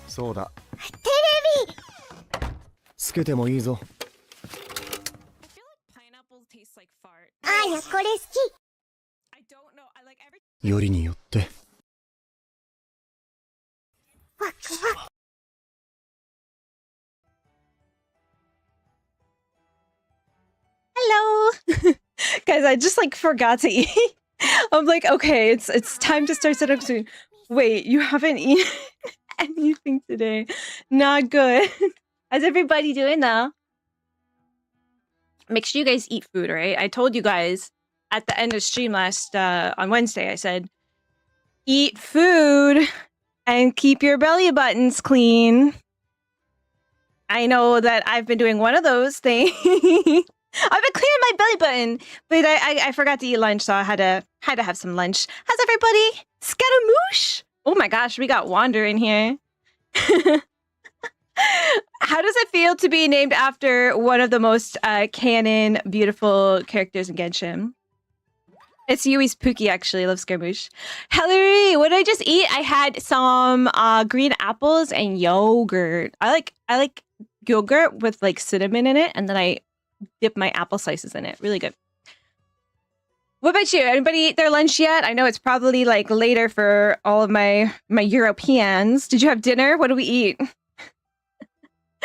そうだ。テレビ。つけてもいいぞ。あや、これ好き。よりによって。ワクワク。Hello! Guys, I just like forgot to eat. I'm like, okay, it's time to start setting up soon. Wait, you haven't eaten anything today. Not good. How's everybody doing though? Make sure you guys eat food, right? I told you guys at the end of stream last on Wednesday, I said, eat food and keep your belly buttons clean. I know that I've been doing one of those things. I've been cleaning my belly button, but I forgot to eat lunch, so I had to have some lunch. How's everybody? Scaramouche? Oh my gosh, we got Wander in here. How does it feel to be named after one of the most canon, beautiful characters in Genshin? It's Yui's Pookie, actually. I love Scaramouche. Hillary, what did I just eat? I had some green apples and yogurt. I like yogurt with like cinnamon in it, and then I dip my apple slices in it. Really good. What about you? Anybody eat their lunch yet? I know it's probably like later for all of my Europeans. Did you have dinner? What do we eat?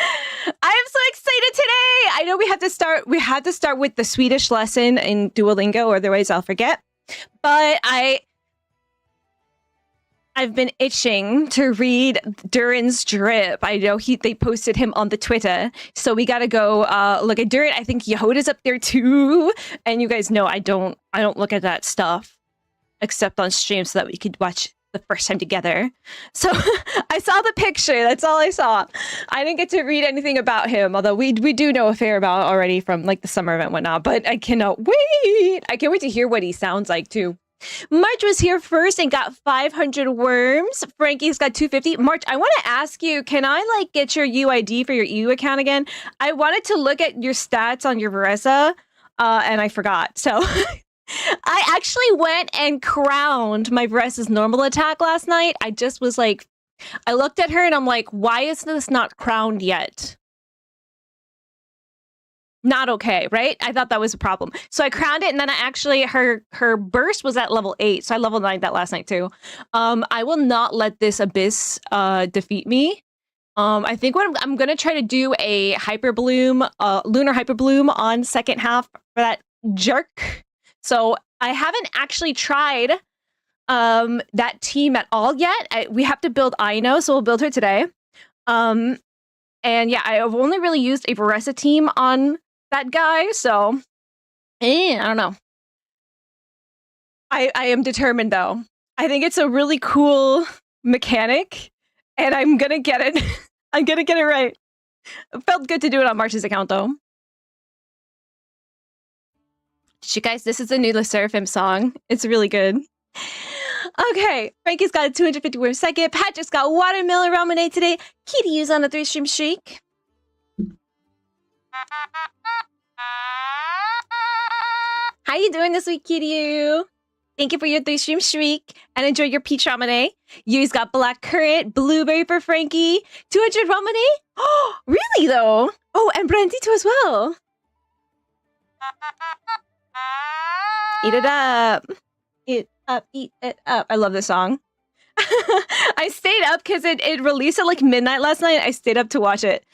I am so excited today! I know we had to start with the Swedish lesson in Duolingo, otherwise I'll forget. But I've been itching to read DURIN's drip. I know they posted him on the Twitter, so we gotta go look at DURIN. I think Yehoda's up there too, and you guys know I don't look at that stuff except on stream so that we could watch the first time together. So I saw the picture. That's all I saw. I didn't get to read anything about him, although we do know a fair amount already from like the summer event and whatnot. But I cannot wait. I can't wait to hear what he sounds like too. March was here first and got 500 worms. Frankie's got 250. March, I want to ask you, can I like get your UID for your EU account again? I wanted to look at your stats on your Veresa, and I forgot. So I actually went and crowned my Veresa's normal attack last night. I just was like, I looked at her and I'm like, why is this not crowned yet? Not okay, right? I thought that was a problem. So I crowned it, and then I actually, her burst was at level 8, so I level 9 that last night too. I will not let this abyss defeat me. I think what I'm gonna try to do a hyper bloom, lunar hyper bloom on second half for that jerk. So I haven't actually tried that team at all yet. We have to build Aino, so we'll build her today. And yeah, I've only really used a Veresa team on that guy, so I don't know. I am determined though. I think it's a really cool mechanic, and I'm gonna get it. I'm gonna get it right. It felt good to do it on March's account though. You guys, this is a new Seraphim song. It's really good. Okay, Frankie's got a 250 worm second. Patrick's got watermelon ramen today. Kiryu's on a 3-stream streak. How you doing this week, Kiryu? Thank you for your 3-stream streak and enjoy your peach ramen. Yu's got black currant, blueberry for Frankie. 200 ramen. Oh, really though? Oh, and Brandito as well. Eat it up. Eat up, eat it up. I love this song. I stayed up because it released at like midnight last night. I stayed up to watch it.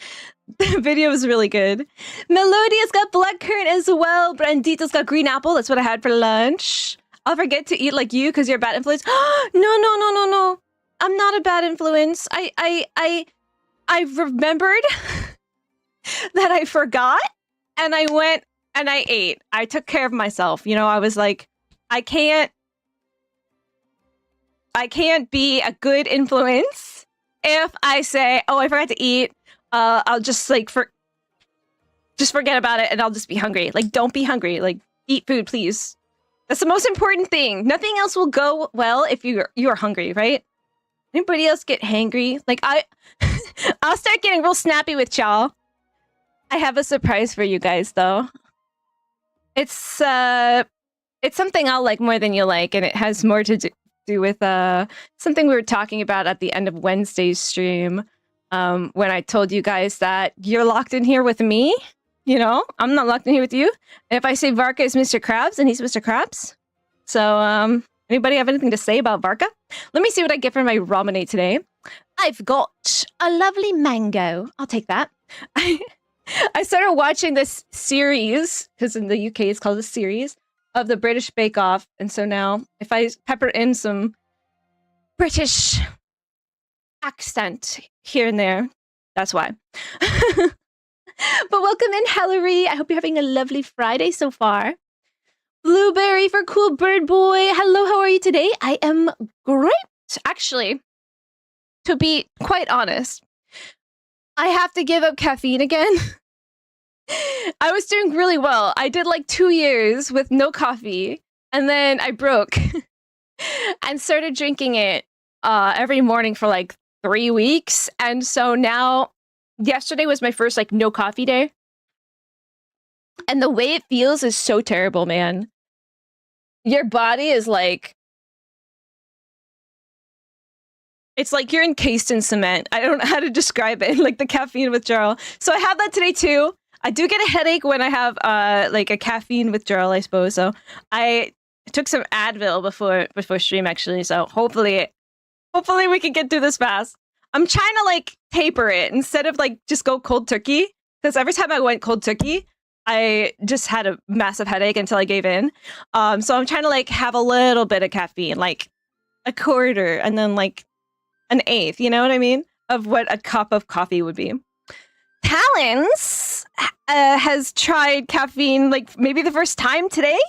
The video was really good. Melodia's got black currant as well. Brandito's got green apple. That's what I had for lunch. I'll forget to eat like you because you're a bad influence. No. I'm not a bad influence. I remembered that I forgot, and I went and I ate. I took care of myself. You know, I was like, I can't be a good influence if I say, oh, I forgot to eat. I'll just like just forget about it, and I'll just be hungry. Like, don't be hungry. Like, eat food, please. That's the most important thing. Nothing else will go well if you are hungry, right? Anybody else get hangry? Like I'll start getting real snappy with y'all. I have a surprise for you guys, though. It's something I'll like more than you like, and it has more to do. do with something we were talking about at the end of Wednesday's stream. When I told you guys that you're locked in here with me, you know, I'm not locked in here with you. And if I say Varka is Mr. Krabs, then he's Mr. Krabs. So, anybody have anything to say about Varka? Let me see what I get for my ramen today. I've got a lovely mango. I'll take that. I started watching this series, because in the UK it's called a series, of the British Bake Off. And so now, if I pepper in some British accent here and there, that's why. But welcome in, Hillary. I hope you're having a lovely Friday so far. Blueberry for Cool Bird Boy. Hello, how are you today? I am great. Actually, to be quite honest, I have to give up caffeine again. I was doing really well. I did like 2 years with no coffee, and then I broke and started drinking it every morning for like 3 weeks. And so now, yesterday was my first like no coffee day. And the way it feels is so terrible, man. Your body is like, it's like you're encased in cement. I don't know how to describe it, like the caffeine withdrawal. So I have that today too. I do get a headache when I have like a caffeine withdrawal, I suppose. So I took some Advil before stream actually. So hopefully we can get through this fast. I'm trying to like taper it instead of like just go cold turkey, because every time I went cold turkey, I just had a massive headache until I gave in. So I'm trying to like have a little bit of caffeine, like a quarter, and then like an eighth, you know what I mean? Of what a cup of coffee would be. Talons has tried caffeine like maybe the first time today.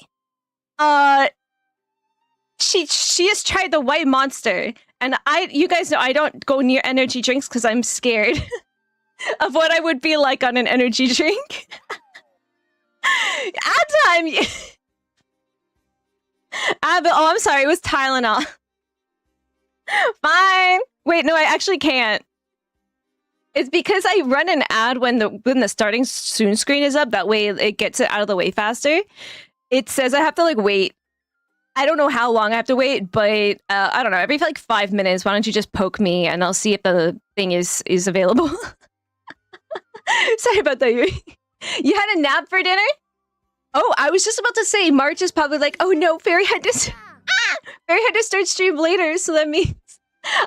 She has tried the White Monster, and you guys know I don't go near energy drinks because I'm scared of what I would be like on an energy drink. Ad time. Oh, I'm sorry. It was Tylenol. Fine. Wait, no, I actually can't. It's because I run an ad when the starting soon screen is up. That way it gets it out of the way faster. It says I have to like wait. I don't know how long I have to wait, but I don't know. Every like 5 minutes, why don't you just poke me and I'll see if the thing is available. Sorry about that, Yuri. You had a nap for dinner? Oh, I was just about to say March is probably like, oh no, Fairy had to start stream later, so that means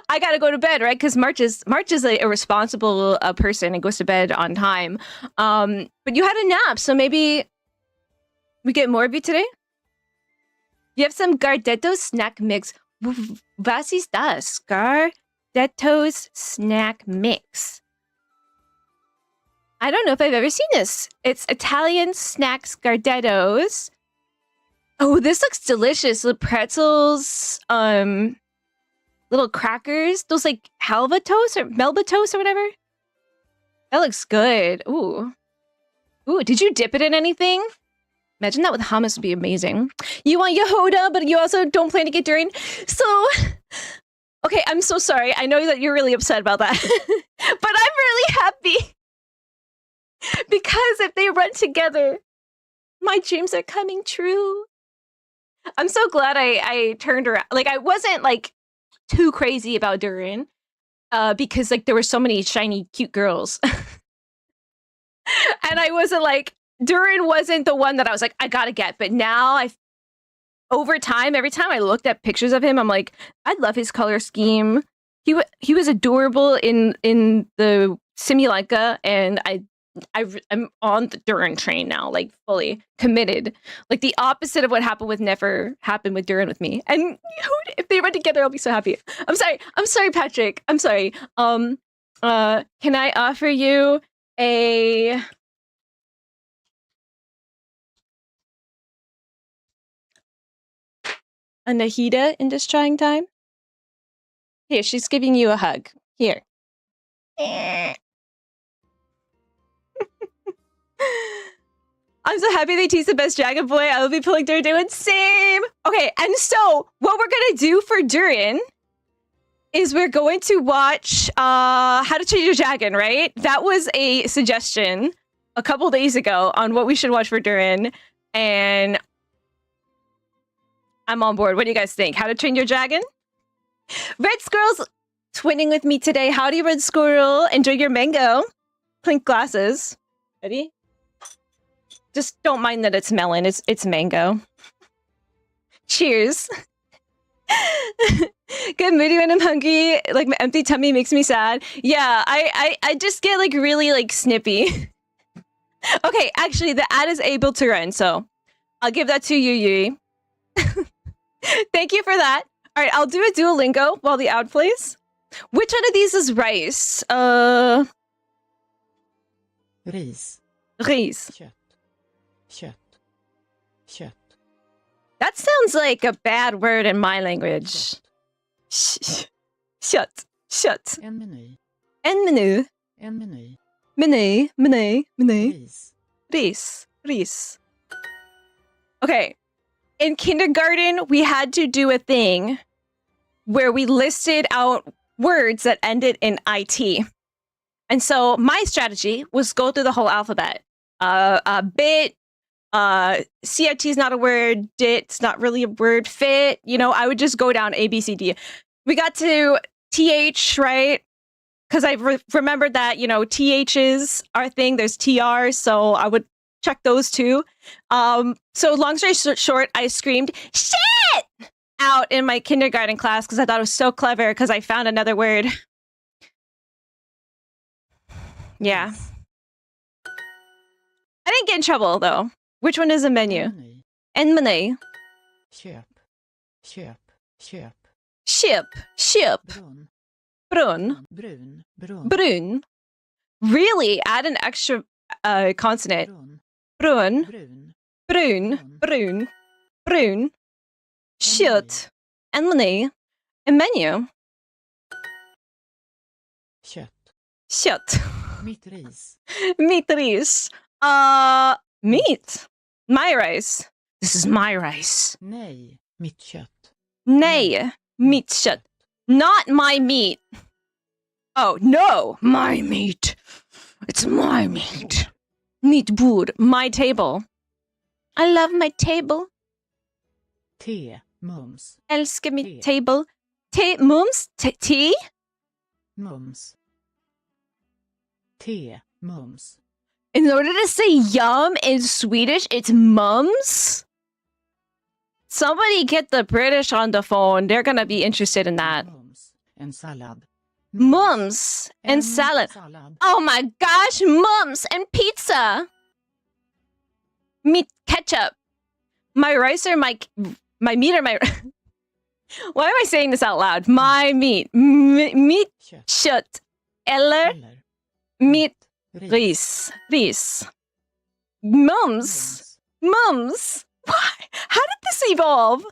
I gotta go to bed, right? Because March is a responsible person and goes to bed on time. But you had a nap, so maybe we get more of you today. You have some Gardetto's snack mix. Was ist das? Gardetto's snack mix. I don't know if I've ever seen this. It's Italian snacks Gardetto's. Oh, this looks delicious. Little pretzels, little crackers. Those like halva toast or melba toast or whatever. That looks good. Ooh. Ooh, did you dip it in anything? Imagine that with hummus would be amazing. You want Yehoda, but you also don't plan to get DURIN. So, okay, I'm so sorry. I know that you're really upset about that. But I'm really happy. Because if they run together, my dreams are coming true. I'm so glad I turned around. Like, I wasn't, like, too crazy about DURIN. Because, like, there were so many shiny, cute girls. And I wasn't, like... DURIN wasn't the one that I was like, I gotta get. But now, over time, every time I looked at pictures of him, I'm like, I love his color scheme. He was adorable in the Simulika, and I'm on the DURIN train now, like fully committed. Like the opposite of what happened with Nefer happened with DURIN with me. And if they run together, I'll be so happy. I'm sorry, Patrick. I'm sorry. Can I offer you a Nahida in this trying time? Here, she's giving you a hug. Here. I'm so happy they tease the best Dragon Boy. I will be pulling DURIN doing same. Okay, and so what we're gonna do for DURIN is we're going to watch How to Train Your Dragon, right? That was a suggestion a couple days ago on what we should watch for DURIN, and I'm on board. What do you guys think? How to Train Your Dragon? Red Squirrel's twinning with me today. Howdy, Red Squirrel. Enjoy your mango. Clink glasses. Ready? Just don't mind that it's melon. It's mango. Cheers. Get moody when I'm hungry. Like my empty tummy makes me sad. Yeah, I just get like really like snippy. Okay, actually the ad is able to run, so I'll give that to you, Yui. Thank you for that. All right, I'll do a Duolingo while the ad plays. Which one of these is rice? Ris. Rice. Kött. Kött. Kött. That sounds like a bad word in my language. Shut. Shut. En meny. En menu. En meny. Menu. Ris. Ris. Okay. In kindergarten, we had to do a thing where we listed out words that ended in IT. And so my strategy was go through the whole alphabet. Bit, CIT is not a word, dit's not really a word, fit, I would just go down A, B, C, D. We got to TH, right? Because I remembered that, THs are a thing, there's TR, so I would check those too. So long story short, I screamed, shit! Out in my kindergarten class because I thought it was so clever because I found another word. Yeah. I didn't get in trouble though. Which one is a menu? Meny. En menu. Köp. Köp. Köp. Ship. Brunn. Brun. Brun. Brunn. Brun. Really? Add an extra consonant. Brunn. Brun. Brun. Brun. Shit. En menu. En menu. Kött. Shit. Mitt ris. Meat ris. Meat. My rice. This is my rice. Nej. Mitt kött. Nay. Meat shit. Not my meat. Oh, no. My meat. It's my meat. Meat bord. My table. I love my table. Te. Mums. Älskar mitt Te. table. Mums? Tea? Mums. Te. Mums. In order to say yum in Swedish, it's mums? Somebody get the British on the phone. They're gonna be interested in that. Mums. En sallad. Mums and salad. Oh my gosh, mums and pizza. Meat ketchup. My rice or my meat or my... Why am I saying this out loud? My meat. Meat Kött. kött. Eller Eller. meat Ris. ris. Mums. Mums. Why? How did this evolve?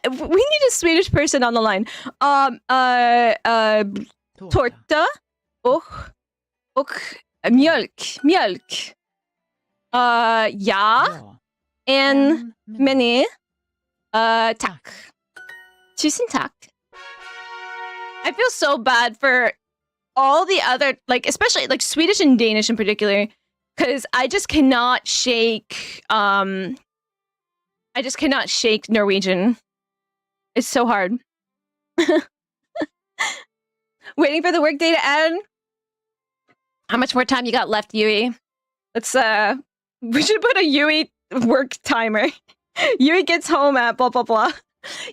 We need a Swedish person on the line. Torta och mjölk. Ja. Ja. En meny. meny. Tack. Tusen tack. I feel so bad for all the other, like, especially like Swedish and Danish in particular, because I just cannot shake Norwegian. It's so hard. Waiting for the workday to end. How much more time you got left, Yui? Let's we should put a Yui work timer. Yui gets home at blah blah blah.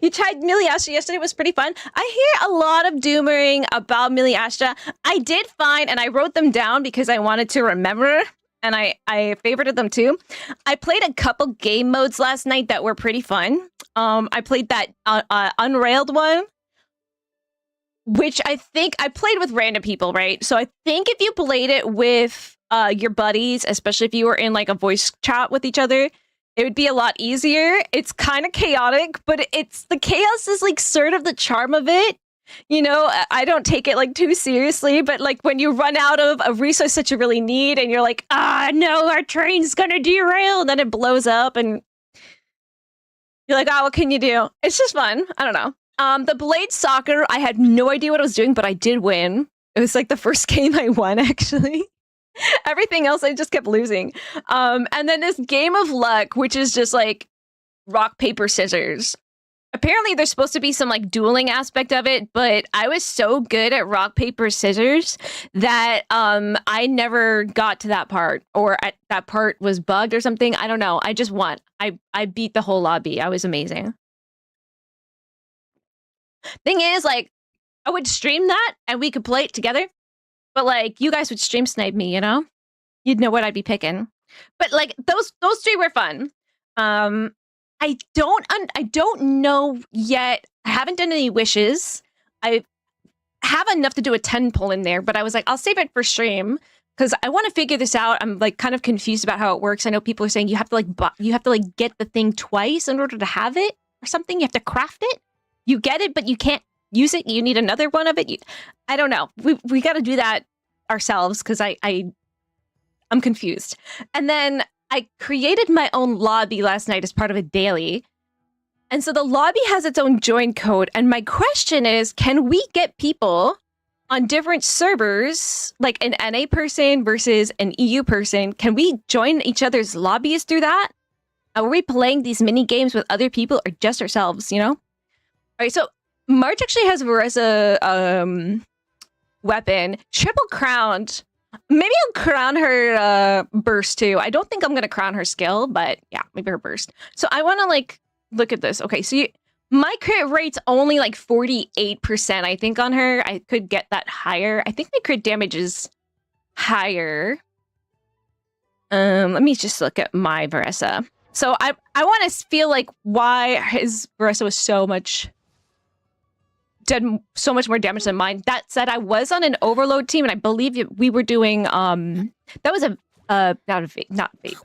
You tried Millie Astra yesterday. It was pretty fun. I hear a lot of doomering about Millie Astra. I did find, and I wrote them down because I wanted to remember, and I favorited them too. I played a couple game modes last night that were pretty fun. I played that Unrailed one, which I think I played with random people, right? So I think if you played it with your buddies, especially if you were in like a voice chat with each other, it would be a lot easier. It's kind of chaotic, but the chaos is like sort of the charm of it. I don't take it like too seriously, but like when you run out of a resource that you really need and you're like, no, our train's gonna derail, and then it blows up and you're like, what can you do? It's just fun. I don't know. The Blade Soccer, I had no idea what I was doing, but I did win. It was like the first game I won, actually. Everything else I just kept losing. And then this Game of Luck, which is just like rock, paper, scissors. apparently there's supposed to be some like dueling aspect of it, but I was so good at rock, paper, scissors that I never got to that part, or that part was bugged or something. I don't know. I just won. I beat the whole lobby. I was amazing. Thing is, like, I would stream that and we could play it together, but like you guys would stream snipe me, you know? You'd know what I'd be picking. But like those three were fun. I don't know yet. I haven't done any wishes. I have enough to do a 10 pull in there, but I was like, I'll save it for stream because I want to figure this out. I'm like kind of confused about how it works. I know people are saying you have to like get the thing twice in order to have it or something. You have to craft it. You get it, but you can't use it. You need another one of it. I don't know. We got to do that ourselves because I'm confused. And then I created my own lobby last night as part of a daily. And so the lobby has its own join code. And my question is, can we get people on different servers, like an NA person versus an EU person? Can we join each other's lobbies through that? Are we playing these mini games with other people or just ourselves, you know? All right, so March actually has Vereza weapon, triple crowned. Maybe I'll crown her burst too. I don't think I'm gonna crown her skill, but yeah, maybe her burst. So I want to like look at this. Okay, so my crit rate's only like 48%, I think, on her. I could get that higher. I think my crit damage is higher. Let me just look at my Vereza. So I want to feel like why his Vereza was did so much more damage than mine. That said, I was on an overload team, and I believe we were doing that was not vape.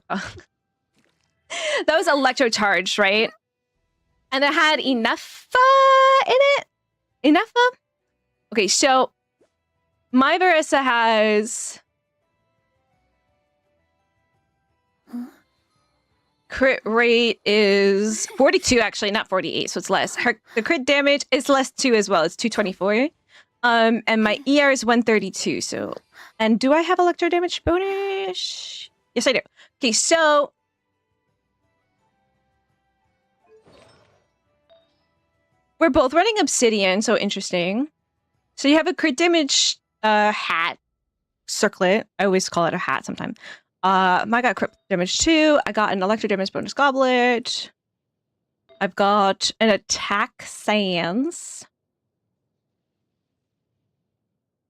That was electro charge, right? And it had enough in it. Enough. Okay, so my Vereza has crit rate is 42, actually, not 48, so it's less. The crit damage is less too as well. It's 224. And my ER is 132. So, and do I have electro damage bonus? Yes, I do. Okay, so we're both running obsidian, so interesting. So you have a crit damage hat circlet. I always call it a hat sometimes. I got crit damage too. I got an electro damage bonus goblet. I've got an attack sans.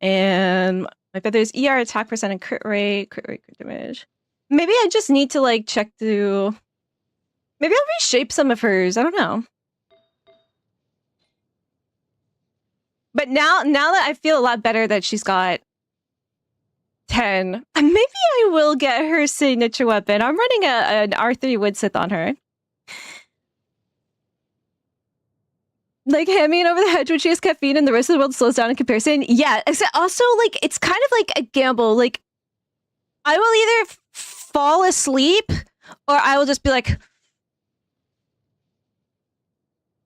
And my feathers ER attack percent and crit rate, crit damage. Maybe I just need to like check through. Maybe I'll reshape some of hers. I don't know. But now that I feel a lot better that she's got 10, maybe I will get her signature weapon. I'm running an R3 Woodsith on her. Like, hamming over the hedge when she has caffeine and the rest of the world slows down in comparison. Yeah, also, like, it's kind of like a gamble. Like, I will either fall asleep or I will just be, like,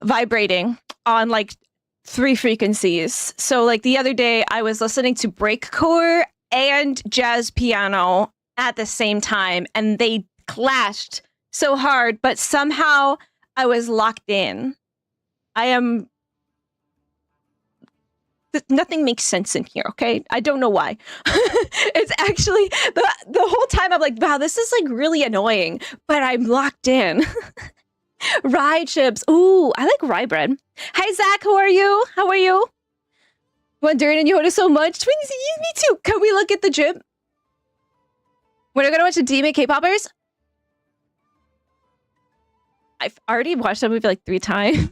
vibrating on, like, 3 frequencies. So, like, the other day, I was listening to breakcore and jazz piano at the same time, and they clashed so hard, but somehow I was locked in. Nothing makes sense in here, okay? I don't know why. It's actually, the whole time I'm like, wow, this is like really annoying, but I'm locked in. Rye chips. Ooh, I like rye bread. Hi, Zach, how are you? How are you? Want DURIN and Yoda so much? Twins, me too. Can we look at the drip? We're gonna watch the Demon K-popers? I've already watched that movie like 3 times.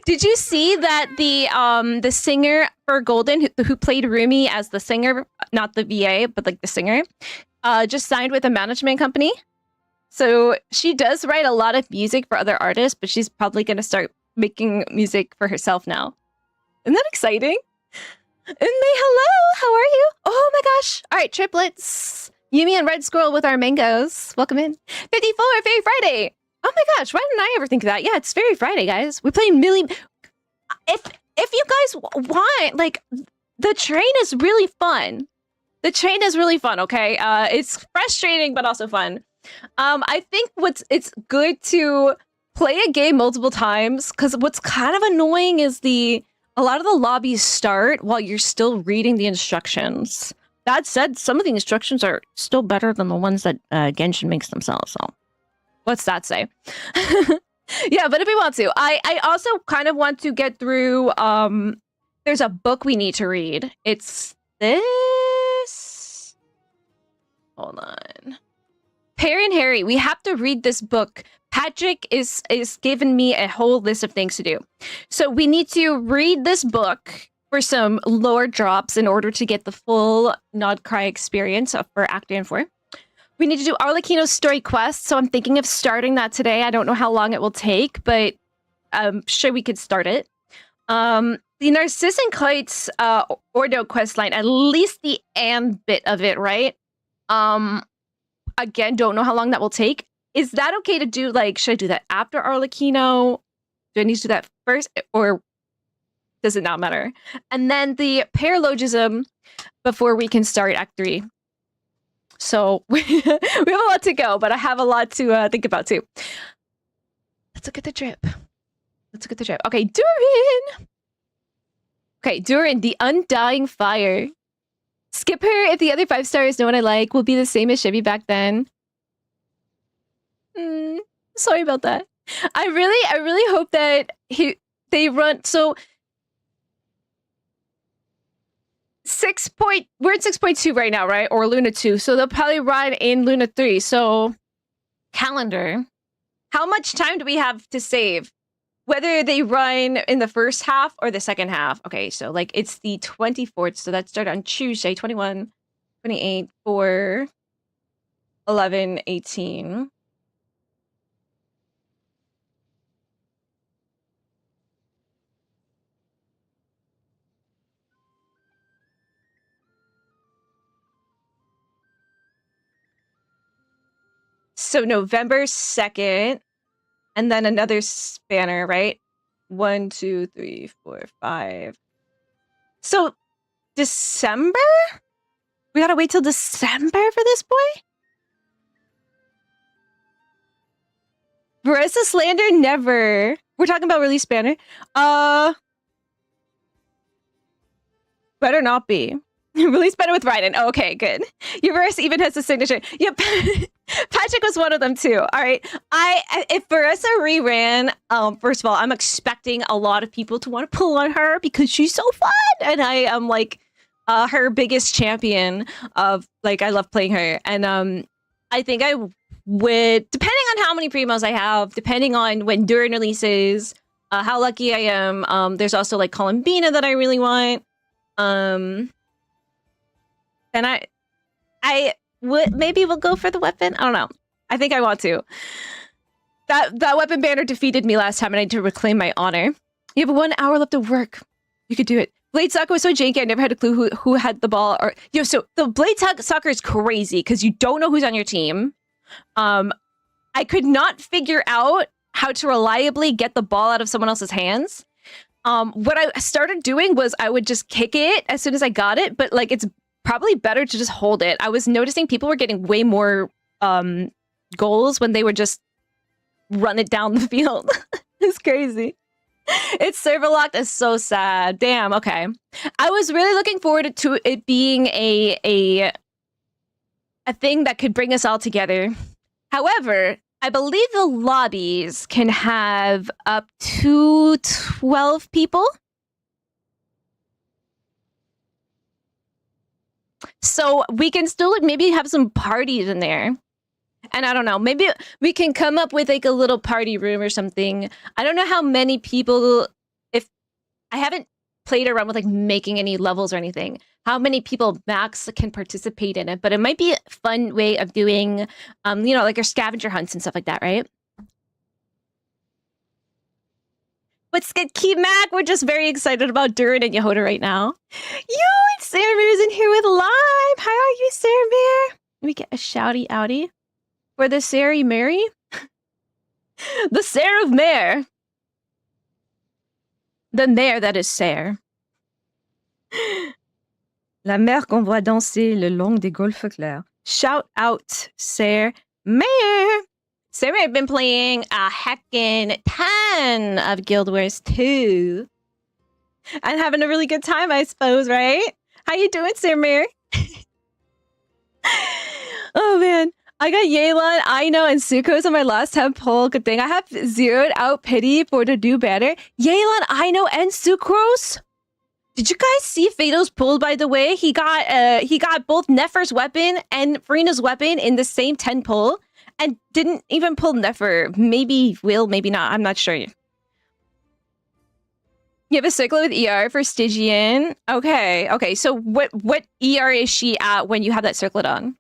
Did you see that the singer for Golden, who played Rumi as the singer, not the VA, but like the singer, just signed with a management company? So she does write a lot of music for other artists, but she's probably gonna start making music for herself now. Isn't that exciting? And hello, how are you? Oh my gosh. All right, triplets. Yumi and Red Squirrel with our mangoes. Welcome in. 54, Fairy Friday. Oh my gosh, why didn't I ever think of that? Yeah, it's Fairy Friday, guys. We're playing If you guys want, like, the train is really fun. The train is really fun, okay? It's frustrating, but also fun. I think it's good to play a game multiple times, because what's kind of annoying is a lot of the lobbies start while you're still reading the instructions. That said, some of the instructions are still better than the ones that Genshin makes themselves. So, what's that say? Yeah, but if we want to, I also kind of want to get through. There's a book we need to read. It's this. Hold on. Perry and Harry. We have to read this book. Patrick is giving me a whole list of things to do. So we need to read this book for some lore drops in order to get the full Nod Cry experience for Act 3 and 4. We need to do Arlecchino's story quest, so I'm thinking of starting that today. I don't know how long it will take, but I'm sure we could start it. The Narcissus and Kite's Ordo quest line, at least the and bit of it, right? Again, don't know how long that will take. Is that okay to do, like, should I do that after Arlecchino? Do I need to do that first, or does it not matter? And then the paralogism before we can start Act 3. So we have a lot to go, but I have a lot to think about too. Let's look at the drip. Okay, DURIN! Okay, DURIN, the Undying Fire. Skip her if the other 5 stars know what I like. Will be the same as Chevy back then. Sorry about that. I really hope that they run. So we're at 6.2 right now, right? Or Luna 2. So they'll probably run in Luna 3. So calendar. How much time do we have to save? Whether they run in the first half or the second half. Okay, so like it's the 24th. So that started on Tuesday, 21, 28, 4, 11, 18. So November 2nd, and then another spanner, right? 1, 2, 3, 4, 5. So December? We gotta wait till December for this boy? Marissa Slander, never. We're talking about release banner. Better not be. Release banner with Raiden. Oh, okay, good. Your verse even has a signature. Yep. Patrick was one of them too. All right. If Marissa reran, first of all, I'm expecting a lot of people to want to pull on her because she's so fun. And I am like her biggest champion of, like, I love playing her. And I think I would, depending on how many primos I have, depending on when DURIN releases, how lucky I am. There's also like Columbina that I really want. And I would, maybe we'll go for the weapon. I don't know. I think I want to. That weapon banner defeated me last time, and I need to reclaim my honor. You have 1 hour left of work. You could do it. Blade Soccer was so janky. I never had a clue who had the ball. Or so the Blade Soccer is crazy because you don't know who's on your team. I could not figure out how to reliably get the ball out of someone else's hands. What I started doing was I would just kick it as soon as I got it, but like it's probably better to just hold it. I was noticing people were getting way more goals when they would just run it down the field. It's crazy. It's server locked. It's so sad. Damn. Okay. I was really looking forward to it being a thing that could bring us all together. However, I believe the lobbies can have up to 12 people. So we can still maybe have some parties in there. And I don't know, maybe we can come up with like a little party room or something. I don't know how many people, if I haven't played around with like making any levels or anything, how many people max can participate in it, but it might be a fun way of doing, you know, like your scavenger hunts and stuff like that, right? What's good, Key Mac? We're just very excited about DURIN and Yehoda right now. Yo, it's Saramir's in here with live. How are you, Saramir? Let me get a shouty outie for the Sari Mary. The Sarah of Mare. The mare that is Sarah. La mer qu'on voit danser le long des golfes clairs. Shout out, Sarah Mare. Sarah, I've been playing a heckin' ton of Guild Wars 2. And having a really good time, I suppose, right? How you doing, Samir? Oh man, I got Yelan, Aino, and Sucrose on my last 10 poll. Good thing I have zeroed out pity for to do better. Yelan, Aino, and Sucrose. Did you guys see Fatal's pull? By the way, he got both Nefer's weapon and Farina's weapon in the same 10 pull, and didn't even pull Nefer. Maybe will, maybe not. I'm not sure. You have a circle with ER for Stygian. Okay. So what ER is she at when you have that circlet on?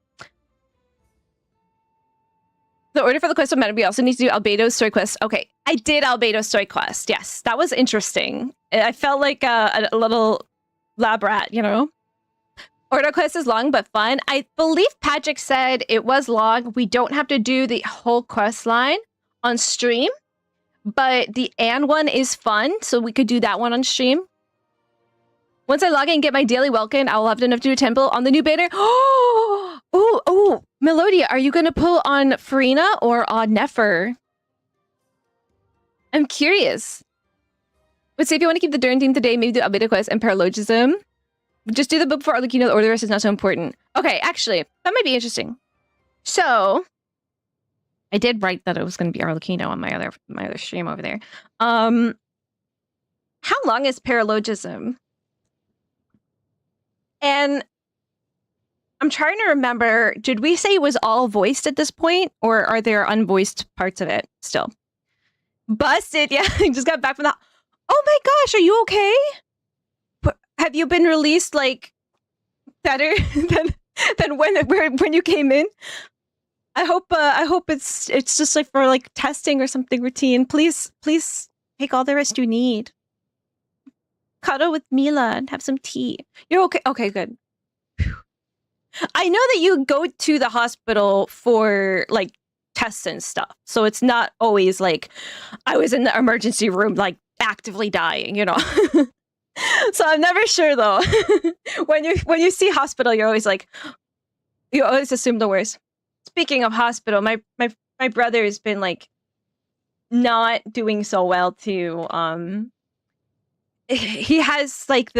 The order for the quest of meta, we also need to do Albedo's story quest. Okay, I did Albedo's story quest. Yes, that was interesting. I felt like a little lab rat, you know? Order quest is long but fun. I believe Patrick said it was long. We don't have to do the whole quest line on stream, but the and one is fun, so we could do that one on stream. Once I log in and get my daily welcome, I will have enough to do a temple on the new banner. Oh, Melodia, are you going to pull on Farina or on Nefer? I'm curious. But say if you want to keep the Durin theme today, maybe do Albedo quest and Paralogism. Just do the book for Arlecchino, or the rest is not so important. Okay, actually, that might be interesting. So, I did write that it was going to be Arlecchino on my other stream over there. How long is Paralogism? And I'm trying to remember, did we say it was all voiced at this point, or are there unvoiced parts of it still? Busted, yeah, I just got back from the... Oh my gosh, are you okay? Have you been released, like, better than when you came in? I hope it's just like for like testing or something routine. Please take all the rest you need. Cuddle with Mila and have some tea. You're okay? Okay, good. Whew. I know that you go to the hospital for like tests and stuff. So it's not always like I was in the emergency room like actively dying, you know. So I'm never sure though. when you see hospital, you're always like, you always assume the worst. Speaking of hospital, my brother has been like not doing so well too. He has like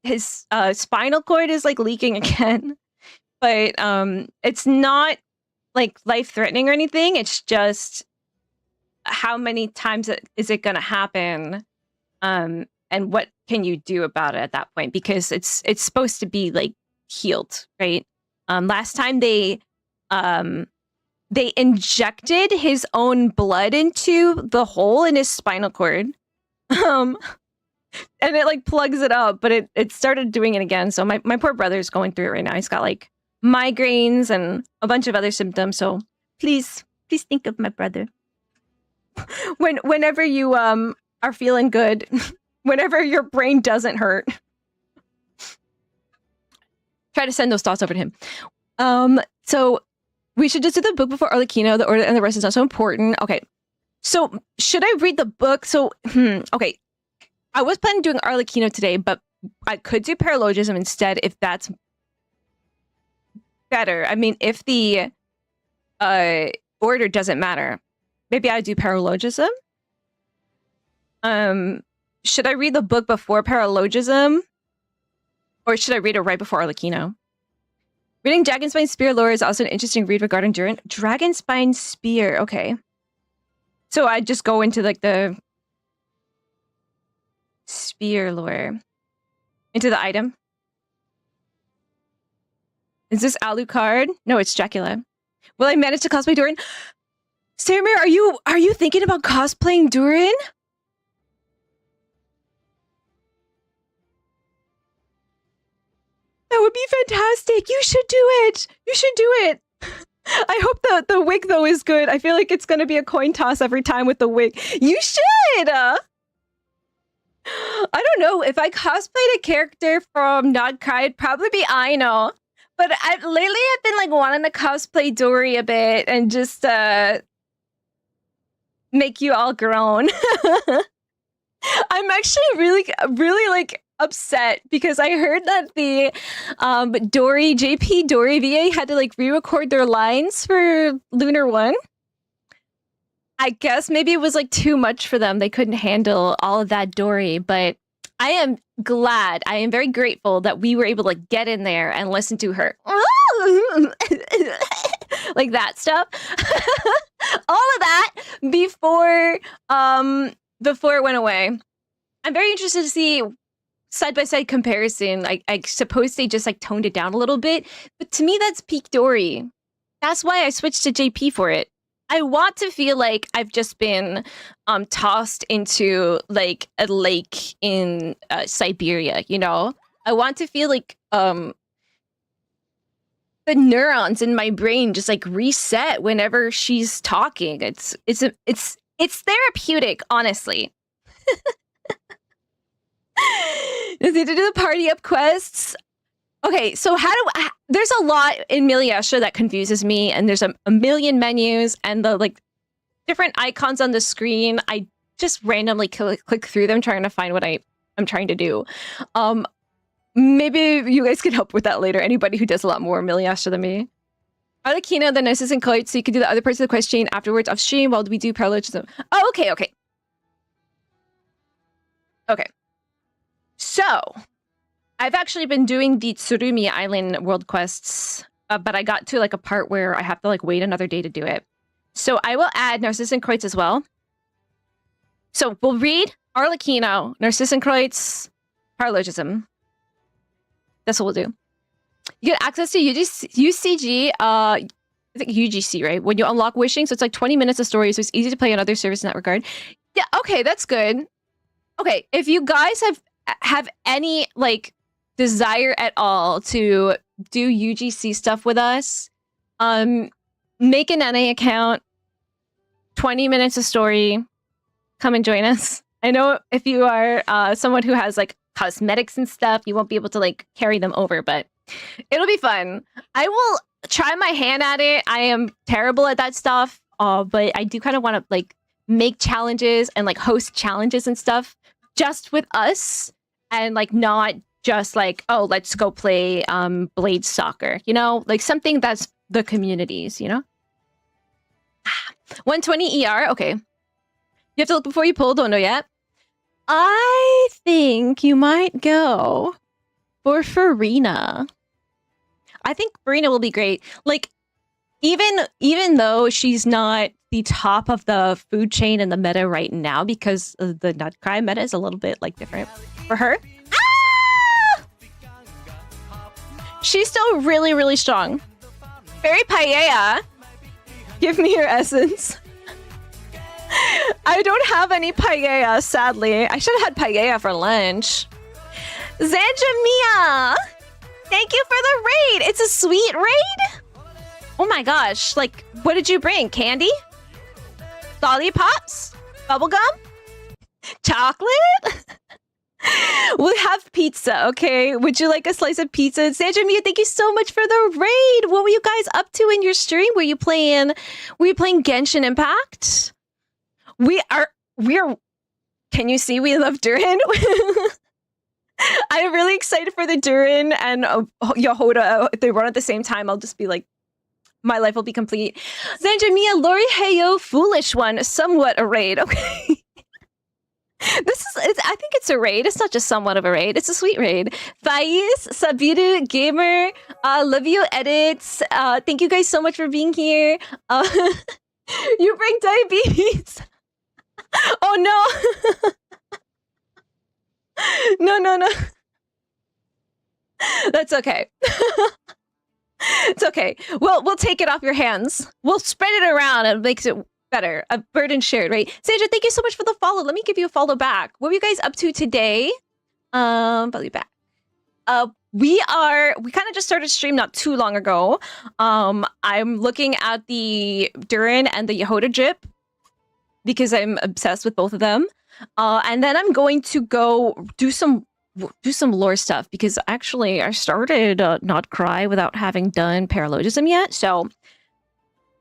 his spinal cord is like leaking again, but it's not like life threatening or anything. It's just how many times is it gonna happen, and what can you do about it at that point? Because it's supposed to be like healed, right? Last time they injected his own blood into the hole in his spinal cord. And it like plugs it up, but it started doing it again. So my poor brother's going through it right now. He's got like migraines and a bunch of other symptoms. So please think of my brother. Whenever you are feeling good, whenever your brain doesn't hurt, try to send those thoughts over to him. So we should just do the book before Arlecchino. The order and the rest is not so important. Okay. So should I read the book? So okay. I was planning on doing Arlecchino today, but I could do Paralogism instead if that's better. I mean, if the order doesn't matter, maybe I do Paralogism. Should I read the book before Paralogism? Or should I read it right before Arlecchino? Reading Dragonspine Spear lore is also an interesting read regarding Durin. Dragonspine Spear, okay. So I just go into like the spear lore. Into the item. Is this Alucard? No, it's Dracula. Will I manage to cosplay Durin? Saramir, are you thinking about cosplaying Durin? That would be fantastic. You should do it. You should do it. I hope the wig though is good. I feel like it's going to be a coin toss every time with the wig. You should. I don't know. If I cosplayed a character from Not Cry, it'd probably be Aino. But lately I've been like wanting to cosplay Dory a bit and just make you all groan. I'm actually really like upset because I heard that the JP Dory VA had to like re-record their lines for Lunar 1. I guess maybe it was like too much for them. They couldn't handle all of that Dory, but I am glad. I am very grateful that we were able to get in there and listen to her. Like that stuff. All of that before it went away. I'm very interested to see side-by-side comparison. I suppose they just toned it down a little bit, but to me that's peak Dory. That's why I switched to JP for it. I want to feel like I've just been tossed into a lake in Siberia, you know? I want to feel like the neurons in my brain just reset whenever she's talking. It's therapeutic, honestly. Does he do the party up quests? Okay, so there's a lot in Miliesha that confuses me, and there's a million menus, and the different icons on the screen. I just randomly click through them trying to find what I'm trying to do. Maybe you guys can help with that later. Anybody who does a lot more Miliesha than me. Arlecchino, the nicest and colored, so you can do the other parts of the quest chain afterwards off stream while we do parallelism. Oh, okay. Okay. So, I've actually been doing the Tsurumi Island world quests, but I got to a part where I have to wait another day to do it. So I will add Narcissus Kreutz as well. So we'll read Arlecchino, Narcissus Kreutz, Paralogism. That's what we'll do. You get access to UCG, I think UGC, right? When you unlock Wishing, so it's 20 minutes of story, so it's easy to play on other servers in that regard. Yeah, okay, that's good. Okay, if you guys have any desire at all to do UGC stuff with us, make an NA account, 20 minutes of story, come and join us. I know if you are someone who has cosmetics and stuff, you won't be able to carry them over, but it'll be fun. I will try my hand at it. I am terrible at that stuff, but I do kind of want to make challenges and host challenges and stuff just with us, and not just oh, let's go play Blade Soccer, you know, something that's the communities, you know. 120 ER, okay. You have to look before you pull, don't know yet. I think you might go for Farina. I think Farina will be great. Even though she's not the top of the food chain in the meta right now, because the Nutcry meta is a little bit different for her. Ah! She's still really, really strong. Fairypuella, give me your essence. I don't have any paella, sadly. I should have had paella for lunch. Zanjamia! Thank you for the raid! It's a sweet raid? Oh my gosh, what did you bring? Candy? Lollipops? Bubblegum? Chocolate? We'll have pizza, okay? Would you like a slice of pizza? Sandra Mia, thank you so much for the raid! What were you guys up to in your stream? Were you playing Genshin Impact? We are, can you see we love DURIN? I'm really excited for the DURIN and Yehoda. If they run at the same time, I'll just be my life will be complete. Zanjamia, Lori Heyo, Foolish One, somewhat a raid. Okay. I think it's a raid. It's not just somewhat of a raid. It's a sweet raid. Faiz, Sabiru, Gamer, Love You Edits. Thank you guys so much for being here. You bring diabetes. Oh no. No. That's okay. It's okay. We'll take it off your hands. We'll spread it around and it makes it better. A burden shared, right? Sandra, thank you so much for the follow. Let me give you a follow back. What were you guys up to today? Follow back. We kind of just started stream not too long ago. I'm looking at the DURIN and the Yehoda drip because I'm obsessed with both of them. And then I'm going to go do some lore stuff because actually I started Not Cry without having done Paralogism yet. So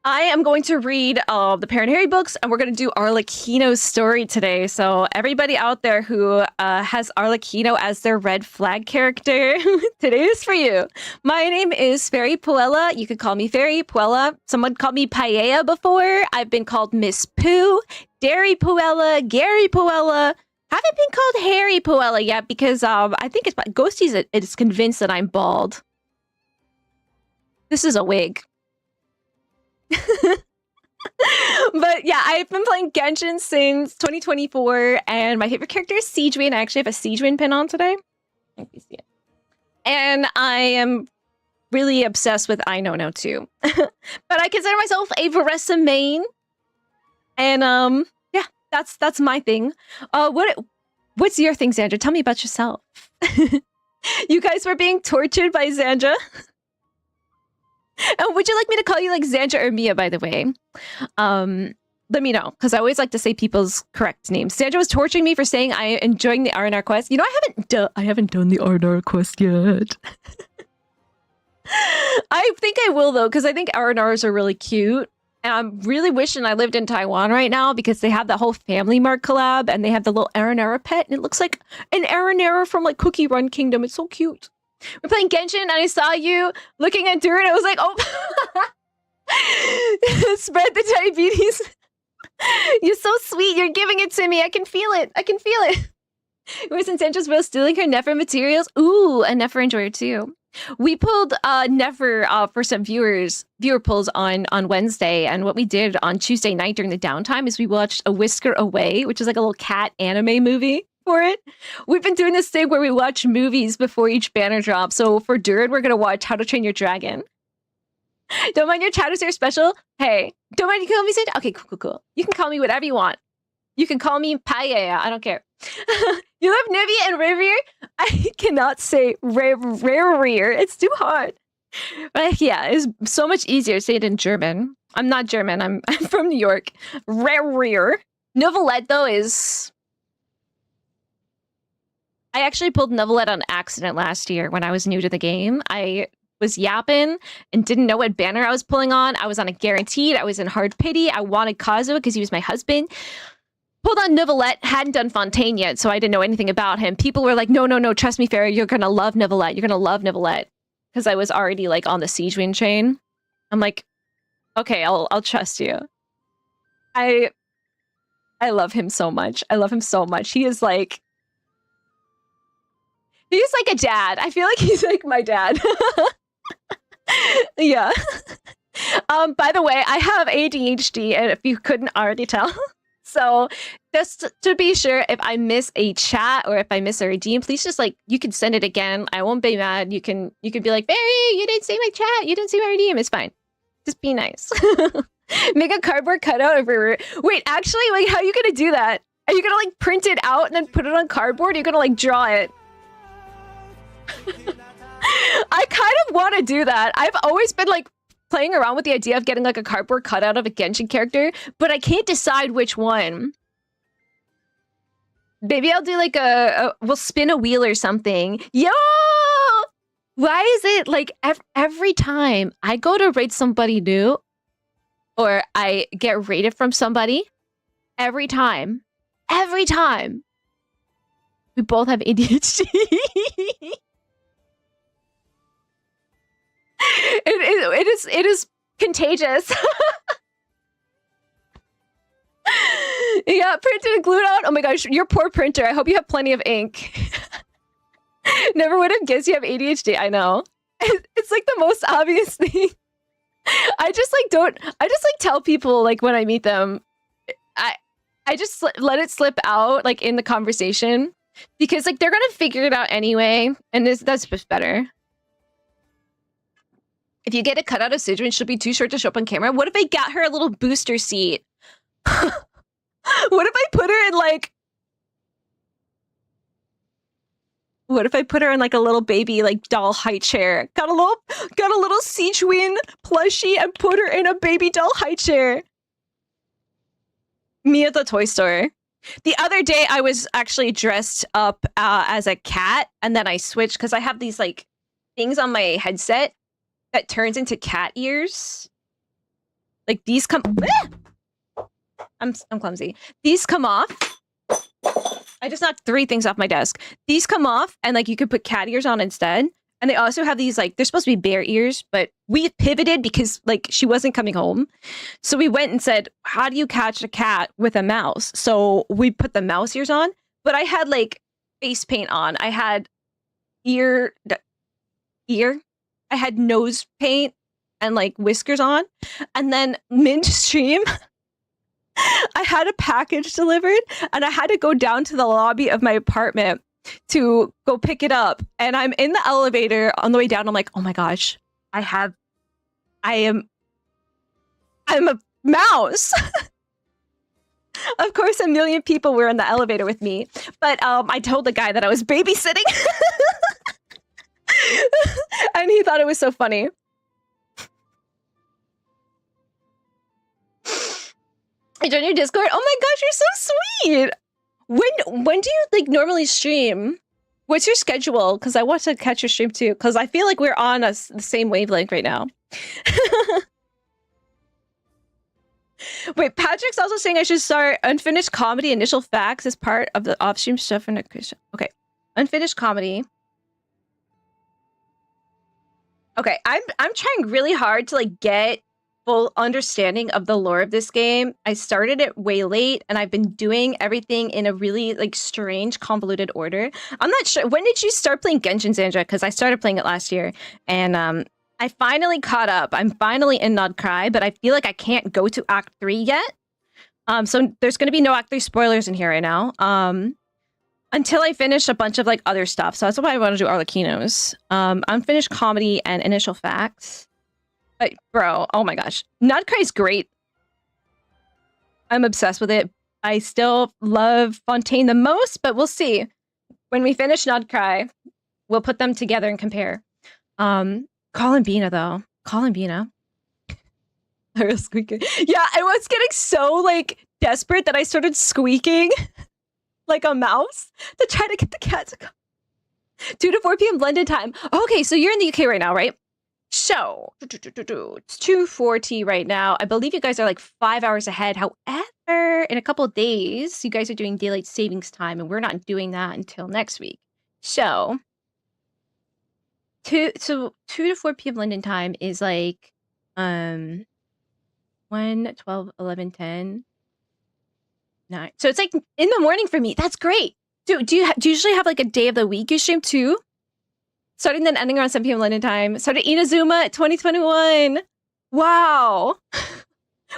I am going to read the Parent Harry books, and we're going to do Arlecchino's story today. So everybody out there who has Arlecchino as their red flag character, today is for you. My name is Fairypuella. You could call me Fairypuella. Someone called me Paella before. I've been called Miss Pooh, Dairy Puella, Gary Puella. Haven't been called Harry Puella yet because I think it's Ghosties is convinced that I'm bald. This is a wig. But yeah, I've been playing Genshin since 2024, and my favorite character is Siegewin. I actually have a Siegewin pin on today. If you see it. And I am really obsessed with I Know Now too. But I consider myself a Varessa main. And yeah, that's my thing. What's your thing, Xandra? Tell me about yourself. You guys were being tortured by Xandra. And would you like me to call you like Xandra or Mia, by the way? Let me know, because I always like to say people's correct names. Xandra was torturing me for saying I am enjoying the R&R quest. You know, I haven't done the R&R quest yet. I think I will, though, because I think R&Rs are really cute. And I'm really wishing I lived in Taiwan right now, because they have that whole Family Mart collab, and they have the little R&R pet, and it looks like an R&R from like Cookie Run Kingdom. It's so cute. We're playing Genshin, and I saw you looking at DURIN. I was like, oh, spread the diabetes. You're so sweet. You're giving it to me. I can feel it. I can feel it. Where's Sandra's Will stealing her Never materials? Ooh, a Never enjoyer too. We pulled Never for some viewer pulls on Wednesday, and what we did on Tuesday night during the downtime is we watched A Whisker Away, which is like a little cat anime movie. For it. We've been doing this thing where we watch movies before each banner drop. So for DURIN, we're going to watch How to Train Your Dragon. Don't mind your chatters are special. Hey, don't mind you call me Santa? Okay, cool. You can call me whatever you want. You can call me Paella. I don't care. You love Nivea and Rivier? I cannot say Rivier. It's too hard. But yeah, it's so much easier to say it in German. I'm not German. I'm from New York. Rivier. Novelette, though, is... I actually pulled Novelette on accident last year when I was new to the game. I was yapping and didn't know what banner I was pulling on. I was on a guaranteed. I was in hard pity. I wanted Kazuo because he was my husband. Pulled on Novelette, hadn't done Fontaine yet, so I didn't know anything about him. People were like, no, trust me, Farrah, you're gonna love Novelette. You're gonna love Novelette. Because I was already like on the Siegewin chain. I'm like, okay, I'll trust you. I love him so much. I love him so much. He is like... He's like a dad. I feel like he's like my dad. Yeah. By the way, I have ADHD, and if you couldn't already tell. So just to be sure, if I miss a chat or if I miss a redeem, please just like, you can send it again. I won't be mad. You can be like, Barry, you didn't see my chat. You didn't see my redeem. It's fine. Just be nice. Make a cardboard cutout of your... Wait, actually, like, how are you going to do that? Are you going to like print it out and then put it on cardboard? Or are you going to like draw it? I kind of want to do that. I've always been like playing around with the idea of getting like a cardboard cutout of a Genshin character, but I can't decide which one. Maybe I'll do like we'll spin a wheel or something. Yo! Why is it like every time I go to rate somebody new or I get rated from somebody, every time, we both have ADHD. It is contagious. Yeah, printed and glued out. Oh my gosh, your poor printer. I hope you have plenty of ink. Never would have guessed you have ADHD. I know. It's like the most obvious thing. I just tell people like when I meet them, I just let it slip out like in the conversation because like they're gonna figure it out anyway, and that's just better. If you get a cutout of Siegewin, she'll be too short to show up on camera. What if I got her a little booster seat? What if I put her in like... What if I put her in like a little baby like doll high chair? Got a little Siegewin plushie and put her in a baby doll high chair. Me at the toy store. The other day I was actually dressed up as a cat, and then I switched because I have these like things on my headset that turns into cat ears. Like these come. I'm clumsy. These come off. I just knocked 3 things off my desk. These come off, and like you could put cat ears on instead. And they also have these like they're supposed to be bear ears, but we pivoted because like she wasn't coming home. So we went and said, "How do you catch a cat with a mouse?" So we put the mouse ears on, but I had like face paint on. I had ear. I had nose paint and like whiskers on, and then midstream. I had a package delivered and I had to go down to the lobby of my apartment to go pick it up. And I'm in the elevator on the way down. I'm like, oh my gosh, I am a mouse. Of course, a million people were in the elevator with me. But I told the guy that I was babysitting. And he thought it was so funny. I joined your Discord. Oh my gosh, you're so sweet. When do you like normally stream? What's your schedule? Because I want to catch your stream too. Because I feel like we're on the same wavelength right now. Wait, Patrick's also saying I should start unfinished comedy initial facts as part of the off-stream stuff. Okay, unfinished comedy. Okay, I'm trying really hard to like get full understanding of the lore of this game. I started it way late, and I've been doing everything in a really like strange, convoluted order. I'm not sure. When did you start playing Genshin, Sandra? Because I started playing it last year, and I finally caught up. I'm finally in Not Cry, but I feel like I can't go to Act 3 yet. So there's going to be no Act 3 spoilers in here right now. Until I finish a bunch of like other stuff. So that's why I want to do Arlecchinos. Unfinished comedy and initial facts. But bro, oh my gosh. Not Cry is great. I'm obsessed with it. I still love Fontaine the most, but we'll see. When we finish Not Cry, we'll put them together and compare. Colin Bina though. Colin Bina. I was squeaking. Yeah, I was getting so like desperate that I started squeaking like a mouse to try to get the cat to come. 2 to 4 p.m. London time. Okay, so you're in the UK right now, right? So, it's 2:40 right now. I believe you guys are like 5 hours ahead. However, in a couple of days, you guys are doing daylight savings time, and we're not doing that until next week. So, 2 to 4 p.m. London time is like 1, 12, 11, 10, 9. So it's like in the morning for me. That's great. Do you usually have like a day of the week you stream too? Starting then ending around 7 p.m. London time. Started Inazuma 2021. Wow.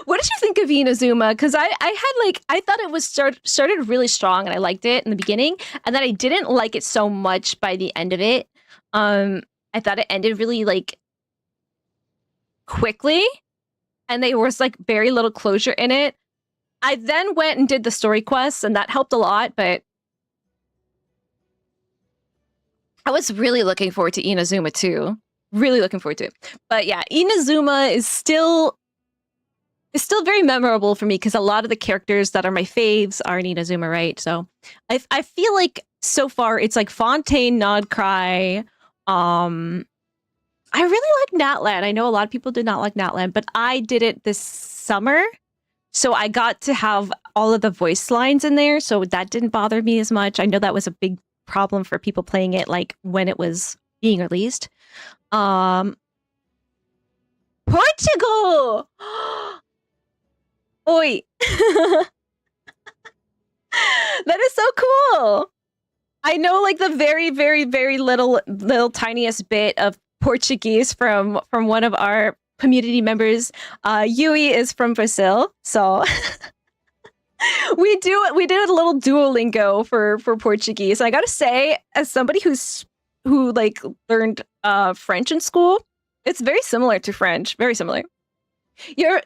What did you think of Inazuma? Because I thought it was started really strong and I liked it in the beginning, and then I didn't like it so much by the end of it. I thought it ended really like quickly, and there was like very little closure in it. I then went and did the story quests, and that helped a lot, but I was really looking forward to Inazuma too. Really looking forward to it. But yeah, Inazuma is still very memorable for me because a lot of the characters that are my faves are in Inazuma, right? So I feel like so far it's like Fontaine, Nod Cry. I really like Natland. I know a lot of people did not like Natland, but I did it this summer. So I got to have all of the voice lines in there, so that didn't bother me as much. I know that was a big problem for people playing it like when it was being released. Portugal! Oi! That is so cool! I know like the very, very, very little tiniest bit of Portuguese from one of our community members. Yui is from Brazil, so we do a little Duolingo for Portuguese. I gotta say, as somebody who like learned French in school, it's very similar to French. Very similar.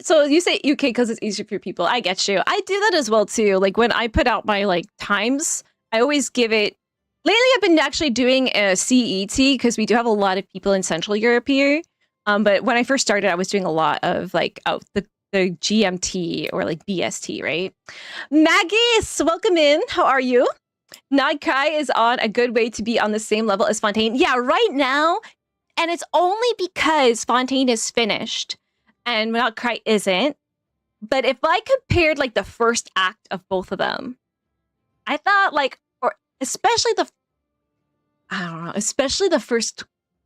So you say UK because it's easier for people. I get you. I do that as well too. Like when I put out my like times, I always give it. Lately, I've been actually doing a CET because we do have a lot of people in Central Europe here. But when I first started, I was doing a lot of like the GMT or like BST, right? Maggis, welcome in. How are you? Nagkai is on a good way to be on the same level as Fontaine. Yeah, right now. And it's only because Fontaine is finished and Cry isn't. But if I compared like the first act of both of them, I thought like, or especially especially the first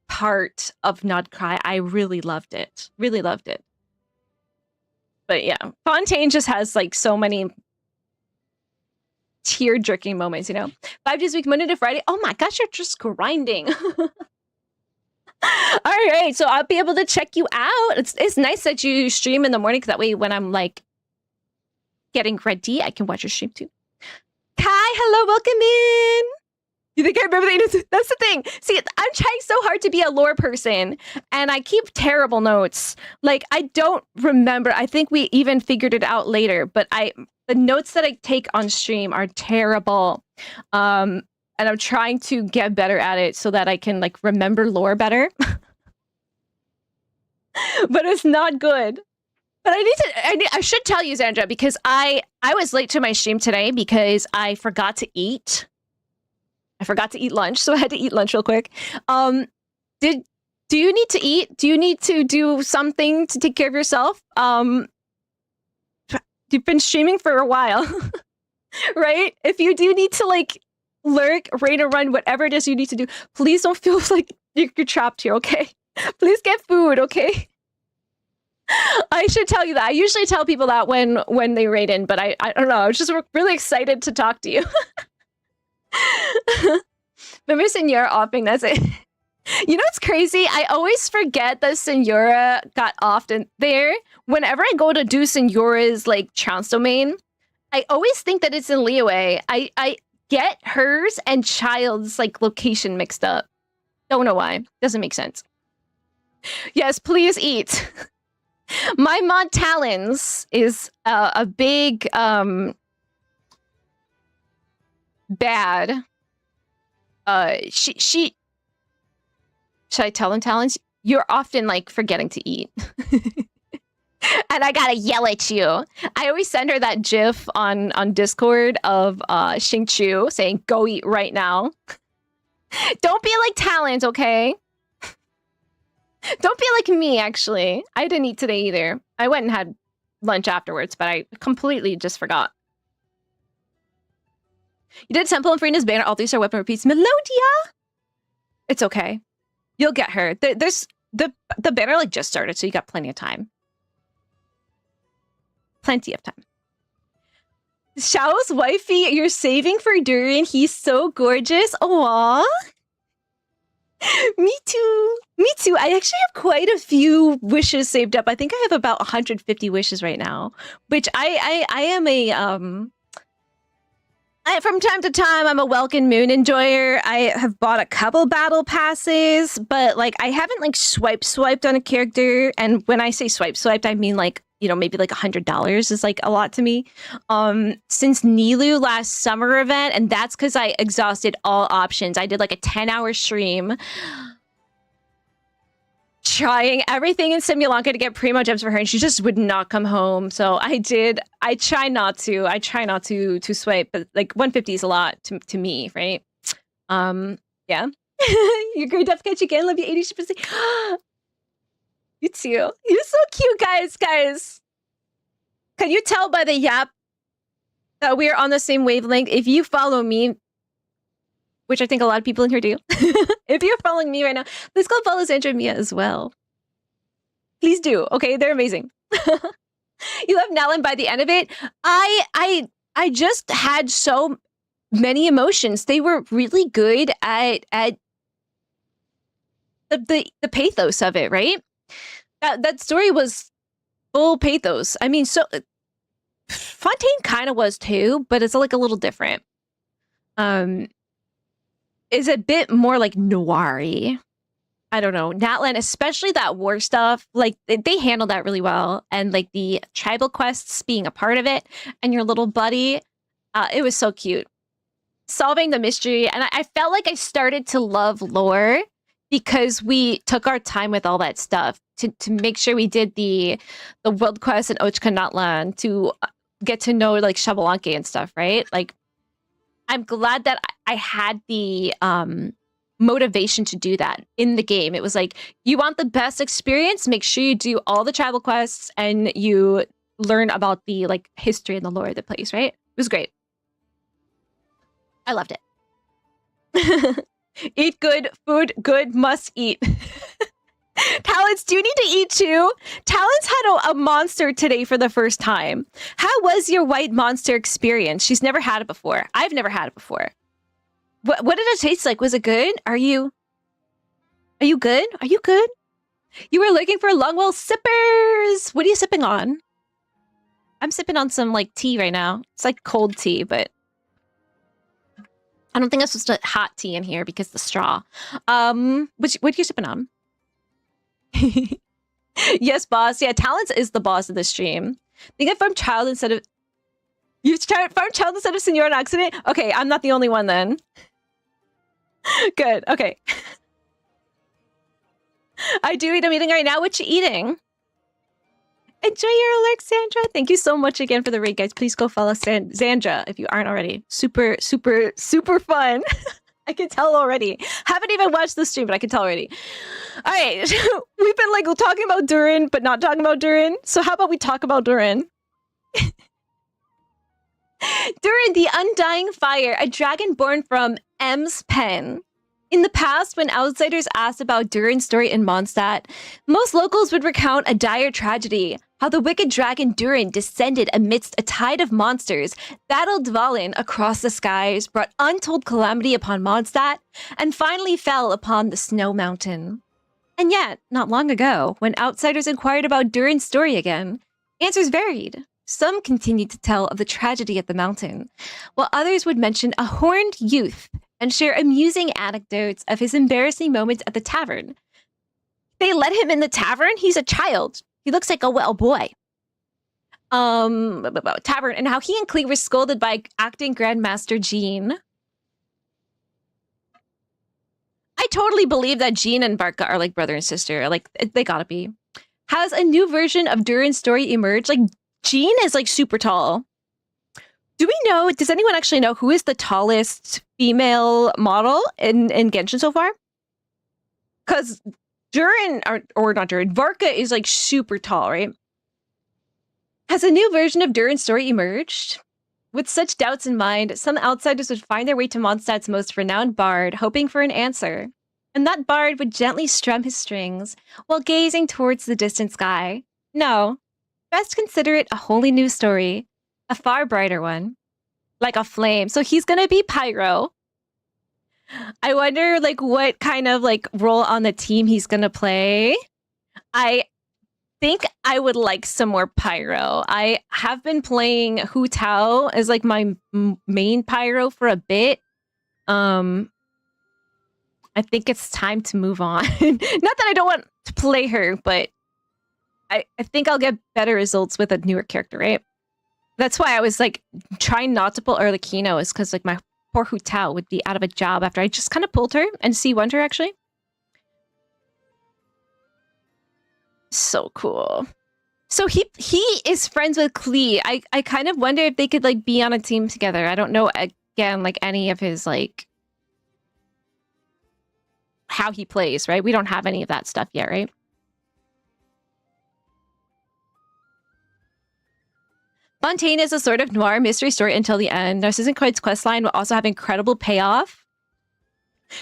part of Not Cry, I really loved it. Really loved it. But yeah, Fontaine just has like so many tear-jerking moments, you know? 5 days a week, Monday to Friday. Oh my gosh, you're just grinding. All right, so I'll be able to check you out. It's nice that you stream in the morning, because that way when I'm like getting ready, I can watch your stream too. Kai, hello, welcome in. You think I remember the That's the thing. See, I'm trying so hard to be a lore person, and I keep terrible notes. Like, I don't remember. I think we even figured it out later, but the notes that I take on stream are terrible. And I'm trying to get better at it so that I can like remember lore better. But it's not good. But I should tell you, Zandra, because I was late to my stream today because I forgot to eat. I forgot to eat lunch, so I had to eat lunch real quick. Do you need to eat? Do you need to do something to take care of yourself? You've been streaming for a while, right? If you do need to like lurk, raid or run, whatever it is you need to do, please don't feel like you're trapped here, okay? Please get food, okay? I should tell you that. I usually tell people that when they raid in, but I don't know. I was just really excited to talk to you. Remember Senora offing, that's it. You know what's crazy? I always forget that Senora got offed in there. Whenever I go to do Senora's like Chance domain, I always think that it's in Liyue. I get hers and Child's like location mixed up. Don't know why. Doesn't make sense. Yes, please eat. My mod Talons is a big bad. She should I tell them, Talons? You're often like forgetting to eat. And I gotta yell at you. I always send her that gif on Discord of Xing Chu saying, go eat right now. Don't be like Talons, okay? Don't be like me, actually. I didn't eat today either. I went and had lunch afterwards, but I completely just forgot. You did Temple and Farina's banner, all 3-star weapon repeats. Melodia! It's okay. You'll get her. There's the banner like just started, so you got plenty of time. Plenty of time. Xiao's wifey, you're saving for Durin. He's so gorgeous. Aww. Me too. Me too. I actually have quite a few wishes saved up. I think I have about 150 wishes right now, which I am a from time to time, I'm a Welkin Moon enjoyer. I have bought a couple battle passes, but like I haven't like swiped on a character. And when I say swiped, I mean like, you know, maybe like $100 is like a lot to me. Since Nilu last summer event, and that's because I exhausted all options. I did like a 10-hour stream trying everything in Simulanka to get Primo gems for her, and she just would not come home. So I try not to swipe, but like 150 is a lot to me, right? Yeah. You're great, Duff Catch again. Love you 80%. You too. You're so cute, guys. Can you tell by the yap that we're on the same wavelength? If you follow me, which I think a lot of people in here do. If you're following me right now, please go follow Sandra and Mia as well. Please do. Okay, they're amazing. You love Nalin by the end of it. I just had so many emotions. They were really good at the pathos of it, right? That story was full pathos. I mean, so Fontaine kind of was too, but it's like a little different. Is a bit more like noir-y. I don't know. Natlan, especially that war stuff, like they handled that really well. And like the tribal quests being a part of it and your little buddy, it was so cute. Solving the mystery. And I felt like I started to love lore because we took our time with all that stuff to make sure we did the world quest in Ochka Natlan to get to know like Xabalanque and stuff, right? Like, I'm glad that I had the motivation to do that in the game. It was like, you want the best experience, make sure you do all the travel quests and you learn about the like history and the lore of the place, right? It was great. I loved it. Eat good, food good, must eat. Talents, do you need to eat too? Talents had a monster today for the first time. How was your white monster experience? She's never had it before. I've never had it before. What did it taste like? Was it good? Are you good? Are you good? You were looking for Longwell sippers. What are you sipping on? I'm sipping on some like tea right now. It's like cold tea, but I don't think I'm supposed to hot tea in here because the straw. What are you sipping on? Yes, boss. Yeah, Talents is the boss of the stream. Think I farmed child instead of... You farmed child instead of Senor on accident? Okay, I'm not the only one then. Good, okay. I do eat. I'm eating right now. What you eating? Enjoy your alert, Sandra. Thank you so much again for the raid, guys. Please go follow Sandra if you aren't already. Super, super, super fun. I can tell already. Haven't even watched the stream, but I can tell already. All right. We've been like talking about DURIN, but not talking about DURIN. So how about we talk about DURIN? DURIN, the Undying Fire, a dragon born from M's pen. In the past, when outsiders asked about DURIN's story in Mondstadt, most locals would recount a dire tragedy, how the wicked dragon DURIN descended amidst a tide of monsters, battled Dvalin across the skies, brought untold calamity upon Mondstadt, and finally fell upon the Snow Mountain. And yet, not long ago, when outsiders inquired about DURIN's story again, answers varied. Some continued to tell of the tragedy at the mountain, while others would mention a horned youth and share amusing anecdotes of his embarrassing moments at the tavern. They let him in the tavern? He's a child. He looks like a well boy. Tavern, and how he and Klee were scolded by acting Grandmaster Jean. I totally believe that Jean and Barca are like brother and sister. Like, they gotta be. Has a new version of DURIN's story emerged? Like, Jean is like super tall. Do we know, does anyone actually know who is the tallest female model in Genshin so far? Because DURIN, or not DURIN, Varka is like super tall, right? Has a new version of DURIN's story emerged? With such doubts in mind, some outsiders would find their way to Mondstadt's most renowned bard, hoping for an answer. And that bard would gently strum his strings while gazing towards the distant sky. No, best consider it a wholly new story. A far brighter one. Like a flame. So he's gonna be Pyro. I wonder, like, what kind of, like, role on the team he's gonna play. I think I would like some more Pyro. I have been playing Hu Tao as, like, my main Pyro for a bit. I think it's time to move on. Not that I don't want to play her, but I think I'll get better results with a newer character, right? That's why I was like trying not to pull Arlecchino, is because like my poor Hu Tao would be out of a job after I just kind of pulled her and see Wonder actually. So cool. So he is friends with Klee. I kind of wonder if they could like be on a team together. I don't know again like any of his like how he plays, right? We don't have any of that stuff yet, right? Fontaine is a sort of noir mystery story until the end. Narcissus Coid's questline will also have incredible payoff.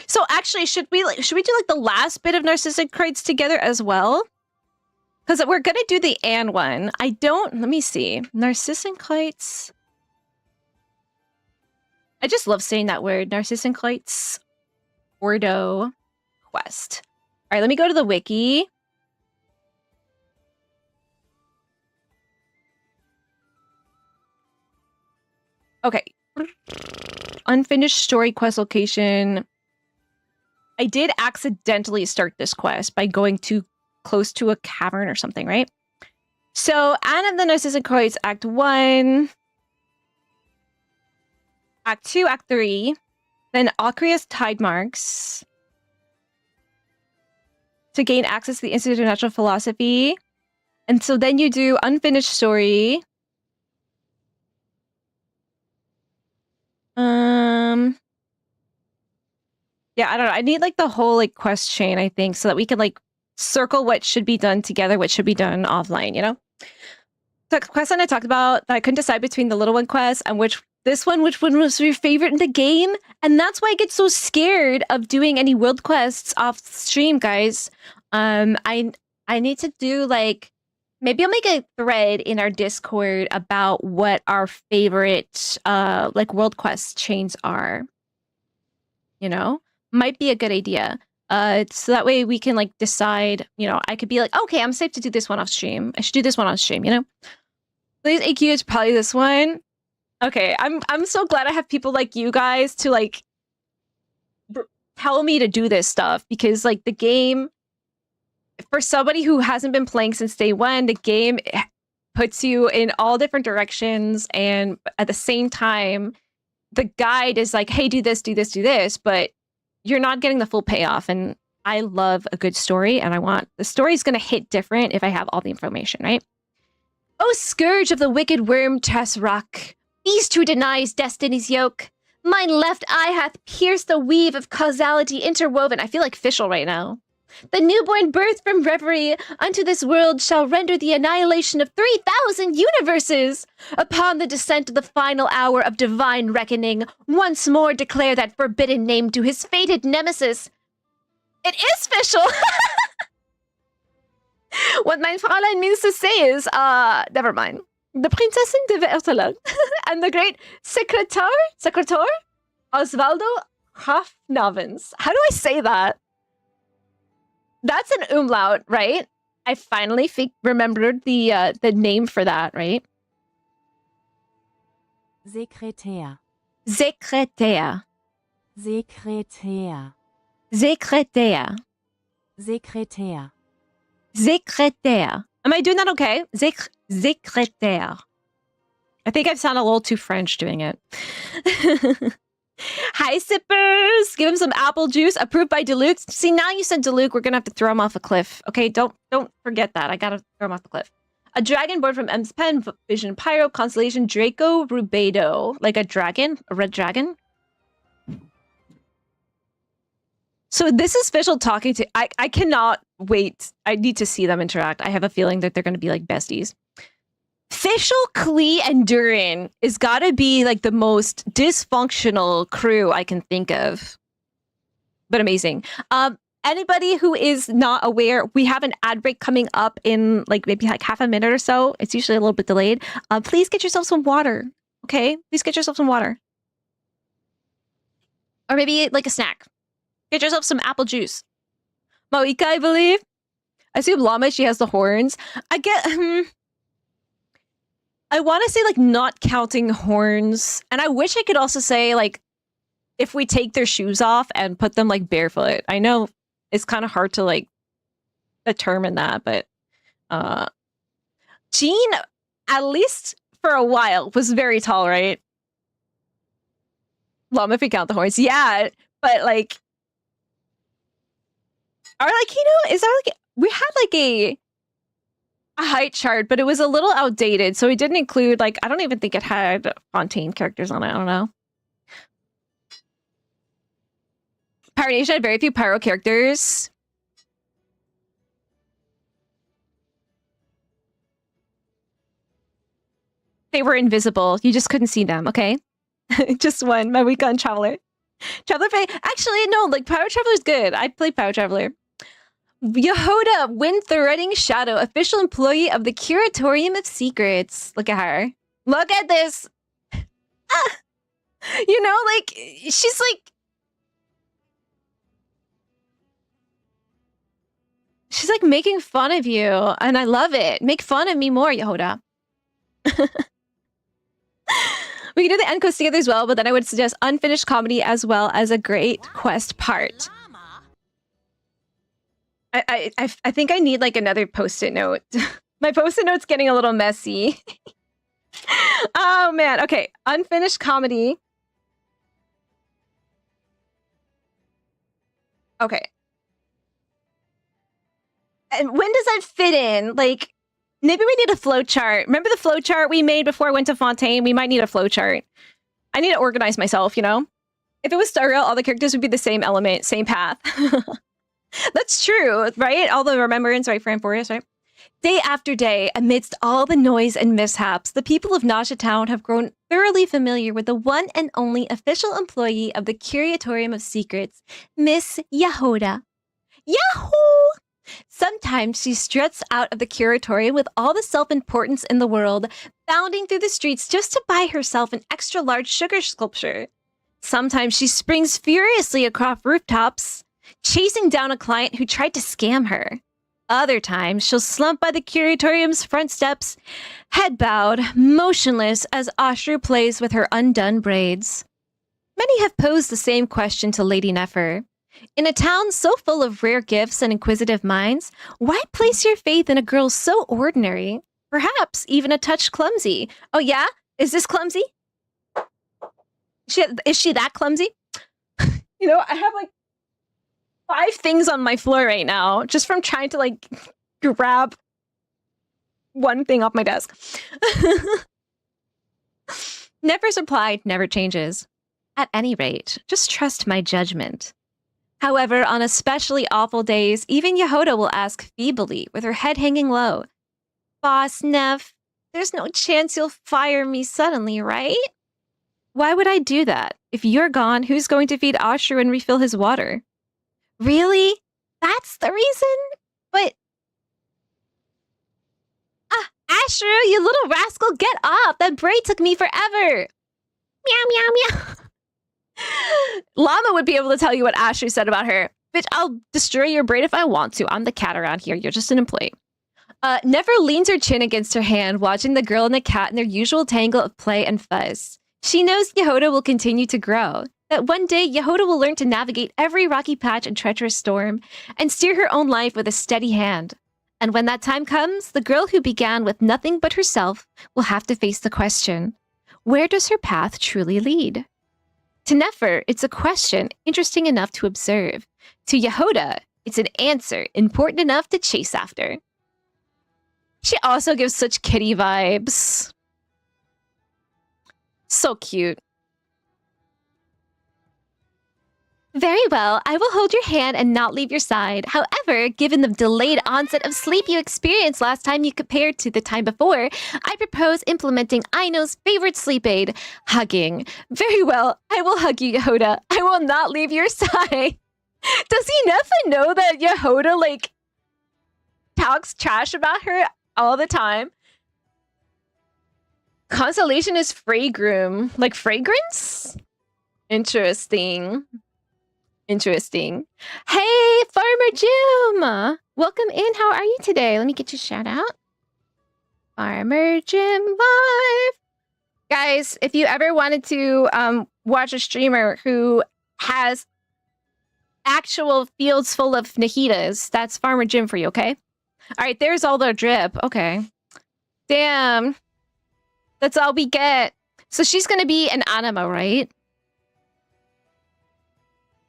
So actually, should we do like the last bit of Narcissus Coids together as well? Because we're gonna do the and one. Let me see. Narcissus Coids. I just love saying that word. Narcissus Coids Ordo quest. All right, let me go to the wiki. Okay. Unfinished story quest location. I did accidentally start this quest by going too close to a cavern or something, right? So, Anne of the Narcissus Coids, Act 1. Act 2, Act 3. Then Alcrius Tide Marks. To gain access to the Institute of Natural Philosophy. And so then you do Unfinished Story. Yeah, I don't know. I need like the whole like quest chain, I think, so that we can like circle what should be done together, what should be done offline, you know? The quest line I talked about that I couldn't decide between the little one quest and which one was your favorite in the game. And that's why I get so scared of doing any world quests off stream, guys. I need to do like maybe I'll make a thread in our Discord about what our favorite like world quest chains are. You know? Might be a good idea. So that way we can like decide, you know, I could be like, okay, I'm safe to do this one off stream. I should do this one off stream, you know? Please AQ is probably this one. Okay, I'm so glad I have people like you guys to like tell me to do this stuff, because like the game, for somebody who hasn't been playing since day one, the game puts you in all different directions, and at the same time, the guide is like, hey, do this, do this, do this, but you're not getting the full payoff. And I love a good story, and I want the story's gonna hit different if I have all the information, right? Oh, scourge of the wicked worm Tasrak, beast who denies destiny's yoke, mine left eye hath pierced the weave of causality interwoven. I feel like Fischl right now. The newborn birth from reverie unto this world shall render the annihilation of 3,000 universes. Upon the descent of the final hour of divine reckoning, once more declare that forbidden name to his fated nemesis. It is Fischl! What mein Fräulein means to say is, never mind. The Prinzessin de Vertelen and the great Sekretar Osvaldo Hofnavens. How do I say that? That's an umlaut, right? I finally remembered the name for that, right? Sekretär. Sekretär. Sekretär. Sekretär. Sekretär. Sekretär. Am I doing that okay? Sekretär. I think I've sounded a little too French doing it. Hi, sippers! Give him some apple juice. Approved by Deluxe. See, now you said Deluxe, we're gonna have to throw him off a cliff. Okay, don't forget that. I gotta throw him off the cliff. A dragon born from M's pen, Vision Pyro, Constellation Draco Rubedo. Like a dragon? A red dragon? So this is Fischl talking to... I cannot wait. I need to see them interact. I have a feeling that they're gonna be like besties. Fischl, Klee, and DURIN is gotta be like the most dysfunctional crew I can think of. But amazing. Anybody who is not aware, we have an ad break coming up in like maybe like half a minute or so. It's usually a little bit delayed. Please get yourself some water. Okay? Please get yourself some water. Or maybe like a snack. Get yourself some apple juice. Moika, I believe. I assume Llama, she has the horns. I get... I want to say, like, not counting horns. And I wish I could also say, like, if we take their shoes off and put them, like, barefoot. I know it's kind of hard to, like, determine that, but... Jean, at least for a while, was very tall, right? Llama, if we count the horns. Yeah, but, like... Arlecchino, is that, like... We had, like, a height chart, but it was a little outdated, so it didn't include, like, I don't even think it had Fontaine characters on it. I don't know. Pyro Nation had very few Pyro characters. They were invisible. You just couldn't see them, okay? Just one. My week on Traveler. Traveler play. Actually, no, like, Pyro Traveler's good. I play Pyro Traveler. Yehoda, Wind-Threading Shadow, official employee of the Curatorium of Secrets. Look at her. Look at this. Ah! You know, like, she's like... She's like making fun of you, and I love it. Make fun of me more, Yehoda. We can do the end quest together as well, but then I would suggest unfinished comedy as well as a great quest part. I think I need like another post-it note. My post-it note's getting a little messy. Oh man, okay. Unfinished comedy. Okay. And when does that fit in? Like, maybe we need a flow chart. Remember the flow chart we made before I went to Fontaine? We might need a flow chart. I need to organize myself, you know? If it was Star Rail, all the characters would be the same element, same path. That's true, right? All the remembrance, right, for Amphorius, right? Day after day, amidst all the noise and mishaps, the people of Nasha Town have grown thoroughly familiar with the one and only official employee of the Curatorium of Secrets, Miss Yahoda. Yahoo! Sometimes she struts out of the curatorium with all the self-importance in the world, bounding through the streets just to buy herself an extra-large sugar sculpture. Sometimes she springs furiously across rooftops, chasing down a client who tried to scam her. Other times, she'll slump by the curatorium's front steps, head bowed, motionless as Ashru plays with her undone braids. Many have posed the same question to Lady Nefer. In a town so full of rare gifts and inquisitive minds, why place your faith in a girl so ordinary? Perhaps even a touch clumsy. Oh yeah? Is this clumsy? Is she that clumsy? You know, I have like 5 things on my floor right now just from trying to like grab one thing off my desk. Nefer's reply never changes. At any rate, just trust my judgment. However, on especially awful days, even Yehoda will ask feebly, with her head hanging low, Boss Neff, there's no chance you'll fire me suddenly, right? Why would I do that? If you're gone, who's going to feed Ashru and refill his water? Really? That's the reason? But... Ashru, you little rascal, get up! That braid took me forever! Meow, meow, meow. Llama would be able to tell you what Ashru said about her. Bitch, I'll destroy your braid if I want to. I'm the cat around here. You're just an employee. Never leans her chin against her hand, watching the girl and the cat in their usual tangle of play and fuzz. She knows Yehoda will continue to grow. That one day, Yehoda will learn to navigate every rocky patch and treacherous storm and steer her own life with a steady hand. And when that time comes, the girl who began with nothing but herself will have to face the question, where does her path truly lead? To Nefer, it's a question interesting enough to observe. To Yehoda, it's an answer important enough to chase after. She also gives such kitty vibes. So cute. Very well, I will hold your hand and not leave your side. However, given the delayed onset of sleep you experienced last time you compared to the time before, I propose implementing Aino's favorite sleep aid, hugging. Very well, I will hug you, Yehoda. I will not leave your side. Does he never know that Yehoda, like, talks trash about her all the time? Constellation is Fraygroom. Like fragrance? Interesting. Interesting. Hey, Farmer Jim! Welcome in. How are you today? Let me get you a shout out. Farmer Jim Live! Guys, if you ever wanted to watch a streamer who has actual fields full of Nahitas, that's Farmer Jim for you, okay? Alright, there's all the drip. Okay. Damn. That's all we get. So she's gonna be an anima, right?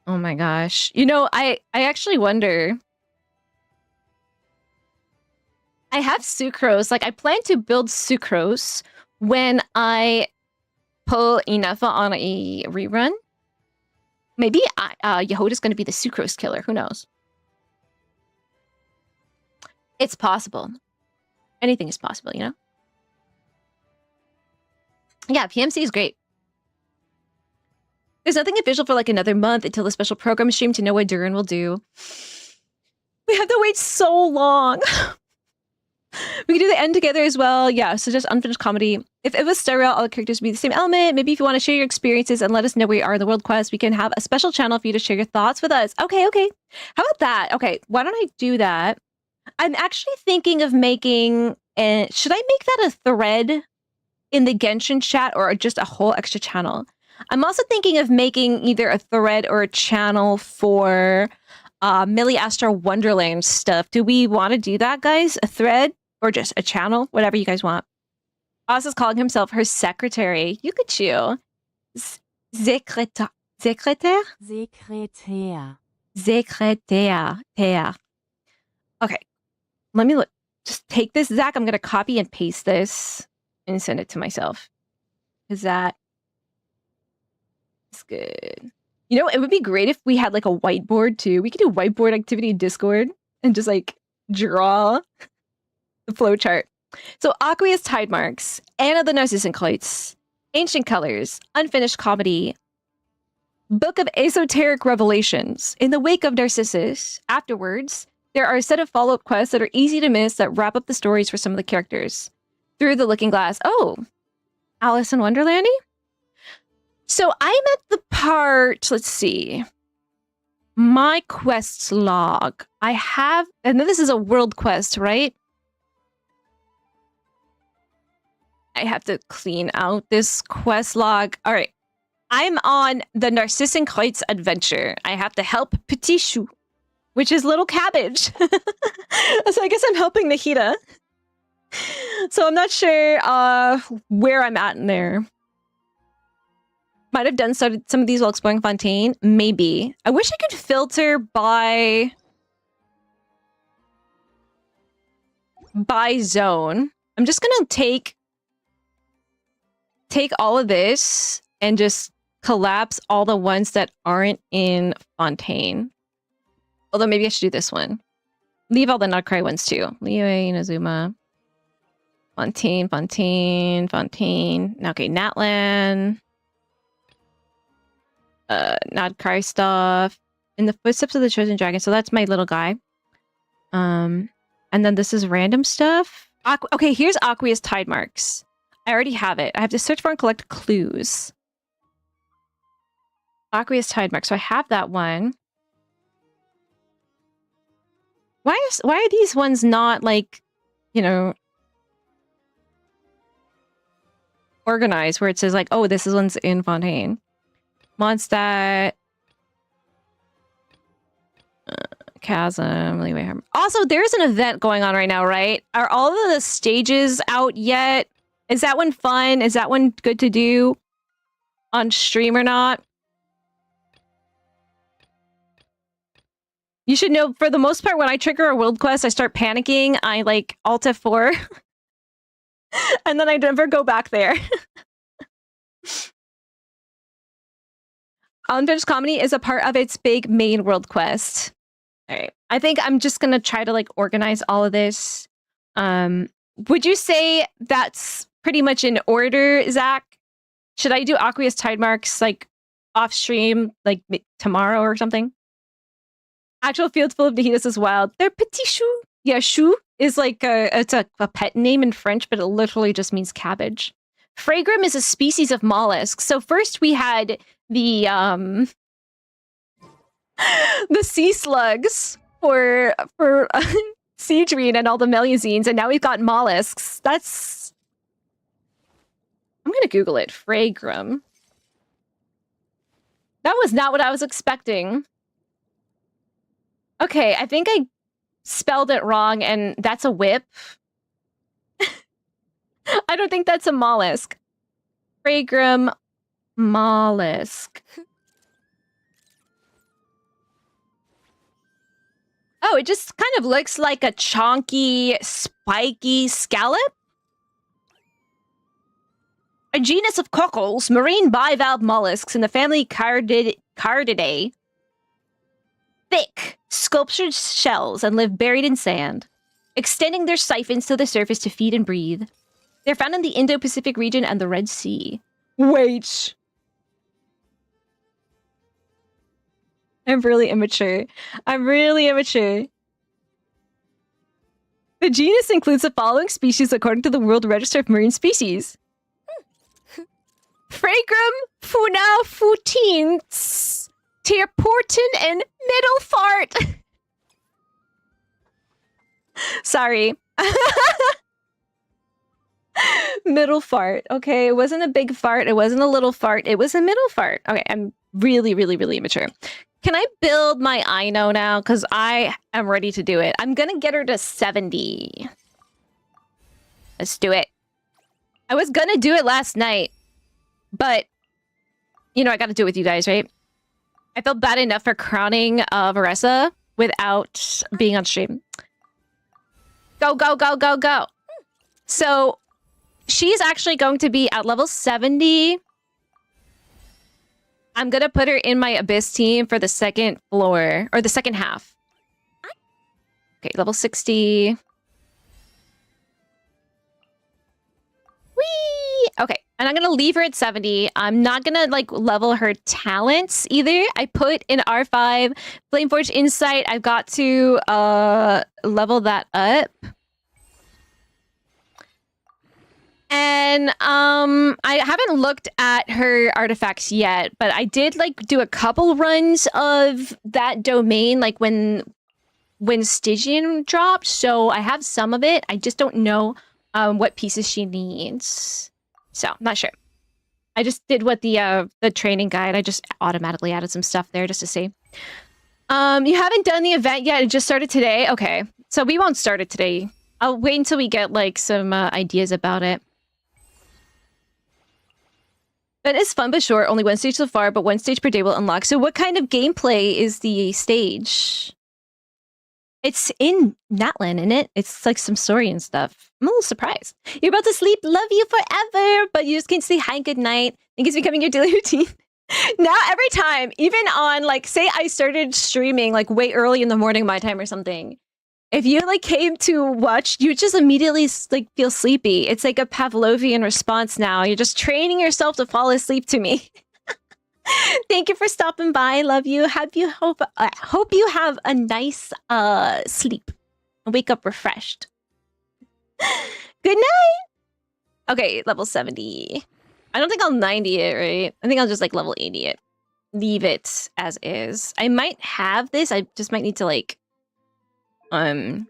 Oh my gosh. You know, I actually wonder. I have sucrose. Like, I plan to build sucrose when I pull Inefa on a rerun. Maybe Yehoda's going to be the sucrose killer. Who knows? It's possible. Anything is possible, you know? Yeah, PMC is great. There's nothing official for like another month until the special program stream to know what DURIN will do. We have to wait so long. We can do the end together as well. Yeah, so just unfinished comedy. If it was stereo, all the characters would be the same element. Maybe if you want to share your experiences and let us know where you are in the world quest, we can have a special channel for you to share your thoughts with us. Okay, okay. How about that? Okay, why don't I do that? I'm actually thinking of making... should I make that a thread in the Genshin chat or just a whole extra channel? I'm also thinking of making either a thread or a channel for Millie Astra Wonderland stuff. Do we want to do that, guys? A thread or just a channel? Whatever you guys want. Oz is calling himself her secretary. You could chew. Secrétaire? Secrétaire. Secrétaire. Okay. Let me look. Just take this, Zach. I'm going to copy and paste this and send it to myself. Is that... It's good. You know, it would be great if we had like a whiteboard too. We could do whiteboard activity in Discord and just like draw the flow chart. So Aqueous Tide Marks, Anna the Narcissenkreuz, Ancient Colors, Unfinished Comedy, Book of Esoteric Revelations. In the wake of Narcissus, afterwards, there are a set of follow-up quests that are easy to miss that wrap up the stories for some of the characters. Through the Looking Glass. Oh, Alice in Wonderlandy? So I'm at the part, let's see. My quests log. I have, and then this is a world quest, right? I have to clean out this quest log. All right. I'm on the Narcissenkreuz adventure. I have to help Petit Chou, which is little cabbage. So I guess I'm helping Nahida. So I'm not sure where I'm at in there. Might have done some of these while exploring Fontaine. Maybe. I wish I could filter by zone. I'm just gonna take all of this and just collapse all the ones that aren't in Fontaine. Although maybe I should do this one. Leave all the Nutcry ones too. Liyue, Inazuma, Fontaine. Okay, Natlan. Nutcry stuff. In the Footsteps of the Chosen Dragon. So that's my little guy. And then this is random stuff. Okay, here's Aqueous Tide Marks. I already have it. I have to search for and collect clues. Aqueous Tide Marks. So I have that one. Why are these ones not like, you know, organized where it says like, oh, this is one's in Fontaine. Mondstadt. Chasm. Also, there's an event going on right now, right? Are all of the stages out yet? Is that one fun? Is that one good to do on stream or not? You should know, for the most part, when I trigger a world quest, I start panicking. I like Alt F4. And then I never go back there. Unfinished Comedy is a part of its big main world quest. All right. I think I'm just going to try to like organize all of this. Would you say that's pretty much in order, Zach? Should I do Aqueous Tide Marks like off stream, like tomorrow or something? Actual fields full of Nahidas is wild. They're Petit Chou. Yeah, chou is like it's a pet name in French, but it literally just means cabbage. Fragrum is a species of mollusk. So first we had the sea slugs for Seedrine and all the Melusines, and now we've got mollusks. That's... I'm gonna Google it. Fragrum. That was not what I was expecting. Okay, I think I spelled it wrong, and that's a whip. I don't think that's a mollusk. Fragrum mollusk. Oh, it just kind of looks like a chonky, spiky scallop. A genus of cockles, marine bivalve mollusks in the family Cardidae. Thick, sculptured shells and live buried in sand, extending their siphons to the surface to feed and breathe. They're found in the Indo-Pacific region and the Red Sea. Wait. I'm really immature. The genus includes the following species according to the World Register of Marine Species. Fragrum funafutines, Tierporten, and middle fart. Sorry. Middle fart. Okay, it wasn't a big fart. It wasn't a little fart. It was a middle fart. Okay, I'm really immature. Can I build my Ino now? Because I am ready to do it. I'm going to get her to 70. Let's do it. I was going to do it last night. But, you know, I got to do it with you guys, right? I felt bad enough for crowning Varessa without being on stream. Go, go, go, go, go. So, she's actually going to be at level 70. I'm gonna put her in my Abyss team for the second floor, or the second half. Okay, level 60. Whee! Okay, and I'm gonna leave her at 70. I'm not gonna like level her talents either. I put in R5 Flameforge Insight. I've got to level that up. And I haven't looked at her artifacts yet, but I did like do a couple runs of that domain like when Stygian dropped, so I have some of it. I just don't know what pieces she needs. So, not sure. I just did what the training guide. I just automatically added some stuff there just to see. You haven't done the event yet. It just started today. Okay. So we won't start it today. I'll wait until we get like some ideas about it. But it's fun but short. Only one stage so far, but one stage per day will unlock. So what kind of gameplay is the stage? It's in Natlan, isn't it? It's like some story and stuff. I'm a little surprised. You're about to sleep. Love you forever. But you just can't say hi and good night. I think it's becoming your daily routine. Now, every time, even on like, say I started streaming like way early in the morning, my time or something. If you like came to watch, you just immediately like feel sleepy. It's like a Pavlovian response now. You're just training yourself to fall asleep to me. Thank you for stopping by. Love you. Hope you have a nice sleep and wake up refreshed. Good night. Okay, level 70. I don't think I'll 90 it, right? I think I'll just like level 80 it. Leave it as is. I might have this. I just might need to like boop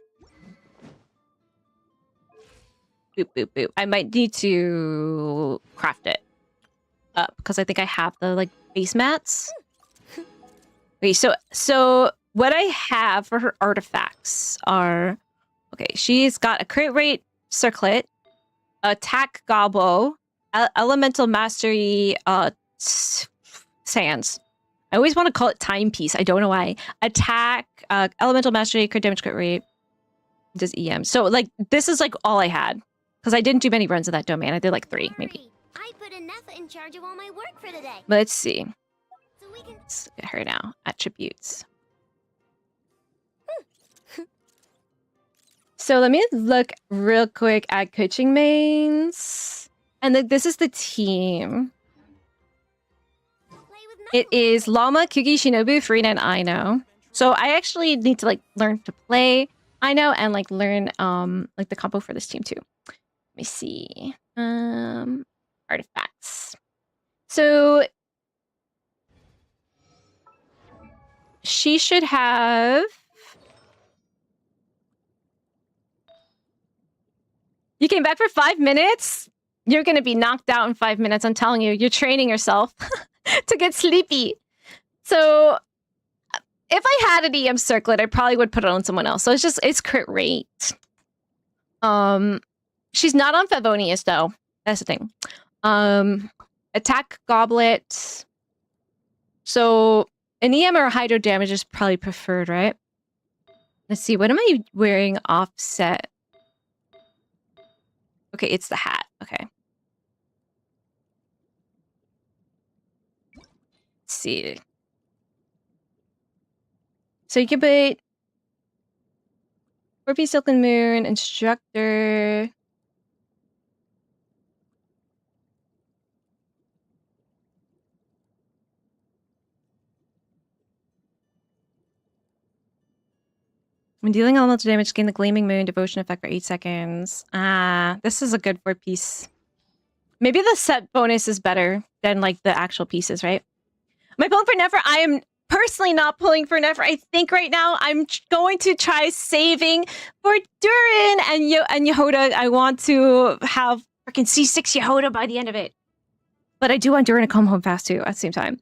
boop boop. I might need to craft it up because I think I have the like base mats. Okay, so what I have for her artifacts are okay. She's got a crit rate circlet, attack gobbo, elemental mastery, sands. I always want to call it timepiece. I don't know why. Attack, elemental mastery, crit damage, crit rate, does EM. So like this is like all I had because I didn't do many runs of that domain. I did like 3 maybe. I put enough in charge of all my work for the day. But let's see. So we can... Let's get her now. Attributes. So let me look real quick at coaching mains. And this is the team. It is Llama, Kugi, Shinobu, Furina, and Aino. So I actually need to like learn to play Aino and like learn like the combo for this team too. Let me see. Artifacts. So she should have. You came back for 5 minutes? You're gonna be knocked out in 5 minutes. I'm telling you, you're training yourself to get sleepy. So if I had an EM circlet, I probably would put it on someone else. So it's crit rate. She's not on Favonius though. That's the thing. Attack goblet. So an EM or a hydro damage is probably preferred, right? Let's see. What am I wearing offset? Okay, it's the hat. Okay. Let's see. So you can put Scorpio Silken Moon, Instructor. When dealing elemental damage, gain the Gleaming Moon Devotion effect for 8 seconds. This is a good 4-piece. Maybe the set bonus is better than like the actual pieces, right? Am I pulling for Nefer? I am personally not pulling for Nefer. I think right now I'm going to try saving for Durin and Yehoda. I want to have freaking C6 Yehoda by the end of it. But I do want Durin to come home fast too at the same time.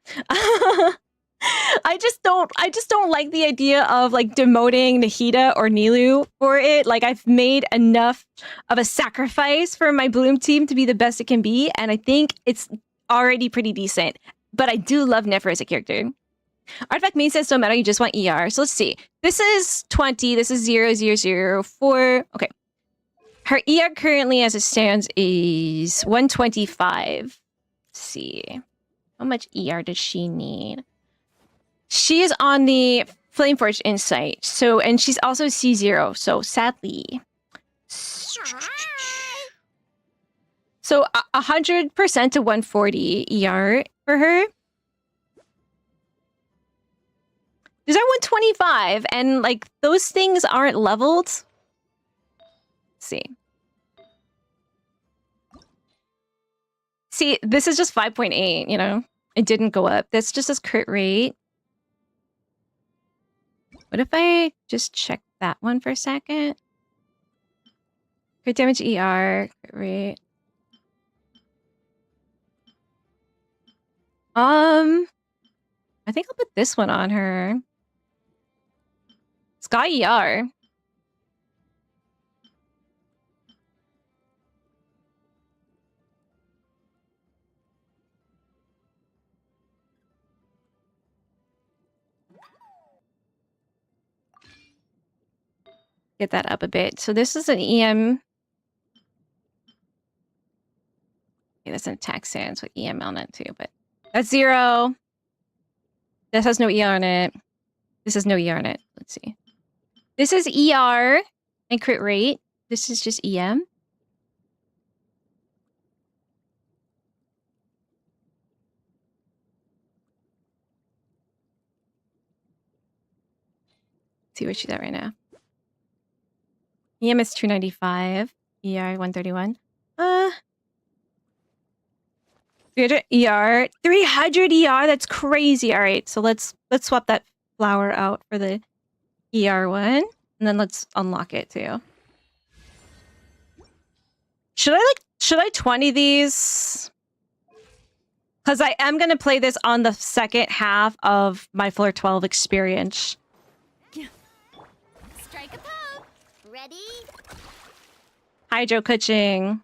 I just don't like the idea of like demoting Nahida or Nilu for it. Like I've made enough of a sacrifice for my Bloom team to be the best it can be, and I think it's already pretty decent. But I do love Nefer as a character. Artifact main says don't matter, you just want ER. So let's see. This is 20, this is 0, 0, 0, 4. Okay. Her ER currently as it stands is 125. Let's see. How much ER does she need? She is on the Flameforge Insight. So, and she's also C0. So sadly. So 100% to 140 ER for her. These are 125, and like those things aren't leveled. Let's see. See, this is just 5.8, you know? It didn't go up. That's just as crit rate. What if I just check that one for a second? Crit damage ER, crit rate. I think I'll put this one on her. It's got ER. Get that up a bit. So this is an EM. Okay, that's an attack stance with EM on it too, but that's 0. This has no ER on it. This has no ER on it. Let's see. This is ER and crit rate. This is just EM. Let's see where she's at right now. EM is 295. ER 131. 300 ER. 300 ER. That's crazy. All right, so let's swap that flower out for the ER one, and then let's unlock it too. Should I 20 these? Because I am gonna play this on the second half of my Floor 12 experience. Strike a pose. Ready? Hydro Kuching.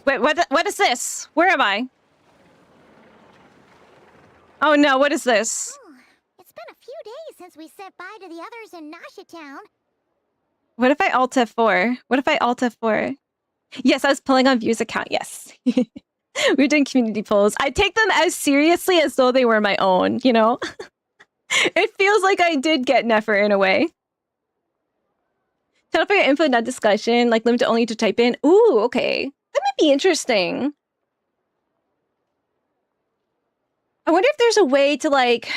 Wait, what is this? Where am I? Oh no, what is this? Oh, it's been a few days since we said bye to the others in Nasha Town. What if I alt F4? What if I alt F4? Yes, I was pulling on View's account, yes. We're doing community polls. I take them as seriously as though they were my own, you know? It feels like I did get Nefer in a way. Tell for your info, not discussion, like limited only to type in. Ooh, okay. That might be interesting. I wonder if there's a way to like...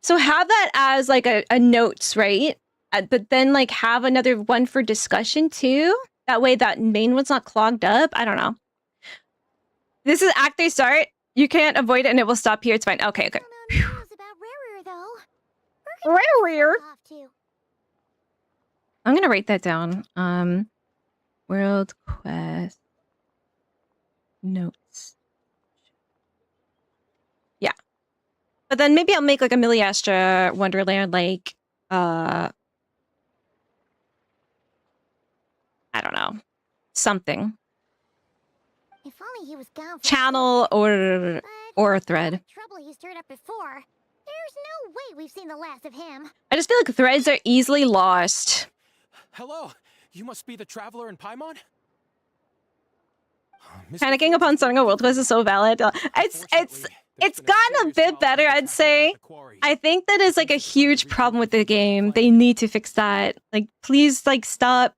So have that as like a notes, right? But then like have another one for discussion too? That way that main one's not clogged up? I don't know. This is Act 3 start. You can't avoid it and it will stop here. It's fine. Okay, okay. No news about Rarer though. Rarer? Off to. I'm gonna write that down. World Quest notes. Yeah. But then maybe I'll make like a Miliastra Wonderland, like I don't know. Something. If only he was gone for Channel or a thread. trouble he stirred up before. There's no way we've seen the last of him. I just feel like threads are easily lost. Hello, you must be the traveler in Paimon? Panicking upon starting a world quest is so valid. It's gotten a bit better, I'd say. I think that is like a huge problem with the game. They need to fix that. Like, please, like, stop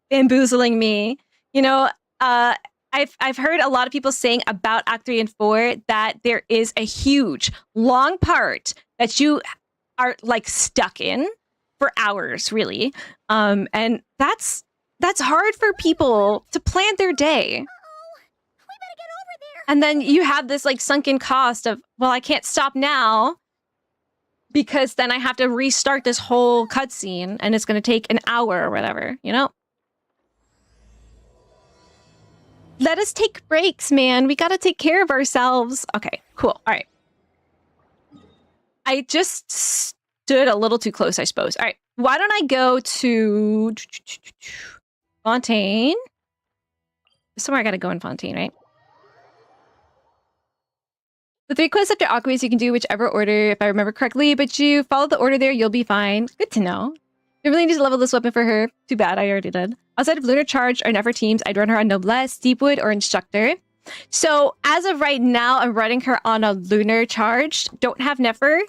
bamboozling me. You know, I've heard a lot of people saying about Act 3 and 4 that there is a huge, long part that you are like stuck in for hours, really. And that's hard for people to plan their day. We better get over there. And then you have this like sunken cost of, well, I can't stop now because then I have to restart this whole cutscene and it's going to take an hour or whatever, you know? Let us take breaks, man. We got to take care of ourselves. Okay, cool. All right. I just stood a little too close, I suppose. All right. Why don't I go to Fontaine? Somewhere I got to go in Fontaine, right? The 3 quests after Aqueous you can do whichever order, if I remember correctly, but you follow the order there, you'll be fine. Good to know. You really need to level this weapon for her. Too bad, I already did. Outside of Lunar Charge or Never teams, I'd run her on Noblesse, Deepwood, or Instructor. So as of right now, I'm running her on a Lunar Charge. Don't have Never.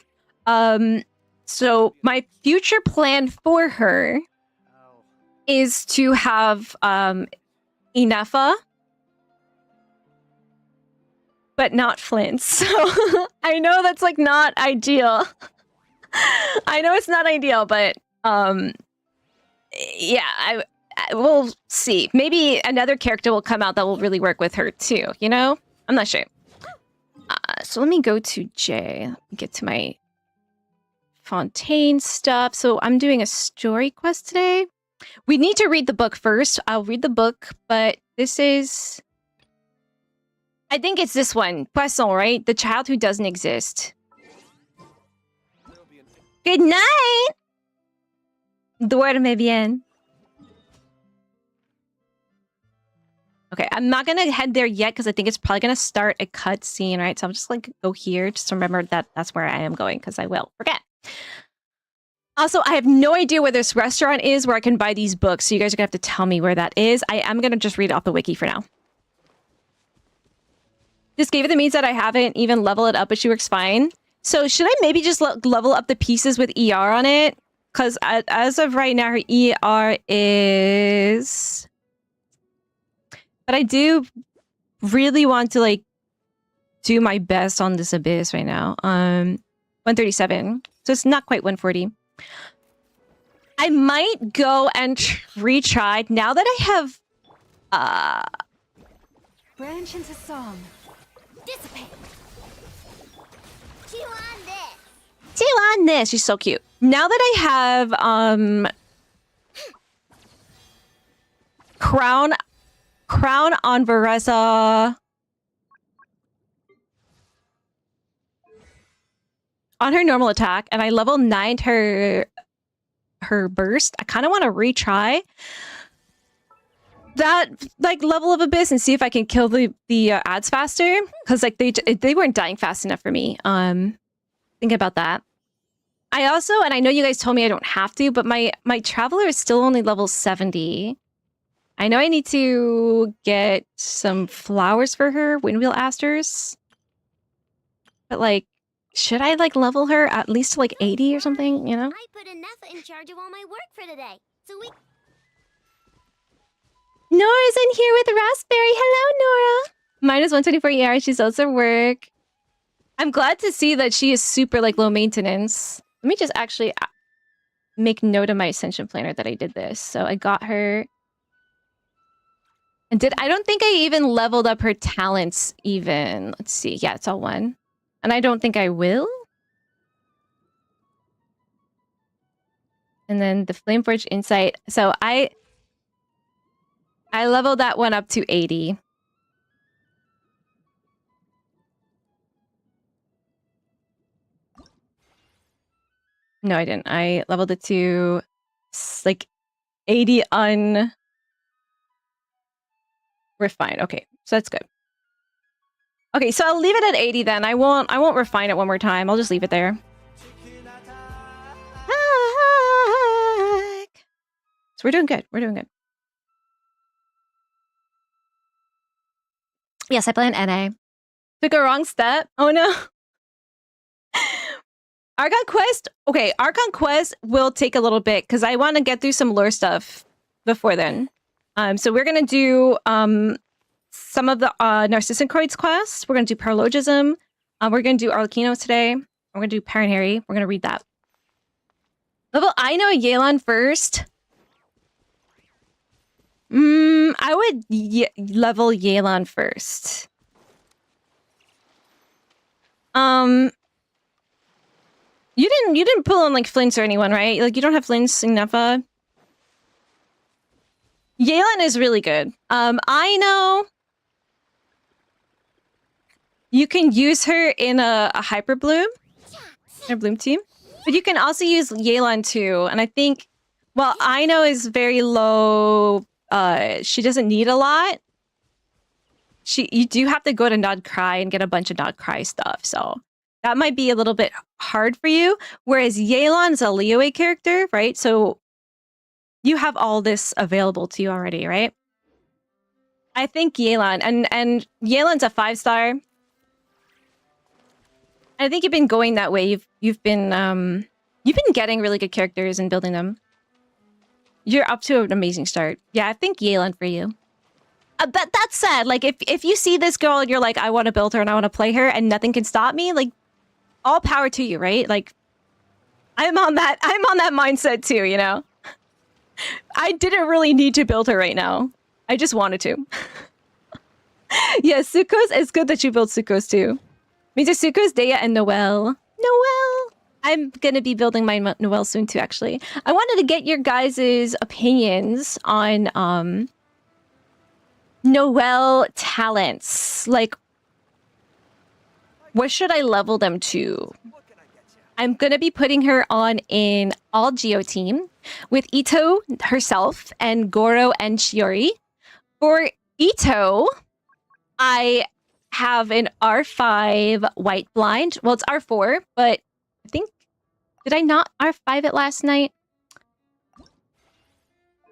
So my future plan for her is to have Inefa, but not Flint. So I know that's like not ideal. I know it's not ideal, but yeah, we'll see. Maybe another character will come out that will really work with her too, you know? I'm not sure. So let me go to J. Get to my Fontaine stuff. So I'm doing a story quest today. We need to read the book first. I'll read the book, but this is... I think it's this one. Poisson, right? The child who doesn't exist. Good night! Duerme bien. Okay, I'm not gonna head there yet because I think it's probably gonna start a cutscene, right? So I'm just like, go here. Just remember that that's where I am going because I will forget. Also, I have no idea where this restaurant is where I can buy these books. So you guys are gonna have to tell me where that is. I am gonna just read off the wiki for now. This gave it the means that I haven't even leveled it up, but she works fine. So should I maybe just level up the pieces with ER on it? Because as of right now, her ER is... But I do really want to like do my best on this abyss right now. 137. So it's not quite 140. I might go and retry now that I have Branch into song. Dissipate. Chew on this. Chew on this. She's so cute. Now that I have Crown on Vereza on her normal attack, and I level 9'd her burst. I kind of want to retry that like level of abyss and see if I can kill the ads faster, because like they weren't dying fast enough for me. Think about that. I also, and I know you guys told me I don't have to, but my traveler is still only level 70. I know I need to get some flowers for her, windwheel asters. But like, should I like level her at least to like 80 or something, you know? I put Inefa in charge of all my work for today. So we... Nora's in here with Raspberry. Hello, Nora. Minus 124 ER. She's also work. I'm glad to see that she is super like low maintenance. Let me just actually make note of my ascension planner that I did this. So I got her. And I don't think I even leveled up her talents even. Let's see. Yeah, it's all one. And I don't think I will. And then the Flameforge Insight. So I leveled that one up to 80. No, I didn't. I leveled it to like 80 refined. Okay, so that's good. Okay, so I'll leave it at 80 then. I won't refine it one more time. I'll just leave it there. So we're doing good. We're doing good. Yes, I play an NA. Took a wrong step. Oh no. Archon Quest. Okay, Archon Quest will take a little bit because I want to get through some lore stuff before then. So we're gonna do some of the Narcissoncroids quests. We're gonna do Paralogism. We're gonna do Arlecchino today. We're gonna do Parent Harry. We're gonna read that. Level I know Yelan first. I would level Yelan first. You didn't pull on like Flints or anyone, right? Like you don't have Flints in Nefa. Yelan is really good. I know you can use her in a Hyper Bloom, a Bloom team, but you can also use Yelan too. And I think, well, I know is very low. She doesn't need a lot. You do have to go to Nod Cry and get a bunch of Nod Cry stuff, so that might be a little bit hard for you. Whereas Yelan's a Liyue character, right? So you have all this available to you already, right? I think Yelan, and Yelan's a 5-star. I think you've been going that way. You've been getting really good characters and building them. You're up to an amazing start. Yeah, I think Yelan for you. But that said, like if you see this girl and you're like, I want to build her and I want to play her and nothing can stop me, like all power to you, right? Like I'm on that mindset too, you know? I didn't really need to build her right now. I just wanted to. Yeah, Sukkos, it's good that you build Sukkos too. Me too, Sukkos, Dea, and Noelle. Noelle! I'm gonna be building my Noelle soon too, actually. I wanted to get your guys' opinions on Noelle talents. Like, what should I level them to? I'm gonna be putting her on an all Geo team with Ito herself and Goro and Shiori. For Ito, I have an R5 white blind. Well, it's R4, but I think, did I not R5 it last night?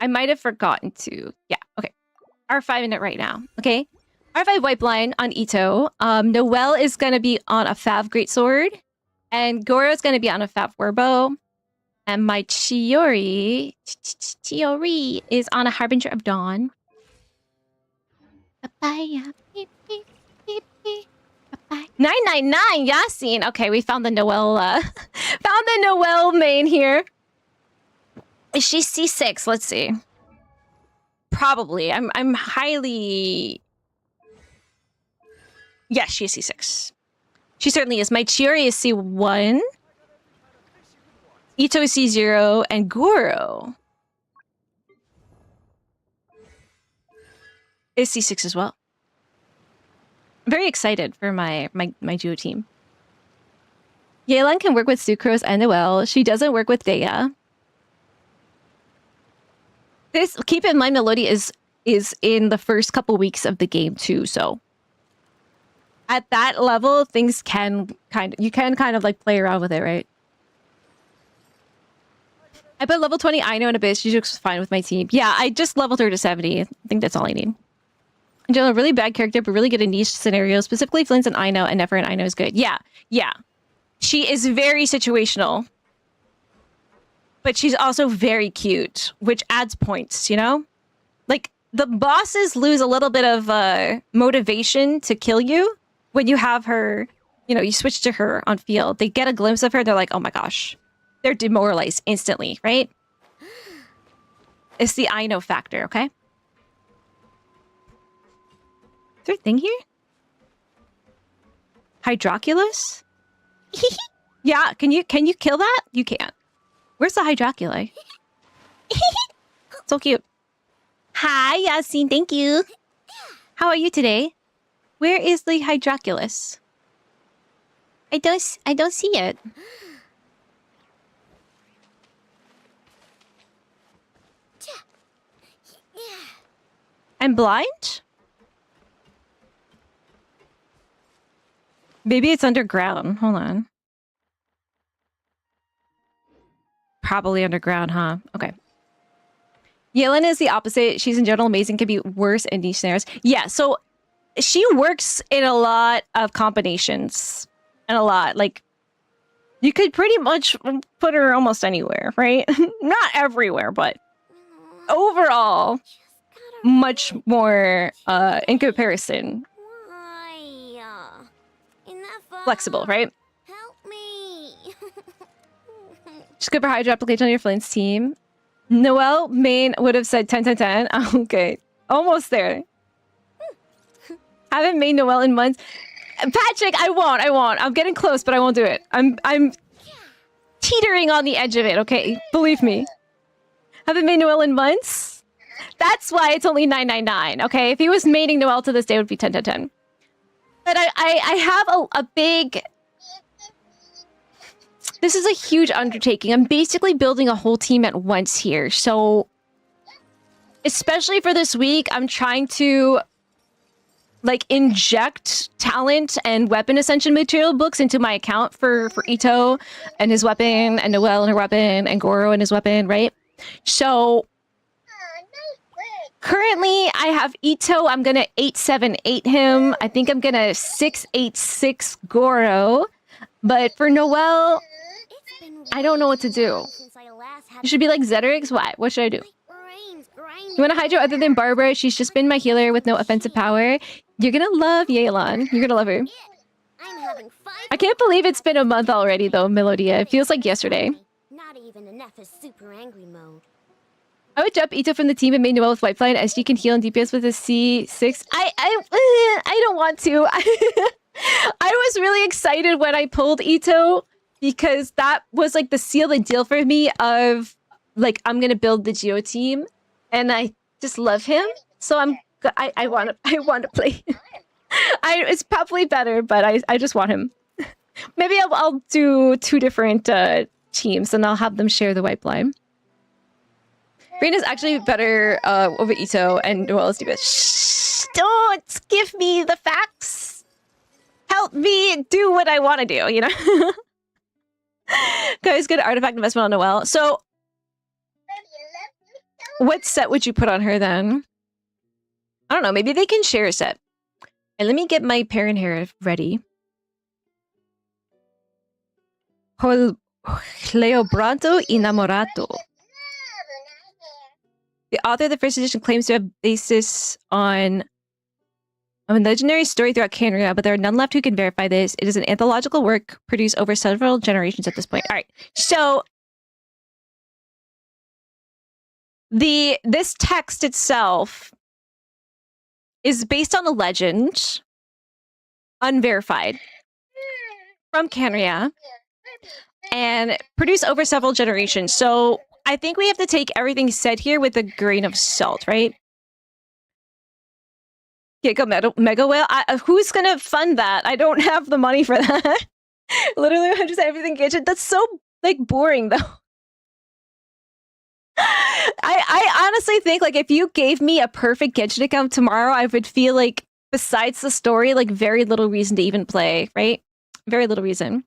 I might have forgotten to. Yeah, okay. R5 in it right now, okay? R5 white blind on Ito. Noelle is going to be on a Fav Greatsword. And Goro is going to be on a Fav Warbow. And my Chiori is on a Harbinger of Dawn. Papaya. 999 Yasin. Okay, we found the Noelle main here. Is she C6? Let's see. Probably. I'm highly. Yes, she's C6. She certainly is. My Chiori is C1. Ito is C0 and Goro is C6 as well. I'm very excited for my duo team. Yelan can work with Sucrose and Noelle. She doesn't work with Dea. This, keep in mind, Melody is in the first couple weeks of the game too, so at that level, things can kind of like play around with it, right? I put level 20 Aino in Abyss. She looks fine with my team. Yeah, I just leveled her to 70. I think that's all I need. In general, really bad character, but really good in niche scenarios. Specifically, Flynn's an Aino, and Nefer and Aino is good. Yeah. She is very situational. But she's also very cute, which adds points, you know? Like, the bosses lose a little bit of motivation to kill you when you have her, you know, you switch to her on field. They get a glimpse of her, they're like, oh my gosh. They're demoralized instantly, right? It's the Aino factor, okay? Is there a thing here? Hydroculus? Yeah, can you kill that? You can't. Where's the Hydroculi? So cute. Hi, Yasin, thank you. How are you today? Where is the Hydroculus? I don't see it. I'm blind? Maybe it's underground. Hold on. Probably underground, huh? Okay. Yelan is the opposite. She's in general amazing, can be worse in niche scenarios. Yeah, so she works in a lot of combinations. And a lot. Like, you could pretty much put her almost anywhere, right? Not everywhere, but overall, much more in comparison. Flexible, right? Help me. Just good for Hydro application on your Flynn's team. Noelle main would have said 10, 10, 10. Okay. Almost there. Haven't made Noelle in months. Patrick, I won't. I'm getting close, but I won't do it. I'm teetering on the edge of it, okay? Believe me. Haven't made Noelle in months? That's why it's only 999, okay? If he was mating Noelle to this day, it would be 10, 10, 10. But I have a big... This is a huge undertaking. I'm basically building a whole team at once here. So, especially for this week, I'm trying to, like, inject talent and weapon ascension material books into my account for Ito and his weapon, and Noelle and her weapon, and Goro and his weapon, right? So, Currently, I have Ito. I'm gonna 878 him. I think I'm gonna 686 Goro. But for Noelle, It's been I don't know what to way do. since I last had You should be like Zedrix. Why? What should I do? my brain's grinding. You want to hydro other than Barbara? She's just been my healer with no offensive power. You're gonna love Yelan. You're gonna love her. I'm having 5 I can't believe it's been a month already, though, Melodia. It feels like yesterday. Not even enough is super angry mode. I would drop Ito from the team and made Noelle with White Fly, and SD can heal and DPS with a C6. I don't want to. I was really excited when I pulled Ito because that was like the seal the deal for me of like I'm gonna build the Geo team, and I just love him. So I want to play. It's probably better, but I just want him. Maybe I'll do 2 different teams, and I'll have them share the white line. Green is actually better over Ito and Noelle's DPS. Shh! Don't give me the facts. Help me do what I want to do, you know? Guys, good artifact investment on Noelle. So, what set would you put on her then? I don't know. Maybe they can share a set. And let me get my parent hair ready. Cleobranto Innamorato. The author of the first edition claims to have basis on a legendary story throughout Canria, but there are none left who can verify this. It is an anthological work produced over several generations at this point. All right, so this text itself is based on a legend, unverified, from Canria, and produced over several generations. So I think we have to take everything said here with a grain of salt, right? Giga Mega Whale. Who's gonna fund that? I don't have the money for that. Literally 100% everything genshin. That's so like boring though. I honestly think like if you gave me a perfect Genshin account tomorrow, I would feel like besides the story, like very little reason to even play, right? Very little reason.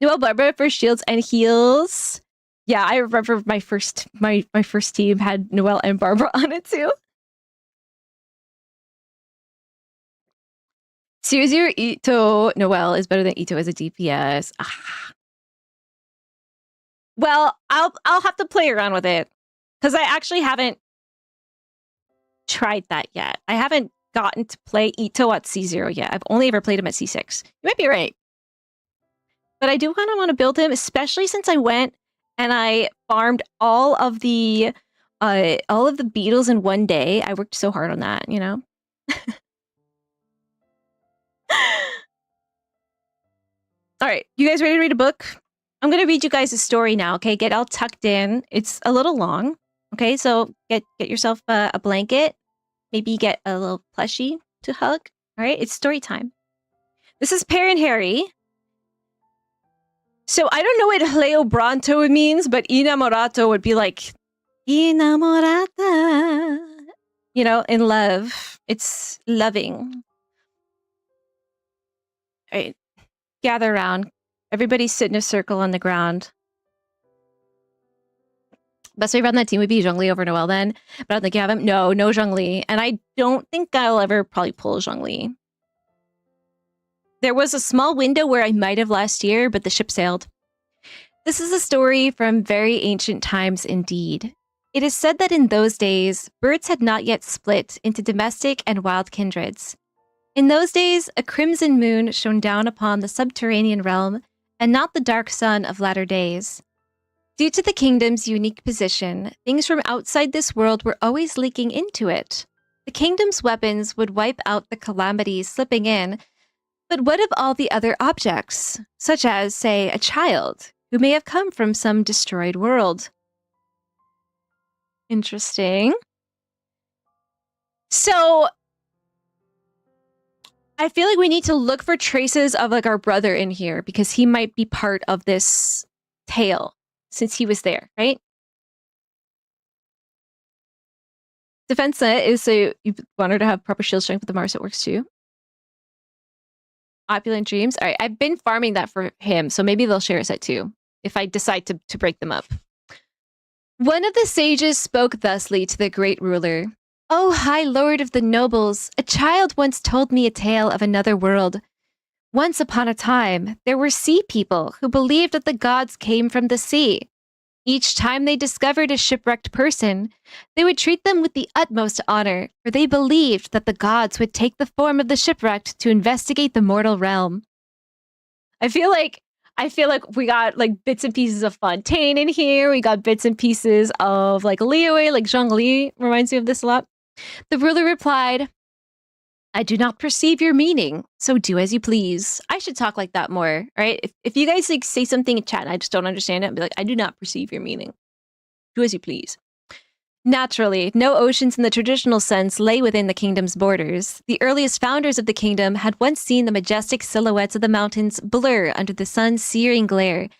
Noelle Barbara for shields and heals. Yeah, I remember my first team had Noelle and Barbara on it too. 00 Ito Noelle is better than Ito as a DPS. Ah. Well, I'll have to play around with it because I actually haven't tried that yet. I haven't gotten to play Ito at C0 yet. I've only ever played him at C6. You might be right. But I do kind of want to build him, especially since I went and I farmed all of the beetles in one day. I worked so hard on that, you know? All right, you guys ready to read a book? I'm going to read you guys a story now, okay? Get all tucked in. It's a little long, okay? So get yourself a blanket. Maybe get a little plushie to hug. All right, it's story time. This is Parent Harry. So I don't know what Cleobranto means, but Innamorato would be like Innamorata. You know, in love. It's loving. All right, gather around. Everybody sit in a circle on the ground. Best way around that team would be Zhongli over Noelle then. But I don't think you have him. No Zhongli. And I don't think I'll ever probably pull Zhongli. There was a small window where I might have last year, but the ship sailed. This is a story from very ancient times indeed. It is said that in those days, birds had not yet split into domestic and wild kindreds. In those days, a crimson moon shone down upon the subterranean realm, and not the dark sun of latter days. Due to the kingdom's unique position, things from outside this world were always leaking into it. The kingdom's weapons would wipe out the calamities slipping in, but what of all the other objects, such as, say, a child, who may have come from some destroyed world? Interesting. So, I feel like we need to look for traces of like our brother in here, because he might be part of this tale, since he was there, right? Defense set is so you want her to have proper shield strength with the Mars, it works too. Opulent dreams. All right, I've been farming that for him, so maybe they'll share a set too if I decide to break them up. One of the sages spoke thusly to the great ruler. "O high lord of the nobles, a child once told me a tale of another world. Once upon a time, there were sea people who believed that the gods came from the sea. Each time they discovered a shipwrecked person, they would treat them with the utmost honor, for they believed that the gods would take the form of the shipwrecked to investigate the mortal realm." I feel like we got like bits and pieces of Fontaine in here. We got bits and pieces of like Liyue, like Zhongli reminds me of this a lot. The ruler replied, "I do not perceive your meaning, so do as you please." I should talk like that more, right? If you guys like say something in chat and I just don't understand it, I'll be like, "I do not perceive your meaning. Do as you please." Naturally, no oceans in the traditional sense lay within the kingdom's borders. The earliest founders of the kingdom had once seen the majestic silhouettes of the mountains blur under the sun's searing glare,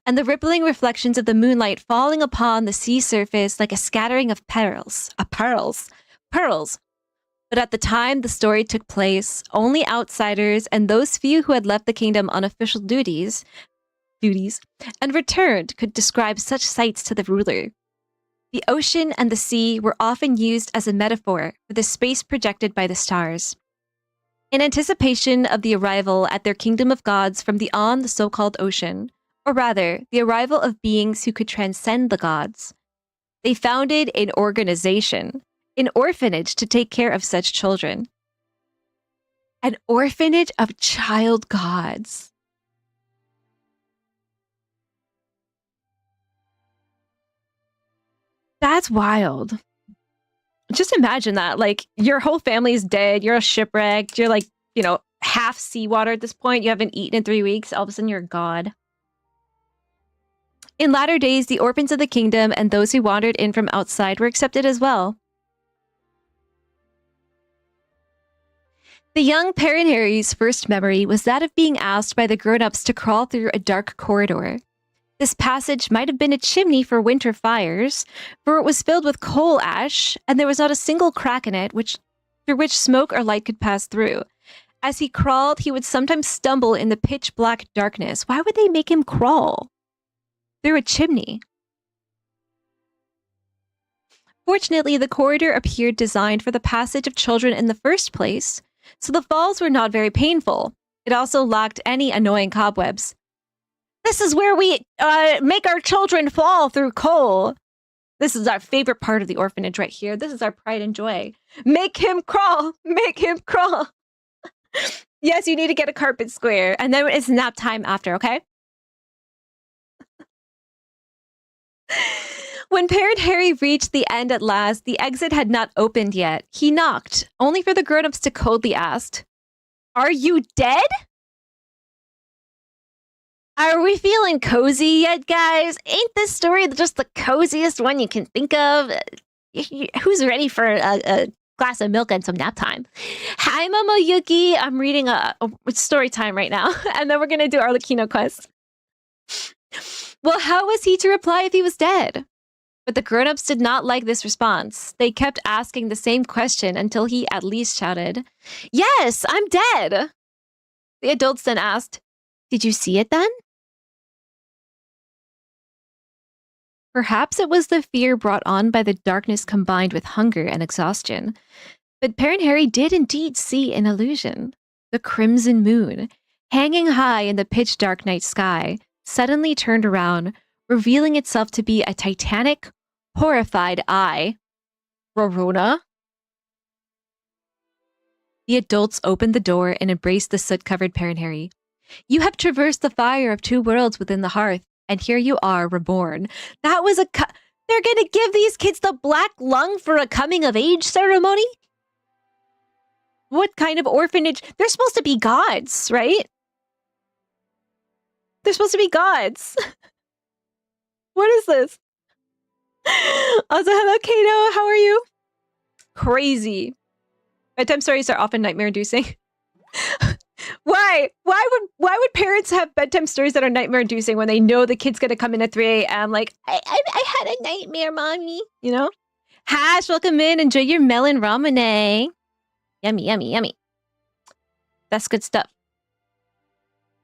and the rippling reflections of the moonlight falling upon the sea surface like a scattering of pearls. Pearls. But at the time the story took place, only outsiders and those few who had left the kingdom on official duties, and returned could describe such sights to the ruler. The ocean and the sea were often used as a metaphor for the space projected by the stars. In anticipation of the arrival at their kingdom of gods from beyond the so-called ocean, or rather, the arrival of beings who could transcend the gods, they founded an organization, an orphanage to take care of such children. An orphanage of child gods. That's wild. Just imagine that. Like, your whole family is dead. You're shipwrecked. You're like, half seawater at this point. You haven't eaten in 3 weeks. All of a sudden, you're a god. In latter days, the orphans of the kingdom and those who wandered in from outside were accepted as well. The young Perrin Harry's first memory was that of being asked by the grown-ups to crawl through a dark corridor. This passage might have been a chimney for winter fires, for it was filled with coal ash, and there was not a single crack in it through which smoke or light could pass through. As he crawled, he would sometimes stumble in the pitch-black darkness. Why would they make him crawl through a chimney? Fortunately, the corridor appeared designed for the passage of children in the first place, so the falls were not very painful. It also lacked any annoying cobwebs. "This is where we make our children fall through coal." This is our favorite part of the orphanage right here. This is our pride and joy. Make him crawl. Make him crawl. Yes, you need to get a carpet square. And then it's nap time after, okay? When Parent Harry reached the end at last, the exit had not opened yet. He knocked, only for the grown-ups to coldly ask, "Are you dead? Are we feeling cozy yet, guys? Ain't this story just the coziest one you can think of? Who's ready for a glass of milk and some nap time?" Hi, Momoyuki. I'm reading a story time right now, and then we're going to do Arlecchino quest. Well, how was he to reply if he was dead? But the grown-ups did not like this response. They kept asking the same question until he at least shouted, "Yes, I'm dead." The adults then asked, "Did you see it then?" Perhaps it was the fear brought on by the darkness combined with hunger and exhaustion. But Parent Harry did indeed see an illusion. The crimson moon, hanging high in the pitch-dark night sky, suddenly turned around, revealing itself to be a titanic, horrified eye. Rorona? The adults opened the door and embraced the soot-covered Parent Harry. "You have traversed the fire of two worlds within the hearth, and here you are, reborn." That was they're gonna give these kids the black lung for a coming-of-age ceremony? What kind of orphanage? They're supposed to be gods, right? They're supposed to be gods. What is this? Also, hello, Kato. How are you? Crazy. Bedtime stories are often nightmare-inducing. Why? Why would parents have bedtime stories that are nightmare-inducing when they know the kid's gonna come in at 3 a.m. like, I had a nightmare, mommy. You know? Hash, welcome in. Enjoy your melon ramen. Yummy, yummy, yummy. That's good stuff.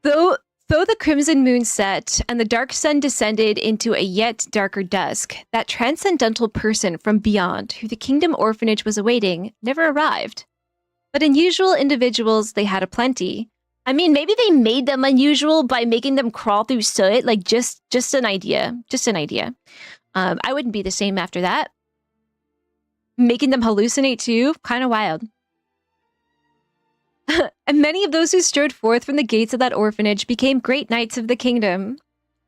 Though Though the crimson moon set and the dark sun descended into a yet darker dusk, that transcendental person from beyond, who the kingdom orphanage was awaiting, never arrived. But unusual individuals they had aplenty. I mean, maybe they made them unusual by making them crawl through soot. Like, just an idea. Just an idea. I wouldn't be the same after that. Making them hallucinate too? Kind of wild. And many of those who strode forth from the gates of that orphanage became great knights of the kingdom.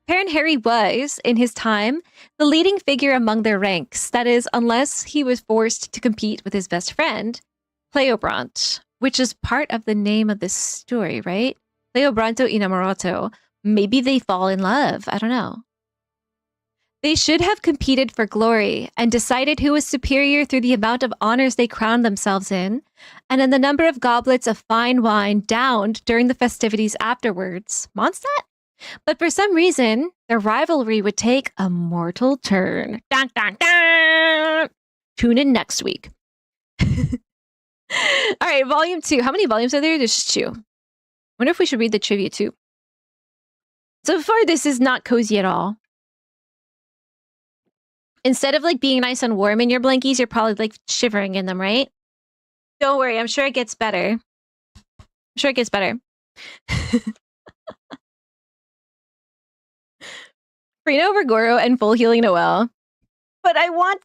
Baron Harry was, in his time, the leading figure among their ranks. That is, unless he was forced to compete with his best friend, Cleobrant, which is part of the name of this story, right? Cleobranto innamorato. Maybe they fall in love. I don't know. They should have competed for glory and decided who was superior through the amount of honors they crowned themselves in, and in the number of goblets of fine wine downed during the festivities afterwards. Mondstadt? But for some reason, their rivalry would take a mortal turn. Dun, dun, dun! Tune in next week. All right, volume 2. How many volumes are there? There's just 2. Wonder if we should read the trivia too. So far, this is not cozy at all. Instead of like being nice and warm in your blankies, you're probably like shivering in them, right? Don't worry, I'm sure it gets better. I'm sure it gets better. Free over Goro and full healing Noelle. But I want...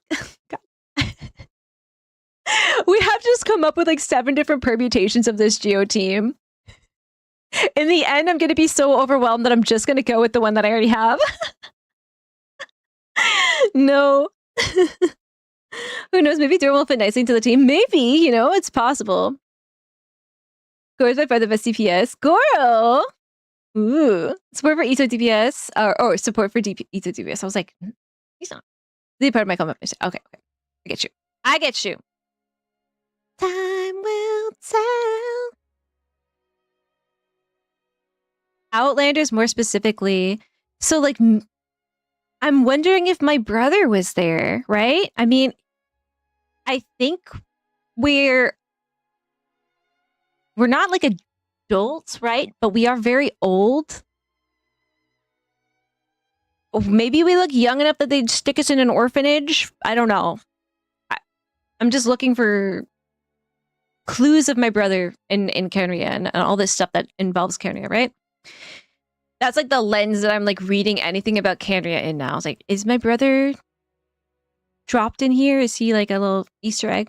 We have just come up with like 7 different permutations of this Geo team. In the end, I'm going to be so overwhelmed that I'm just going to go with the one that I already have. No. Who knows? Maybe Durwolf fit nicely into the team. Maybe, you know, it's possible. Goro's by far the best DPS. Goro! Ooh. Support for ESO DPS. Or support for ESO DPS. I was like, he's not. Leave part of my comment. Okay. I get you. I get you. Time will tell. Outlanders more specifically. So, like, I'm wondering if my brother was there, right? I mean, I think we're not like adults, right? But we are very old. Maybe we look young enough that they'd stick us in an orphanage. I don't know. I'm just looking for clues of my brother in Khaenri'ah and all this stuff that involves Khaenri'ah, right? That's like the lens that I'm like reading anything about Khaenri'ah in now. It's like, is my brother dropped in here? Is he like a little Easter egg?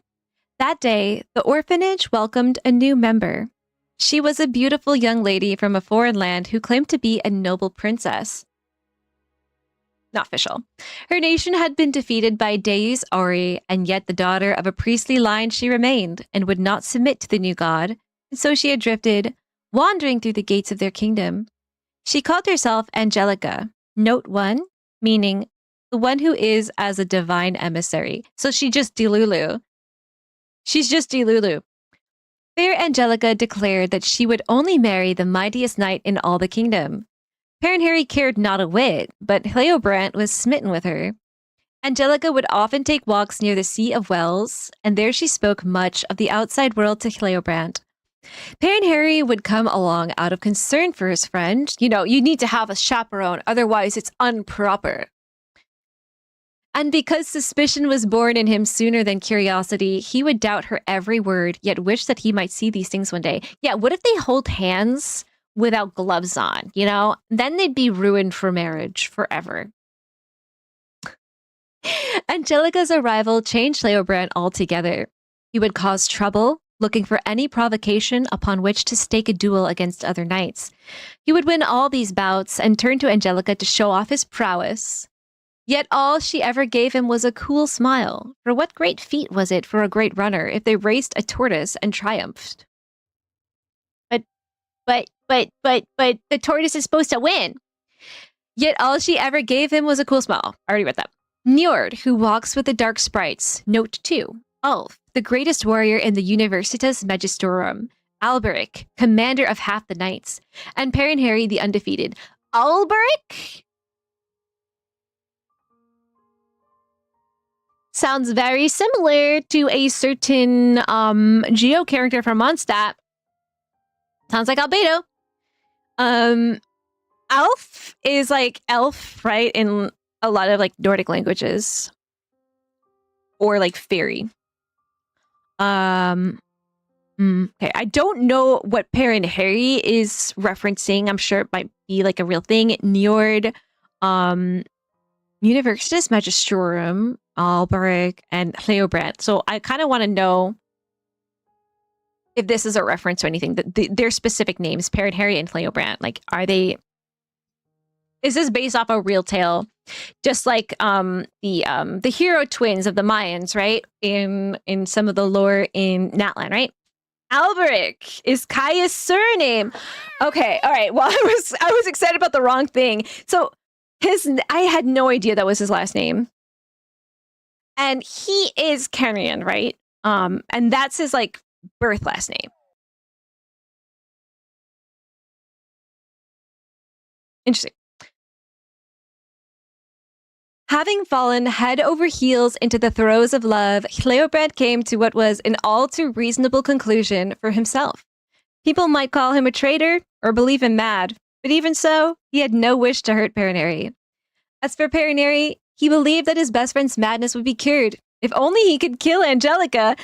That day, the orphanage welcomed a new member. She was a beautiful young lady from a foreign land who claimed to be a noble princess. Not official. Her nation had been defeated by Deus Auri, and yet the daughter of a priestly line she remained and would not submit to the new god. And so she had drifted, wandering through the gates of their kingdom. She called herself Angelica, note 1, meaning the one who is as a divine emissary. So she's just Delulu. She's just Delulu. Fair Angelica declared that she would only marry the mightiest knight in all the kingdom. Baron Harry cared not a whit, but Cleobrant was smitten with her. Angelica would often take walks near the Sea of Wells, and there she spoke much of the outside world to Cleobrant. Baron Harry would come along out of concern for his friend. You know, you need to have a chaperone, otherwise it's improper. And because suspicion was born in him sooner than curiosity, he would doubt her every word, yet wish that he might see these things one day. Yeah, what if they hold hands without gloves on, you know? Then they'd be ruined for marriage forever. Angelica's arrival changed Cleobrant altogether. He would cause trouble, looking for any provocation upon which to stake a duel against other knights. He would win all these bouts and turn to Angelica to show off his prowess. Yet all she ever gave him was a cool smile. For what great feat was it for a great runner if they raced a tortoise and triumphed? But the tortoise is supposed to win. Yet all she ever gave him was a cool smile. I already read that. Njord, who walks with the dark sprites. Note 2. Ulf, the greatest warrior in the Universitas Magistrorum. Alberic, commander of half the knights. And Baron Harry, the undefeated. Alberic? Sounds very similar to a certain Geo character from Mondstadt. Sounds like Albedo. Elf is like elf, right? In a lot of like Nordic languages. Or like fairy. Okay, I don't know what Perrin Harry is referencing. I'm sure it might be like a real thing. Njord, Universitas Magistrorum, Alberich, and Cleobrant. So I kind of want to know if this is a reference to anything. Their specific names, Perrin Harry and Cleobrant. Like, are they? Is this based off a real tale? Just like the hero twins of the Mayans, right? In some of the lore in Natlan, right? Alberich is Kaya's surname. Okay, all right. Well, I was excited about the wrong thing. So I had no idea that was his last name. And he is Carian, right? And that's his like birth last name. Interesting. Having fallen head over heels into the throes of love, Cleobrant came to what was an all too reasonable conclusion for himself. People might call him a traitor or believe him mad, but even so, he had no wish to hurt Perrin Harry. As for Perrin Harry, he believed that his best friend's madness would be cured. If only he could kill Angelica.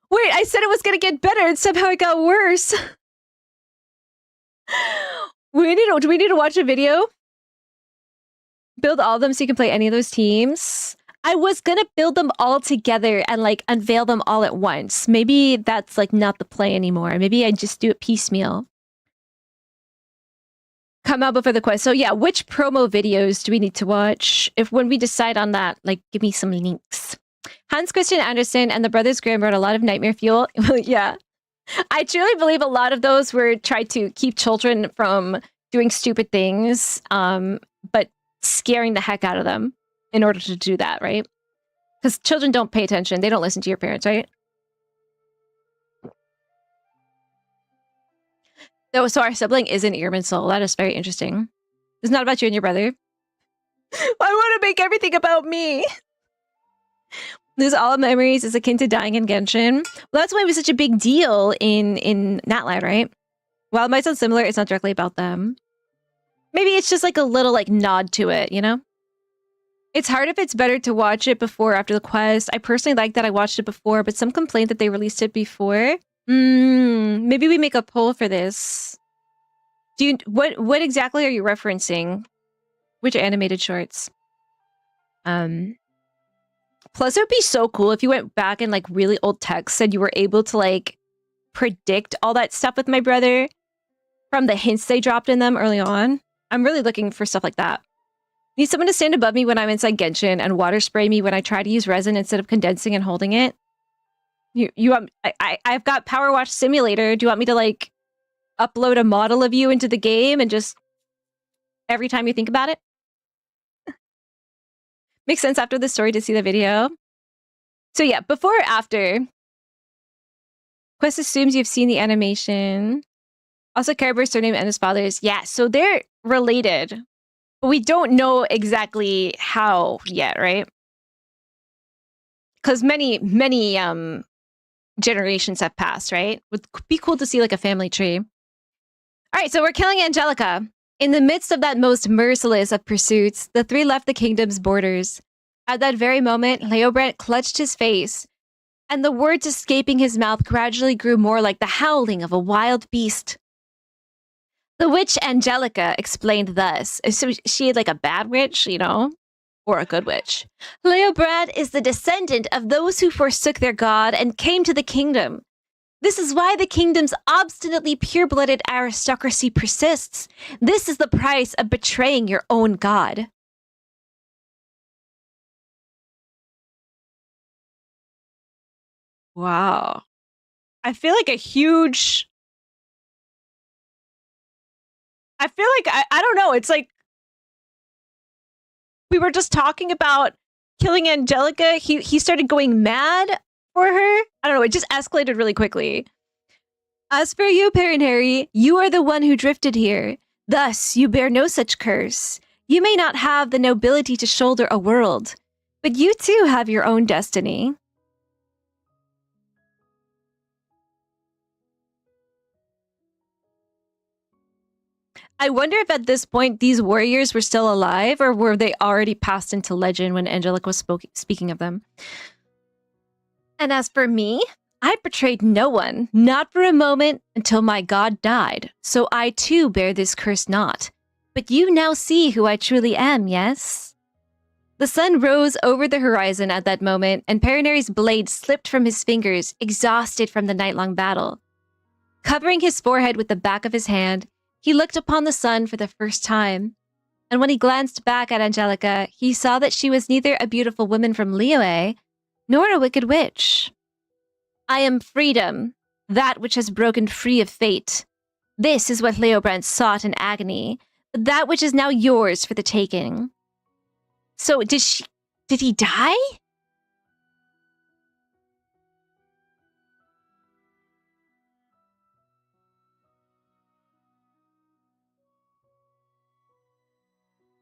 Wait, I said it was going to get better and somehow it got worse. Do we need to watch a video? Build all of them so you can play any of those teams. I was gonna build them all together and like unveil them all at once. Maybe that's like not the play anymore. Maybe I just do it piecemeal. Come out before the quest. So yeah, which promo videos do we need to watch? When we decide on that, like give me some links. Hans Christian Andersen and the Brothers Grimm wrote a lot of Nightmare Fuel. Yeah. I truly believe a lot of those were tried to keep children from doing stupid things. But scaring the heck out of them in order to do that, right? Because children don't pay attention. They don't listen to your parents, right? So our sibling is an Irminsul. That is very interesting. It's not about you and your brother. I want to make everything about me. Lose all memories is akin to dying in Genshin. Well, that's why it was such a big deal in Natlan, right? While it might sound similar, it's not directly about them. Maybe it's just like a little like nod to it, you know? It's hard if it's better to watch it before or after the quest. I personally like that I watched it before, but some complaint that they released it before. Maybe we make a poll for this. What exactly are you referencing? Which animated shorts? Plus it would be so cool if you went back in like really old texts and you were able to like predict all that stuff with my brother from the hints they dropped in them early on. I'm really looking for stuff like that. Need someone to stand above me when I'm inside Genshin and water spray me when I try to use resin instead of condensing and holding it. I've got Power Wash Simulator. Do you want me to like upload a model of you into the game and just every time you think about it? Makes sense after the story to see the video. So yeah, before or after. Quest assumes you've seen the animation. Also, Caraber's surname and his father's. Yeah, so they're related. But we don't know exactly how yet, right? Because many generations have passed, right? Would be cool to see like a family tree. All right, so we're killing Angelica. In the midst of that most merciless of pursuits, the three left the kingdom's borders. At that very moment, Cleobrant clutched his face, and the words escaping his mouth gradually grew more like the howling of a wild beast. The witch Angelica explained thus. So she had like a bad witch, you know? Or a good witch. Cleobrant is the descendant of those who forsook their god and came to the kingdom. This is why the kingdom's obstinately pure-blooded aristocracy persists. This is the price of betraying your own god. Wow. I feel like I don't know, it's like we were just talking about killing Angelica. He started going mad for her. I don't know, it just escalated really quickly. As for you, Perrin Harry, you are the one who drifted here. Thus, you bear no such curse. You may not have the nobility to shoulder a world, but you too have your own destiny. I wonder if at this point these warriors were still alive, or were they already passed into legend when Angelica was speaking of them. And as for me, I betrayed no one, not for a moment, until my god died. So I too bear this curse not. But you now see who I truly am, yes? The sun rose over the horizon at that moment, and Perinari's blade slipped from his fingers, exhausted from the night-long battle. Covering his forehead with the back of his hand, he looked upon the sun for the first time. And when he glanced back at Angelica, he saw that she was neither a beautiful woman from Liyue, nor a wicked witch. I am freedom, that which has broken free of fate. This is what Leobrand sought in agony, that which is now yours for the taking. So, did he die?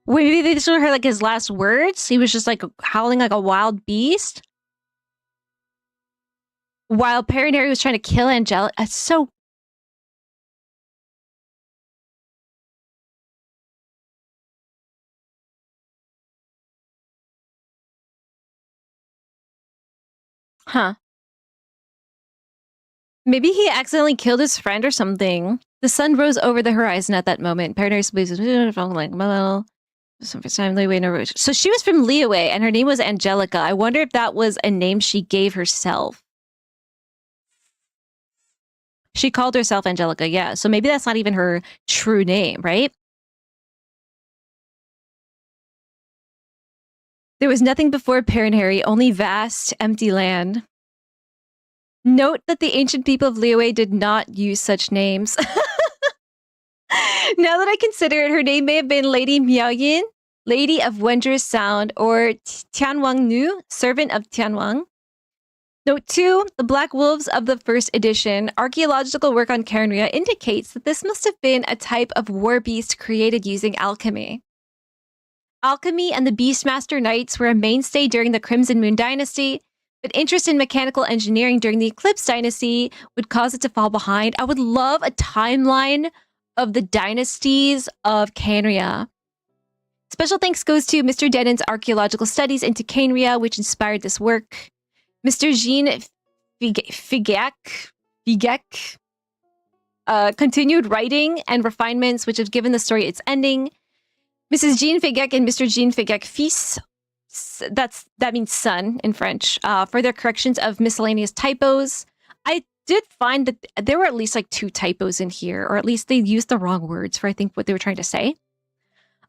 Maybe these were like his last words? He was just like howling like a wild beast? While Perinari was trying to kill Angelica. That's so... Huh. Maybe he accidentally killed his friend or something. The sun rose over the horizon at that moment. Perinari's blaze was like, well, so she was from Liyue, and her name was Angelica. I wonder if that was a name she gave herself. She called herself Angelica, yeah. So maybe that's not even her true name, right? There was nothing before Perinari, only vast, empty land. Note that the ancient people of Liyue did not use such names. Now that I consider it, her name may have been Lady Miaoyin, Lady of Wondrous Sound, or Tianwang Nu, Servant of Tianwang. Note 2, the Black Wolves of the first edition, archaeological work on Cairnria indicates that this must have been a type of war beast created using alchemy. Alchemy and the Beastmaster Knights were a mainstay during the Crimson Moon Dynasty, but interest in mechanical engineering during the Eclipse Dynasty would cause it to fall behind. I would love a timeline of the dynasties of Cairnria. Special thanks goes to Mr. Denon's archaeological studies into Cairnria, which inspired this work. Mr. Jean Figek continued writing and refinements, which have given the story its ending. Mrs. Jean Figek and Mr. Jean Figek Fils, that means son in French, for their corrections of miscellaneous typos. I did find that there were at least like 2 typos in here, or at least they used the wrong words for I think what they were trying to say.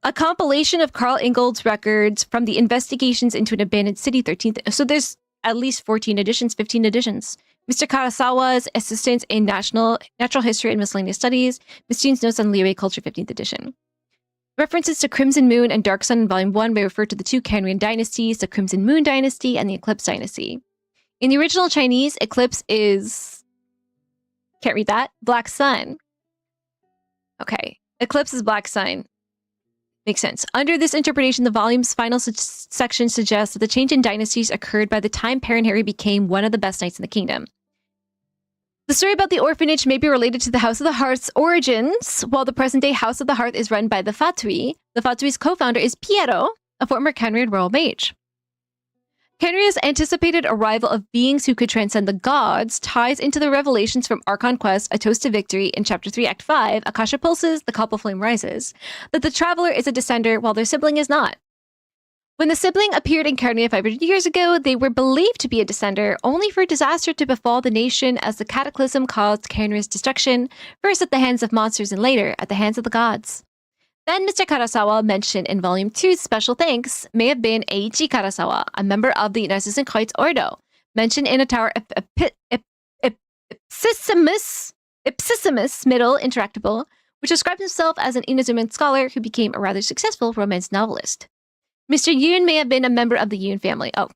A compilation of Carl Ingold's records from the investigations into an abandoned city, 13th. So there's at least 14 editions, 15 editions. Mr. Karasawa's assistance in natural history and miscellaneous studies. Ms. Jean's notes on Liyue culture, 15th edition. References to Crimson Moon and Dark Sun in Volume 1 may refer to the 2 Cairnrian dynasties, the Crimson Moon Dynasty and the Eclipse Dynasty. In the original Chinese, Eclipse is... Can't read that. Black Sun. Okay. Eclipse is Black Sun. Makes sense. Under this interpretation, the volume's final section suggests that the change in dynasties occurred by the time Perinari became one of the best knights in the kingdom. The story about the orphanage may be related to the House of the Hearth's origins, while the present-day House of the Hearth is run by the Fatui. The Fatui's co-founder is Piero, a former Cairnrian royal mage. Cairnria's anticipated arrival of beings who could transcend the gods ties into the revelations from Archon Quest, A Toast to Victory in Chapter 3, Act 5, Akasha Pulses, The Copple Flame Rises, that the Traveler is a descender while their sibling is not. When the sibling appeared in Cairnria 500 years ago, they were believed to be a descender, only for disaster to befall the nation as the cataclysm caused Cairnria's destruction, first at the hands of monsters and later at the hands of the gods. Then Mr. Karasawa, mentioned in Volume 2's Special Thanks, may have been Eiichi Karasawa, a member of the Narcissenkreuz Ordo, mentioned in a Tower Ipsissimus Middle Interactable, which describes himself as an Inazuman scholar who became a rather successful romance novelist. Mr. Yoon may have been a member of the Yoon family. Oh,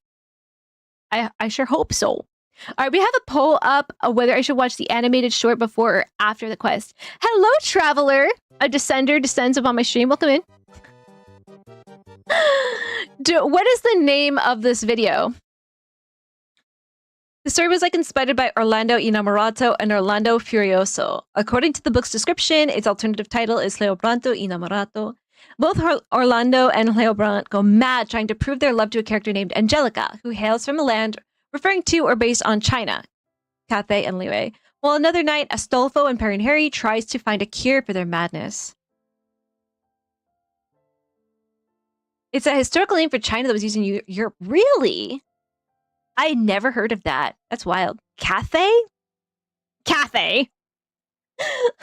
I sure hope so. All right, we have a poll up of whether I should watch the animated short before or after the quest. Hello, Traveler! A descender descends upon my stream. Welcome in. What is the name of this video? The story was inspired by Orlando Innamorato and Orlando Furioso. According to the book's description, its alternative title is Leobranto Innamorato. Both Orlando and Leobrant go mad trying to prove their love to a character named Angelica, who hails from a land referring to or based on China, Cathay and Liyue. While another night, Astolfo and Parent Harry tries to find a cure for their madness. It's a historical name for China that was used in Europe. Really? I never heard of that. That's wild. Cathay? Cathay.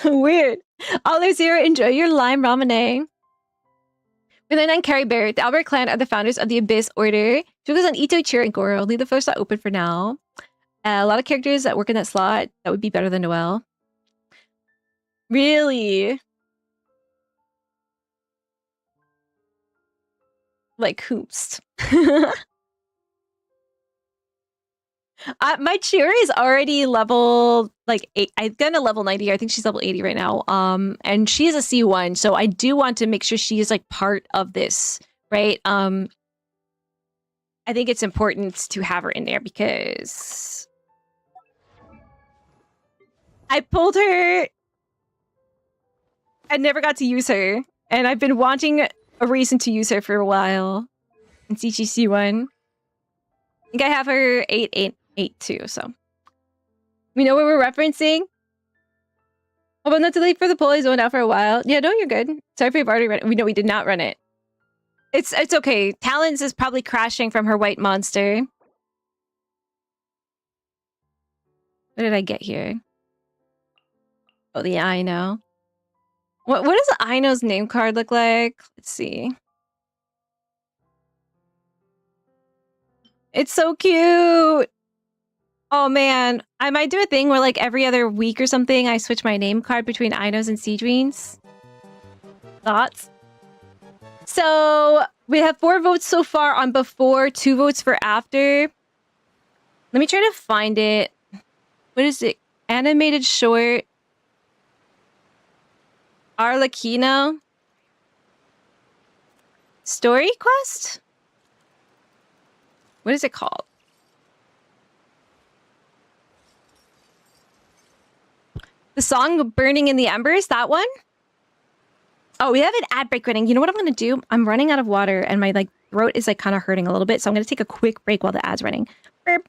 Weird. Olive Zero, enjoy your lime ramen. With their 9 Carrie Bear, the Albert clan are the founders of the Abyss Order. Focus on Ito, Chiro, and Goro. Leave the first slot open for now. A lot of characters that work in that slot. That would be better than Noelle. Really? Like hoops. My Chiro is already level 8. I'm gonna level 90. I think she's level 80 right now. And she is a C1, so I do want to make sure she is part of this, right? I think it's important to have her in there because I pulled her and never got to use her, and I've been wanting a reason to use her for a while. And CGC1. I think I have her 882, so we know what we're referencing. Oh, but not to late for the poll. I zoned out for a while. Yeah, no, you're good. Sorry if we've already run it. We know we did not run it. It's okay. Talons is probably crashing from her white monster. What did I get here? Oh, the Aino. What does Aino's name card look like? Let's see. It's so cute. Oh man, I might do a thing where every other week or something, I switch my name card between Ainos and Seedreens. Thoughts? So we have 4 votes so far on before, 2 votes for after. Let me try to find it. What is it? Animated short. Arlecchino. Story quest? What is it called? The song Burning in the Embers, that one? Oh, we have an ad break running. You know what I'm going to do? I'm running out of water and my throat is kind of hurting a little bit. So I'm going to take a quick break while the ad's running. Burp.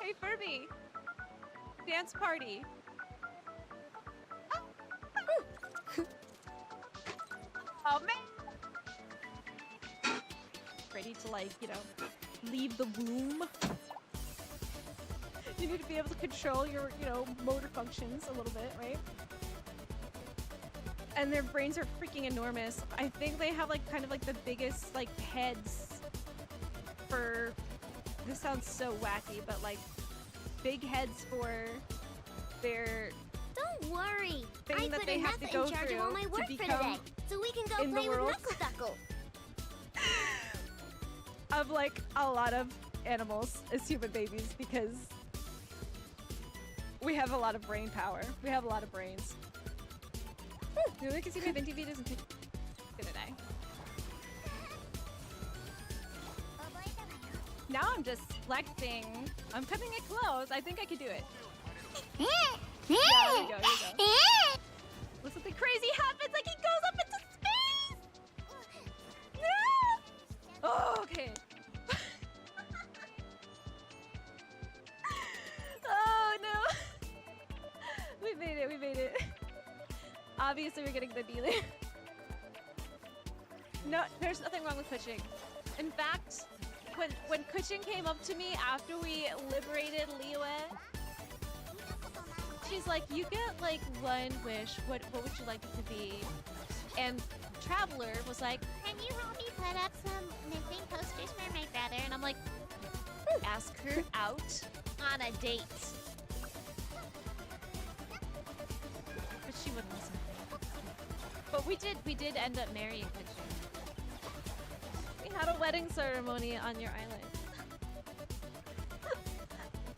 Hey, Furby. Dance party. Oh, man. Ready to leave the womb. You need to be able to control your, motor functions a little bit, right? And their brains are freaking enormous. I think they have kind of the biggest heads for, this sounds so wacky, but big heads for their Don't worry. thing I that put they have to enough go in charge through of all my work to for today, become so we can go in the play with world. Knuckle Duckle. of a lot of animals as human babies because we have a lot of brain power. We have a lot of brains. You really can see my venti videos and gonna die. Now I'm just flexing. I'm cutting it close. I think I could do it. Yeah, there you go, there you go. Well, something crazy happens, he goes up into space! No! Oh, okay. Oh, no. We made it, we made it. Obviously, we're getting the dealer. No, there's nothing wrong with Kuching. In fact, when Kuching came up to me after we liberated Liyue, she's like, you get one wish. What would you like it to be? And Traveler was like, Can you help me put up some missing posters for my brother? And I'm like, ask her out on a date. but she wouldn't listen. But we did end up marrying Kuching. We had a wedding ceremony on your island.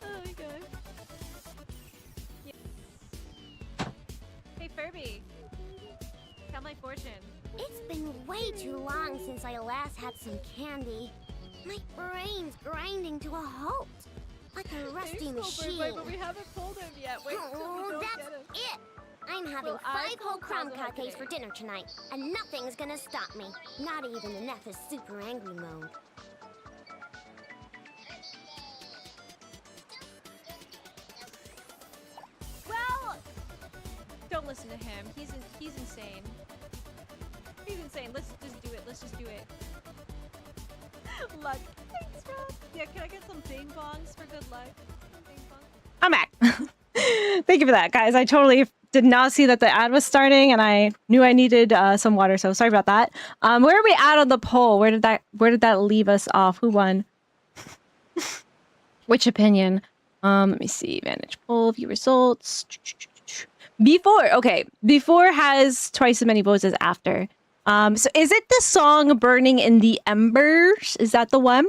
Oh my god. Yeah. Hey Furby, tell my fortune. It's been way too long since I last had some candy. My brain's grinding to a halt. Like a rusty machine. But we haven't told him yet. Wait until we Oh, don't that's get him. it. I'm having Well, I 5 whole told crumb Kazuha cupcakes today. for dinner tonight, and nothing's gonna stop me. Not even in Nef's super angry mode. Well, don't listen to him. He's insane. He's insane. Let's just do it. Let's just do it. Luck. Thanks, Rob. Yeah, can I get some bing bongs for good luck? Bing bongs. I'm back. Thank you for that, guys. I totally did not see that the ad was starting, and I knew I needed some water, so sorry about that. Where are we at on the poll? Where did that leave us off? Who won? Which opinion? Let me see. Vantage poll, view results. Before has twice as many votes as after. So is it the song Burning in the Embers? Is that the one?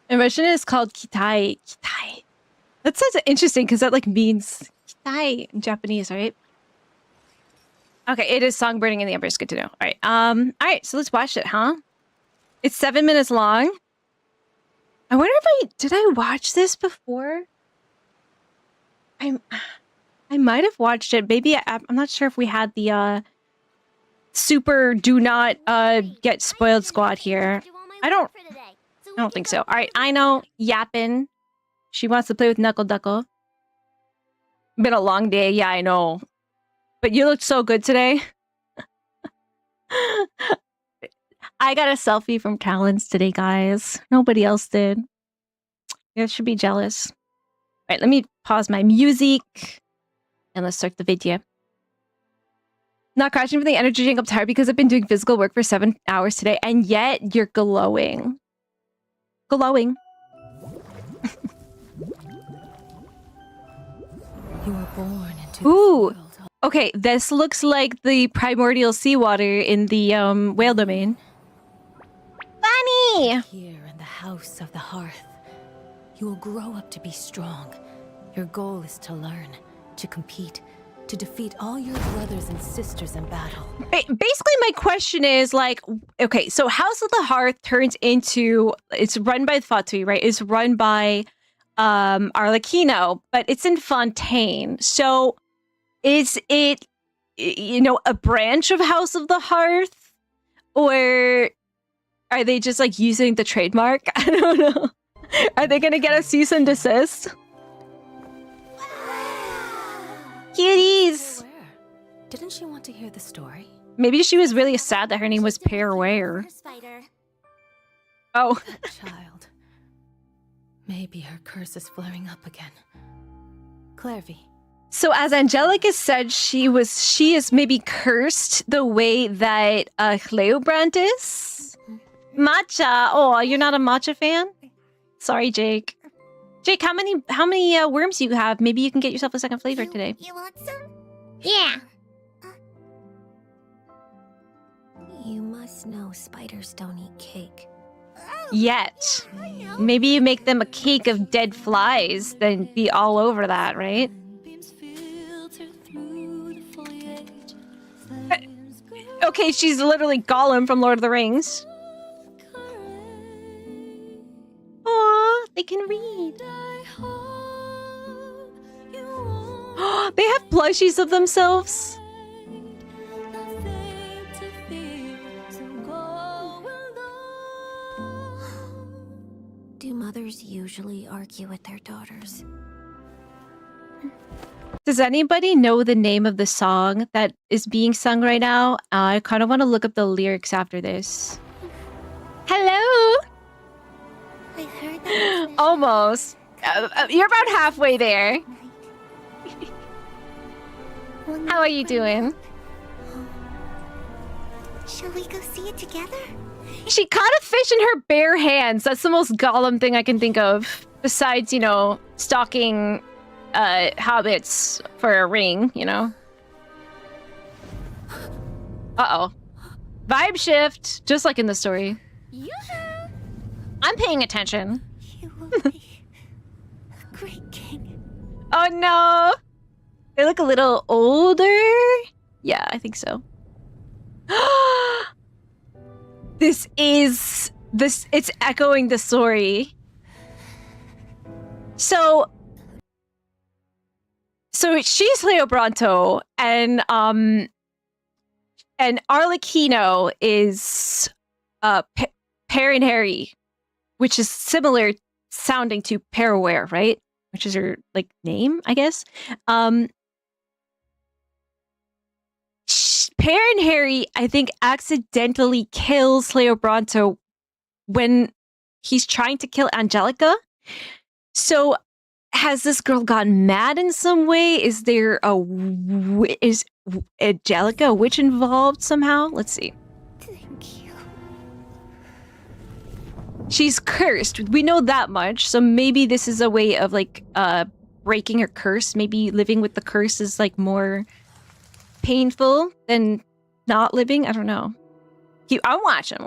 In Russian it's called Kitai. Kitai. That sounds interesting because that like means Kitai in Japanese, right? Okay, it is song Burning in the Embers. Good to know. Alright, so let's watch it, huh? It's 7 minutes long. I wonder if did I watch this before? I might have watched it. Maybe I'm not sure if we had the super do not get spoiled squad here. I don't think so. All right, I know Yappin. She wants to play with Knuckle Duckle. Been a long day. Yeah, I know. But you looked so good today. I got a selfie from Talons today, guys. Nobody else did. You guys should be jealous. All right, let me pause my music. And let's start the video. Not crashing for the energy drink. I'm tired because I've been doing physical work for 7 hours today. And yet, you're glowing. Glowing. You were born into Ooh. this world. Okay, this looks like the primordial seawater in the whale domain. Bunny! Here in the house of the hearth, you will grow up to be strong. Your goal is to learn, to compete, to defeat all your brothers and sisters in battle. Basically, my question is like, okay, so House of the Hearth turns into, it's run by Fatui, right? It's run by Arlecchino, but it's in Fontaine. So is it, a branch of House of the Hearth? Or are they just like using the trademark? I don't know. Are they going to get a cease and desist? Cuties! Where? Didn't she want to hear the story? Maybe she was really sad that her name was Pear Ware. Oh. That child. Maybe her curse is flaring up again. Clairvy. So as Angelica said, she is maybe cursed the way that Cleobrant is. Matcha. Oh, you're not a matcha fan? Sorry, Jake. Jake, how many worms you have? Maybe you can get yourself a second flavor today. You want some? Yeah. You must know spiders don't eat cake. Yet. Maybe you make them a cake of dead flies, then be all over that, right? Okay, she's literally Gollum from Lord of the Rings. Aw, they can read. They have plushies of themselves. Do mothers usually argue with their daughters? Does anybody know the name of the song that is being sung right now? I kind of want to look up the lyrics after this. Hello? I heard that. Almost. You're about halfway there. How are you doing? Shall we go see it together? She caught a fish in her bare hands. That's the most Gollum thing I can think of. Besides, stalking hobbits for a ring, Uh-oh. Vibe shift, just like in the story. Yoo-hoo! I'm paying attention. You will be a great king. Oh no! They look a little older? Yeah, I think so. it's echoing the story. So she's Leo Bronto, and Arlecchino is Perrin Harry, which is similar sounding to Paraware, right? Which is her like name, I guess. Perrin Harry, I think, accidentally kills Leo Bronto when he's trying to kill Angelica. So has this girl gone mad in some way? Is there is Angelica a witch involved somehow? Let's see. Thank you. She's cursed. We know that much. So maybe this is a way of like breaking her curse. Maybe living with the curse is like more painful than not living. I don't know. I'm watching.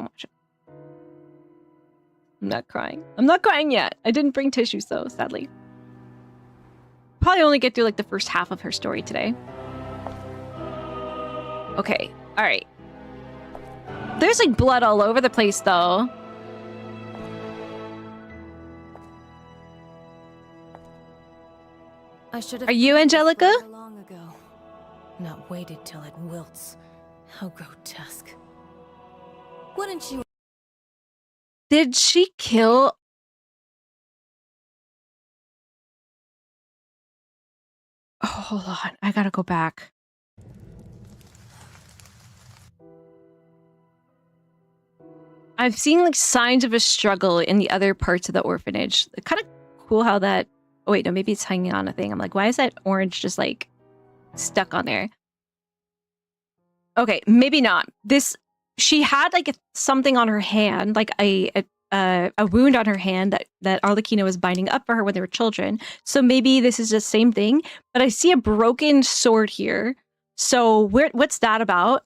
I'm not crying. I'm not crying yet. I didn't bring tissues though, sadly. Probably only get through like the first half of her story today. Okay. All right. There's like blood all over the place though. I should have. Are you Angelica? Long ago. Not waited till it wilts. How grotesque. Wouldn't you? Did she kill? Oh, hold on. I gotta go back. I've seen like signs of a struggle in the other parts of the orphanage. Kind of cool how that. Oh wait, no, maybe it's hanging on a thing. I'm like, why is that orange just like stuck on there? Okay, maybe not. She had like something on her hand, like a wound on her hand that Arlecchino was binding up for her when they were children. So maybe this is the same thing. But I see a broken sword here. So what's that about?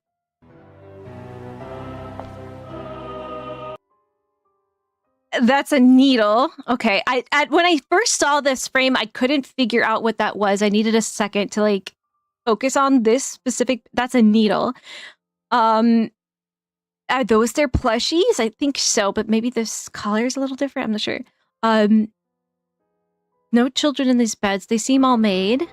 That's a needle. Okay. When I first saw this frame, I couldn't figure out what that was. I needed a second to like focus on this specific. That's a needle. Are those their plushies? I think so, but maybe this color is a little different. I'm not sure. No children in these beds. They seem all made.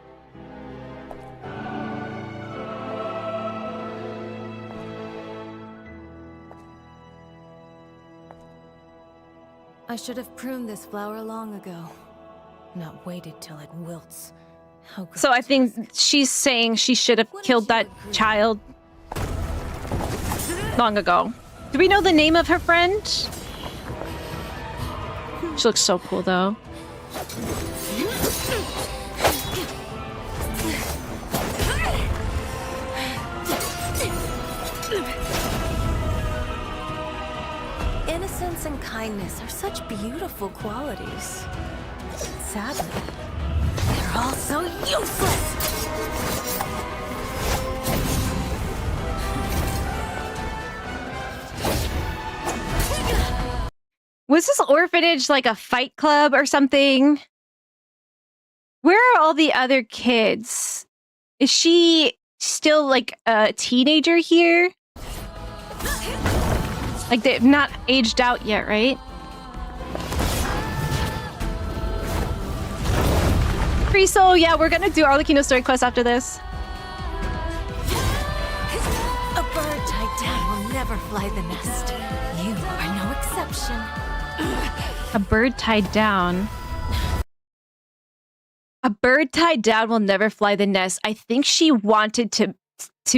I should have pruned this flower long ago. Not waited till it wilts. How So I think grotesque. she's saying she should have killed that child long ago. Do we know the name of her friend? She looks so cool though. Innocence and kindness are such beautiful qualities. Sadly, they're all so useless! Was this orphanage like a fight club or something? Where are all the other kids? Is she still like a teenager here? Like they've not aged out yet, right? Free Soul, yeah, we're gonna do Arlecchino story quest after this. A bird tied down will never fly the nest. You are no exception. A bird tied down. A bird tied down will never fly the nest. I think she wanted to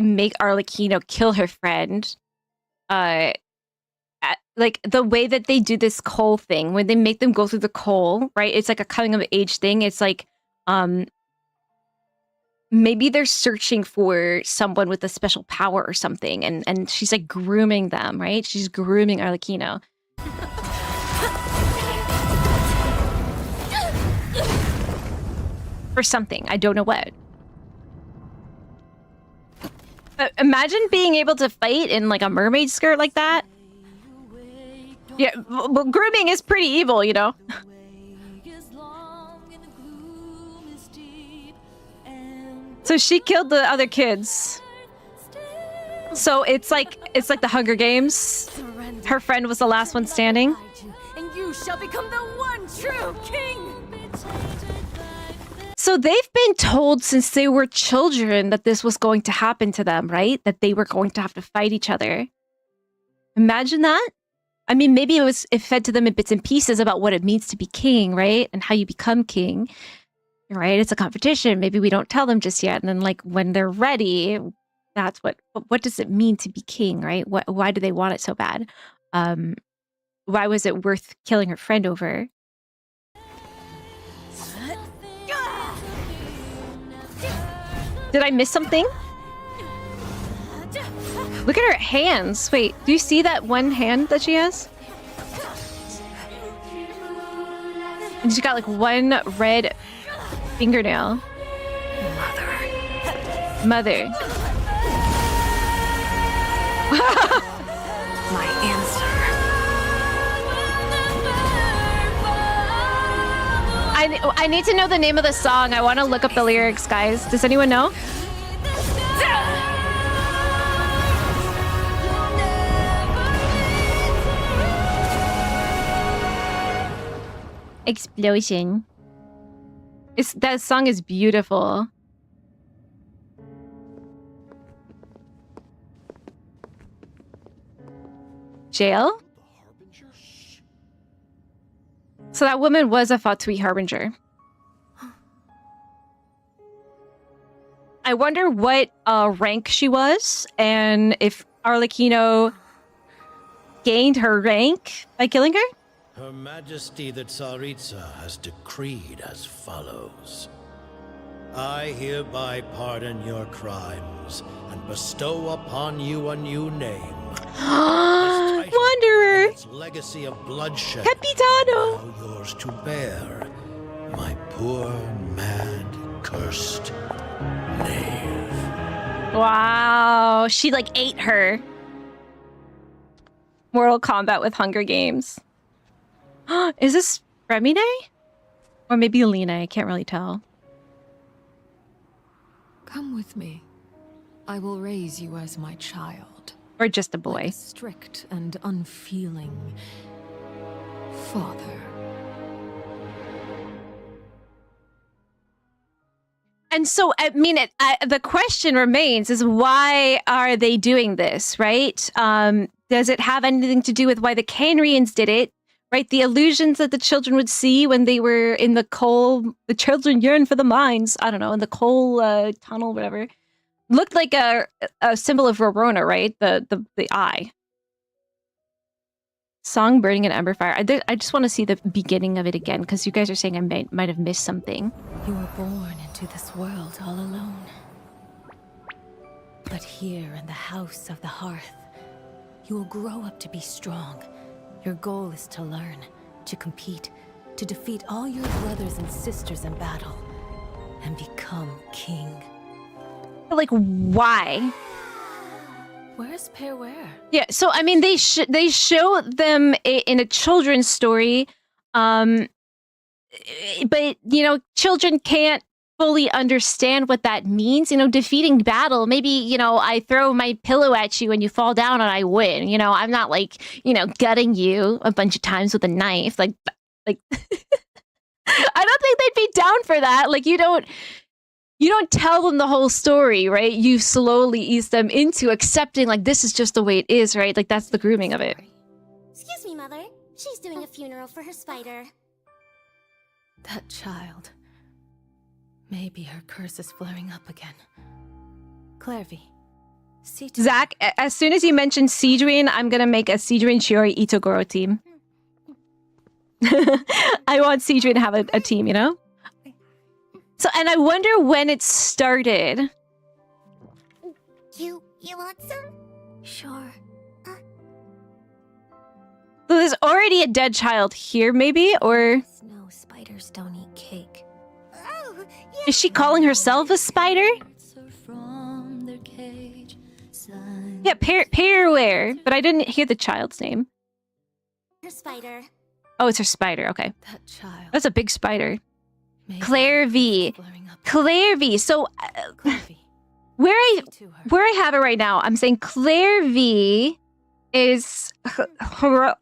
make Arlecchino kill her friend. Like the way that they do this coal thing, when they make them go through the coal, right? It's like a coming of age thing. It's like, maybe they're searching for someone with a special power or something, and she's like grooming them, right? She's grooming Arlecchino. For something. I don't know what. But imagine being able to fight in like a mermaid skirt like that. Yeah, well, grooming is pretty evil, you know? So she killed the other kids. So it's like the Hunger Games. Surrender her friend was the last one standing. And you shall become the one true king. So they've been told since they were children that this was going to happen to them, right? That they were going to have to fight each other. Imagine that. I mean, maybe it fed to them in bits and pieces about what it means to be king, right? And how you become king, right? It's a competition. Maybe we don't tell them just yet. And then like when they're ready, that's what does it mean to be king, right? Why do they want it so bad? Why was it worth killing her friend over? Did I miss something? Look at her hands. Wait, do you see that one hand that she has? And she's got like one red fingernail. Mother. My answer. I need to know the name of the song. I want to look up the lyrics, guys. Does anyone know? Explosion. That song is beautiful. Jail? So that woman was a Fatui Harbinger. I wonder what rank she was, and if Arlecchino gained her rank by killing her? Her Majesty the Tsaritsa has decreed as follows. I hereby pardon your crimes and bestow upon you a new name. Wanderer! Its legacy of bloodshed Capitano! now yours to bear, my poor, mad, cursed knave. Wow, she like ate her. Mortal Kombat with Hunger Games. Is this Remine? Or maybe Alina, I can't really tell. Come with me. I will raise you as my child. Or just a boy. Like a strict and unfeeling father. And so, I mean, the question remains is why are they doing this, right? Does it have anything to do with why the Canrians did it? Right, the illusions that the children would see when they were in the coal, the children yearn for the mines, I don't know, in the coal tunnel, whatever. Looked like a symbol of Rorona, right? The eye. Song burning in ember fire. I just want to see the beginning of it again, because you guys are saying I might have missed something. You were born into this world all alone. But here in the house of the hearth, you will grow up to be strong. Your goal is to learn, to compete, to defeat all your brothers and sisters in battle, and become king. Like, why? Where's Perware? Yeah, so I mean, they show them in a children's story, but you know, children can't fully understand what that means. You know, defeating battle. Maybe, you know, I throw my pillow at you and you fall down and I win. You know, I'm not like, you know, gutting you a bunch of times with a knife. Like I don't think they'd be down for that. Like, you don't tell them the whole story, right? You slowly ease them into accepting, like, this is just the way it is, right? Like, that's the grooming of it. Excuse me, Mother. She's doing a funeral for her spider. That child. Maybe her curse is flaring up again. Clairvy, see to Zach, as soon as you mention Sidrin, I'm gonna make a Sidrin Shiori Itogoro team. I want Sidrin to have a team, you know? So, and I wonder when it started. You want some? Sure. So there's already a dead child here, maybe? Or No, spiders don't eat cake. Oh, yeah. is she calling herself a spider? Yeah, Perware, but I didn't hear the child's name. Her spider. Oh, it's her spider, okay. That child. That's a big spider. Maybe Clairvy. flaring up. Clairvy. So Clairvy, where I see to her. have it right now, I'm saying Clairvy is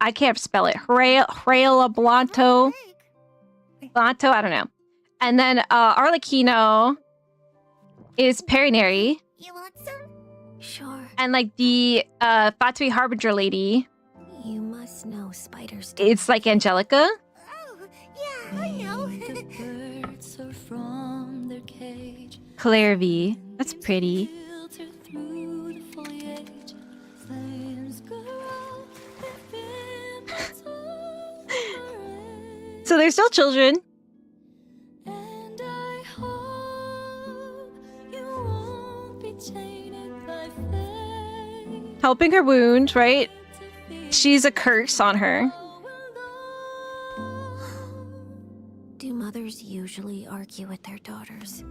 I can't spell it. Hraela Blanto. Blanto, I don't know. And then Arlecchino is Perinary. You want some? Sure. And like the Fatui Harbinger lady, You must know spiders. it's like Angelica. Oh, yeah, I know. Birds are from their cage. Claire V. That's pretty. Filter through the foliage. Flames go out within the torrent. So they're still children. And I hope you won't be tainted by fate. Helping her wound, right? She's a curse on her. Do mothers usually argue with their daughters?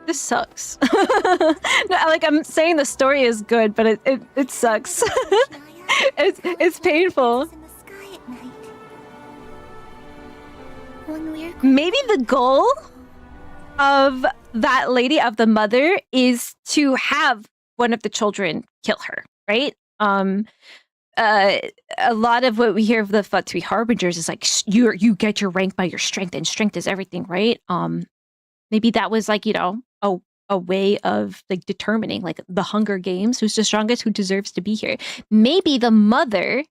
This sucks. No, like I'm saying the story is good, but it sucks. it's painful. In the sky at night. When we're Maybe the goal of that lady, of the mother, is to have one of the children kill her, right? A lot of what we hear of the Fatui Harbingers is like you get your rank by your strength, and strength is everything, right? Maybe that was like, you know, a way of like determining, like the Hunger Games, who's the strongest, who deserves to be here. Maybe the mother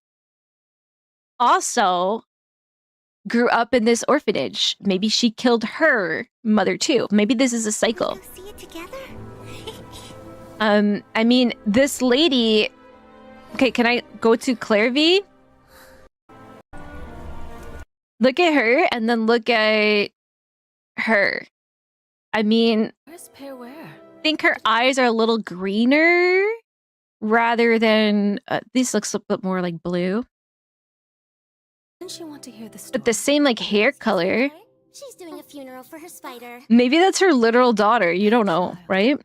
also grew up in this orphanage. Maybe she killed her mother too. Maybe this is a cycle. go see it together? I mean, this lady. Okay, can I go to Claire V? Look at her, and then look at her. I mean, Where's Pear where? I think her eyes are a little greener rather than this looks a bit more like blue, Didn't she want to hear the story? but the same like hair color. She's doing a funeral for her spider. Maybe that's her literal daughter. You don't know, right?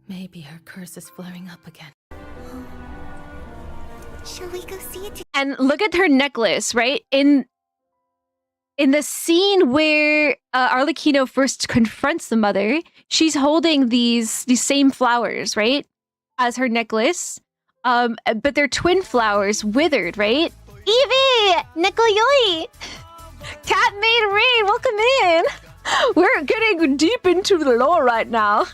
Maybe her curse is flaring up again. Shall we go see it And look at her necklace, right? In the scene where Arlecchino first confronts the mother, she's holding these same flowers, right, as her necklace. But they're twin flowers, withered, right? Evie! Nicoyoi! Cat Maid Rain, welcome in! We're getting deep into the lore right now.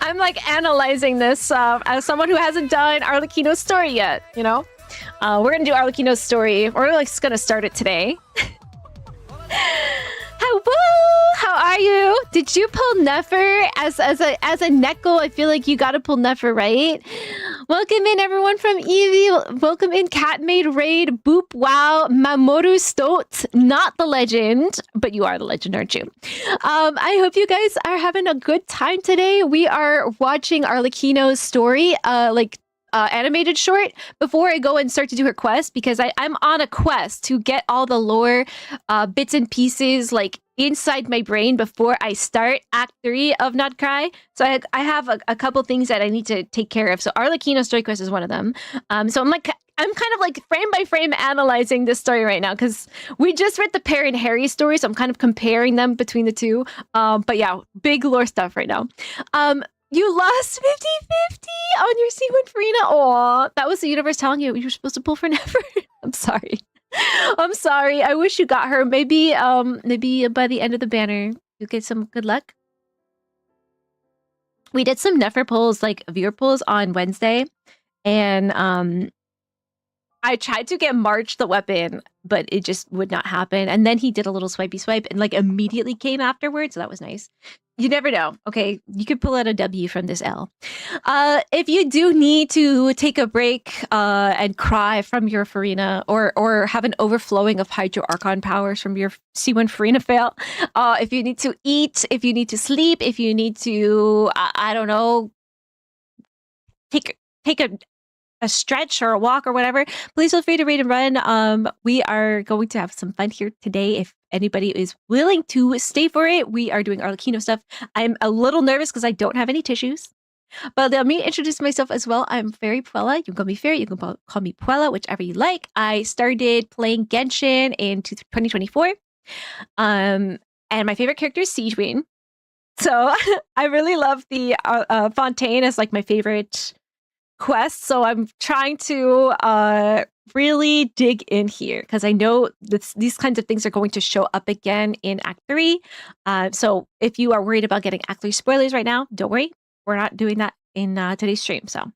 I'm like analyzing this as someone who hasn't done Arlecchino's story yet, you know? We're gonna do Arlecchino's story. We're like gonna start it today. Hello, how are you? Did you pull Nefer as a Neko? I feel like you gotta pull Nefer, right? Welcome in everyone from Evie. Welcome in Cat Maid Raid, Boop Wow, Mamoru Stoat, not the legend, but you are the legend, aren't you? I hope you guys are having a good time today. We are watching Arlecchino's story, animated short, before I go and start to do her quest, because I'm on a quest to get all the lore bits and pieces like inside my brain before I start Act 3 of Not Cry. So I have a couple things that I need to take care of. So Arlecchino's story quest is one of them. So I'm kind of like frame by frame analyzing this story right now, because we just read the Pear and Harry story, so I'm kind of comparing them between the two. But yeah, big lore stuff right now. You lost 50-50 on your Seawind Farina. Aw, that was the universe telling you were supposed to pull for Never. I'm sorry. I'm sorry. I wish you got her. Maybe by the end of the banner, you'll get some good luck. We did some Nefer pulls, like viewer pulls on Wednesday, and I tried to get March the weapon, but it just would not happen. And then he did a little swipey swipe and like immediately came afterwards. So that was nice. You never know. Okay, you could pull out a W from this L. If you do need to take a break and cry from your Farina, or have an overflowing of Hydro Archon powers from your C1 Farina fail, if you need to eat, if you need to sleep, if you need to, I don't know, take a stretch or a walk or whatever, please feel free to read and run. We are going to have some fun here today. If anybody is willing to stay for it, we are doing Arlecchino stuff. I'm a little nervous because I don't have any tissues. But let me introduce myself as well. I'm fairypuella. You can call me Fairy. You can call me Puella, whichever you like. I started playing Genshin in 2024. And my favorite character is Siegewin. So I really love the Fontaine as like my favorite quest, so I'm trying to really dig in here because I know these kinds of things are going to show up again in Act 3. So if you are worried about getting Act 3 spoilers right now, don't worry. We're not doing that in today's stream. So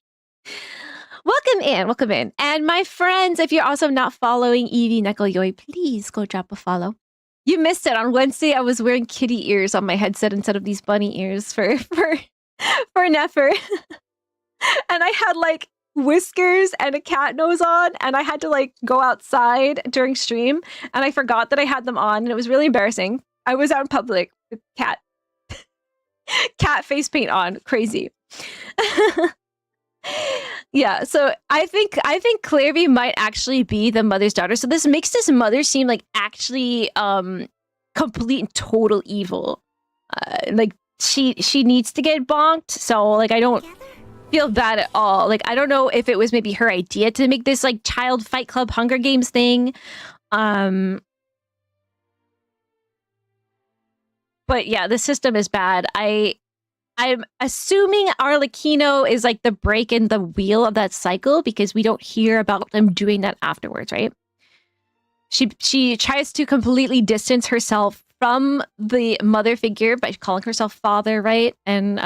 welcome in. And my friends, if you're also not following Evie Nekoyoi, please go drop a follow. You missed it. On Wednesday, I was wearing kitty ears on my headset instead of these bunny ears for Nefer. And I had like whiskers and a cat nose on, and I had to like go outside during stream, and I forgot that I had them on, and it was really embarrassing. I was out in public with cat face paint on. Crazy. Yeah, so I think Clairvy might actually be the mother's daughter. So this makes this mother seem like actually complete and total evil. Like she needs to get bonked. So like I don't feel bad at all. Like I don't know if it was maybe her idea to make this like child Fight Club Hunger Games thing. But yeah, the system is bad. I'm assuming Arlecchino is like the break in the wheel of that cycle because we don't hear about them doing that afterwards, right? She tries to completely distance herself from the mother figure by calling herself father, right? And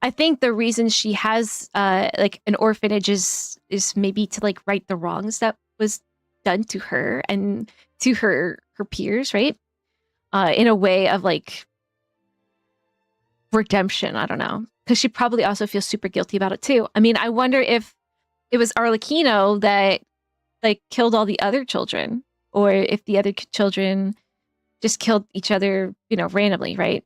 I think the reason she has like an orphanage is maybe to like right the wrongs that was done to her and to her peers, right? In a way of like redemption. I don't know, because she probably also feels super guilty about it too. I mean, I wonder if it was Arlecchino that like killed all the other children, or if the other children just killed each other, you know, randomly, right?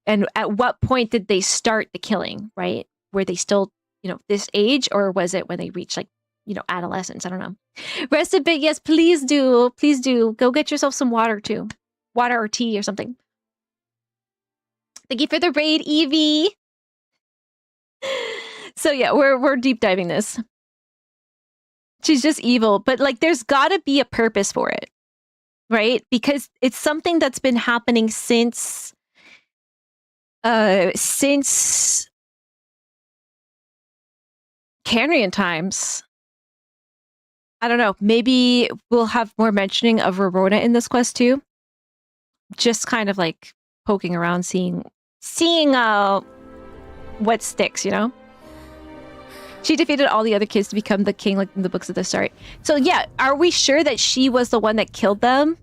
And at what point did they start the killing, right? Were they still, you know, this age, or was it when they reached like, you know, adolescence? I don't know. Rest a bit, yes, please do. Please do. Go get yourself some water too. Water or tea or something. Thank you for the raid, Evie. So yeah, we're deep diving this. She's just evil, but like there's gotta be a purpose for it, right? Because it's something that's been happening since Canrian times. I don't know. Maybe we'll have more mentioning of Rorona in this quest too. Just kind of like poking around, seeing what sticks, you know? She defeated all the other kids to become the king, like in the books at the start. So yeah, are we sure that she was the one that killed them?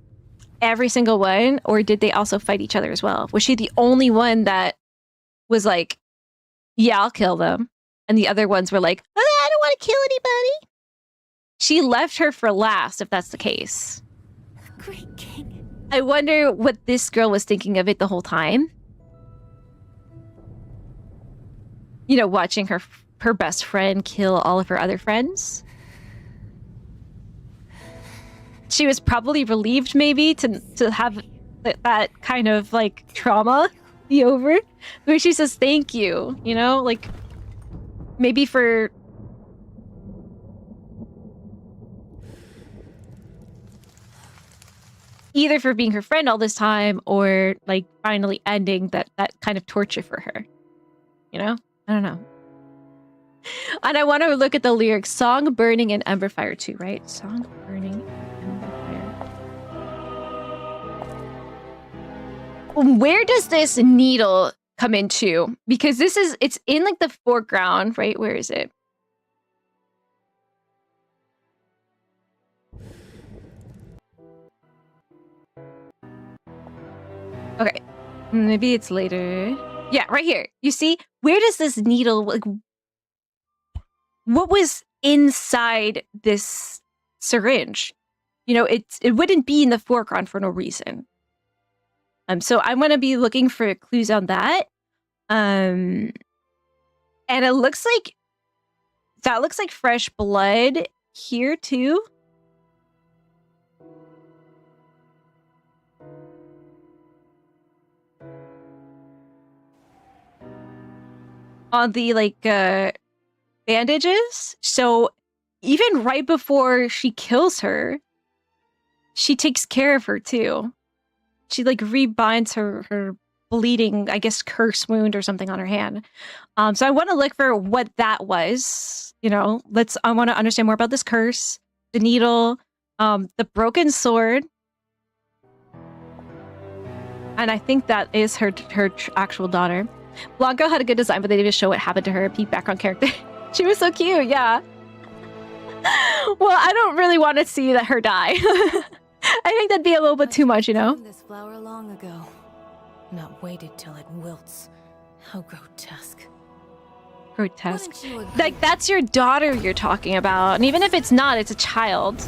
Every single one? Or did they also fight each other as well? Was she the only one that was like, yeah, I'll kill them? And the other ones were like, oh, I don't want to kill anybody. She left her for last, if that's the case. Great king. I wonder what this girl was thinking of it the whole time. You know, watching her best friend kill all of her other friends. She was probably relieved maybe to have that kind of like trauma be over. Where she says thank you, you know, like maybe for either for being her friend all this time or like finally ending that kind of torture for her, you know? I don't know. And I want to look at the lyrics. Song burning in Emberfire too, right? Song burning in Emberfire. Where does this needle come into? Because it's in like the foreground, right? Where is it? Okay. Maybe it's later. Yeah, right here. You see? Where does this needle, like, what was inside this syringe? You know, it wouldn't be in the foreground for no reason. So I'm going to be looking for clues on that. And it looks like, that looks like fresh blood here too. On the like bandages. So even right before she kills her, she takes care of her too. She like rebinds her bleeding, I guess, curse wound or something on her hand. So I want to look for what that was. You know, I want to understand more about this curse, the needle, the broken sword. And I think that is her actual daughter. Blanco had a good design, but they didn't show what happened to her. Peek background character. She was so cute, yeah. Well, I don't really want to see her die. I think that'd be a little bit too much, you know? This flower long ago. Not waited till it wilts. How grotesque. Grotesque. Wouldn't you agree? Like, that's your daughter you're talking about. And even if it's not, it's a child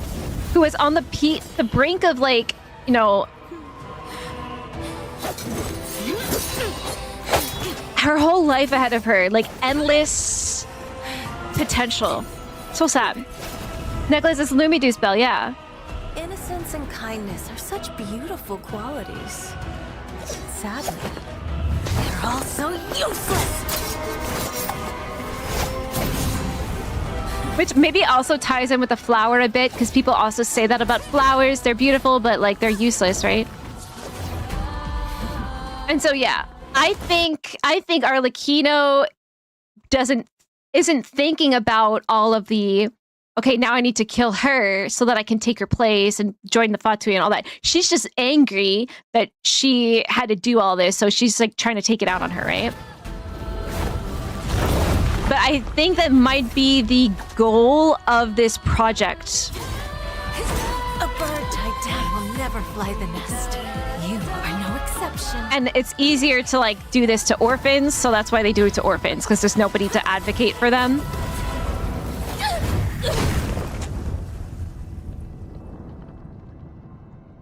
who is on the brink of, like, you know, her whole life ahead of her. Like, endless potential. So sad. Necklace is Lumidu spell, yeah. Innocence and kindness are such beautiful qualities. Sadly, they're all so useless. Which maybe also ties in with the flower a bit, because people also say that about flowers. They're beautiful, but like they're useless, right? And so yeah, I think Arlecchino isn't thinking about all of the, okay, now I need to kill her so that I can take her place and join the Fatui and all that. She's just angry that she had to do all this, so she's like trying to take it out on her, right? But I think that might be the goal of this project. A bird tied down will never fly the nest. You are no exception. And it's easier to like do this to orphans, so that's why they do it to orphans, because there's nobody to advocate for them.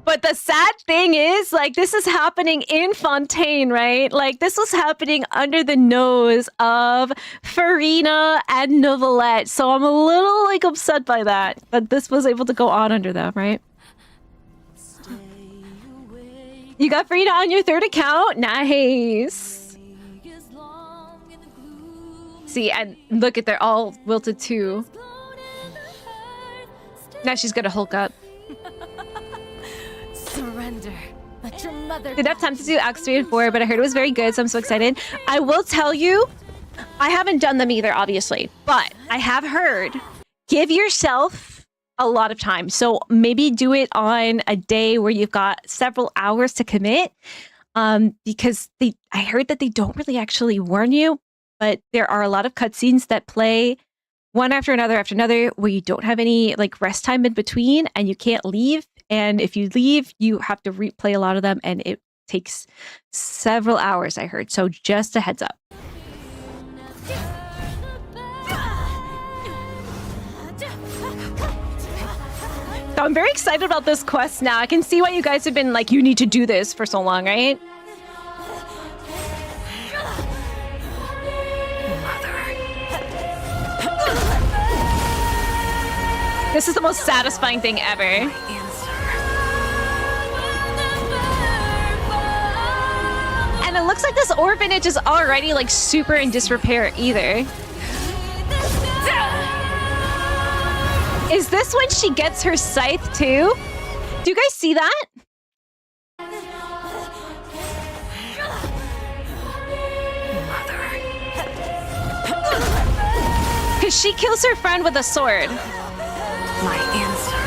But the sad thing is, like, this is happening in Fontaine, right? Like, this was happening under the nose of Farina and Novelette. So I'm a little, like, upset by that this was able to go on under them, right? You got Farina on your third account? Nice. See, and look at, they're all wilted too. Now she's gonna Hulk up. Surrender. Let your mother. Didn't have time to do Acts 3 and 4, but I heard it was very good, so I'm so excited. I will tell you, I haven't done them either, obviously, but I have heard, give yourself a lot of time. So maybe do it on a day where you've got several hours to commit, because I heard that they don't really actually warn you, but there are a lot of cutscenes that play one after another where you don't have any like rest time in between and you can't leave. And if you leave, you have to replay a lot of them, and it takes several hours, I heard. So just a heads up. So I'm very excited about this quest now. I can see why you guys have been like, you need to do this for so long, right? This is the most satisfying thing ever. And it looks like this orphanage is already like super in disrepair either. Is this when she gets her scythe too? Do you guys see that? Because she kills her friend with a sword. My answer.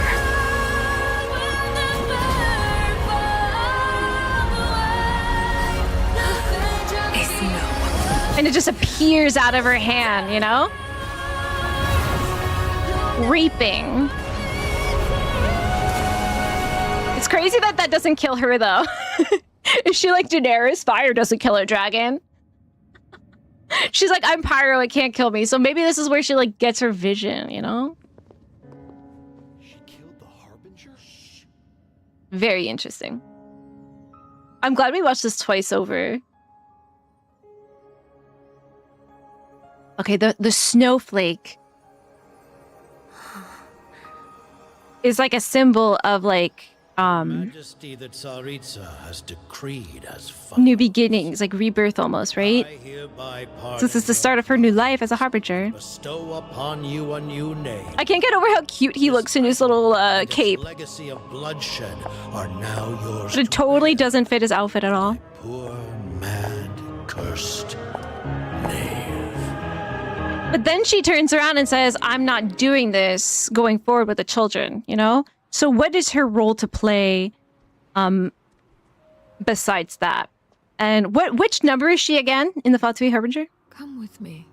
Is no. And it just appears out of her hand, you know? Reaping. It's crazy that that doesn't kill her, though. Is she like Daenerys? Fire doesn't kill a dragon. She's like, I'm pyro, it can't kill me. So maybe this is where she like gets her vision, you know? She killed the Harbinger? Very interesting. I'm glad we watched this twice over. Okay, the snowflake is like a symbol of like Majesty that Tsaritsa has decreed as follows. new beginnings, like rebirth almost, right? I hereby pardon So this is the start of her new life as a harbinger. bestow upon you a new name. I can't get over how cute he looks in his little Its cape. legacy of bloodshed are now yours. But it totally doesn't fit his outfit at all. Poor mad, cursed knave. But then she turns around and says, I'm not doing this going forward with the children, you know? So what is her role to play besides that? And which number is she again in the Fatui Harbinger? Come with me.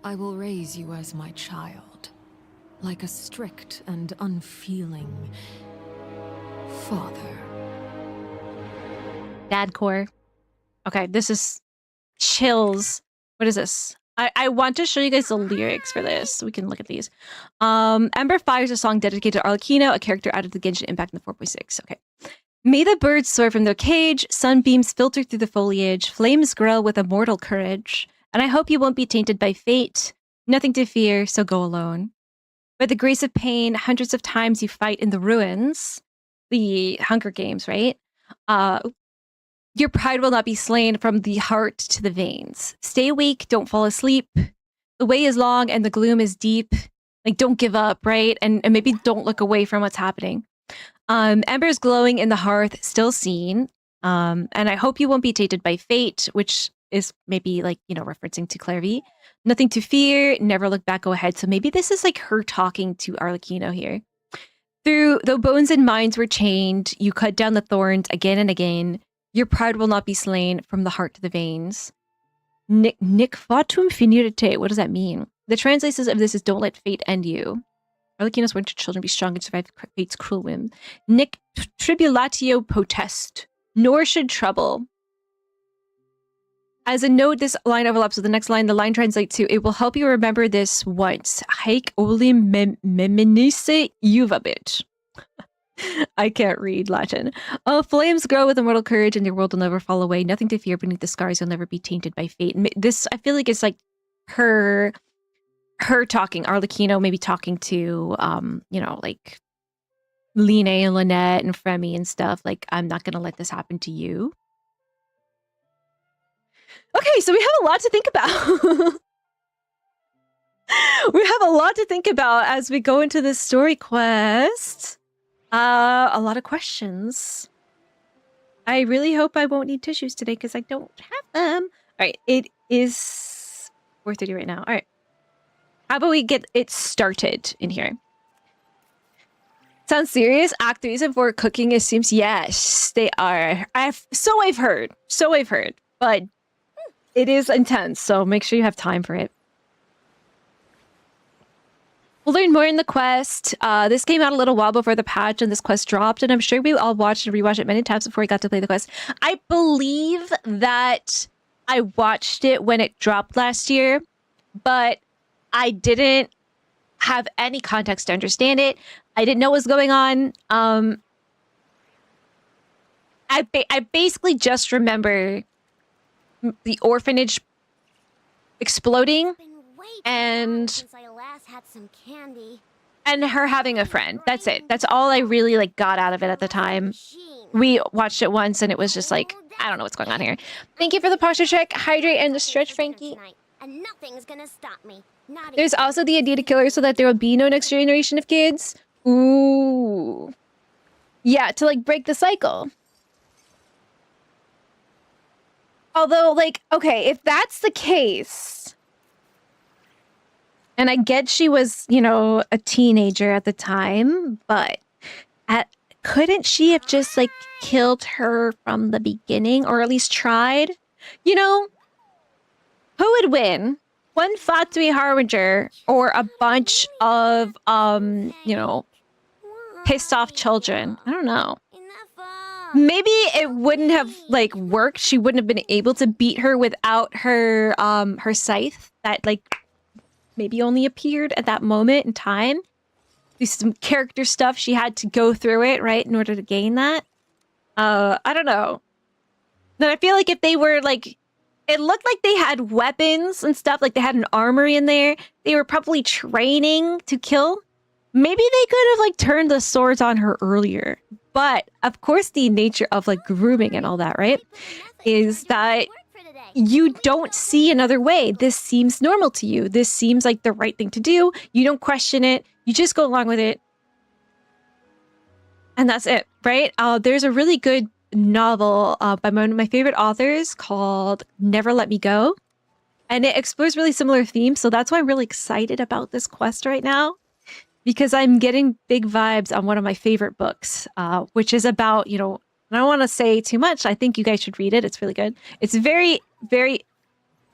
I will raise you as my child, like a strict and unfeeling father. Dadcore. Okay, this is chills. What is this? I want to show you guys the lyrics for this so we can look at these. Ember Fire is a song dedicated to Arlecchino, a character out of the Genshin Impact in the 4.6. Okay. May the birds soar from their cage, sunbeams filter through the foliage, flames grow with immortal courage, and I hope you won't be tainted by fate. Nothing to fear, so go alone. By the grace of pain, hundreds of times you fight in the ruins. The Hunger Games, right? Your pride will not be slain from the heart to the veins. Stay awake, don't fall asleep. The way is long and the gloom is deep. Like, don't give up, right? And maybe don't look away from what's happening. Embers glowing in the hearth, still seen. And I hope you won't be tainted by fate, which is maybe like, you know, referencing to Clairvy. Nothing to fear, never look back, go ahead. So maybe this is like her talking to Arlecchino here. Though bones and minds were chained, you cut down the thorns again and again. Your pride will not be slain from the heart to the veins. Nic fatum finirite. What does that mean? The translations of this is don't let fate end you. Arlecchino's warned children be strong and survive fate's cruel whim. Nic tribulatio potest. Nor should trouble. As a note, this line overlaps with the next line. The line translates to, it will help you remember this once. Haik olim meminise juvabit. I can't read Latin. Flames grow with immortal courage and your world will never fall away. Nothing to fear beneath the scars. You'll never be tainted by fate. And this, I feel like it's like her talking, Arlecchino maybe talking to, you know, like Line and Lynette and Fremi and stuff. Like, I'm not going to let this happen to you. Okay, so we have a lot to think about. We have a lot to think about as we go into this story quest. A lot of questions. I really hope I won't need tissues today because I don't have them. All right, it is 4:30 right now. All right. How about we get it started in here? Sounds serious? Act 3 and 4 cooking assumes yes, they are. I've heard. But it is intense, so make sure you have time for it. We'll learn more in the quest. This came out a little while before the patch and this quest dropped, and I'm sure we all watched and rewatched it many times before we got to play the quest. I believe that I watched it when it dropped last year, but I didn't have any context to understand it. I didn't know what was going on. I basically just remember the orphanage exploding and her having a friend. That's it. That's all I really like got out of it at the time. We watched it once and it was just like, I don't know what's going on here. Thank you for the posture check, hydrate, and the stretch, Frankie. And nothing's gonna stop me. There's also the idea to kill her so that there will be no next generation of kids. Ooh. Yeah, to like break the cycle. Although, like, okay, if that's the case, and I get she was, you know, a teenager at the time, but couldn't she have just, like, killed her from the beginning, or at least tried? You know, who would win? One Fatui Harbinger or a bunch of, you know, pissed off children? I don't know. Maybe it wouldn't have like worked. She wouldn't have been able to beat her without her her scythe that like maybe only appeared at that moment in time. Do some character stuff. She had to go through it, right, in order to gain that. I don't know. Then I feel like if they were like, it looked like they had weapons and stuff, like they had an armory in there. They were probably training to kill. Maybe they could have like turned the swords on her earlier. But of course the nature of like grooming and all that, right, is that you don't see another way. This seems normal to you. This seems like the right thing to do. You don't question it. You just go along with it. And that's it, right? There's a really good novel by one of my favorite authors called Never Let Me Go. And it explores really similar themes. So that's why I'm really excited about this quest right now. Because I'm getting big vibes on one of my favorite books, which is about, I don't want to say too much. I think you guys should read it. It's really good. It's very, very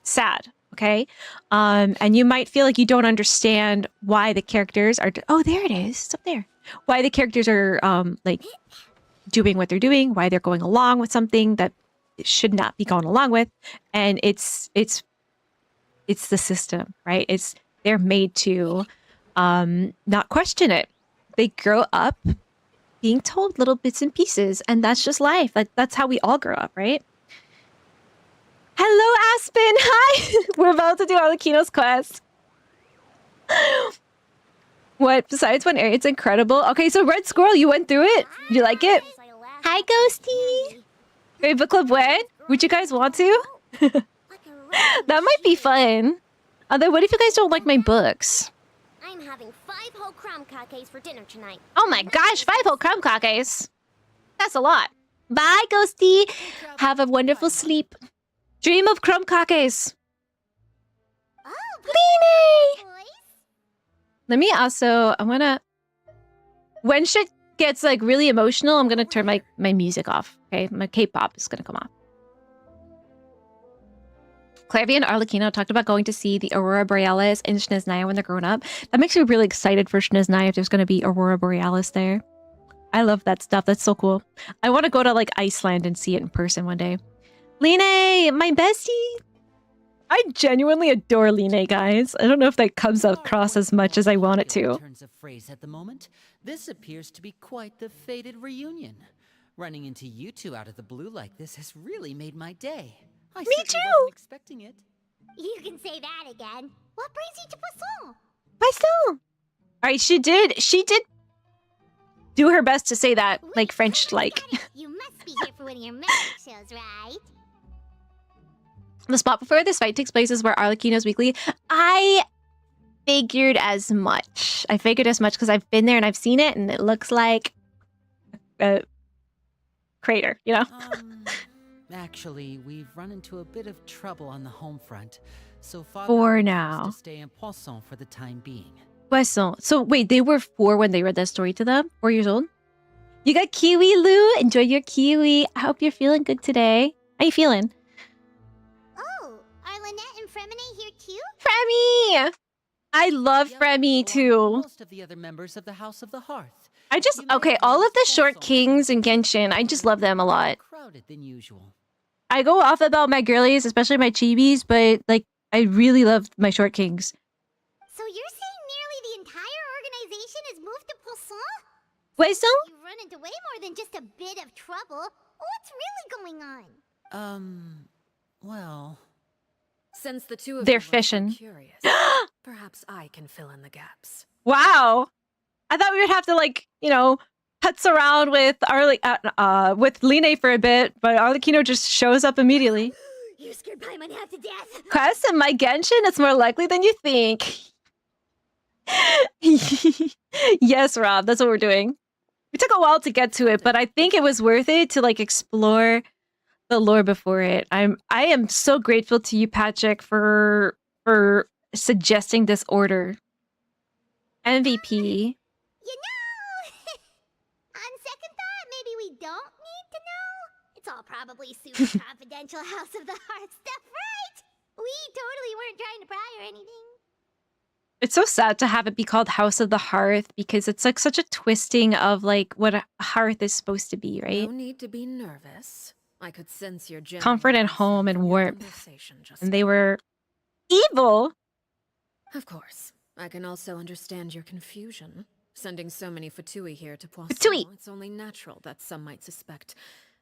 sad. Okay. And you might feel like you don't understand why the characters are. Oh, there it is. It's up there. Why the characters are like doing what they're doing, why they're going along with something that should not be going along with. And it's the system, right? They're made to not question it. They grow up being told little bits and pieces, and that's just life. Like that's how we all grow up, right? Hello, Aspen. Hi. We're about to do Arlecchino's quest. What? Besides one area, it's incredible. Okay, so Red Squirrel, you went through it. Did you like it? Hi, Ghosty. Great book club when? Would you guys want to? That might be fun. Although, what if you guys don't like my books? I'm having 5 whole crumb cakes for dinner tonight. Oh my gosh, 5 whole crumb cakes. That's a lot. Bye, Ghosty. Have a wonderful sleep. Dream of crumb cakes. Oh, Line! Let me also, when shit gets like really emotional, I'm gonna turn my music off, okay? My K-pop is gonna come off. Clairvy and Arlecchino talked about going to see the Aurora Borealis in Snezhnaya when they're grown up. That makes me really excited for Snezhnaya if there's gonna be Aurora Borealis there. I love that stuff. That's so cool. I want to go to like Iceland and see it in person one day. Line, my bestie. I genuinely adore Line, guys. I don't know if that comes across as much as I want it to. Turns of phrase at the moment. This appears to be quite the fated reunion. Running into you two out of the blue like this has really made my day. I Me certainly too. wasn't expecting it. You can say that again. What brings you to Poisson? Poisson. All right, she did do her best to say that like French-like. You must be here for one of your magic shows, right? The spot before this fight takes place is where Arlecchino's weekly. I figured as much. I figured as much because I've been there and I've seen it, and it looks like a crater, you know? Actually, we've run into a bit of trouble on the home front. So Father For asked us now. to stay in Poisson for the time being. Poisson. So wait, they were 4 when they read that story to them? 4 years old? You got kiwi, Lou? Enjoy your kiwi. I hope you're feeling good today. How you feeling? Oh, are Lynette and Fremine here too? Fremy! I love Yep, Fremy along with too. Most of the other members of the House of the Hearth. I just, You may okay, have all of the noticed short also kings in Genshin, I just love them a lot. Crowded than usual. I go off about my girlies, especially my chibis, but like, I really love my short kings. So you're saying nearly the entire organization has moved to Poisson? Poisson? You run into way more than just a bit of trouble. What's really going on? Well... Since the two of They're you are so fishing. curious, perhaps I can fill in the gaps. Wow. I thought we would have to like, putz around with with Line for a bit, but Arlecchino just shows up immediately. You scared Paimon half to death. Quest in my Genshin, it's more likely than you think. Yes, Rob, that's what we're doing. We took a while to get to it, but I think it was worth it to like explore the lore before it. I am so grateful to you, Patrick, for suggesting this order. MVP. You know, on second thought, maybe we don't need to know. It's all probably super confidential House of the Hearth stuff, right? We totally weren't trying to pry or anything. It's so sad to have it be called House of the Hearth because it's like such a twisting of like what a hearth is supposed to be, right? No need to be nervous. I could sense your genuine Comfort and concern home and from your warmth. conversation just And they now. were evil. Of course. I can also understand your confusion. Sending so many Fatui here to Poisson, Fatui. it's only natural that some might suspect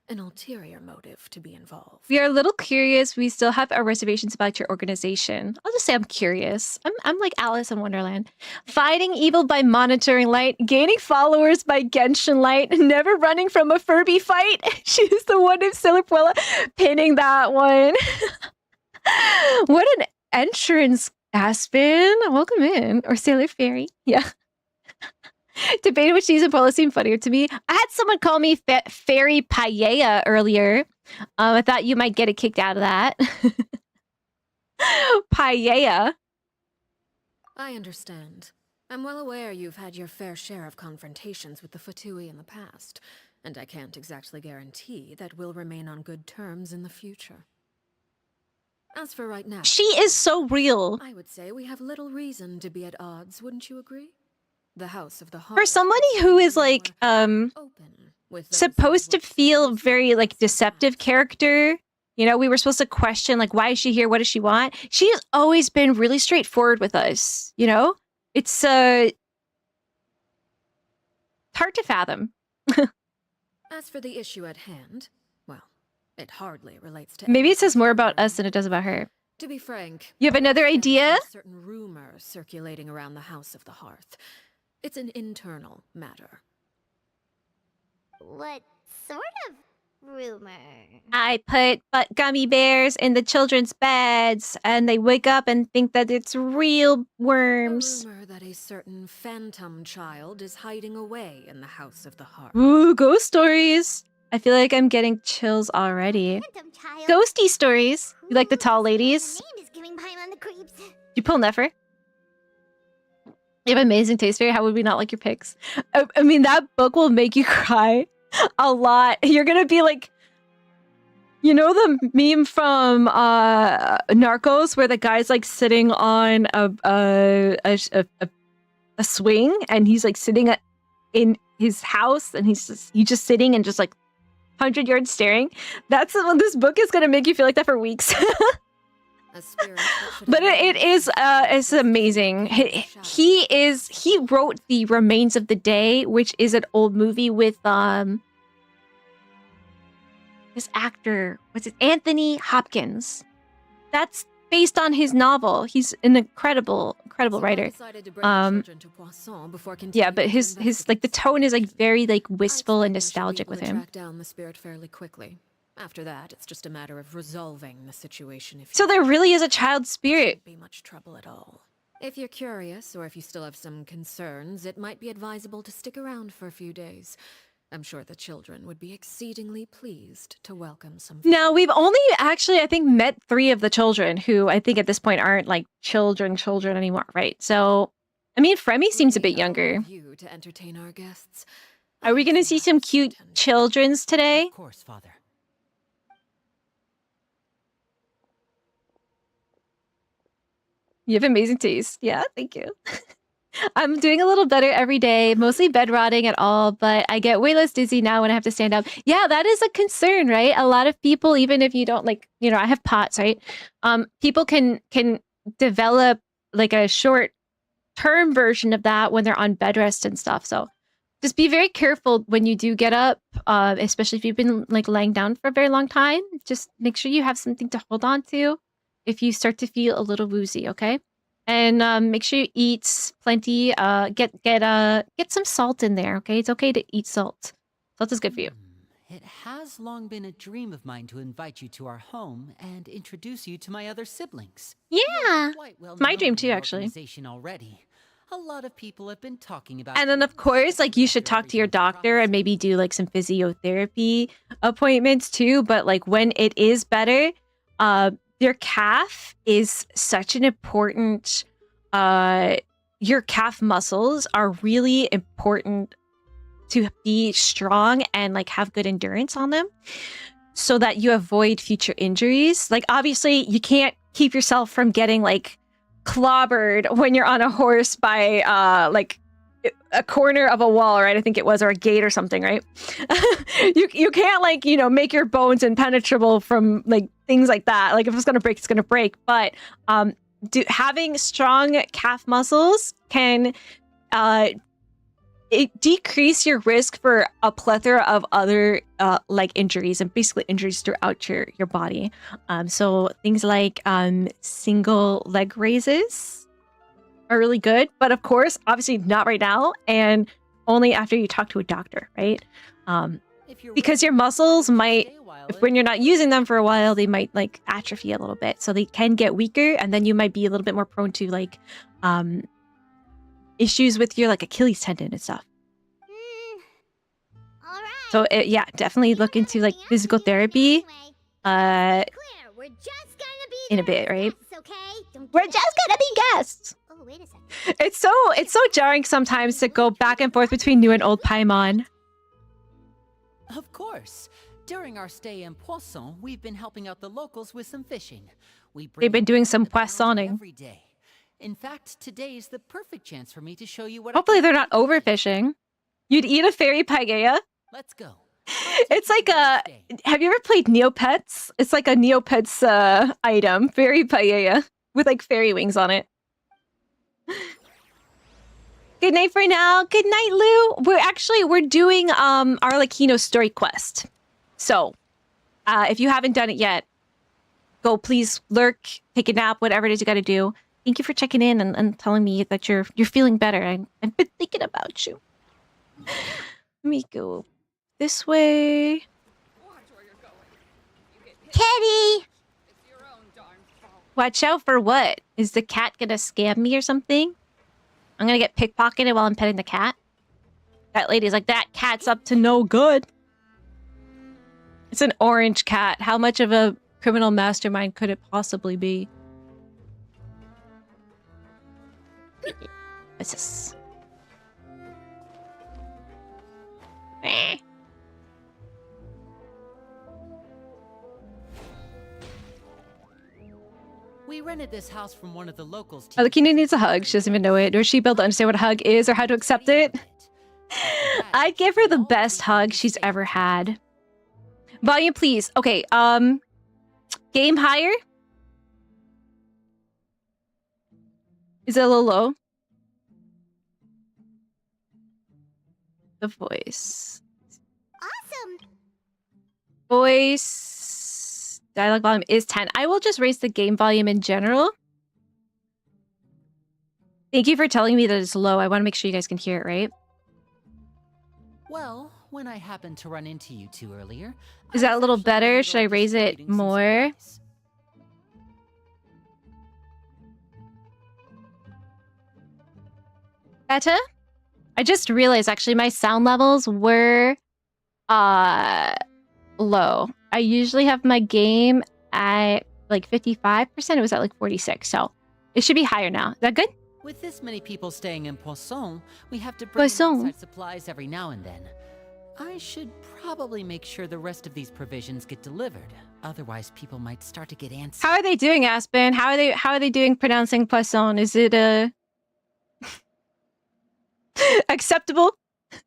an ulterior motive to be involved. We are a little curious. We still have our reservations about your organization. I'll just say I'm curious. I'm like Alice in Wonderland. Fighting evil by monitoring light, gaining followers by Genshin light, never running from a Furby fight. She's the one in Fairypuella pinning that one. What an entrance, Aspen. Welcome in. Or Sailor Fairy. Yeah. Debate which season Paula seemed funnier to me. I had someone call me fairypuella earlier. I thought you might get a kick out of that. Paella. I understand. I'm well aware you've had your fair share of confrontations with the Fatui in the past, and I can't exactly guarantee that we'll remain on good terms in the future. As for right now, She is so real. I would say we have little reason to be at odds, wouldn't you agree? The House of the Heart. For somebody who is like open with those supposed to who feel look very like past deceptive that. character, you know, we were supposed to question like, why is she here? What does she want? She has always been really straightforward with us, you know? It's hard to fathom. As for the issue at hand, well, it hardly relates to. Maybe it says anything more to about DURIN. us than it does about her. To be frank, You have another there's idea? a certain rumor circulating around the House of the Hearth. It's an internal matter. What sort of rumor? I put gummy bears in the children's beds and they wake up and think that it's real A worms. rumor that a certain phantom child is hiding away in the House of the Hearth. Ooh, ghost stories. I feel like I'm getting chills already. Phantom child. Ghosty stories. You like the tall Whose ladies? name is giving Paimon the creeps. You pull Nefer? You have amazing taste, Fairy. How would we not like your picks? I mean, that book will make you cry a lot. You're gonna be like, you know the meme from Narcos where the guy's like sitting on a swing and he's like sitting in his house and he's just sitting and just like 100 yards staring. That's what this book is gonna make you feel like that for weeks. A spirit that should But have it is it's amazing. He wrote The Remains of the Day, which is an old movie with this actor, what's it, Anthony Hopkins. That's based on his novel. He's an incredible writer. Yeah, but his like the tone is like very like wistful and nostalgic with him. Track down the spirit fairly quickly. After that, it's just a matter of resolving the situation. If So there really is a child spirit. shouldn't be much trouble at all. If you're curious, or if you still have some concerns, it might be advisable to stick around for a few days. I'm sure the children would be exceedingly pleased to welcome some. Now, we've only actually, I think, met 3 of the children who I think at this point aren't like children anymore, right? So, I mean, Fremy seems a bit younger. You to entertain our guests. Are we going to see some cute childrens today? Of course, Father. You have amazing taste. Yeah, thank you. I'm doing a little better every day, mostly bed rotting at all, but I get way less dizzy now when I have to stand up. Yeah, that is a concern, right? A lot of people, even if you don't like, you know, I have POTS, right? People can develop like a short term version of that when they're on bed rest and stuff. So just be very careful when you do get up, especially if you've been like laying down for a very long time. Just make sure you have something to hold on to if you start to feel a little woozy, okay? And make sure you eat plenty. Get some salt in there, okay? It's okay to eat salt. Salt is good for you. It has long been a dream of mine to invite you to our home and introduce you to my other siblings. Yeah, Quite well my known dream in too, the actually. organization already. A lot of people have been talking about. And then of course, like you should talk to your doctor and maybe do like some physiotherapy appointments too. But like when it is better, your calf is such an important, your calf muscles are really important to be strong and like have good endurance on them so that you avoid future injuries. Like obviously you can't keep yourself from getting like clobbered when you're on a horse by like a corner of a wall, right? I think it was, or a gate or something, right? you can't like, you know, make your bones impenetrable from like things like that. Like if it's gonna break, it's gonna break. But having strong calf muscles can decrease your risk for a plethora of other like injuries and basically injuries throughout your body. So things like single leg raises are really good, but of course, obviously not right now, and only after you talk to a doctor, right? Because your muscles might, when you're not using them for a while, they might like atrophy a little bit, so they can get weaker, and then you might be a little bit more prone to like issues with your like Achilles tendon and stuff. All right. So yeah, definitely look into like physical therapy. Claire, we're just gonna be In a there bit, as right? guests, okay? Don't We're get just gonna be guests. Oh, wait a second. It's so jarring sometimes to go back and forth between new and old Paimon. Of course. During our stay in Poisson, we've been helping out the locals with some fishing. They've been doing some the bounty poissoning. every day. In fact, today is the perfect chance for me to show you what. Hopefully they're not overfishing. You'd eat a fairy paella? Let's go. It's like a... Have you ever played Neopets? It's like a Neopets item. Fairy paella. With like fairy wings on it. Good night for now. Good night, Lou. We're doing Arlecchino story quest. So, if you haven't done it yet, go please lurk, take a nap, whatever it is you gotta do. Thank you for checking in and telling me that you're feeling better. I've been thinking about you. Let me go this way. Kitty! Watch out for what? Is the cat gonna scam me or something? I'm gonna get pickpocketed while I'm petting the cat? That lady's like, that cat's up to no good. It's an orange cat. How much of a criminal mastermind could it possibly be? What's this? Eh. We rented this house from one of the locals. Arlecchino needs a hug. She doesn't even know it. Nor is she able to understand what a hug is or how to accept it. I'd give her the best hug she's ever had. Volume, please. Okay, game higher? Is it a little low? The voice. Awesome! Voice dialogue volume is 10. I will just raise the game volume in general. Thank you for telling me that it's low. I want to make sure you guys can hear it, right? Well, when I happened to run into you two earlier, Is that a little better? Should I raise it more? Better? I just realized actually my sound levels were low. I usually have my game at like 55%. It was at like 46, so it should be higher now. Is that good? With this many people staying in Poisson, we have to bring in outside supplies every now and then. I should probably make sure the rest of these provisions get delivered. Otherwise, people might start to get antsy. How are they doing, Aspen? How are they doing pronouncing Poisson? Is it acceptable? Okay,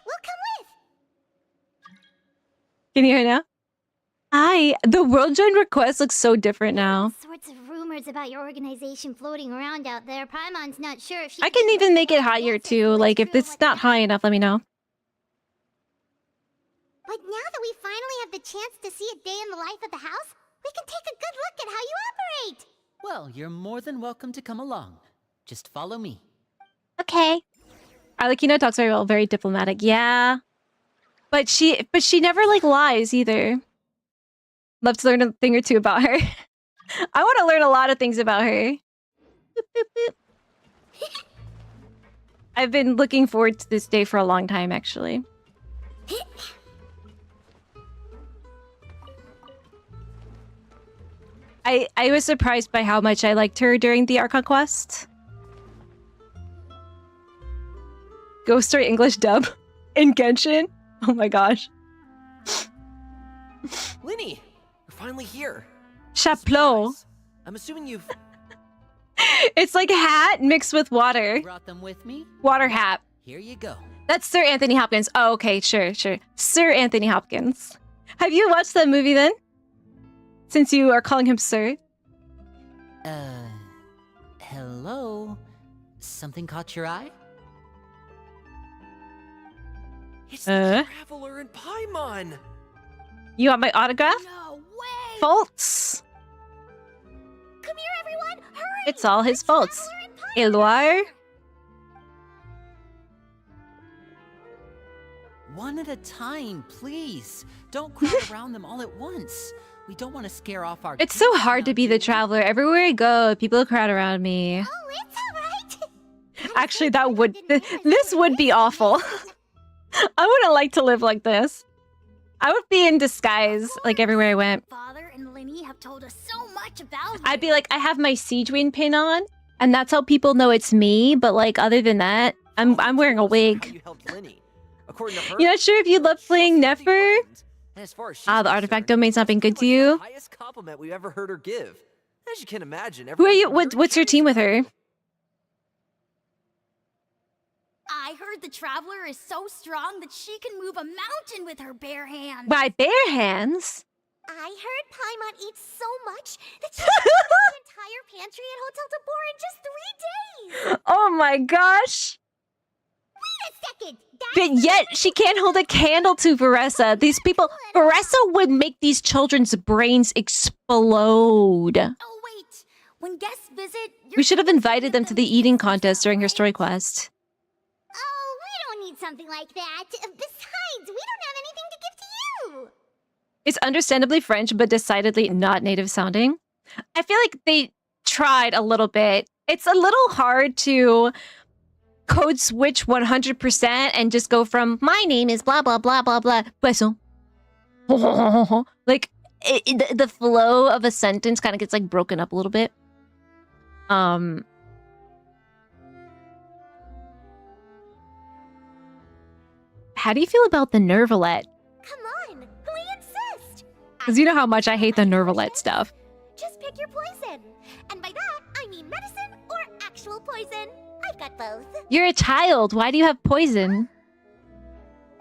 we'll come with. Can you hear now? Hi. The world join request looks so different now. Sorts of rumors about your organization floating around out there. Paimon's not sure if she I can even make it higher too. Like if it's not high enough, let me know. But now that we finally have the chance to see a day in the life of the house, we can take a good look at how you operate. Well, you're more than welcome to come along. Just follow me. Okay. Arlecchino talks very well, very diplomatic. Yeah. But she never like lies either. Love to learn a thing or two about her. I want to learn a lot of things about her. Boop, boop, boop. I've been looking forward to this day for a long time, actually. I was surprised by how much I liked her during the Archon quest. Ghost Story English dub in Genshin? Oh my gosh. Linny, you're finally here. Chapeau. Surprise. I'm assuming you've... It's like a hat mixed with water. Brought them with me? Water hat. Here you go. That's Sir Anthony Hopkins. Oh, okay, sure. Sir Anthony Hopkins. Have you watched that movie then? Since you are calling him Sir? Hello? Something caught your eye? It's the Traveler in Paimon! You want my autograph? No way! Faults. Come here, everyone! Hurry! It's all his faults. Eloire? One at a time, please. Don't crowd around them all at once. We don't want to scare off our... It's so hard to be the traveler. Everywhere I go, people crowd around me. Oh, it's alright! Actually, that would this would be awful. I wouldn't like to live like this. I would be in disguise like everywhere I went. Father and Linny have told us so much about I'd be like, I have my Siege Wing pin on, and that's how people know it's me. But like, other than that, I'm wearing a wig. You're not sure if you love playing Nefer? The artifact domain's not been good to you. Highest compliment we've ever heard her give. As you can imagine, Who are you? What's your team with her? I heard the Traveler is so strong that she can move a mountain with her bare hands. By bare hands? I heard Paimon eats so much that she can eat the entire pantry at Hotel Tabor in just 3 days. Oh my gosh. Wait a second. But yet she can't hold a candle to Veressa. These people, Veressa would make these children's brains explode. Oh wait, when guests visit, We should have invited them to the eating contest during her story quest. Oh, we don't need something like that. Besides, we don't have anything to give to you. It's understandably French, but decidedly not native sounding. I feel like they tried a little bit. It's a little hard to code switch 100% and just go from my name is blah blah blah blah blah poisson. Like the flow of a sentence kind of gets like broken up a little bit. How do you feel about the Nervalette? Come on, we insist. Because you know how much I hate the Nervalette stuff. Just pick your poison. And by that, I mean medicine or actual poison. I've got both. You're a child. Why do you have poison?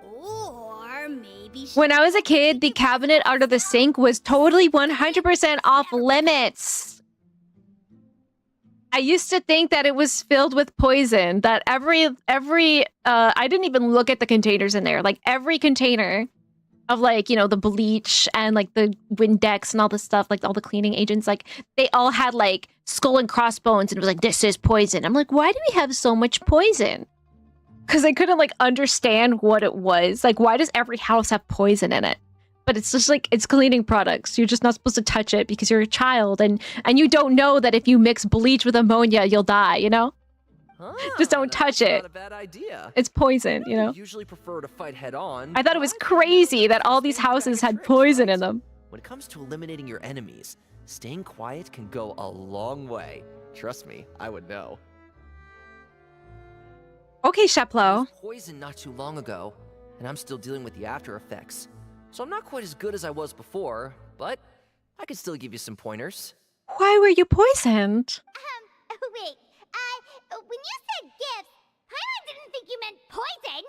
Or maybe When I was a kid, the cabinet under the sink was totally 100% off limits. I used to think that it was filled with poison, that every I didn't even look at the containers in there. Like every container of like, you know, the bleach and like the Windex and all the stuff, like all the cleaning agents, like they all had like skull and crossbones and it was like, this is poison. I'm like, why do we have so much poison? Because I couldn't like understand what it was. Like, why does every house have poison in it? But it's just like, it's cleaning products. You're just not supposed to touch it because you're a child and you don't know that if you mix bleach with ammonia, you'll die, you know? Just don't touch it. Not a bad idea. It's poison, you know? Usually prefer to fight head on. I thought it was crazy that all these houses had poison in them. When it comes to eliminating your enemies, staying quiet can go a long way. Trust me, I would know. Okay, Chaplo. Poison not too long ago, and I'm still dealing with the after effects. So I'm not quite as good as I was before, but I could still give you some pointers. Why were you poisoned? wait. When you said gifts, Paimon didn't think you meant poison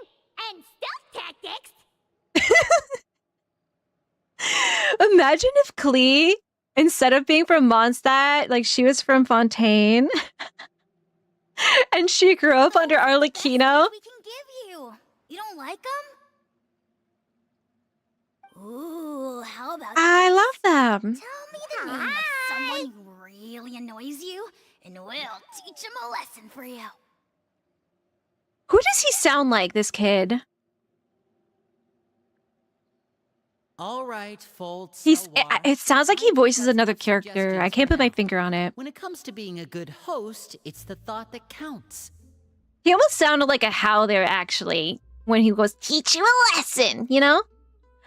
and stealth tactics. Imagine if Klee, instead of being from Mondstadt, like she was from Fontaine, and she grew up under Arlecchino. We can give you. You don't like them? Ooh, how about I love them. tell me the name of someone who really annoys you, and we'll teach him a lesson for you. Who does he sound like, this kid? All right, Foltz. It sounds like he voices another character. I can't put my finger on it. When it comes to being a good host, it's the thought that counts. He almost sounded like a How there, actually, when he goes, teach you a lesson, you know?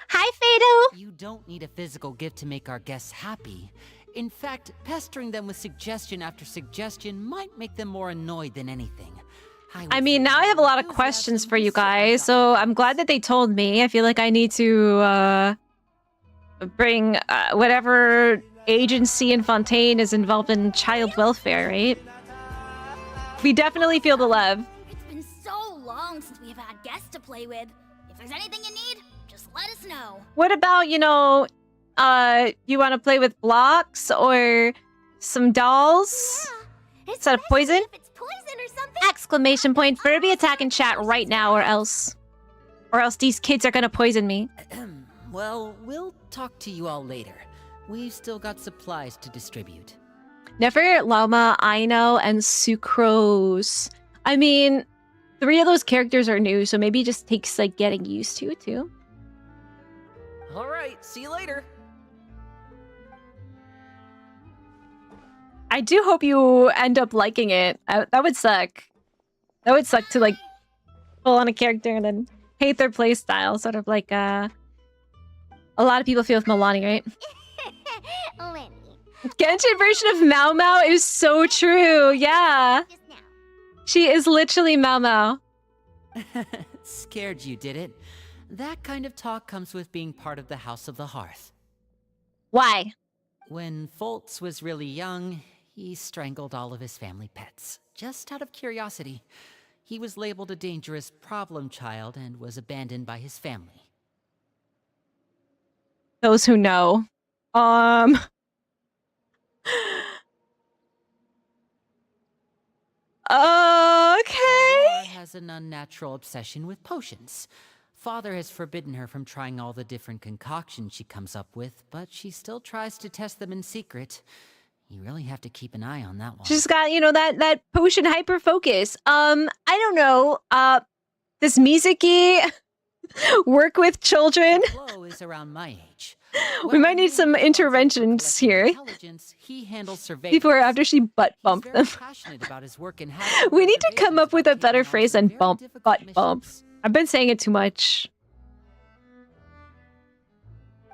Hi, Fado. You don't need a physical gift to make our guests happy. In fact, pestering them with suggestion after suggestion might make them more annoyed than anything. I mean, now I have a lot of questions for you guys, so I'm glad that they told me. I feel like I need to bring whatever agency in Fontaine is involved in child welfare, right? We definitely feel the love. It's been so long since we've had guests to play with. If there's anything you need, just let us know. What about, you know, you want to play with blocks or some dolls? Yeah, Instead of poison? if it's poison or something. Exclamation point, Furby attack in chat right now or else these kids are gonna poison me. Well, we'll talk to you all later. We've still got supplies to distribute. Nefer, Llama, Aino, and Sucrose. I mean, 3 of those characters are new, so maybe it just takes like getting used to it too. All right, see you later. I do hope you end up liking it. That would suck. That would suck to like pull on a character and then hate their playstyle, sort of like a lot of people feel with Milani, right? Lenny. Genshin version of Mao Mao is so true. Yeah. Just now. She is literally Mao Mao. Scared you, did it? That kind of talk comes with being part of the House of the Hearth. Why? When Foltz was really young, he strangled all of his family pets, just out of curiosity. He was labeled a dangerous problem child and was abandoned by his family. Those who know. Okay. Aurora has an unnatural obsession with potions. Father has forbidden her from trying all the different concoctions she comes up with, but she still tries to test them in secret. You really have to keep an eye on that one. She's got, you know, that potion hyper focus. I don't know. Does Mizuki work with children? Flo is around my age. We might need some interventions here. He handles surveillance. Before or after she butt bumped them. We need to come up with a better phrase than butt bump. I've been saying it too much.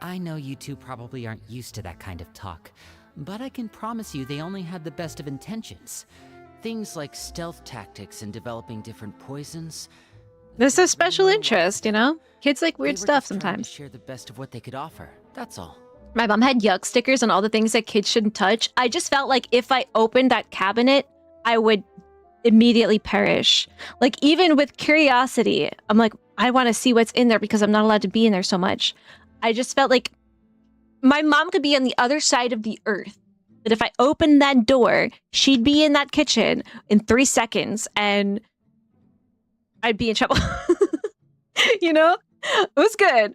I know you two probably aren't used to that kind of talk, but I can promise you they only had the best of intentions. Things like stealth tactics and developing different poisons. This is special interest, you know? Kids like weird stuff sometimes. Share the best of what they could offer. That's all. My mom had yuck stickers on all the things that kids shouldn't touch. I just felt like if I opened that cabinet, I would immediately perish. Like, even with curiosity, I'm like, I want to see what's in there because I'm not allowed to be in there so much. I just felt like my mom could be on the other side of the earth. But if I opened that door, she'd be in that kitchen in 3 seconds and I'd be in trouble. You know? It was good.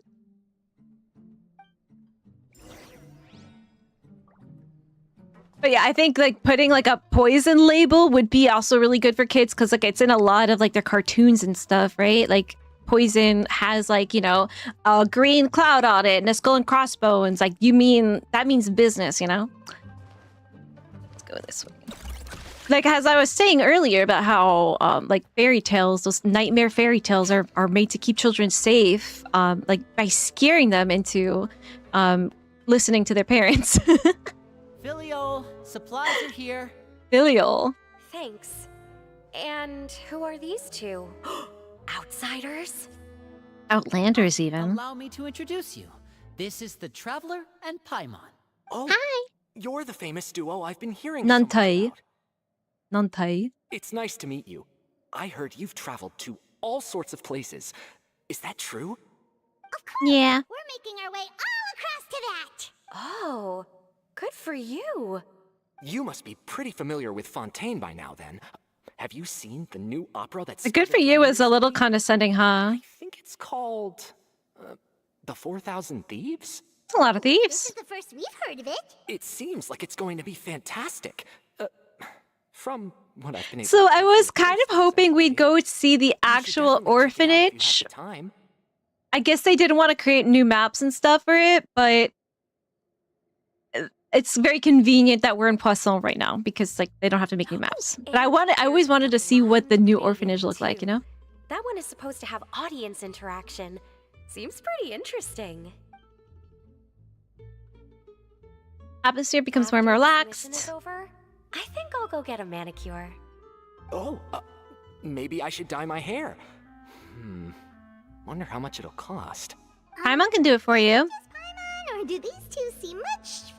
But yeah, I think like putting like a poison label would be also really good for kids because like it's in a lot of like their cartoons and stuff, right? Like poison has like, you know, a green cloud on it and a skull and crossbones. Like that means business, you know? Let's go this way. Like as I was saying earlier about how like fairy tales, those nightmare fairy tales are made to keep children safe, like by scaring them into listening to their parents. Filial, supplies are here. Filial. Thanks. And who are these two? Outsiders? Outlanders, even. Allow me to introduce you. This is the Traveler and Paimon. Oh, hi. You're the famous duo I've been hearing so much Nantai. about. Nantai. It's nice to meet you. I heard you've traveled to all sorts of places. Is that true? Of course. Yeah. We're making our way all across to that. Oh, good for you. You must be pretty familiar with Fontaine by now, then. Have you seen the new opera that's... The good for you is a little condescending, huh? I think it's called... The 4,000 Thieves? It's a lot of thieves. This is the first we've heard of it. It seems like it's going to be fantastic. From what I've been able So to I was kind of hoping we'd go see the actual orphanage. I guess they didn't want to create new maps and stuff for it, but it's very convenient that we're in Poisson right now because like they don't have to make new maps. But I always wanted to see what the new orphanage looked like, you know? That one is supposed to have audience interaction. Seems pretty interesting. Atmosphere becomes more and more relaxed. Is over, I think I'll go get a manicure. Oh, maybe I should dye my hair. Wonder how much it'll cost. Paimon can do it for you. Does Paimon, or do these two seem much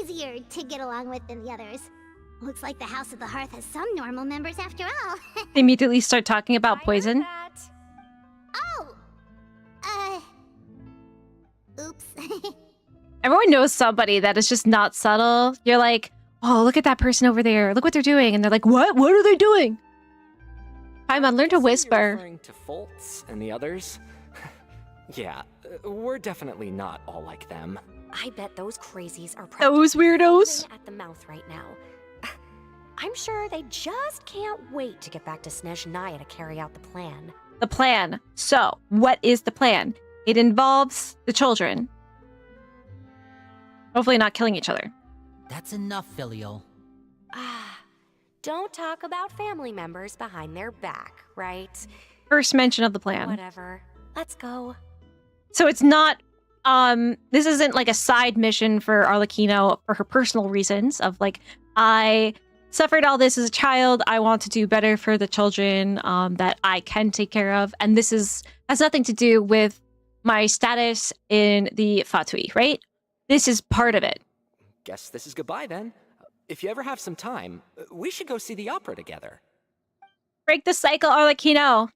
easier to get along with than the others? Looks like the House of the Hearth has some normal members after all. They immediately start talking about poison. Oh! Oops. Everyone knows somebody that is just not subtle. You're like, oh, look at that person over there. Look what they're doing. And they're like, what? What are they doing? Paimon, learn to whisper. Referring to Foltz and the others? Yeah, we're definitely not all like them. I bet those crazies are those weirdos at the mouth right now. I'm sure they just can't wait to get back to Snezhnaya to carry out the plan. The plan. So, what is the plan? It involves the children. Hopefully not killing each other. That's enough, Filial. Don't talk about family members behind their back, right? First mention of the plan. Whatever. Let's go. So it's not, this isn't like a side mission for Arlecchino for her personal reasons of like, I suffered all this as a child. I want to do better for the children that I can take care of. And this has nothing to do with my status in the Fatui, right? This is part of it. Guess this is goodbye then. If you ever have some time, we should go see the opera together. Break the cycle, Arlecchino.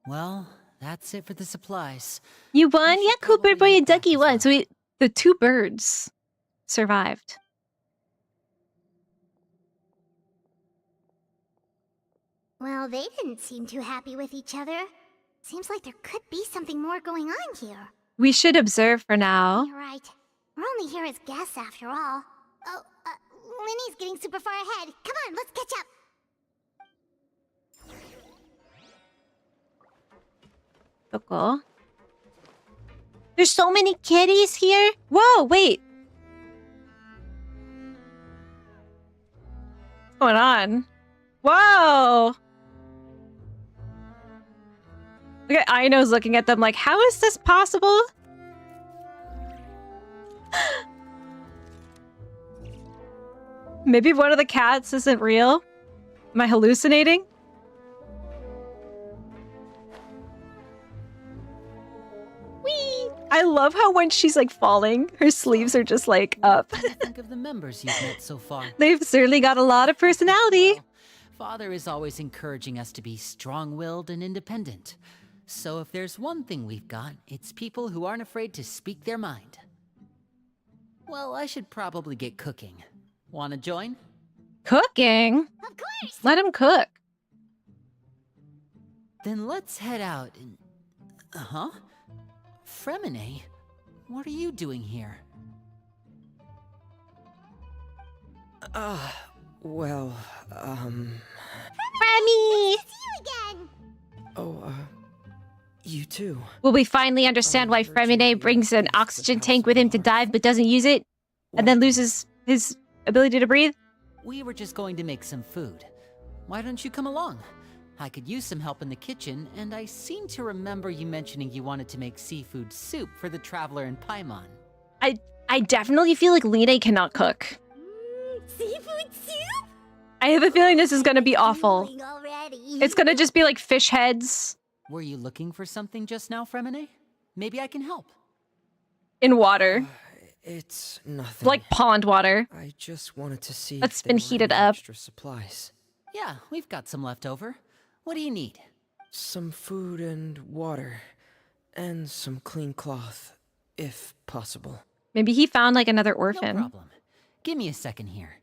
Well, that's it for the supplies. You won? Yeah, Cooper Boy and Ducky won. So the two birds survived. Well, they didn't seem too happy with each other. Seems like there could be something more going on here. We should observe for now. You're right. We're only here as guests after all. Oh, Linny's getting super far ahead. Come on, let's catch up. Coco. There's so many kitties here. Whoa, wait. What's going on? Whoa. Look at Aino's looking at them like, how is this possible? Maybe one of the cats isn't real? Am I hallucinating? Whee! I love how when she's like falling, her sleeves are just like up. What do you think of the members you've met so far? They've certainly got a lot of personality. Well, Father is always encouraging us to be strong-willed and independent. So if there's one thing we've got, it's people who aren't afraid to speak their mind. Well, I should probably get cooking. Wanna join? Cooking? Of course! Let him cook. Then let's head out and... Uh-huh. Fremine, what are you doing here? Well, Remy! See you again! Oh, you too. Will we finally understand why Fremine brings an oxygen tank with him to dive but doesn't use it? And then loses his ability to breathe? We were just going to make some food. Why don't you come along? I could use some help in the kitchen, and I seem to remember you mentioning you wanted to make seafood soup for the traveler in Paimon. I definitely feel like Lena cannot cook. Seafood soup? I have a feeling this is gonna be awful. Already. It's gonna just be like fish heads Were you looking for something just now, Fremine? Maybe I can help. in water. It's nothing. Like pond water. I just wanted to see That's if been there were heated any up. extra supplies. Yeah, we've got some left over. What do you need? Some food and water. And some clean cloth, if possible. Maybe he found like another No orphan. problem. Give me a second here.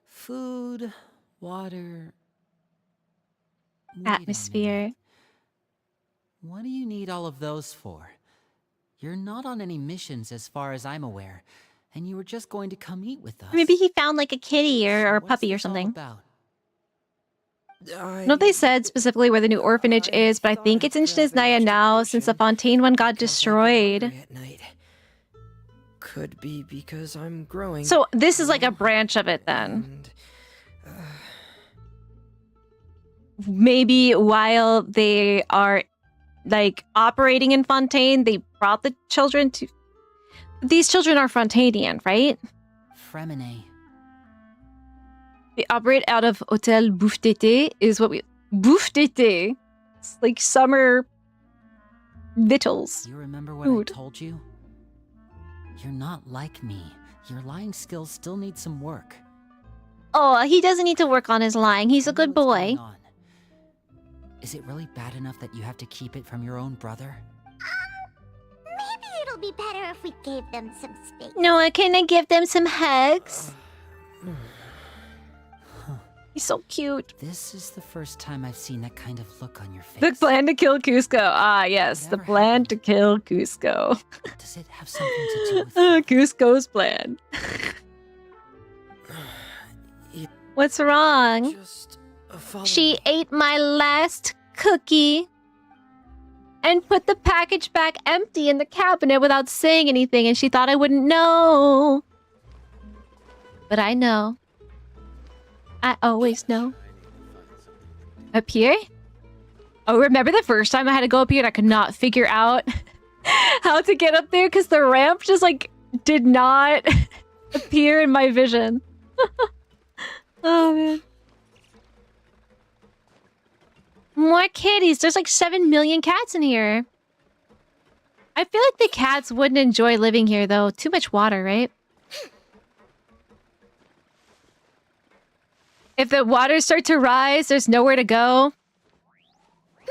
Food, water... Wait a Atmosphere. minute. What do you need all of those for? You're not on any missions as far as I'm aware, and you were just going to come eat with us. Maybe he found like a kitty or a What's puppy or this all something. about? I know they said specifically where the new orphanage is, but I think it's in Snezhnaya now since the Fontaine one got destroyed. At night. Could be because I'm growing. So this is like a branch of it then. And, Maybe while they are like operating in Fontaine, they brought the children to... These children are Fontanian, right? Fremine. They operate out of Hotel Bouffe d'été is what we... Bouffe d'été. It's like summer victuals. You remember what Food. I told you? You're not like me. Your lying skills still need some work. Oh, he doesn't need to work on his lying. He's a Tell me good what's boy. going on. Is it really bad enough that you have to keep it from your own brother? Maybe it'll be better if we gave them some space. Noah, can I give them some hugs? He's so cute. This is the first time I've seen that kind of look on your face. The plan to kill Cusco. Ah, yes, the Whatever plan to kill Cusco. Does it have something to do with... Cusco's plan. What's wrong? just follow She ate my last cookie. and put the package back empty in the cabinet without saying anything, and she thought I wouldn't know. But I know. I always know. Up here? Oh, remember the first time I had to go up here and I could not figure out how to get up there because the ramp just like did not appear in my vision. Oh man. More kitties. There's like 7 million cats in here. I feel like the cats wouldn't enjoy living here though. Too much water, right? If the waters start to rise, there's nowhere to go.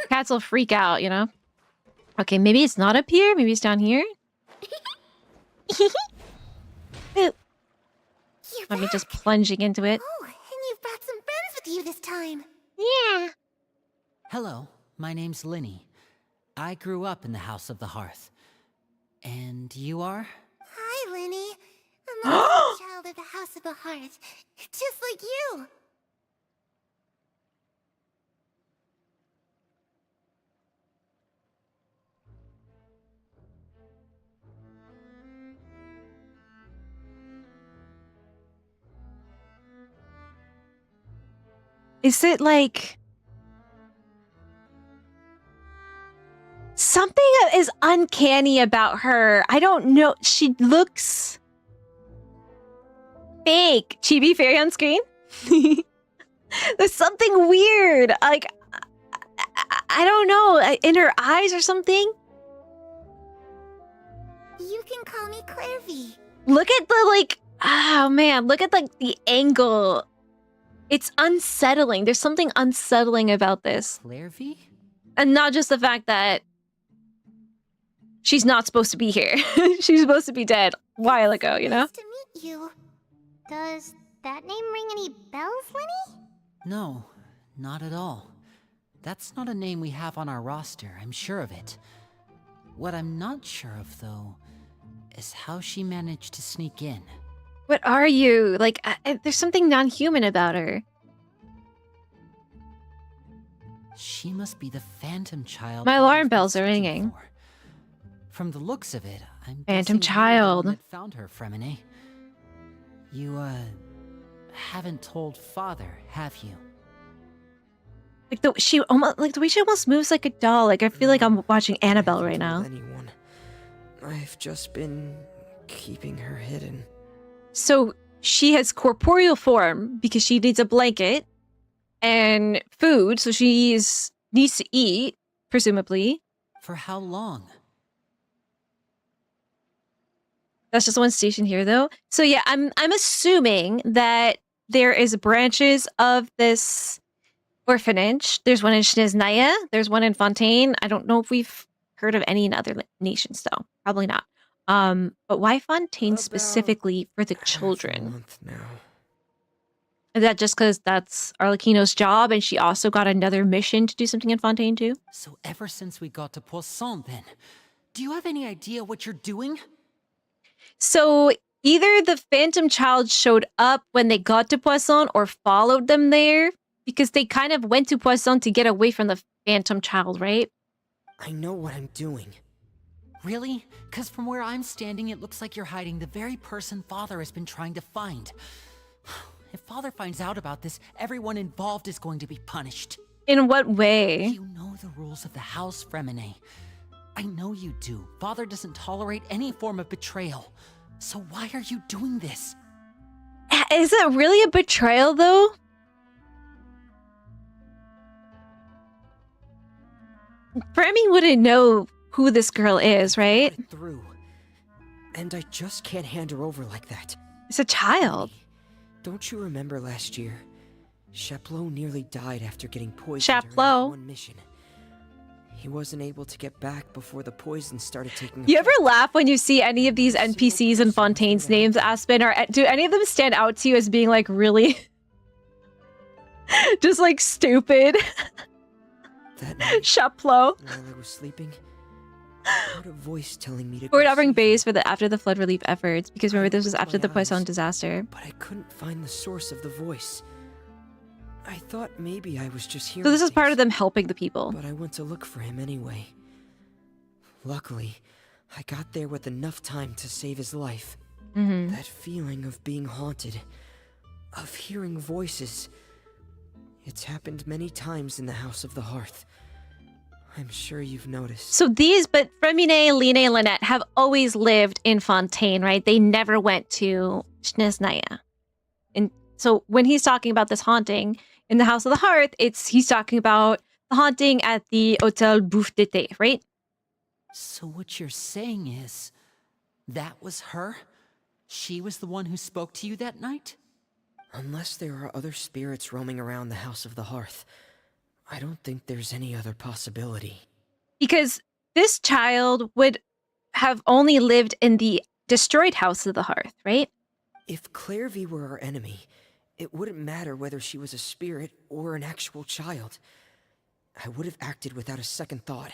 Cats will freak out, you know? Okay, maybe it's not up here. Maybe it's down here. Boop. Let me just plunging into it. Oh, and you've brought some friends with you this time. Yeah. Hello, my name's Linny. I grew up in the House of the Hearth. And you are? Hi, Linny. I'm a child of the House of the Hearth, just like you. Is it like... Something is uncanny about her. I don't know. She looks... fake. Chibi fairy on screen? There's something weird. Like... I don't know. In her eyes or something? You can call me Clairvy. Look at the, like... Oh, man. Look at, like, the angle. It's unsettling. There's something unsettling about this. Clairvy? And not just the fact that she's not supposed to be here. She's supposed to be dead a while ago, you know? Nice to meet you. Does that name ring any bells, Linny? No, not at all. That's not a name we have on our roster, I'm sure of it. What I'm not sure of, though, is how she managed to sneak in. What are you? Like, there's something non-human about her. She must be the Phantom Child. My alarm bells are ringing. From the looks of it, I'm Phantom guessing Child. you're the one that found her, Fremine. You, haven't told Father, have you? Like the way she almost moves like a doll. Like I feel like I'm watching Annabelle right now. Anyone. I've just been keeping her hidden. So she has corporeal form because she needs a blanket and food. So she needs to eat, presumably. For how long? That's just one station here, though. So yeah, I'm assuming that there is branches of this orphanage. There's one in Snezhnaya. There's one in Fontaine. I don't know if we've heard of any in other nations, though. Probably not. But why Fontaine specifically for the children? A month now. Is that just because that's Arlecchino's job, and she also got another mission to do something in Fontaine too? So ever since we got to Poisson, then, do you have any idea what you're doing? So either the Phantom Child showed up when they got to Poisson or followed them there, because they kind of went to Poisson to get away from the Phantom Child, right? I know what I'm doing. Really? Because from where I'm standing, it looks like you're hiding the very person Father has been trying to find. If Father finds out about this, everyone involved is going to be punished. In what way? You know the rules of the house, Fremine. I know you do. Father doesn't tolerate any form of betrayal. So why are you doing this? Is it really a betrayal, though? Fremy wouldn't know who this girl is, right? Through. And I just can't hand her over like that. It's a child. Don't you remember last year? Chaplot nearly died after getting poisoned during Chaplot. one mission. He wasn't able to get back before the poison started taking You ever laugh when you see any of these NPCs in Fontaine's names, Aspen? Or do any of them stand out to you as being like really just like stupid? That night, Chaplot. while I was sleeping, I heard a voice telling me to We're go offering see base for the after the flood relief efforts because remember this was after the Poisson disaster. but I couldn't find the source of the voice. I thought maybe I was just hearing So this is part things, of them helping the people. but I went to look for him anyway. Luckily, I got there with enough time to save his life. Mm-hmm. That feeling of being haunted, of hearing voices, it's happened many times in the House of the Hearth. I'm sure you've noticed. So but Fremine, Line, and Lynette have always lived in Fontaine, right? They never went to Snezhnaya. And so when he's talking about this haunting in the House of the Hearth, he's talking about the haunting at the Hotel Bouffe d'été, right? So what you're saying is, that was her? She was the one who spoke to you that night? Unless there are other spirits roaming around the House of the Hearth, I don't think there's any other possibility. Because this child would have only lived in the destroyed House of the Hearth, right? If Clairvy were our enemy, it wouldn't matter whether she was a spirit or an actual child. I would have acted without a second thought,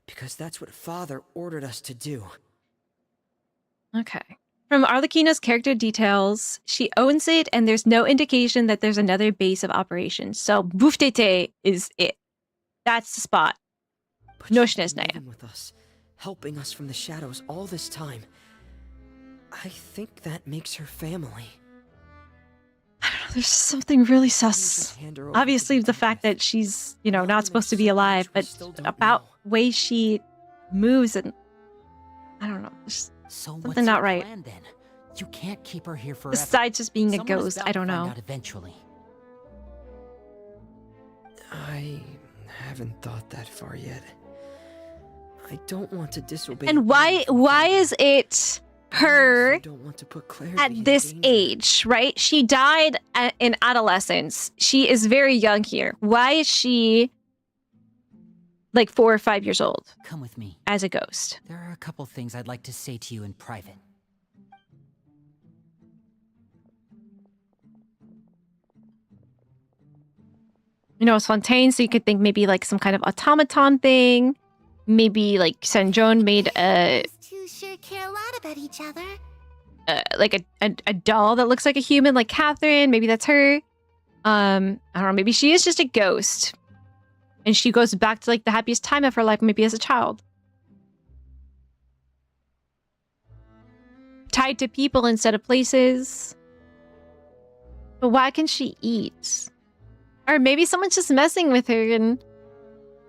because that's what Father ordered us to do. Okay. From Arlecchino's character details, she owns it, and there's no indication that there's another base of operations. So Bouffe d'été is it. That's the spot. No Snezhnaya. With us, helping us from the shadows all this time. I think that makes her family. I don't know, there's something really sus. Obviously, the fact that she's, not supposed to be alive, but about way she moves and I don't know. So something not right. Plan, then? You can't keep her here forever. Besides just being Someone a ghost, I don't know. Out eventually. I haven't thought that far yet. I don't want to disobey. And why is it her don't want to put Clairvy at this age, right? She died in adolescence. She is very young here. Why is she like 4 or 5 years old? Come with me. As a ghost. There are a couple things I'd like to say to you in private. It's Fontaine, so you could think maybe like some kind of automaton thing. Maybe like Sanjon made These two sure care a lot about each other. like a doll that looks like a human, like Catherine. Maybe that's her. I don't know. Maybe she is just a ghost, and she goes back to like the happiest time of her life, maybe as a child, tied to people instead of places. But why can she eat? Or maybe someone's just messing with her and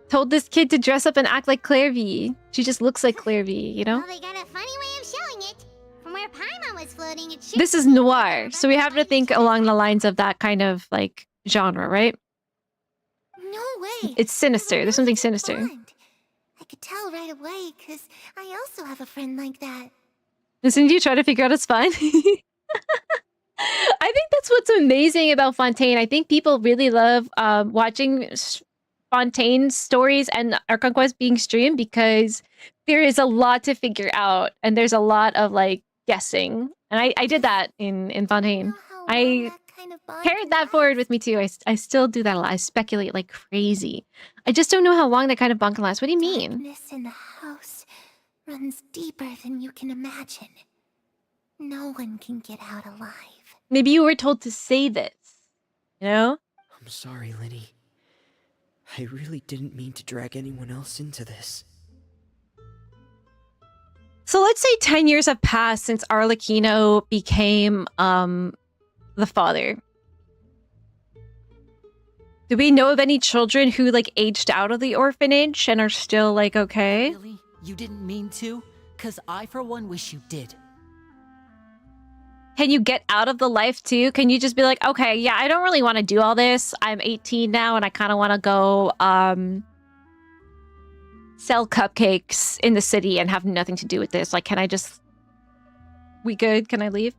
told this kid to dress up and act like Clairvy. She just looks like Clairvy, Well, they got a funny way of showing it. From where Paimon was floating, it should This is noir, so we have to think along the lines of that kind of like genre, right? No way. It's sinister. There's something sinister. I could tell right away, because I also have a friend like that. Listen, you try to figure out it's fine. I think that's what's amazing about Fontaine. I think people really love watching Fontaine stories and Archon Quest being streamed because there is a lot to figure out and there's a lot of like guessing. And I did that in Fontaine. I carried that forward with me too. I still do that a lot. I speculate like crazy. I just don't know how long that kind of bunk can last. What do you mean? Darkness in the house runs deeper than you can imagine. No one can get out alive. Maybe you were told to say this, you know? I'm sorry, Linny. I really didn't mean to drag anyone else into this. So let's say 10 years have passed since Arlecchino became the father. Do we know of any children who like aged out of the orphanage and are still like okay? Really? You didn't mean to? 'Cause I for one wish you did. Can you get out of the life too? Can you just be like, okay, yeah, I don't really want to do all this. I'm 18 now and I kind of want to go sell cupcakes in the city and have nothing to do with this. Like, can I just... We good? Can I leave?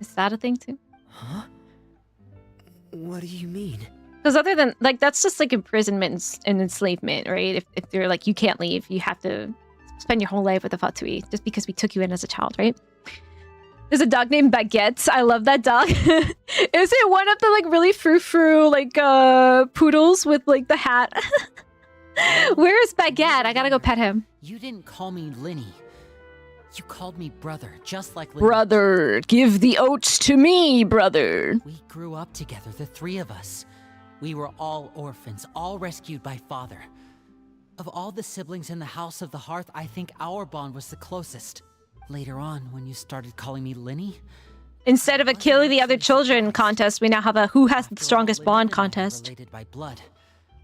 Is that a thing too? Huh? What do you mean? Because other than, like, that's just like imprisonment and enslavement, right? If they're like, you can't leave, you have to spend your whole life with the Fatui just because we took you in as a child, right? There's a dog named Baguette. I love that dog. Is it one of the like really frou-frou like poodles with like the hat? Where's Baguette? I gotta go pet him. You didn't call me Linny. You called me brother, just like Linny. Brother, give the oats to me, brother. We grew up together, the three of us. We were all orphans, all rescued by father. Of all the siblings in the House of the Hearth, I think our bond was the closest. Later on, when you started calling me Linny, Instead of a killing the other children contest, we now have a who has the strongest bond contest. related by blood,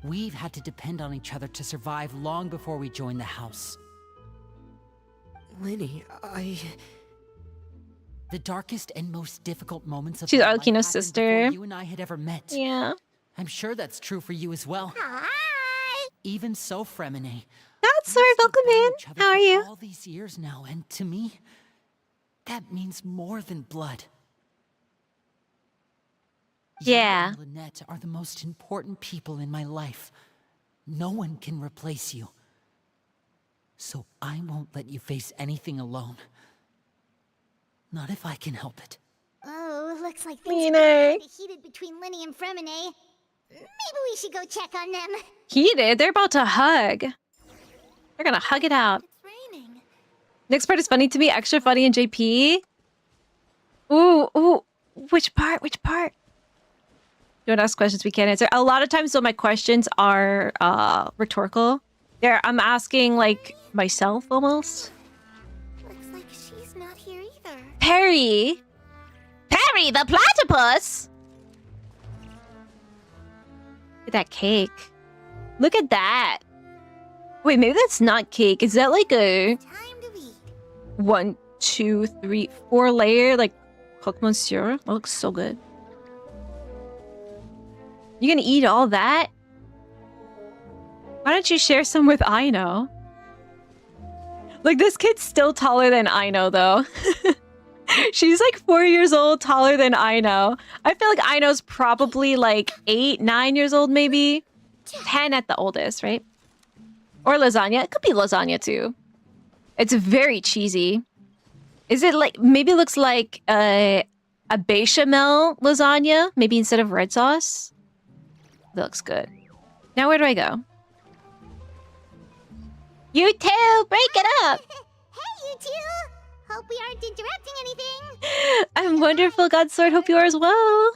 we've had to depend on each other to survive long before we joined the house. Linny, The darkest and most difficult moments of She's my life Arlecchino's happened sister. before you and I had ever met. Yeah. I'm sure that's true for you as well. Hi! Even so, Fremine, That's Sword, welcome in. How are you? all these years now, and to me, that means more than blood. Yeah. You and Lynette are the most important people in my life. No one can replace you. So I won't let you face anything alone. Not if I can help it. Oh, looks like things are Meaner. kind of heated between Linny and Fremine. Maybe we should go check on them. Heated. They're about to hug. They're gonna hug it out. It's raining. Next part is funny to me. Extra funny in JP. Ooh. Which part? Which part? Don't ask questions we can't answer. A lot of times, though, my questions are rhetorical. I'm asking like myself almost. Looks like she's not here either. Perry the platypus. Look at that cake. Look at that. Wait, maybe that's not cake. Is that like a Time to eat. 1, 2, 3, 4 layer like croque monsieur? That looks so good. You gonna eat all that? Why don't you share some with Aino? Like, this kid's still taller than Aino, though. She's like 4 years old, taller than Aino. I feel like Aino's probably like 8, 9 years old, maybe. 10 at the oldest, right? Or lasagna. It could be lasagna, too. It's very cheesy. Is it like, maybe it looks like a bechamel lasagna, maybe instead of red sauce? That looks good. Now where do I go? You two, break it up! Hey, you two! Hope we aren't interrupting anything. I'm wonderful, Godsword. Hope you are as well.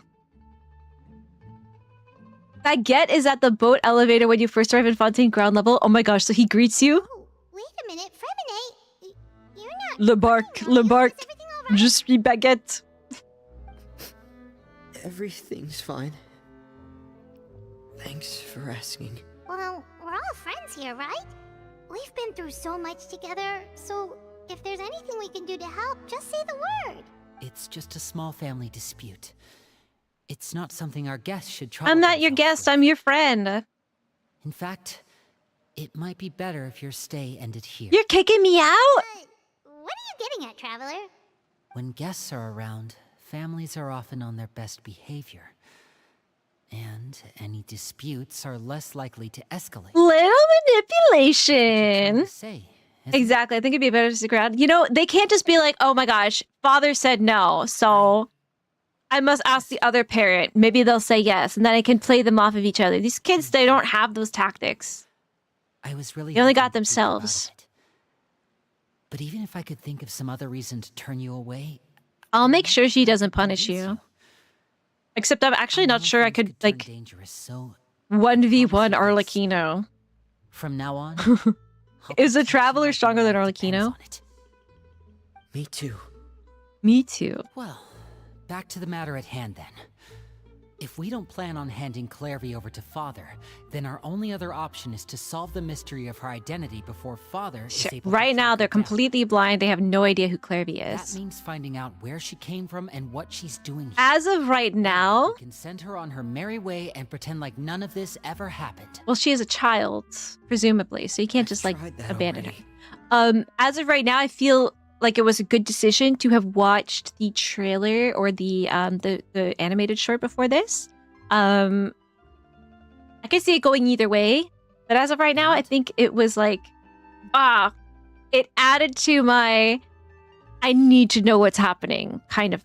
Baguette is at the boat elevator when you first arrive in Fontaine ground level. Oh my gosh, so he greets you? Oh, wait a minute, Fremine. You're not... Le barque, Oh, no, le is barque. everything all right? Je suis Baguette. Everything's fine. Thanks for asking. Well, we're all friends here, right? We've been through so much together, so if there's anything we can do to help, just say the word. It's just a small family dispute. It's not something our guests should trouble I'm not your themselves guest, I'm your friend. In fact, it might be better if your stay ended here. You're kicking me out? What are you getting at, Traveler? When guests are around, families are often on their best behavior. And any disputes are less likely to escalate. Little manipulation. Trying to say, isn't it? Exactly. I think it'd be better to stick around. You know, they can't just be like, oh my gosh, father said no, so I must ask the other parent. Maybe they'll say yes, and then I can play them off of each other. These kids, they don't have those tactics. I was really They only got hoping to think about themselves. it. But even if I could think of some other reason to turn you away, I'll make sure she doesn't punish convince you. Except I'm actually not know sure I things could, turn like, dangerous, so 1v1 Arlecchino. from now on, Is the Traveler stronger than Arlecchino? Me too. Me too. Well, back to the matter at hand then. If we don't plan on handing Clairvy over to Father, then our only other option is to solve the mystery of her identity before Father is able to Right now, track they're her down. completely blind. They have no idea who Clairvy That is. means finding out where she came from and what she's doing here. As of right now, We can send her on her merry way and pretend like none of this ever happened. well, she is a child, presumably, so you can't just, like, Tried that abandon already. her. As of right now, I feel like it was a good decision to have watched the trailer or the animated short before this. I can see it going either way, but as of right now, I think it was like, it added to my I need to know what's happening kind of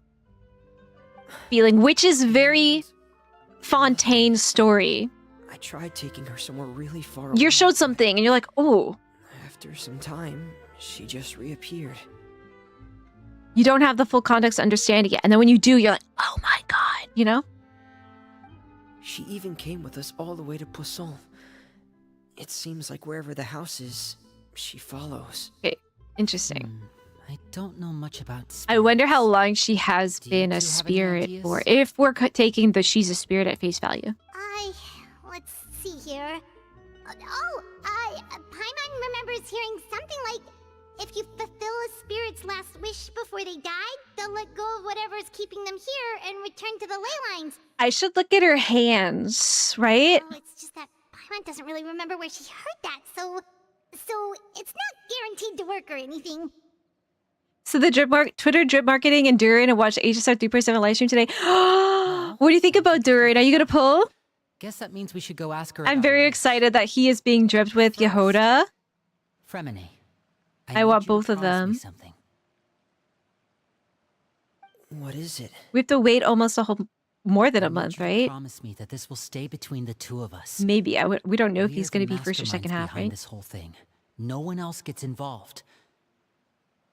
feeling, which is very Fontaine's story. I tried taking her somewhere really far You're away. showed something and you're like, oh, After some time, she just reappeared. you don't have the full context to understand it yet. And then when you do, you're like, oh my God, you know? She even came with us all the way to Poisson. It seems like wherever the house is, she follows. Okay, interesting. I don't know much about spirits. I wonder how long she has been a spirit for, if we're taking the she's a spirit at face value. Let's see here. Paimon remembers hearing something like, if you fulfill a spirit's last wish before they died, they'll let go of whatever's keeping them here and return to the ley lines. I should look at her hands, right? Oh, it's just that Paimon doesn't really remember where she heard that, so it's not guaranteed to work or anything. So the Twitter drip marketing and DURIN, and watch HSR 3.7 live stream today. What do you think about DURIN? Are you gonna pull? Guess that means we should go ask her. I'm very excited that he is being dripped with Yehoda. Fremine, I want both of them. Something. What is it? We have to wait almost more than a month, right? Promise me that this will stay between the two of us. Maybe. We don't know if he's We're going to the be first or second masterminds half, behind right? This whole thing. No one else gets involved.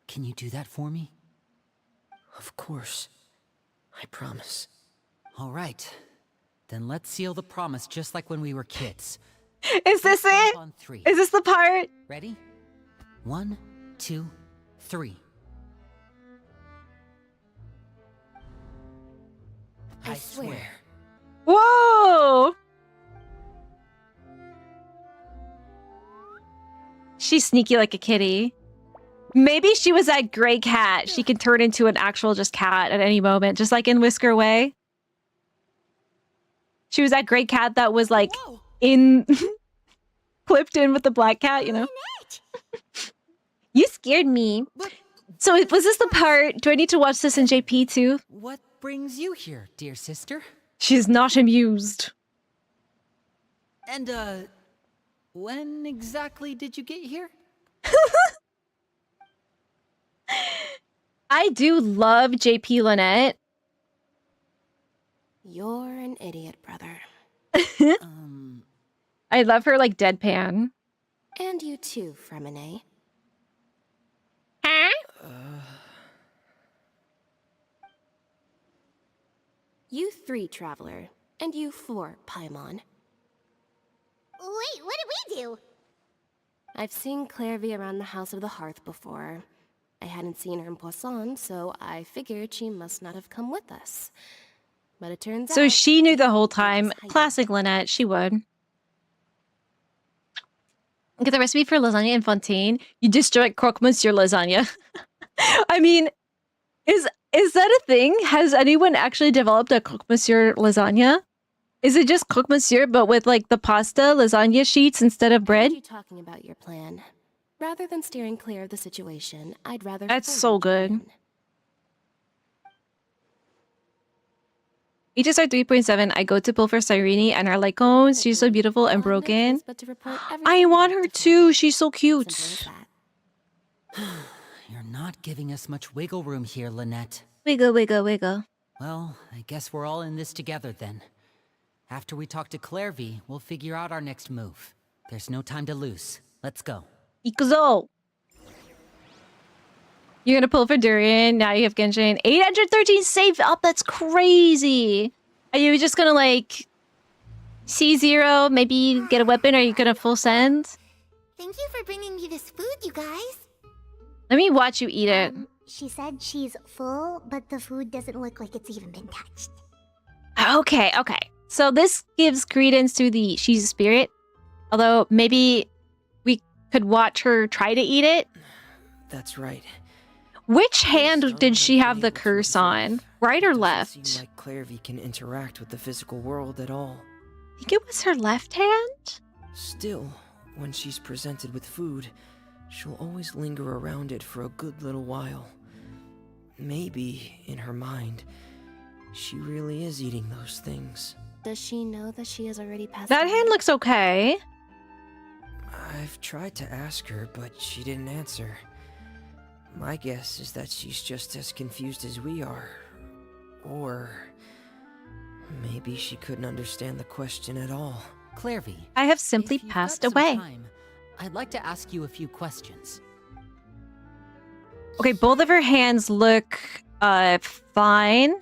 Can you do that for me? Of course. I promise. All right. Then let's seal the promise just like when we were kids. Is this it? On 3. Is this the part? Ready? 1, 2, 3. I swear. Whoa! She's sneaky like a kitty. Maybe she was that gray cat. She can turn into an actual just cat at any moment, just like in Whisker Way. She was that gray cat that was like in clipped in with the black cat, you know? You scared me. So was this the part? Do I need to watch this in JP too? What brings you here, dear sister? She's not amused. And, when exactly did you get here? I do love JP Lynette. You're an idiot, brother. I love her like deadpan. And you too, Fremine. Huh? You 3, Traveler. And you 4, Paimon. Wait, what did we do? I've seen Clairvy around the House of the Hearth before. I hadn't seen her in Poisson, so I figured she must not have come with us. But it turns out... So she knew the whole time. Classic Lynette, she would. Get the recipe for lasagna in Fontaine. You destroy croque monsieur lasagna. I mean, is that a thing? Has anyone actually developed a croque monsieur lasagna? Is it just croque monsieur, but with like the pasta lasagna sheets instead of bread? You talking about your plan. Rather than steering clear of the situation, I'd rather... That's so good. HSR 3.7, I go to pull for Cyrene and Arlecchino. She's so beautiful and broken. I want her too. She's so cute. You're not giving us much wiggle room here, Lynette. Wiggle, wiggle, wiggle. Well, I guess we're all in this together then. After we talk to Clairvy, we'll figure out our next move. There's no time to lose. Let's go. Ikuzo! You're gonna pull for DURIN, now you have Genshin. 813 save up, that's crazy! Are you just gonna like... C0, maybe get a weapon, or are you gonna full send? Thank you for bringing me this food, you guys. Let me watch you eat it. She said she's full, but the food doesn't look like it's even been touched. Okay, okay. So this gives credence to the she's a spirit. Although maybe we could watch her try to eat it. That's right. Which hand did she have the curse on? Right or left? Doesn't seem like Clairvy can interact with the physical world at all. I think it was her left hand? Still, when she's presented with food, she'll always linger around it for a good little while. Maybe, in her mind, she really is eating those things. Does she know that she has already passed That away? hand looks okay. I've tried to ask her, but she didn't answer. My guess is that she's just as confused as we are. Or... maybe she couldn't understand the question at all. Clairvy, I have simply passed away. I'd like to ask you a few questions. Okay, both of her hands look fine.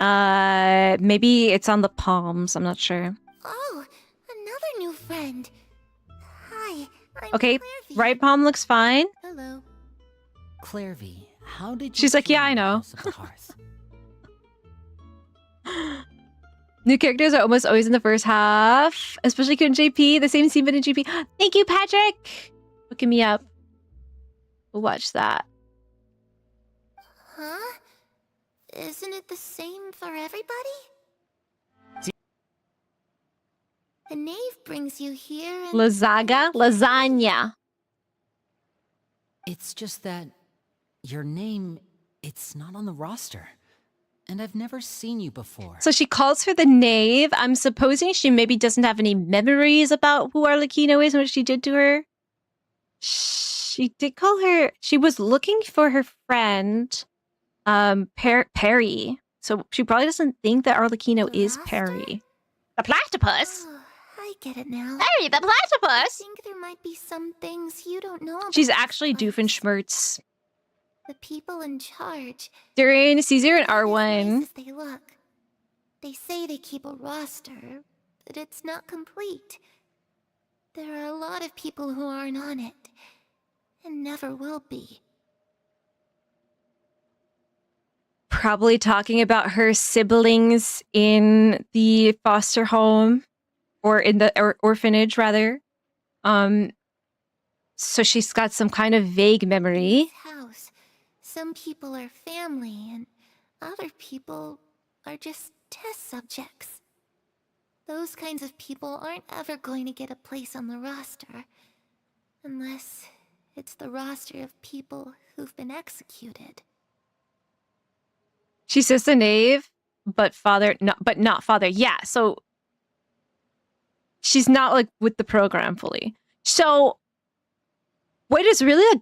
Maybe it's on the palms, I'm not sure. Oh, another new friend. Okay, right palm looks fine. Hello. Clairvy, how did you She's like, yeah, I join the know. House of the Hearth? New characters are almost always in the first half, especially in JP. The same scene, but in JP. Thank you, Patrick. Looking me up. We'll watch that. Huh? Isn't it the same for everybody? The knave brings you here and... Lasagna. It's just that your name, it's not on the roster. And I've never seen you before. So she calls her the knave. I'm supposing she maybe doesn't have any memories about who Arlecchino is and what she did to her. She did call her... She was looking for her friend, Perry. So she probably doesn't think that Arlecchino is Perry. The platypus? Oh, I get it now. Perry, the I platypus! think there might be some things you don't know about. She's actually Doofenshmirtz. The people in charge. Durin, Caesar, and As nice Arwen. as they look. They say they keep a roster, but it's not complete. There are a lot of people who aren't on it, and never will be. Probably talking about her siblings in the foster home, or in the orphanage, rather. So she's got some kind of vague memory. This house, some people are family, and other people are just test subjects. Those kinds of people aren't ever going to get a place on the roster, unless it's the roster of people who've been executed. She says the knave, but not father. Yeah, so she's not like with the program fully. So what is really a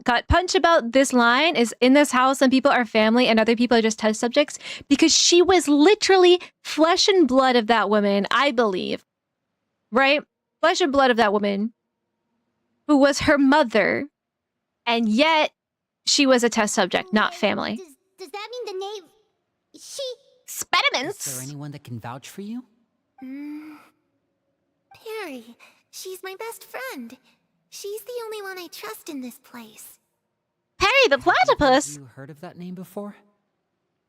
gut punch about this line is in this house, some people are family and other people are just test subjects, because she was literally flesh and blood of that woman, I believe. Right? Flesh and blood of that woman who was her mother, and yet she was a test subject, not family. Does that mean the knave... She... Spediments! Is there anyone that can vouch for you? Perry. She's my best friend. She's the only one I trust in this place. Perry the platypus? Have you heard of that name before?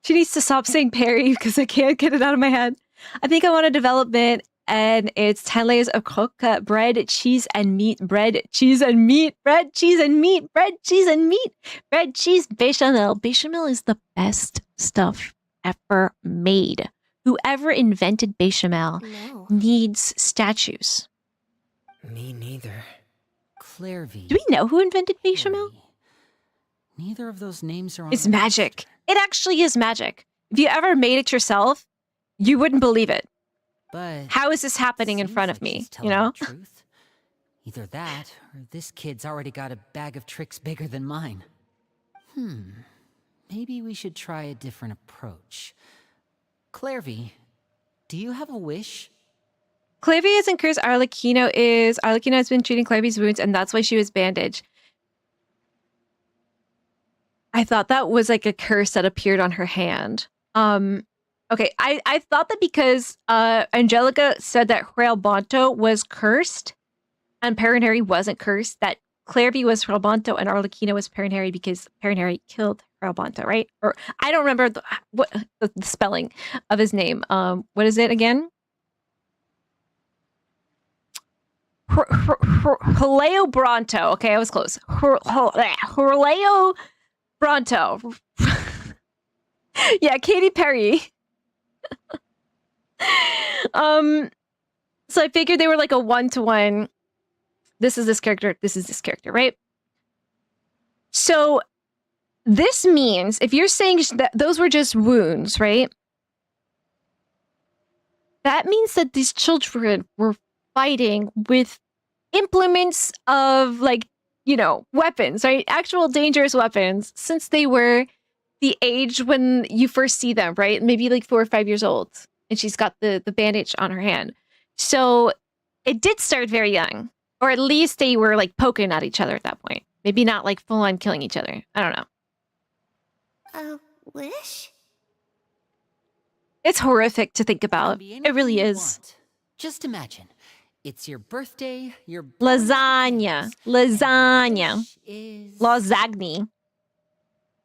She needs to stop saying Perry because I can't get it out of my head. I think I want a development, and it's 10 layers of croquette, bread, cheese, and meat, bread, cheese, and meat, bread, cheese, and meat, bread, cheese, and meat, bread, cheese, bechamel. Bechamel is the best stuff ever made. Whoever invented bechamel needs statues. Me neither. Clairvy. Do we know who invented bechamel? Neither of those names are on It's the magic. roster. It actually is magic. If you ever made it yourself, you wouldn't believe it. But how is this happening in front of me? You know? The truth. Either that, or this kid's already got a bag of tricks bigger than mine. Maybe we should try a different approach. Clairvy, do you have a wish? Clairvy isn't cursed. Arlecchino is. Arlecchino has been treating Clairvy's wounds, and that's why she was bandaged. I thought that was like a curse that appeared on her hand. Okay, I thought that because Angelica said that Realbonto was cursed and Perrin wasn't cursed, that Clairvy was Realbonto and Arlecchino was Perrin because Perrin killed Realbonto, right? Or I don't remember the spelling of his name. What is it again? Hileo Bronto. Okay, I was close. Hileo Bronto. Yeah, Katy Perry. So I figured they were like a one-to-one. This is this character, this is this character, right? So this means, if you're saying that those were just wounds, right? That means that these children were fighting with implements of, like, you know, weapons, right? Actual dangerous weapons, since they were the age when you first see them, right? Maybe like 4 or 5 years old. And she's got the bandage on her hand. So it did start very young. Or at least they were like poking at each other at that point. Maybe not like full on killing each other. I don't know. A wish? It's horrific to think about. It really is. Just imagine, It's your birthday, your Lasagna. Lasagna. Lasagna.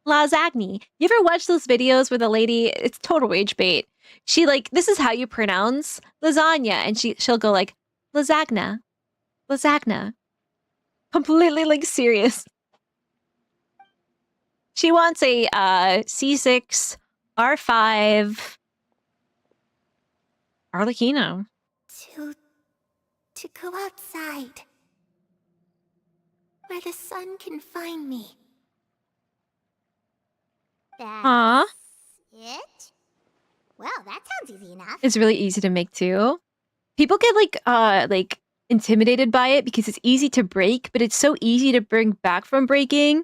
Lasagna. You ever watch those videos where the lady, it's total rage bait. She like, this is how you pronounce lasagna. And she'll go like, lasagna. Lasagna. Completely like serious. She wants a C6, R5, Arlecchino. To go outside. Where the sun can find me. Huh? It? Well, that sounds easy enough. It's really easy to make too. People get like intimidated by it because it's easy to break, but it's so easy to bring back from breaking.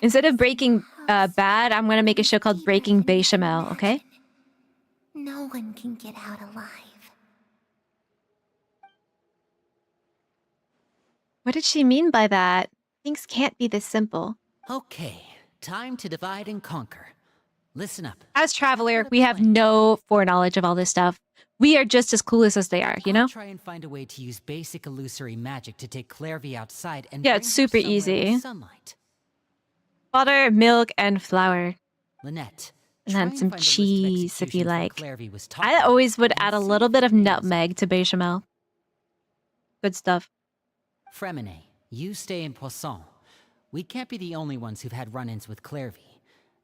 Instead of breaking bad, I'm gonna make a show called Breaking Bechamel, okay? No one can get out alive. What did she mean by that? Things can't be this simple. Okay, time to divide and conquer. Listen up. As Traveler, we have no foreknowledge of all this stuff. We are just as clueless as they are, you know? I'll try and find a way to use basic illusory magic to take Clairvy outside and yeah, bring it's her super somewhere easy. with sunlight. Butter, milk, and flour. Lynette, And try then and some find a list of cheese if you executions that like. Clairvy was talking I always would about add a and little see bit if of it nails nutmeg to bechamel. Good stuff. Fremine, you stay in Poisson. We can't be the only ones who've had run-ins with Clairvy.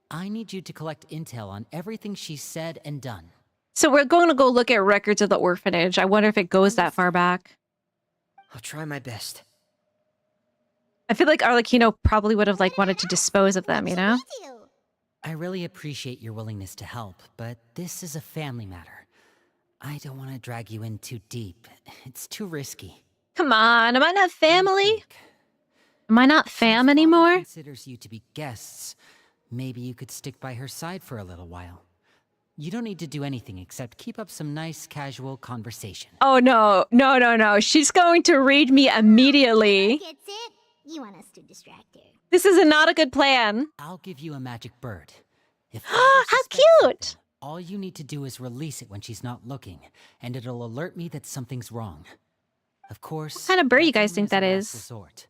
I need you to collect intel on everything she's said and done. So we're going to go look at records of the orphanage. I wonder if it goes that far back. I'll try my best. I feel like Arlecchino probably would have like wanted to dispose of them, you know? I really appreciate your willingness to help, but this is a family matter. I don't want to drag you in too deep. It's too risky. Come on, am I not family? Am I not fam anymore? Considers you to be guests. Maybe you could stick by her side for a little while. You don't need to do anything except keep up some nice casual conversation. Oh no, no, no, no. She's going to read me immediately. Gets it? You want us to distract her. This is not a good plan. I'll give you a magic bird. If How cute! all you need to do is release it when she's not looking, and it'll alert me that something's wrong. Of course, What kind of bird you guys that's think only that as a last is? resort.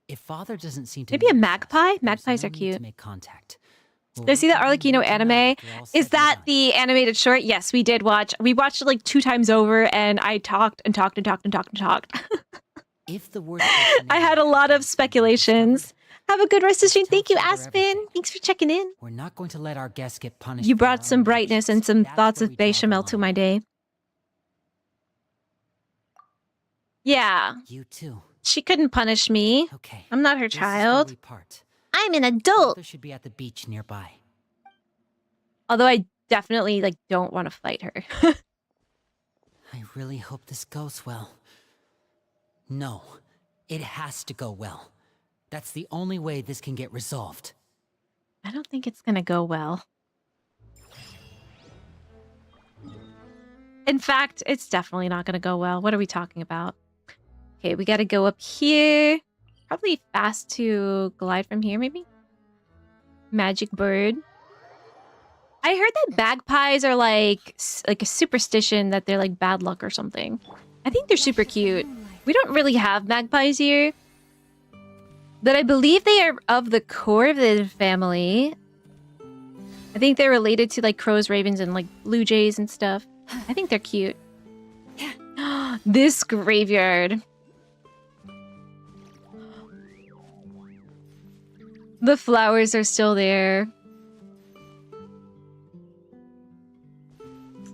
If Father doesn't seem to Maybe a notice us, magpie? there's Magpies no are need cute. to make contact. We'll Did I see that reconvene Arlecchino tonight anime? after all Is said and that done. the animated short? Yes, we did watch. We watched it like 2 times over, and I talked and talked and talked and talked and talked. If the worst I had a lot of speculations. Have a good rest of the stream. Thank you, Aspen. Thanks for checking in. We're not going to let our guests get punished. You for brought our some own brightness and actions. some That's thoughts where of we draw the bechamel to line. my day. Yeah, You too. she couldn't punish me. Okay. I'm not her This is where child. we part. I'm an adult. Father should be at the beach nearby. Although I definitely like don't want to fight her. I really hope this goes well. No, it has to go well. That's the only way this can get resolved. I don't think it's gonna go well. In fact, it's definitely not gonna go well. What are we talking about? Okay, we gotta go up here. Probably fast to glide from here, maybe? Magic bird. I heard that magpies are like a superstition that they're like bad luck or something. I think they're super cute. We don't really have magpies here. But I believe they are of the corvid family. I think they're related to like crows, ravens, and like blue jays and stuff. I think they're cute. This graveyard. The flowers are still there.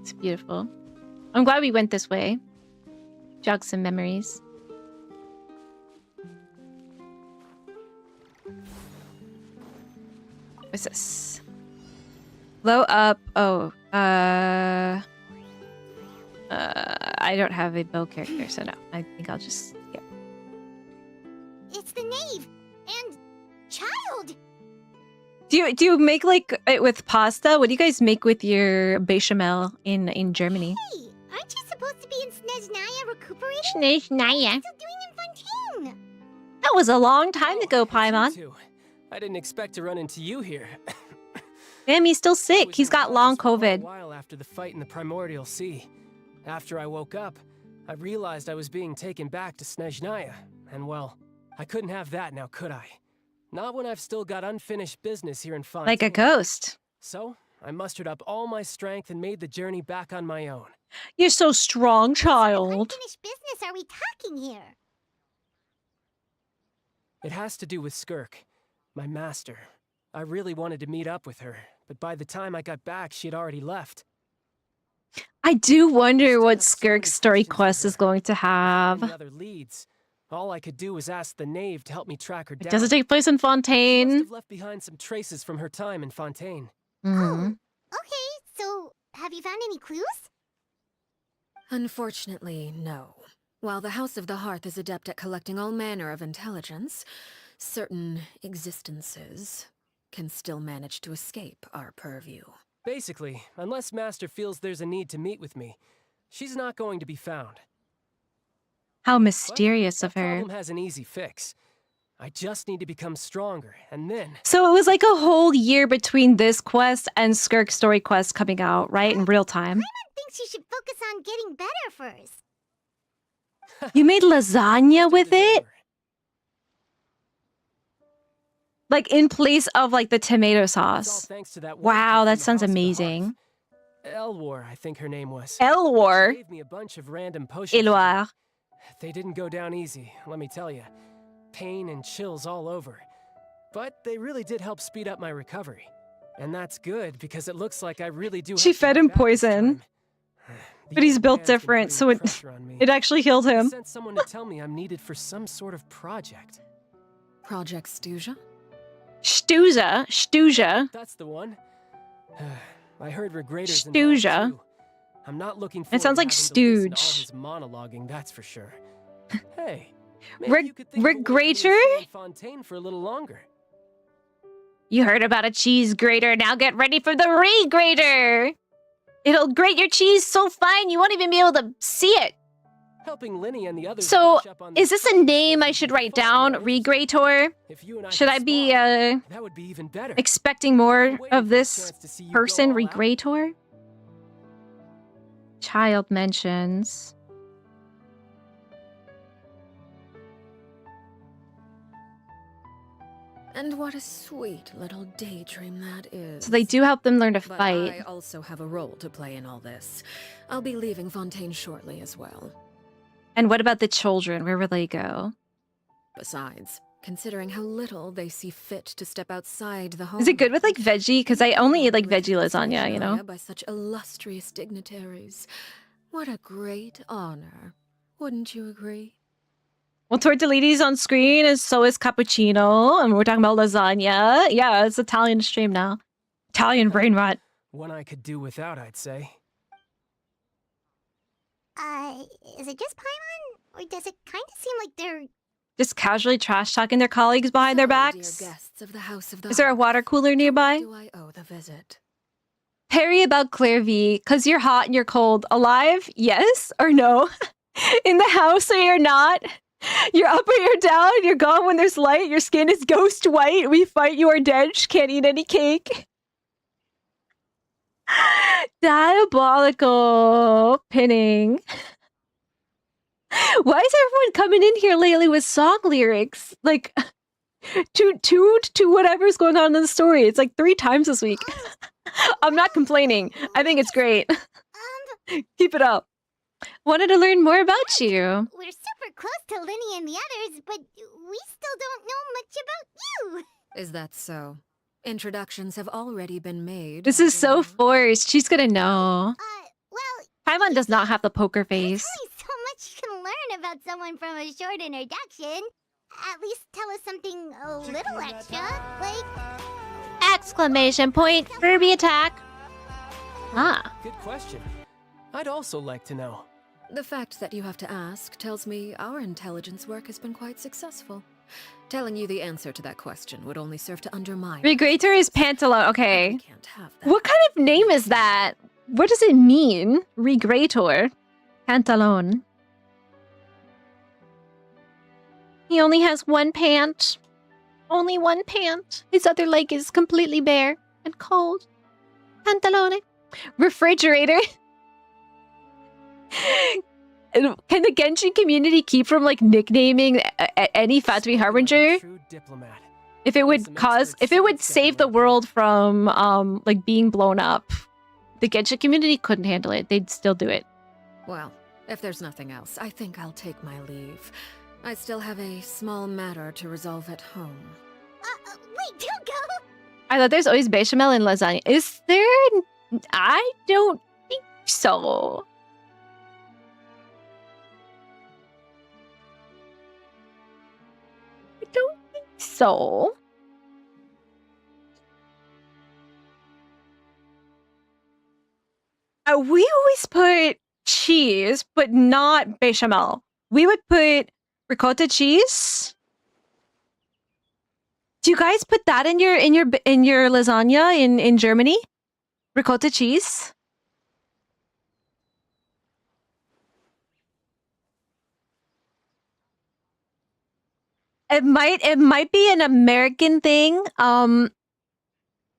It's beautiful. I'm glad we went this way. Jog some memories. What's this? Blow up. Oh, I don't have a bow character, so no. I think I'll just skip. It's the knave and child. Do you make like it with pasta? What do you guys make with your bechamel in Germany? Hey, aren't you supposed to be in Snezhnaya recuperating? Snezhnaya. Still doing in Fontaine. That was a long time ago, Paimon. I didn't expect to run into you here. Damn, he's still sick. He's got long For a COVID. while after the fight in the Primordial Sea. After I woke up, I realized I was being taken back to Snezhnaya, and well, I couldn't have that now, could I? Not when I've still got unfinished business here in Fontaine. Like a ghost. So, I mustered up all my strength and made the journey back on my own. You're so strong, child. Unfinished business are we talking here? It has to do with Skirk, my master. I really wanted to meet up with her, but by the time I got back, she had already left. I do wonder what Skirk's story quest is going to Any have. other leads? All I could do was ask the knave to help me track her down. Does it take place in Must Fontaine? have left behind some traces from her time in Fontaine. Mhm. Okay, so have you found any clues? Unfortunately, no. While the House of the Hearth is adept at collecting all manner of intelligence, certain existences can still manage to escape our purview. Basically, unless Master feels there's a need to meet with me, she's not going to be found. How mysterious of That her. problem has an easy fix. I just need to become stronger, and then... So it was like a whole year between this quest and Skirk's story quest coming out, right? In real time. Paimon thinks you should focus on getting better first. You made lasagna with it? Like in place of like the tomato It's all sauce. thanks to that woman Wow, from that the sounds House of the amazing. Hearth. Elwar, I think her name was. Elwar? She gave me a bunch of random potions. Elwar. They didn't go down easy, let me tell you. Pain and chills all over. But they really did help speed up my recovery. And that's good, because it looks like I really do She have to fed get him back this poison. time. The But he's old built man's been different, putting so it pressure on me. it actually healed He him. sent someone to tell me I'm needed for some sort of project. Project Stuja? Stuja. That's the one. I heard Regrador's Stuja. involved too. I'm not looking forward It sounds to like having to listen to all Stooge. his monologuing, that's for sure. Hey, maybe Rig- you could think of a way for me to Regrator? stay in Fontaine for a little longer. You heard about a cheese grater. Now get ready for the re-grater. It'll grate your cheese so fine you won't even be able to see it. Helping Linny and the others So, brush up on is their this a skills name would I be should fun, write down? right? Regrator? If you and I Should could I be spar, that would be even better. expecting more Waiting of for the this chance to see you go person? all out. Regrator? Child mentions. And what a sweet little daydream that is. So they do help them learn to But fight. I also have a role to play in all this. I'll be leaving Fontaine shortly as well. And what about the children? Where will they go? Besides, considering how little they see fit to step outside the home. Is it good with like veggie? Because I only eat like veggie lasagna, you know? By such illustrious dignitaries. What a great honor. Wouldn't you agree? Well, tortellinis on screen, and so is cappuccino, and we're talking about lasagna. Yeah, it's Italian stream now. Italian brain rot. One I could do without, I'd say. Is it just Paimon? Or does it kind of seem like they're... Just casually trash talking their colleagues behind their So, dear backs. guests of the House of the Is there a Hearth, water cooler nearby? do I owe the visit? Perry about Claire V, because you're hot and you're cold. Alive? Yes or no? In the house or you're not? You're up or you're down? You're gone when there's light? Your skin is ghost white? We fight, you are dead? Can't eat any cake? Diabolical pinning. Why is everyone coming in here lately with song lyrics? Like, to whatever's going on in the story. It's like 3 times this week. I'm not complaining. I think it's great. Keep it up. Wanted to learn more about you. We're super close to Linny and the others, but we still don't know much about you. Is that so? Introductions have already been made. This is so forced. She's gonna know. Well, Paimon does not have the poker face. there's so much you can learn about someone from a short introduction. At least tell us something a little extra, like... Exclamation point, Furby attack. Ah. Good question. I'd also like to know. The fact that you have to ask tells me our intelligence work has been quite successful. Telling you the answer to that question would only serve to undermine. Regrator is Pantalone. Okay. Can't have that. What kind of name is that? What does it mean? Regrator. Pantalone. He only has one pant. Only one pant. His other leg is completely bare and cold. Pantalone. Refrigerator. Can the Genshin community keep from like nicknaming any Fatui Harbinger? True diplomat. If it would save the world from like being blown up, the Genshin community couldn't handle it. They'd still do it. Well, if there's nothing else, I think I'll take my leave. I still have a small matter to resolve at home. Wait, don't go! I thought there's always bechamel in lasagna. Is there? I don't think so. I don't think so. We always put cheese, but not bechamel. We would put ricotta cheese. Do you guys put that in your lasagna in Germany? Ricotta cheese? It might be an American thing.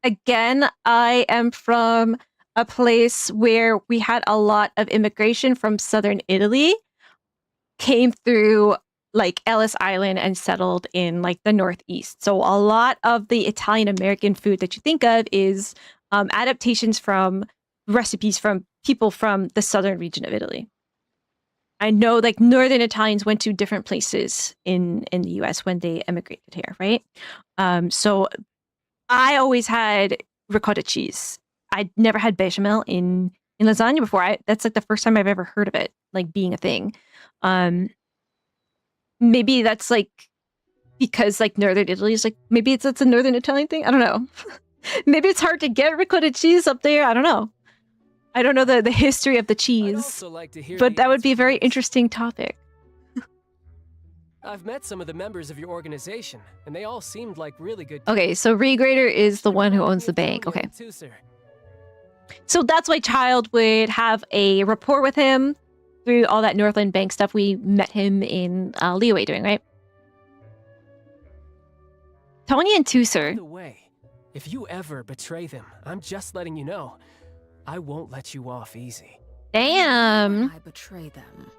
Again, I am from a place where we had a lot of immigration from southern Italy, came through like Ellis Island and settled in like the Northeast. So a lot of the Italian American food that you think of is adaptations from recipes from people from the southern region of Italy. I know like northern Italians went to different places in the US when they immigrated here, right? So I always had ricotta cheese. I'd never had bechamel in lasagna before. That's like the first time I've ever heard of it, like being a thing. Maybe that's like because like northern Italy is like, maybe it's a northern Italian thing. I don't know. Maybe it's hard to get ricotta cheese up there. I don't know. I don't know the history of the cheese, but that would be a very interesting topic. I've met some of the members of your organization, and they all seemed like really good. Okay, so Regrader is the one who owns the bank. Okay. So that's why Child would have a rapport with him through all that Northland Bank stuff we met him in Liyue doing, right? Tony and Tusser. By the way, if you ever betray them, I'm just letting you know, I won't let you off easy. Damn. I betray them.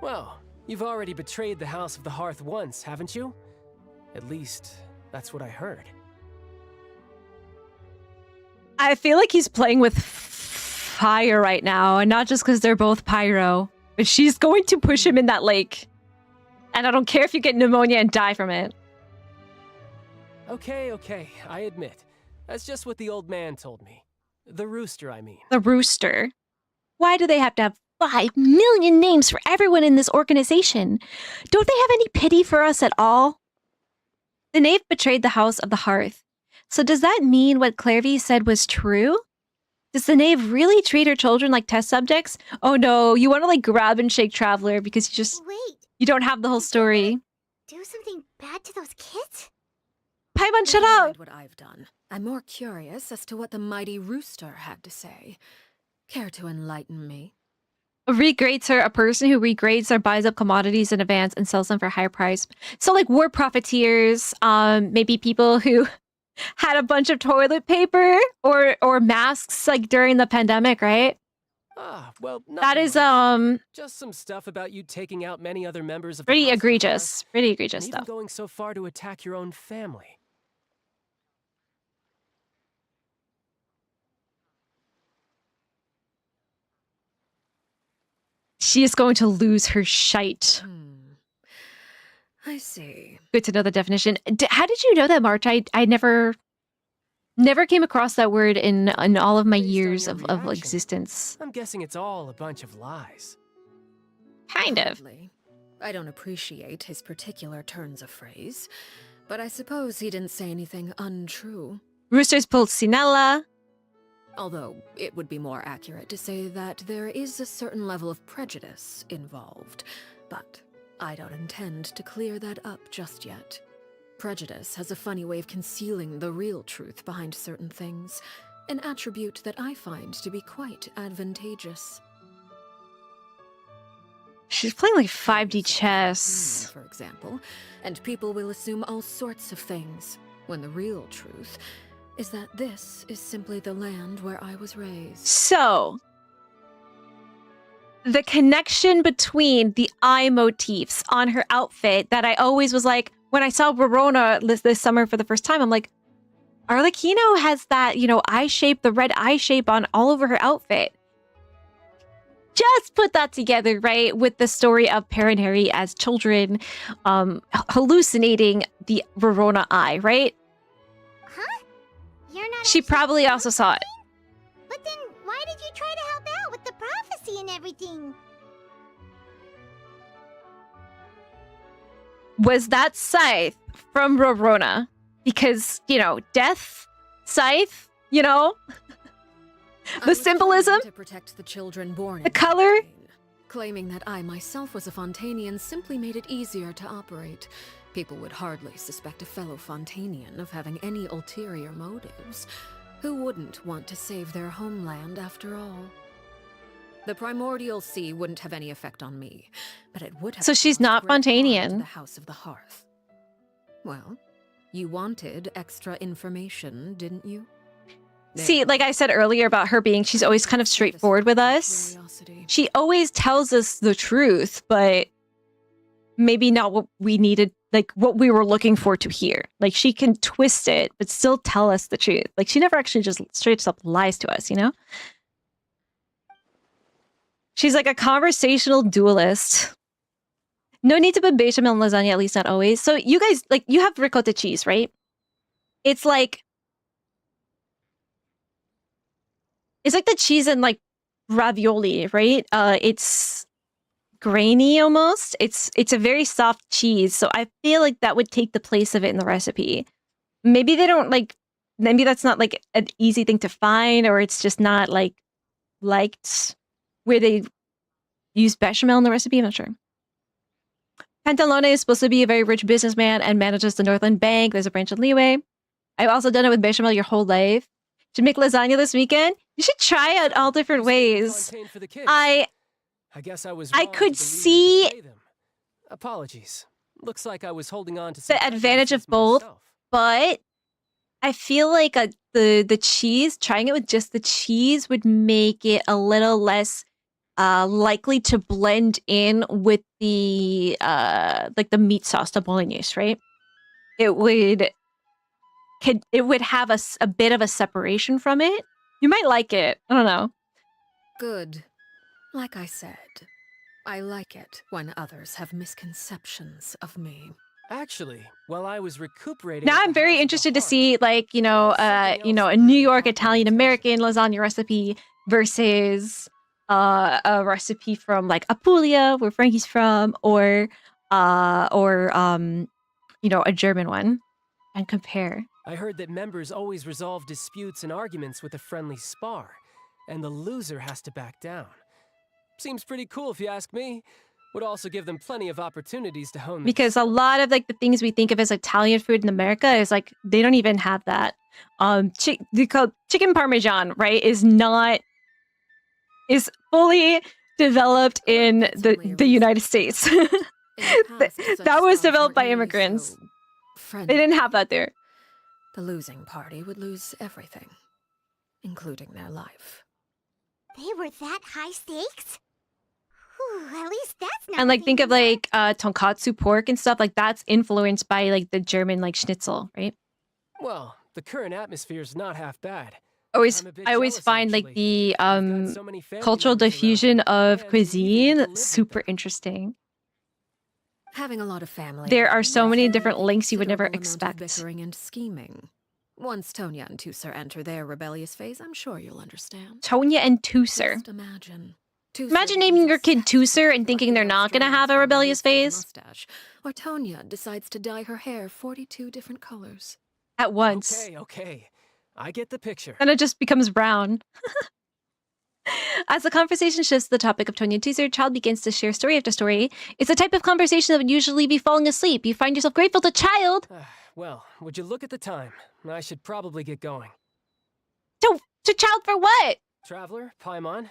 Well, you've already betrayed the House of the Hearth once, haven't you? At least, that's what I heard. I feel like he's playing with fire right now, and not just because they're both pyro, but she's going to push him in that lake. And I don't care if you get pneumonia and die from it. Okay, I admit. That's just what the old man told me. The rooster, I mean. The rooster? Why do they have to have 5 million names for everyone in this organization? Don't they have any pity for us at all? The knave betrayed the House of the Hearth. So does that mean what Clairvy said was true? Does the knave really treat her children like test subjects? Oh no, you want to like grab and shake Traveler because you don't have the whole story. Do something bad to those kids? Paimon, shut up! What I've done. I'm more curious as to what the mighty rooster had to say. Care to enlighten me? Regrades her, a person who regrades or buys up commodities in advance and sells them for a higher price. So like war profiteers, maybe people who had a bunch of toilet paper or masks like during the pandemic, right? Well, that is just some stuff about you taking out many other members of pretty egregious. Pretty egregious and stuff. Even going so far to attack your own family. She is going to lose her shite. I see. Good to know the definition. How did you know that, March? I never came across that word in all of my years of existence. I'm guessing it's all a bunch of lies. Kind of. I don't appreciate his particular turns of phrase, but I suppose he didn't say anything untrue. Roosters pulled Sinella. Although, it would be more accurate to say that there is a certain level of prejudice involved, but I don't intend to clear that up just yet. Prejudice has a funny way of concealing the real truth behind certain things, an attribute that I find to be quite advantageous. She's playing like 5D chess. For example, and people will assume all sorts of things, when the real truth is that this is simply the land where I was raised. So, the connection between the eye motifs on her outfit that I always was like, when I saw Verona this summer for the first time, I'm like, Arlecchino has that, eye shape, the red eye shape on all over her outfit. Just put that together, right, with the story of Per and Harry as children hallucinating the Verona eye, right? Huh? You're not She probably also saw it. But then why did you try to help out with the prophecy and everything? Was that scythe from Verona? Because, death, scythe, the symbolism, to protect the children born the color. Claiming that I myself was a Fontanian simply made it easier to operate. People would hardly suspect a fellow Fontanian of having any ulterior motives. Who wouldn't want to save their homeland after all? The primordial sea wouldn't have any effect on me, but it would have. So she's not Fontanian. The House of the Hearth. Well, you wanted extra information, didn't you? See, like I said earlier about her being, she's always kind of straightforward with us. She always tells us the truth, but maybe not what we needed, like what we were looking for to hear. Like she can twist it, but still tell us the truth. Like she never actually just straight up lies to us, She's like a conversational duelist. No need to put bechamel in lasagna, at least not always. So you guys, like, you have ricotta cheese, right? It's like the cheese in like ravioli, right? It's grainy almost. It's a very soft cheese, so I feel like that would take the place of it in the recipe. Maybe they don't maybe that's not like an easy thing to find, or it's just not like liked where they use bechamel in the recipe. I'm not sure. Pantalone is supposed to be a very rich businessman and manages the Northland Bank. There's a branch in Leeway. I've also done it with bechamel your whole life. Should make lasagna this weekend. You should try it all different ways. I guess I was. I could see. Apologies. Looks like I was holding on to the advantage of both, but I feel like the cheese. Trying it with just the cheese would make it a little less likely to blend in with the like the meat sauce, the bolognese, right? It would have a bit of a separation from it. You might like it. I don't know. Good. Like I said, I like it when others have misconceptions of me. Actually, while I was recuperating, now I'm very interested to see, like, a New York Italian American lasagna recipe versus a recipe from like Apulia, where Frankie's from, or a German one, and compare. I heard that members always resolve disputes and arguments with a friendly spar, and the loser has to back down. Seems pretty cool if you ask me. Would also give them plenty of opportunities to hone. Because a lot of like the things we think of as Italian food in America is like they don't even have that. Chicken Parmesan, right, is fully developed in the United States. That was developed by immigrants. They didn't have that there. The losing party would lose everything, including their life. They were that high stakes? Whew, at least that's not. And like think of like tonkatsu pork and stuff, like that's influenced by like the German like schnitzel, right? Well, the current atmosphere is not half bad. I always find like the cultural diffusion of cuisine super interesting. Having a lot of family. There are so many different links you would never expect. Bickering and scheming. Once Tonya and Tusser enter their rebellious phase, I'm sure you'll understand. Tonya and Tusser. Just imagine. Imagine naming your kid Tusser and thinking they're not going to have a rebellious phase. Or Tonya decides to dye her hair 42 different colors. At once. Okay. I get the picture. And it just becomes brown. As the conversation shifts to the topic of Tonya and Tusser, child begins to share story after story. It's a type of conversation that would usually be falling asleep. You find yourself grateful to child. Well, would you look at the time? I should probably get going. To child for what? Traveler, Paimon.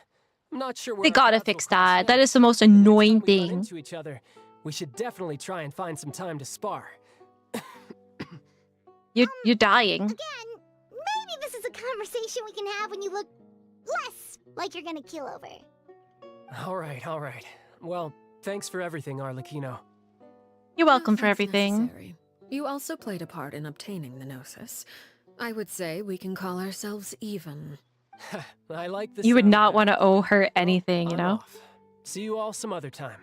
I'm not sure where they gotta fix that. That is the most annoying thing. Into each other, we should definitely try and find some time to spar. You're dying. Again, maybe this is a conversation we can have when you look less like you're gonna kill over. All right. Well, thanks for everything, Arlecchino. You're welcome for Thanks everything. necessary. You also played a part in obtaining the Gnosis. I would say we can call ourselves even. I like this. You would not want to owe her anything, you know? Off. See you all some other time.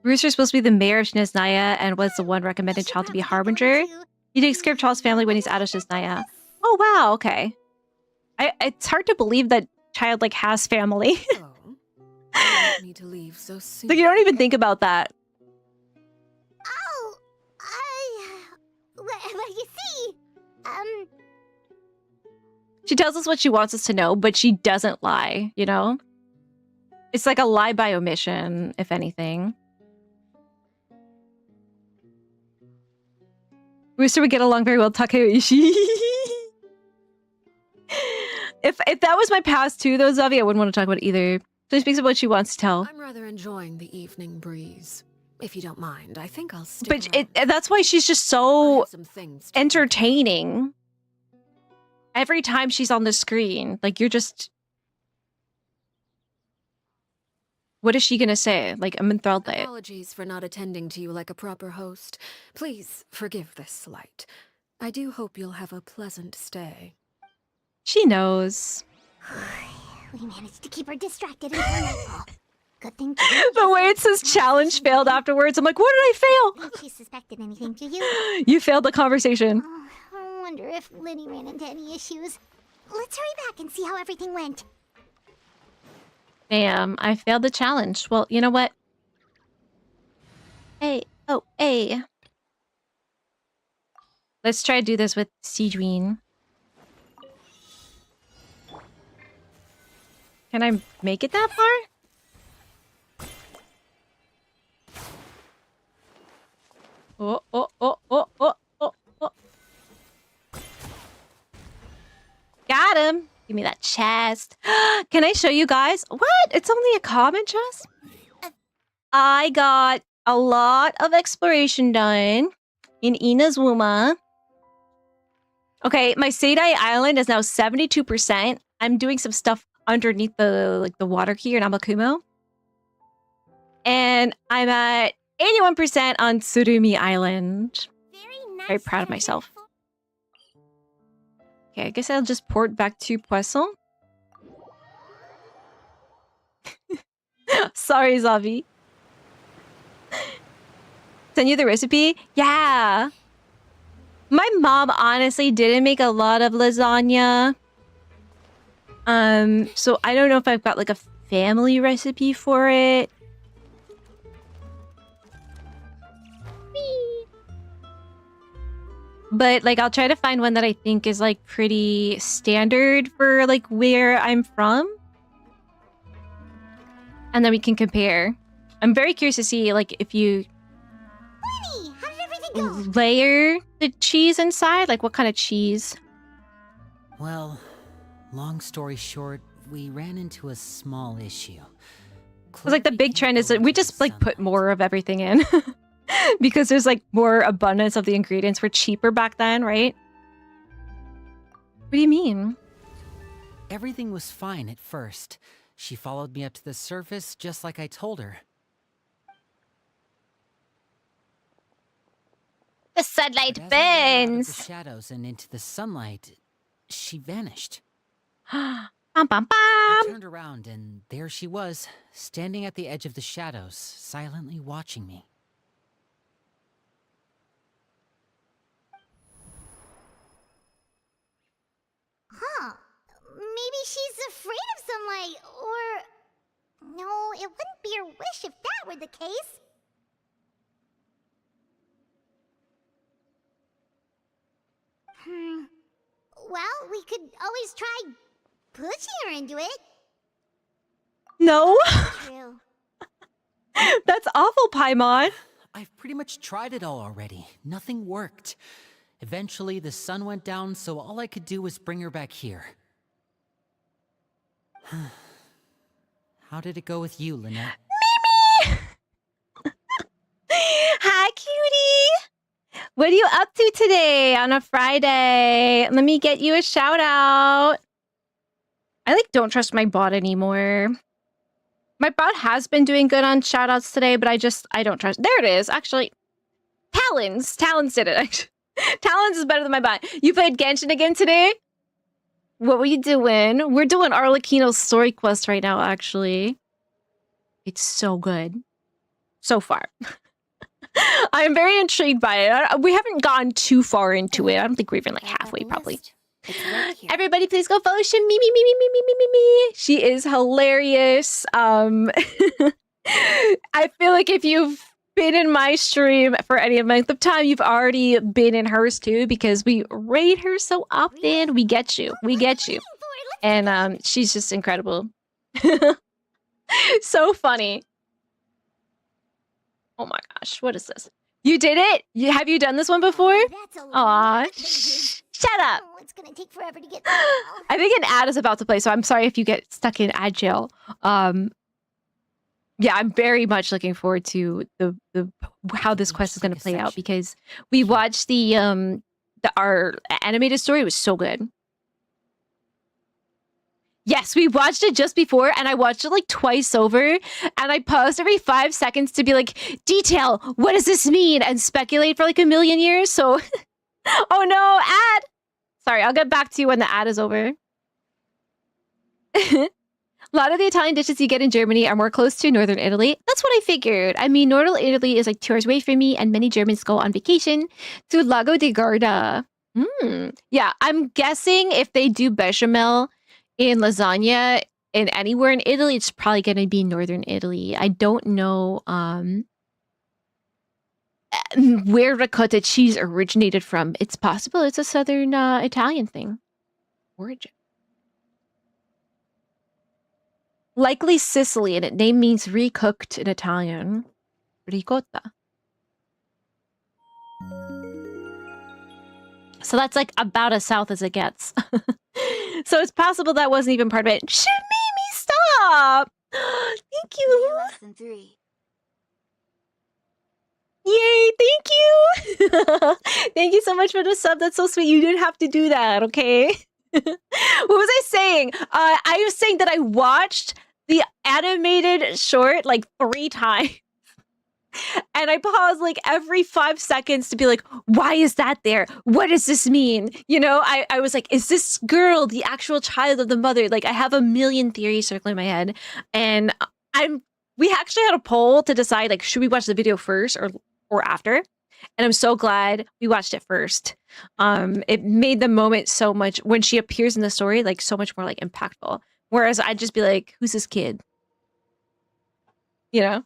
Rooster's supposed to be the mayor of Snezhnaya and was the one recommended child to be harbinger. He takes care of Charles' family when he's out of Snezhnaya. Oh wow, okay. It's hard to believe that child like has family. I don't need to leave so soon. Like you don't even think about that. Oh, well, you see, She tells us what she wants us to know, but she doesn't lie, you know? It's like a lie by omission, if anything. Rooster would get along very well with Takeuchi. If that was my past too, though, Zavi, I wouldn't want to talk about it either. So she speaks about what she wants to tell. I'm rather enjoying the evening breeze. If you don't mind, I think I'll stick But that's why she's just so entertaining. Every time she's on the screen, like you're just... What is she gonna say? Like, I'm enthralled by it. Apologies for not attending to you like a proper host. Please forgive this slight. I do hope you'll have a pleasant stay. She knows. we managed to keep her distracted until nightfall. Good thing. The way it says challenge failed afterwards, I'm like, what did I fail? Think she suspected anything, do you? You failed the conversation. I wonder if Liddy ran into any issues. Let's hurry back and see how everything went. Damn, I failed the challenge. Well, you know what? Hey, oh, hey. Let's try to do this with Sidrine. Can I make it that far? Oh. Got him. Give me that chest. Can I show you guys? What? It's only a common chest? I got a lot of exploration done in Inazuma. Okay, my Seidai Island is now 72%. I'm doing some stuff underneath the water here in Amakumo. And I'm at 81% on Tsurumi Island. Very proud of myself. Okay, I guess I'll just port back to Poisson. Sorry, Zavi. Send you the recipe? Yeah. My mom honestly didn't make a lot of lasagna. So I don't know if I've got like a family recipe for it. But like I'll try to find one that I think is like pretty standard for like where I'm from. And then we can compare. I'm very curious to see like if you Winnie, how did everything go? layer the cheese inside, like what kind of cheese? Well, long story short, we ran into a small issue. It's like the big trend is that we just like put more of everything in. Because there's like more abundance of the ingredients were cheaper back then, right? What do you mean? Everything was fine at first. She followed me up to the surface just like I told her. The sunlight But as I got out of burns. the shadows and into the sunlight, she vanished. Bum, bum, bum. I turned around and there she was, standing at the edge of the shadows, silently watching me. Huh. Maybe she's afraid of sunlight, or... No, it wouldn't be her wish if that were the case. Well, we could always try pushing her into it. No. True. That's awful, Paimon. I've pretty much tried it all already. Nothing worked. Eventually, the sun went down, so all I could do was bring her back here. How did it go with you, Lynette? Mimi! Hi, cutie! What are you up to today on a Friday? Let me get you a shout out. I like don't trust my bot anymore. My bot has been doing good on shoutouts today, but I don't trust. There it is. Actually, Talons did it. Talons is better than my bot. You played Genshin again today? What were you doing? We're doing Arlecchino's story quest right now, actually. It's so good. So far. I am very intrigued by it. We haven't gone too far into it. I don't think we're even like halfway, probably. Everybody, please go follow Shimi. Me. She is hilarious. I feel like if you've been in my stream for any length of time, you've already been in hers too, because we raid her so often. We get you. And she's just incredible. So funny. Oh my gosh, what is this? You did it? Have you done this one before? Aw, shut up. Oh, it's gonna take forever to get I think an ad is about to play, so I'm sorry if you get stuck in ad jail. Yeah, I'm very much looking forward to the how this quest is going to play out, because we watched our animated story. It was so good. Yes, we watched it just before, and I watched it like twice over, and I paused every 5 seconds to be like, detail, what does this mean? And speculate for like a million years. So, oh no, ad. Sorry, I'll get back to you when the ad is over. A lot of the Italian dishes you get in Germany are more close to northern Italy. That's what I figured. I mean, northern Italy is like 2 hours away from me, and many Germans go on vacation to Lago di Garda. Yeah, I'm guessing if they do bechamel in lasagna in anywhere in Italy, it's probably going to be northern Italy. I don't know where ricotta cheese originated from. It's possible it's a southern Italian thing. Origin. Likely Sicily, and its name means recooked in Italian. Ricotta. So that's like about as south as it gets. So it's possible that wasn't even part of it. Shimimi, stop! Thank you. Lesson 3. Yay, thank you! Thank you so much for the sub. That's so sweet. You didn't have to do that, okay? What was I saying? I was saying that I watched the animated short like 3 times. And I paused like every 5 seconds to be like, why is that there? What does this mean? You know, I was like, is this girl the actual child of the mother? Like, I have a million theories circling in my head. And we actually had a poll to decide, like, should we watch the video first or after? And I'm so glad we watched it first. It made the moment so much, when she appears in the story, like so much more like impactful. Whereas I'd just be like, who's this kid? You know,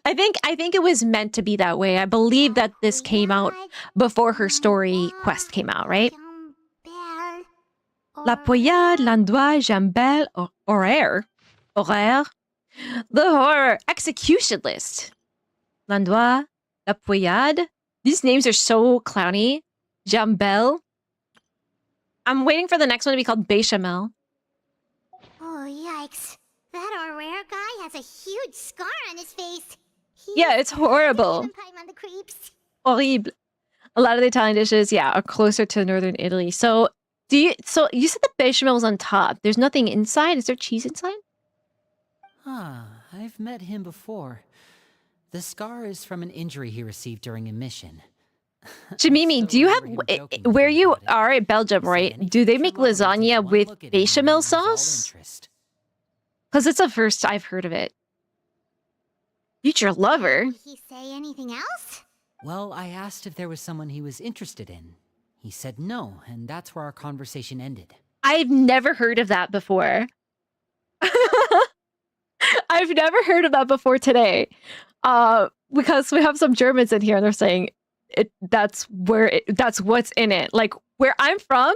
I think it was meant to be that way. I believe that this came out before her story quest came out, right? La poillade, l'endroit, jambelle, horaire. The horror execution list. L'endroit, la poillade. These names are so clowny. Jambelle. I'm waiting for the next one to be called Bechamel. Oh, yikes. That Aurore guy has a huge scar on his face. Yeah, it's horrible. Horrible. A lot of the Italian dishes, yeah, are closer to northern Italy. So you said the bechamel was on top. There's nothing inside? Is there cheese inside? I've met him before. The scar is from an injury he received during a mission. Jamimi, do you have, where you are in Belgium, right? Do they make lasagna with bechamel sauce? Because it's the first I've heard of it. Future lover? Did he say anything else? Well, I asked if there was someone he was interested in. He said no, and that's where our conversation ended. I've never heard of that before. I've never heard of that before today. Because we have some Germans in here and they're saying that's what's in it. Like where I'm from,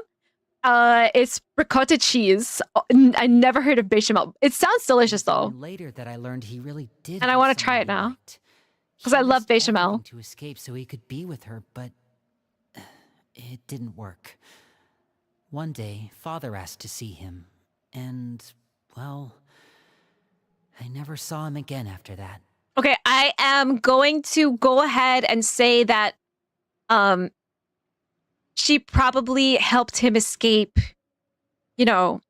it's ricotta cheese. I never heard of bechamel. It sounds delicious though. Later that I learned he really did. And I want to try it now. Because I love bechamel. To escape so he could be with her, but it didn't work. One day, Father asked to see him, and well, I never saw him again after that. Okay, I am going to go ahead and say that she probably helped him escape, you know,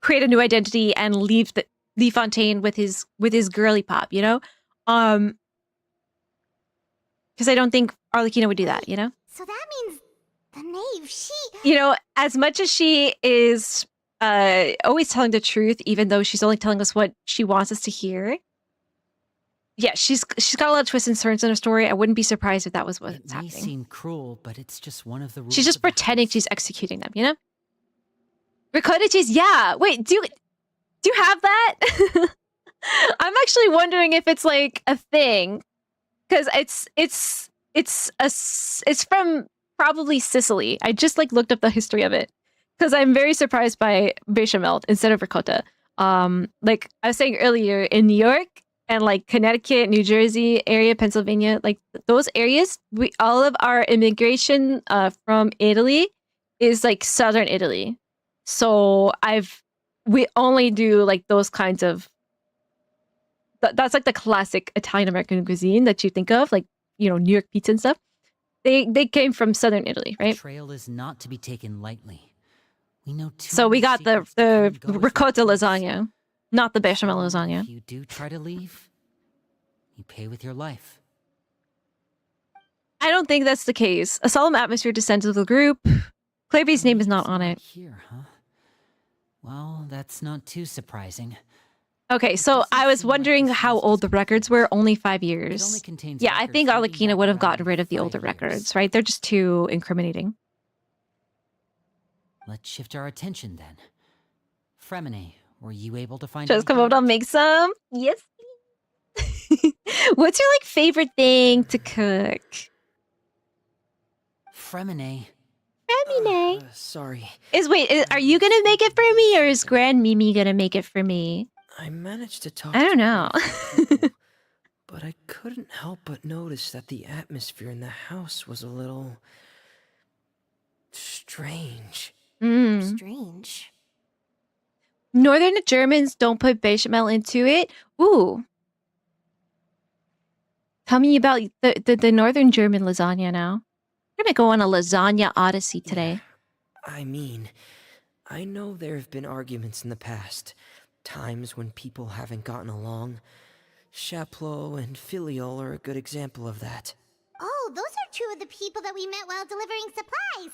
create a new identity and leave Fontaine with his girly pop, you know? Because I don't think Arlecchino would do that, you know? So that means the knave, she... You know, as much as she is always telling the truth, even though she's only telling us what she wants us to hear. Yeah, she's got a lot of twists and turns in her story. I wouldn't be surprised if that was what's happening. It may seem cruel, but it's just one of the rules. She's just pretending she's executing them, you know? Ricotta cheese, yeah. Wait, do you have that? I'm actually wondering if it's like a thing, because it's from probably Sicily. I just like looked up the history of it because I'm very surprised by bechamel instead of ricotta. Like I was saying earlier, in New York and like Connecticut, New Jersey area, Pennsylvania, like those areas, all of our immigration from Italy is like southern Italy. So we only do like those kinds of that's like the classic Italian American cuisine that you think of, like, you know, New York pizza and stuff. They came from southern Italy, right? Betrayal is not to be taken lightly. We know too so we many got the secrets come and go as ricotta they please. lasagna, not the bechamel lasagna. If you do try to leave, you pay with your life. I don't think that's the case. A solemn atmosphere descends with the group. Clairvy's name is not on it. Here, huh? Well, that's not too surprising. Okay, so I was wondering how old the records were. Only 5 years. Yeah, I think Arlecchino would have gotten rid of the older records, right? They're just too incriminating. Let's shift our attention then. Fremine, were you able to find? Just come over and make some. Yes. What's your like favorite thing to cook? Fremine. Femine. Sorry. Are you gonna make it for me, or is Grand Mimi gonna make it for me? I managed to talk. I don't know. People, but I couldn't help but notice that the atmosphere in the house was a little strange. Strange. Northern Germans don't put bechamel into it. Ooh. Tell me about the Northern German lasagna now. We're gonna go on a lasagna odyssey today. Yeah, I mean, I know there have been arguments in the past. Times when people haven't gotten along. Chaplot and Filial are a good example of that. Oh, those are two of the people that we met while delivering supplies.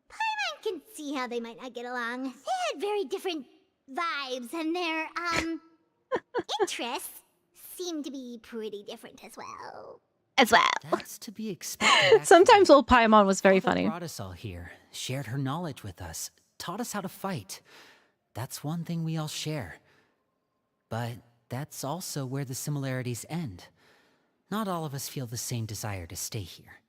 Paimon can see how they might not get along. They had very different vibes, and their, interests seem to be pretty different as well. That's to be expected. Sometimes old Paimon was very funny. Brought us all here, shared her knowledge with us, taught us how to fight. That's one thing we all share. But that's also where the similarities end. Not all of us feel the same desire to stay here.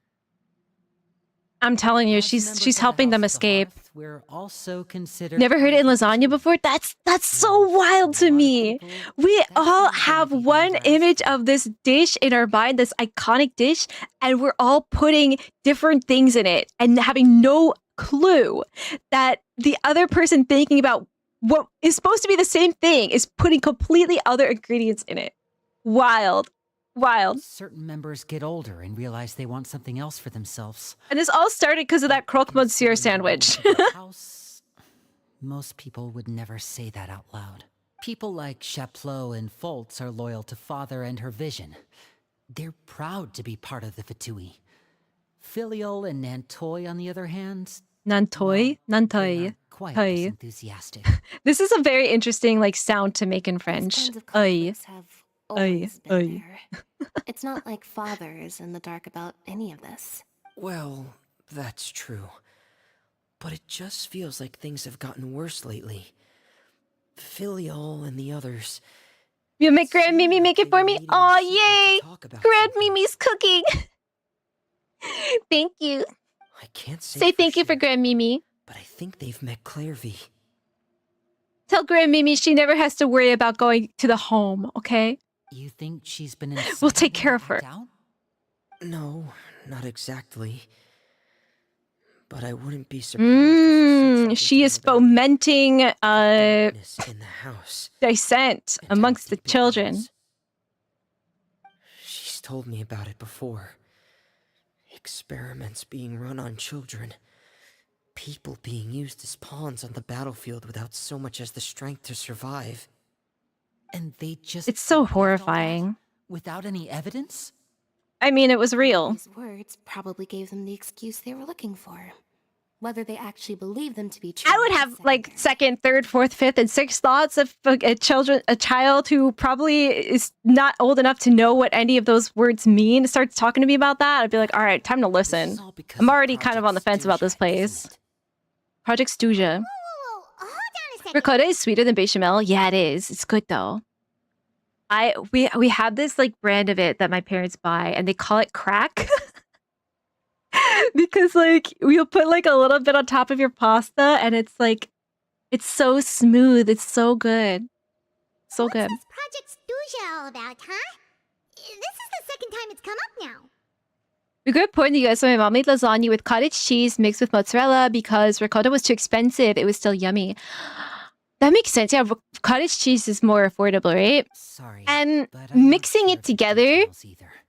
I'm telling you, she's helping them escape. We're also considered. Never heard it in lasagna before? That's so wild to me. We all have one image of this dish in our mind, this iconic dish, and we're all putting different things in it and having no clue that the other person thinking about what is supposed to be the same thing is putting completely other ingredients in it. Wild. Certain members get older and realize they want something else for themselves. And this all started because of that croque monsieur sandwich. Most people would never say that out loud. People like Chaplot and Foltz are loyal to Father and her vision. They're proud to be part of the Fatui. Filial and Nantoy, on the other hand... Nantoy? Quite as enthusiastic. This is a very interesting like sound to make in French. Always been there. It's not like Father is in the dark about any of this. Well, that's true. But it just feels like things have gotten worse lately. Filial and the others. You make Grand Mimi make it for me? Aw, yay! Grand Mimi's cooking! Thank you. I can't say thank you for Grand Mimi. But I think they've met Clairvy. Tell Grand Mimi she never has to worry about going to the home, okay? You think she's been We'll take care of her. No, not exactly. But I wouldn't be surprised. She is fomenting in the house. Dissent amongst the children. She's told me about it before. Experiments being run on children. People being used as pawns on the battlefield without so much as the strength to survive. And they just... It's so horrifying. Without any evidence? I mean, it was real. These words probably gave them the excuse they were looking for. Whether they actually believe them to be true. I would have like second, third, fourth, fifth, and sixth thoughts if a child who probably is not old enough to know what any of those words mean starts talking to me about that. I'd be like, all right, time to listen. I'm already kind of on the fence about this place. Project Stuja. Whoa, hold on a second. Ricotta is sweeter than bechamel. Yeah, it is. It's good though. We have this like brand of it that my parents buy, and they call it crack. Because like you'll put like a little bit on top of your pasta, and it's like it's so smooth. It's so good. So good. What's this Project Stuja all about, huh? This is the second time it's come up now. We grew up poor in the US, so my mom made lasagna with cottage cheese mixed with mozzarella because ricotta was too expensive. It was still yummy. That makes sense. Yeah, cottage cheese is more affordable, right? Sorry. And mixing it together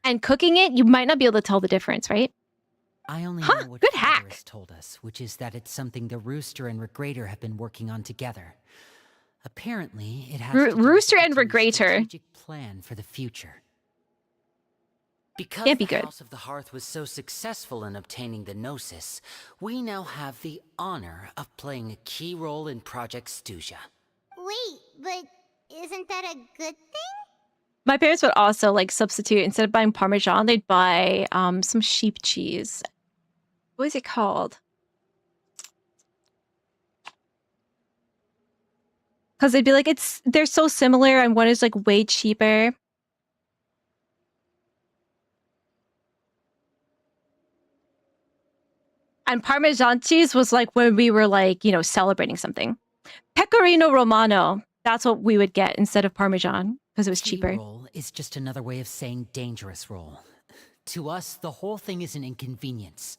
and cooking it, you might not be able to tell the difference, right? I only know what good Father hack. has told us, which is that it's something the Rooster and Regrator have been working on together. Apparently, it has to do Rooster with and the Regrator. strategic plan for the future. Because Can't be the good. House of the Hearth was so successful in obtaining the Gnosis, we now have the honor of playing a key role in Project Stuja. Wait, but isn't that a good thing? My parents would also like substitute, instead of buying Parmesan, they'd buy some sheep cheese. What is it called? Because they'd be like, they're so similar, and one is like way cheaper. And Parmesan cheese was like when we were like, celebrating something. Pecorino Romano. That's what we would get instead of Parmesan because it was cheaper. Roll is just another way of saying dangerous roll. To us, the whole thing is an inconvenience.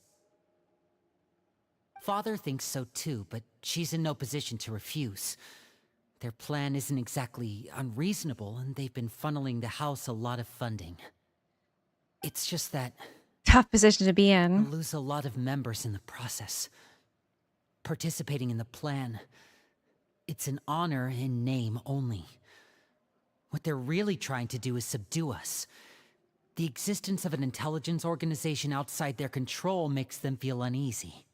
Father thinks so too, but she's in no position to refuse. Their plan isn't exactly unreasonable, and they've been funneling the house a lot of funding. It's just that... Tough position to be in. We'll lose a lot of members in the process. Participating in the plan, it's an honor in name only. What they're really trying to do is subdue us. The existence of an intelligence organization outside their control makes them feel uneasy.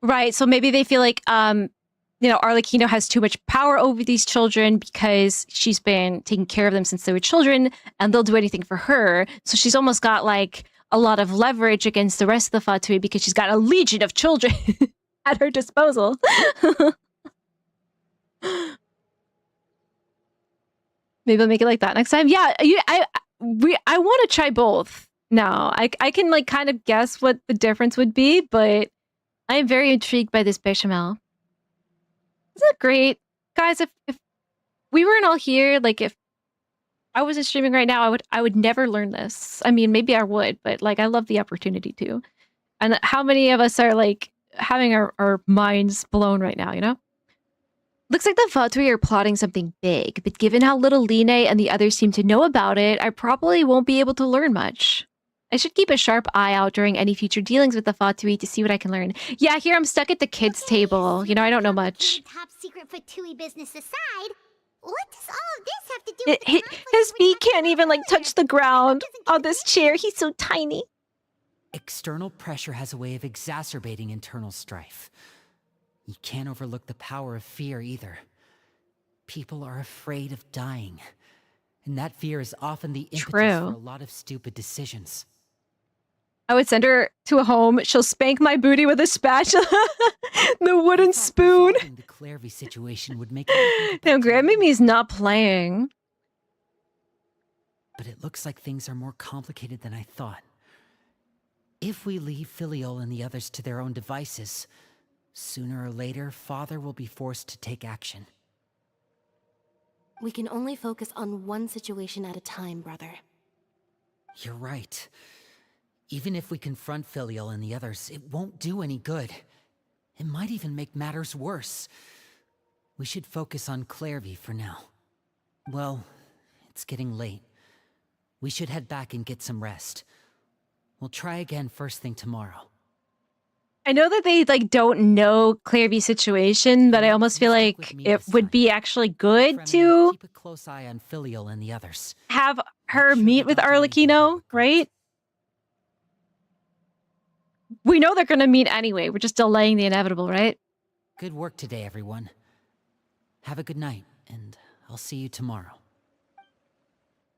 Right, so maybe they feel like, Arlecchino has too much power over these children because she's been taking care of them since they were children, and they'll do anything for her. So she's almost got, like, a lot of leverage against the rest of the Fatui because she's got a legion of children at her disposal. Maybe I'll make it like that next time. Yeah, I want to try both now. I can, like, kind of guess what the difference would be, but I am very intrigued by this bechamel. Isn't that great? Guys, if we weren't all here, like if I wasn't streaming right now, I would never learn this. I mean, maybe I would, but like I love the opportunity to. And how many of us are like having our minds blown right now, Looks like the Fatui are plotting something big, but given how little Line and the others seem to know about it, I probably won't be able to learn much. I should keep a sharp eye out during any future dealings with the Fatui to see what I can learn. Yeah, here I'm stuck at the kids' table. I don't know much. Top secret Fatui business aside, what does all of this have to do with His feet can't even like touch the ground on this chair. He's so tiny. External pressure has a way of exacerbating internal strife. You can't overlook the power of fear either. People are afraid of dying, and that fear is often the impetus for a lot of stupid decisions. I would send her to a home. She'll spank my booty with a spatula. The wooden spoon. The Clairvy situation would make Now, Grandmamy's not playing. But it looks like things are more complicated than I thought. If we leave Filiol and the others to their own devices, sooner or later, Father will be forced to take action. We can only focus on one situation at a time, brother. You're right. Even if we confront Filial and the others, it won't do any good. It might even make matters worse. We should focus on Clairvy for now. Well, it's getting late. We should head back and get some rest. We'll try again first thing tomorrow. I know that they like don't know Clairvy's situation, but I almost feel like it would be actually good to Keep a close eye on Filial and the others. have her meet with Arlecchino, right? We know they're gonna meet anyway. We're just delaying the inevitable, right? Good work today, everyone. Have a good night, and I'll see you tomorrow.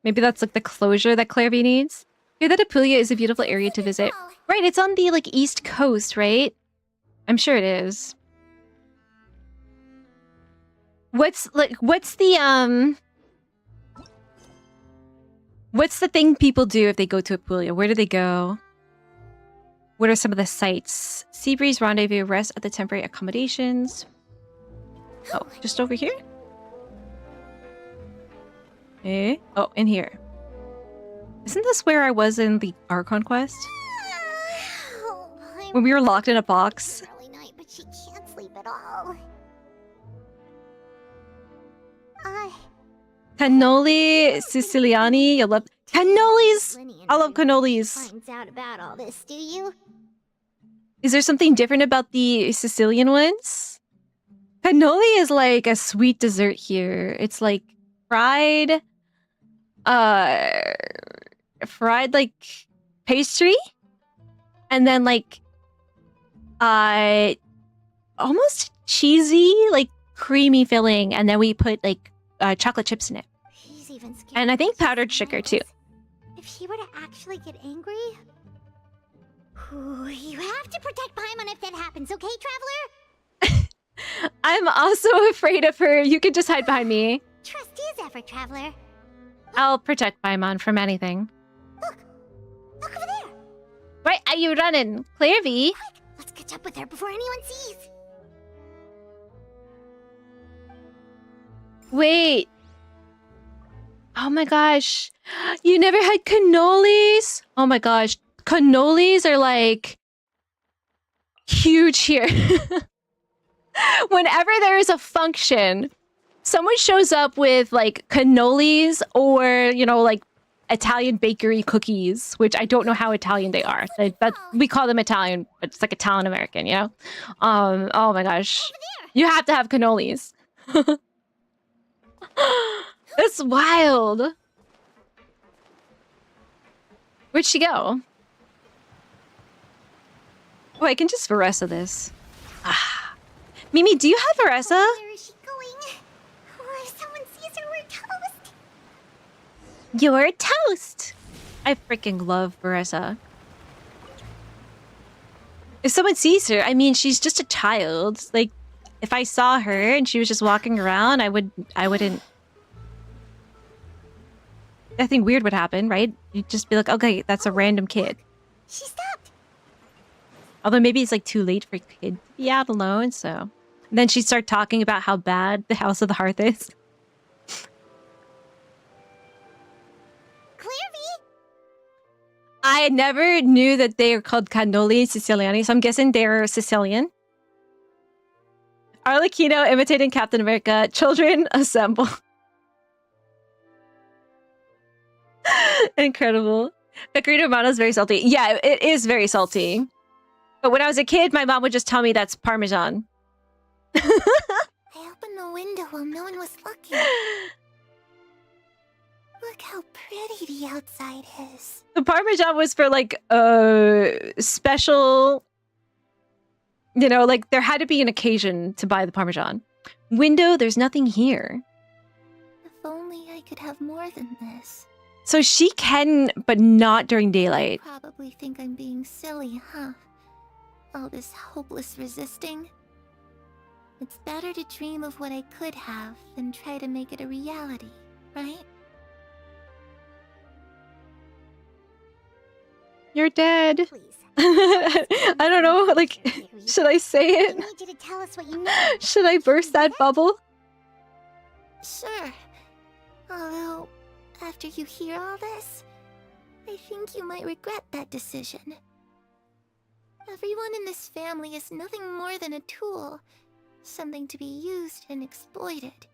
Maybe that's like the closure that Clairvy needs. Hear that Apulia is a beautiful area to visit. Right, it's on the like east coast, right? I'm sure it is. What's the thing people do if they go to Apulia? Where do they go? What are some of the sites? Seabreeze Rendezvous, rest at the temporary accommodations. Oh, just over here? Eh? Oh, in here. Isn't this where I was in the Archon quest? When we were locked in a box? Early night, but she can't sleep at all. Cannoli Siciliani. You love cannolis. I love cannolis. Finds out about all this, do you? Is there something different about the Sicilian ones? Cannoli is like a sweet dessert here. It's like fried like pastry, and then like almost cheesy, like creamy filling, and then we put like chocolate chips in it. He's even scared. And I think powdered sugar too. If she were to actually get angry, ooh, you have to protect Paimon if that happens, okay, Traveler? I'm also afraid of her. You can just hide behind me. Trust is effort, Traveler. I'll protect Paimon from anything. Look over there. Right, are you running? Clairvy? Let's catch up with her before anyone sees. Wait. Oh my gosh. You never had cannolis? Oh my gosh. Cannolis are like huge here. Whenever there is a function, someone shows up with like cannolis or, you know, like Italian bakery cookies, which I don't know how Italian they are. We call them Italian, but it's like Italian American, you know? Oh my gosh. You have to have cannolis. That's wild. Where'd she go? Oh, I can just Varesa this. Ah. Mimi, do you have Varesa? Where is she going? Oh, if someone sees her, we're toast. You're toast. I freaking love Varesa. If someone sees her, I mean, she's just a child. Like, if I saw her and she was just walking around, I wouldn't. Nothing weird would happen, right? You'd just be like, okay, that's a random kid. She stopped. Although maybe it's like too late for a kid to be out alone, so. And then she'd start talking about how bad the House of the Hearth is. Clairvy? I never knew that they were called cannoli Siciliani, so I'm guessing they're Sicilian. Arlecchino imitating Captain America. Children assemble. Incredible. Pecorino Romano is very salty. Yeah, it is very salty. But when I was a kid, my mom would just tell me that's Parmesan. I opened the window while no one was looking. Look how pretty the outside is. The Parmesan was for like special, you know, like there had to be an occasion to buy the Parmesan. Window, there's nothing here. If only I could have more than this. So she can, but not during daylight. Probably think I'm being silly, huh? All this hopeless resisting. It's better to dream of what I could have than try to make it a reality, right? You're dead. I don't know, like, should I say it? I need you to tell us what you know. Should I burst that bubble? Sure. Although, after you hear all this, I think you might regret that decision. Everyone in this family is nothing more than a tool. Something to be used and exploited.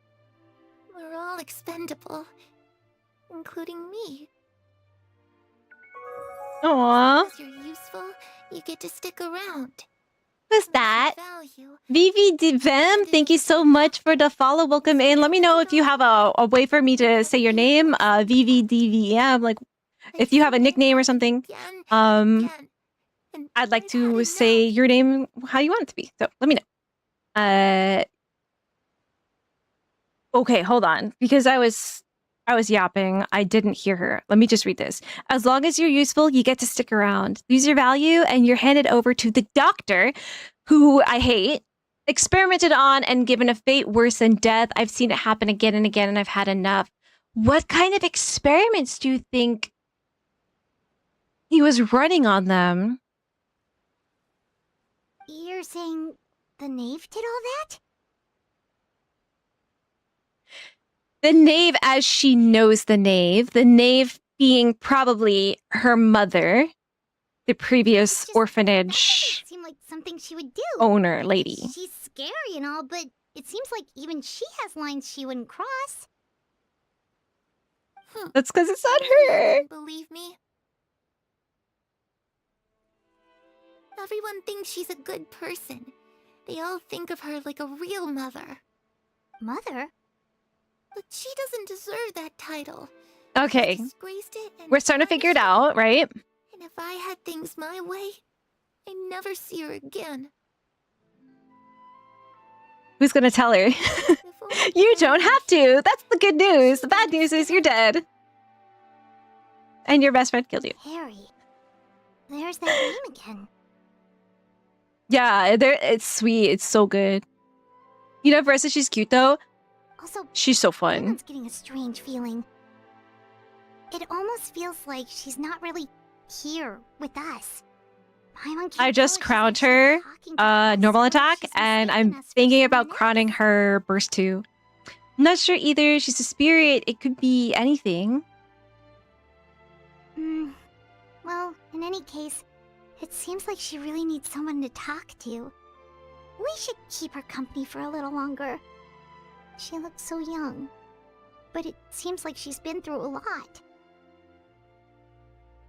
We're all expendable. Including me. Aww. Because you're useful, you get to stick around. Who's that? Vivi Divem, thank you so much for the follow. Welcome in. Let me know if you have a way for me to say your name. Vivi DVM, like if you have a nickname or something. I'd like to say your name how you want it to be. So let me know. Okay, hold on. Because I was yapping. I didn't hear her. Let me just read this. As long as you're useful, you get to stick around. Lose your value, and you're handed over to the doctor, who I hate, experimented on and given a fate worse than death. I've seen it happen again and again, and I've had enough. What kind of experiments do you think he was running on them? You're saying the knave did all that? The knave as she knows the knave being probably her mother, the previous orphanage Seemed like something she would do. owner lady. She's scary and all, but it seems like even she has lines she wouldn't cross. That's because it's not her. Believe me? Everyone thinks she's a good person. They all think of her like a real mother. Mother? But she doesn't deserve that title. Okay. She disgraced it and We're starting to figure it out, right? And if I had things my way, I'd never see her again. Who's gonna tell her? You don't have to. That's the good news. The bad news is you're dead. And your best friend killed you. Harry. There's that name again. Yeah, it's sweet. It's so good. You know, versus she's cute though. Also, she's so fun. Brandon's getting a strange feeling. It almost feels like she's not really here with us. I just crowned her normal attack, and I'm thinking about crowning her burst 2. I'm not sure either. She's a spirit. It could be anything. Well, in any case, it seems like she really needs someone to talk to. We should keep her company for a little longer. She looks so young, but it seems like she's been through a lot.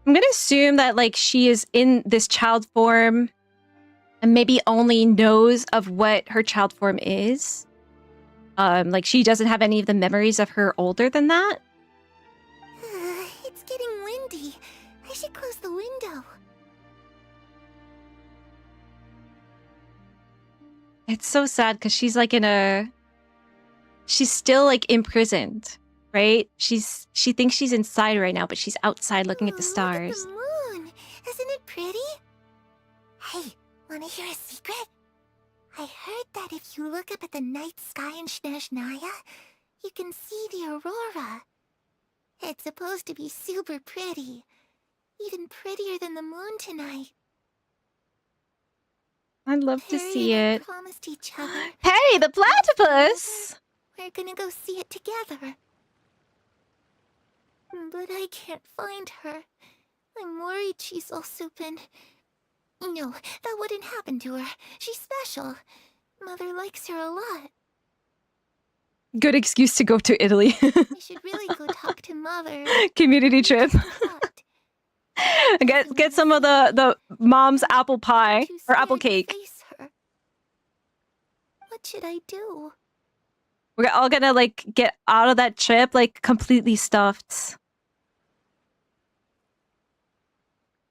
I'm gonna assume that like she is in this child form and maybe only knows of what her child form is. Like she doesn't have any of the memories of her older than that. It's getting windy. I should close the window. It's so sad because she's like she's still like imprisoned, right? She thinks she's inside right now, but she's outside looking at the stars. Look at the moon. Isn't it pretty? Hey, wanna hear a secret? I heard that if you look up at the night sky in Snezhnaya, you can see the aurora. It's supposed to be super pretty. Even prettier than the moon tonight. I'd love to see it. Promised each other. Hey, the platypus! We're gonna go see it together. But I can't find her. I'm worried she's also been... No, that wouldn't happen to her. She's special. Mother likes her a lot. Good excuse to go to Italy. I should really go talk to Mother. Community trip. Get some of the mom's apple pie or apple cake. What should I do? We're all gonna like get out of that trip like completely stuffed.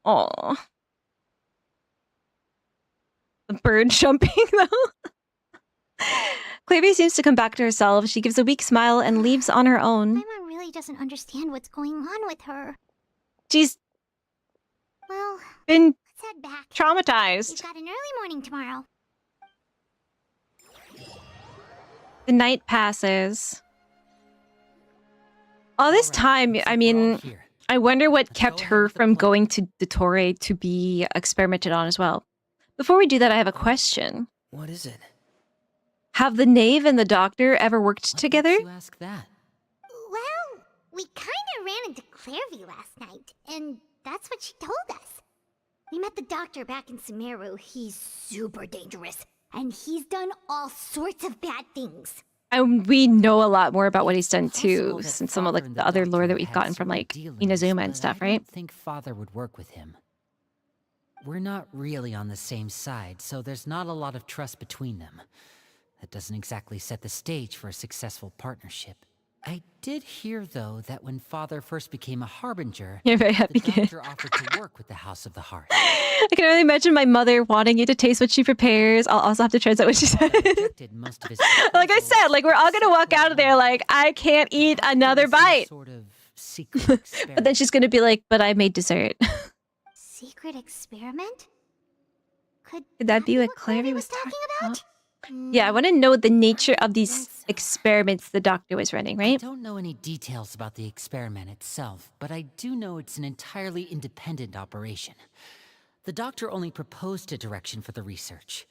Oh, the bird jumping though. Clavy seems to come back to herself. She gives a weak smile and leaves on her own. My mom really doesn't understand what's going on with her. She's let's been head back. Traumatized. We've got an early morning tomorrow. The night passes. All this time, I mean, I wonder what kept her from going to the Torre to be experimented on as well. Before we do that, I have a question. What is it? Have the knave and the doctor ever worked together? You ask that. Well, we kinda ran into Clairview last night, and that's what she told us. We met the doctor back in Sumeru. He's super dangerous, and he's done all sorts of bad things. And we know a lot more about what he's done too, since some of like the other lore that we've gotten from like Inazuma and stuff, right? I don't think Father would work with him. we're not really on the same side, so there's not a lot of trust between them. That doesn't exactly set the stage for a successful partnership. I did hear, though, that when Father first became a Harbinger, You're very happy, the kid. doctor offered to work with the House of the Hearth. I can only imagine my mother wanting you to taste what she prepares. I'll also have to translate what she said. Most of his Like I said, like we're all gonna walk out of there like, I can't eat another bite. sort of secret But then she's gonna be like, but I made dessert. Secret experiment? Could that be what Clary was talking about? Yeah, I want to know the nature of these experiments the doctor was running, right? I don't know any details about the experiment itself, but I do know it's an entirely independent operation. The doctor only proposed a direction for the research.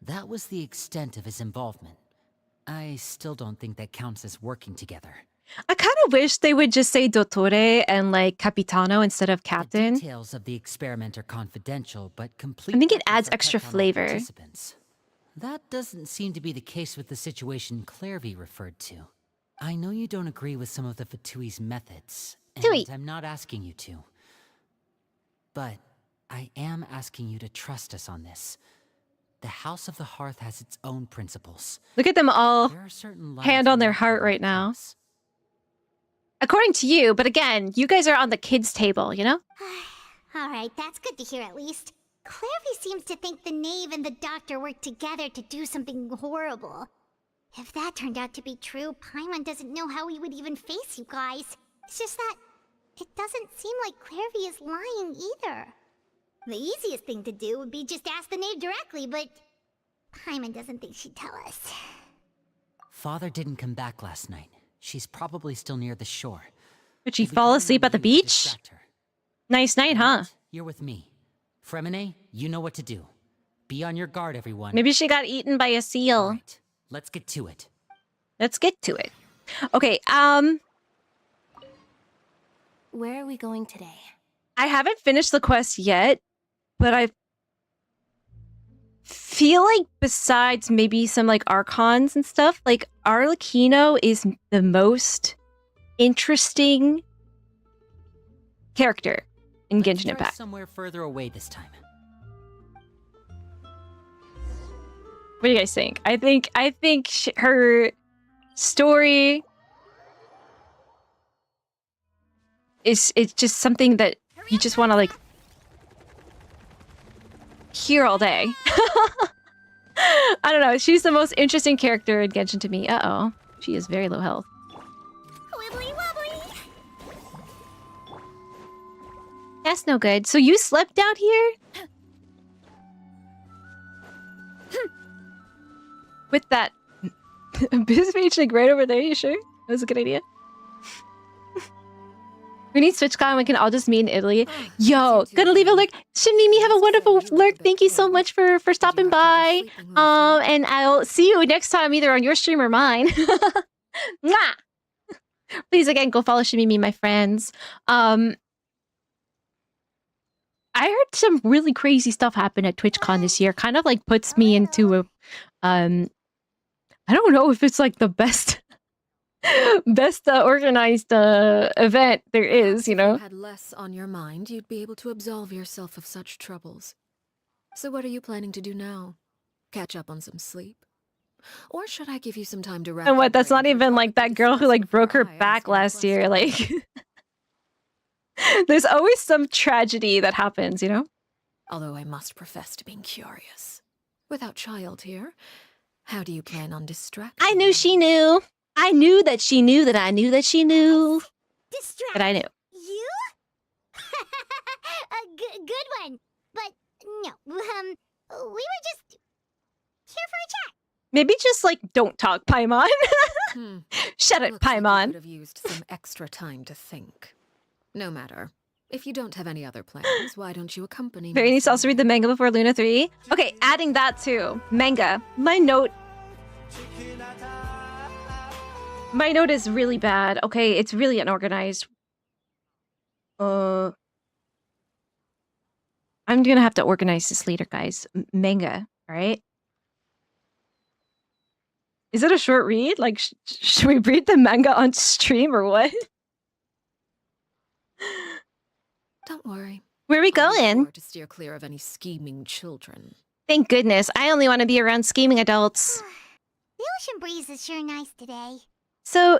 That was the extent of his involvement. I still don't think that counts as working together. I kind of wish they would just say Dottore and like Capitano instead of Captain. The details of the experiment are confidential, but complete. I think it adds extra flavor. That doesn't seem to be the case with the situation Clairvy referred to. I know you don't agree with some of the Fatui's methods, and I'm not asking you to. But I am asking you to trust us on this. The House of the Hearth has its own principles. Look at them all, There are certain hand on their heart right now. According to you, but again, you guys are on the kids' table, you know? Alright, that's good to hear at least. Clairvy seems to think the knave and the doctor worked together to do something horrible. If that turned out to be true, Paimon doesn't know how he would even face you guys. It's just that it doesn't seem like Clairvy is lying either. The easiest thing to do would be just ask the knave directly, but Paimon doesn't think she'd tell us. Father didn't come back last night. She's probably still near the shore. Did she fall asleep at the beach? Nice night, huh? You're with me. Fremine, you know what to do. Be on your guard, everyone. Maybe she got eaten by a seal. Right, let's get to it. Let's get to it. Okay, Where are we going today? I haven't finished the quest yet, but I feel like besides maybe some like archons and stuff, like Arlecchino is the most interesting character in Genshin Try Impact. somewhere further away this time. What do you guys think? I think her story is it's just something that you just want to like hear all day. I don't know. She's the most interesting character in Genshin to me. Uh-oh. She is very low health. Wibbly wobbly! That's no good. So you slept out here? With that abyss mage like right over there, you sure? That was a good idea. We need SwitchCon, we can all just meet in Italy. Yo, gonna leave a lurk. Shinmimi, have a wonderful lurk. Thank you so much for stopping by. And I'll see you next time either on your stream or mine. Mwah! Please again go follow Shinmimi, my friends. I heard some really crazy stuff happen at TwitchCon this year. Kind of like puts me into a I don't know if it's like the best organized event there is, you know. If you had less on your mind, you'd be able to absolve yourself of such troubles. So what are you planning to do now? Catch up on some sleep? Or should I give you some time to rest? And what, that's not even like that girl who like broke her back last year, like there's always some tragedy that happens, you know? Although I must profess to being curious. Without child here, how do you plan on distracting? I knew she knew. I knew that she knew that I knew that she knew. Distract But I knew. you? A good one. But no, we were just here for a chat. Maybe just like don't talk, Paimon. Shut it, Looks like you Paimon. could have used some extra time to think. No matter. If you don't have any other plans, why don't you accompany me? Very needs to also read the manga before Luna 3. Okay, adding that too. Manga. My note is really bad. Okay, it's really unorganized. I'm gonna have to organize this later, guys. Manga, alright? Is it a short read? Like, should we read the manga on stream or what? Don't worry. Where are we I'll be going? sure to steer clear of any scheming children. Thank goodness. I only want to be around scheming adults. The ocean breeze is sure nice today. So,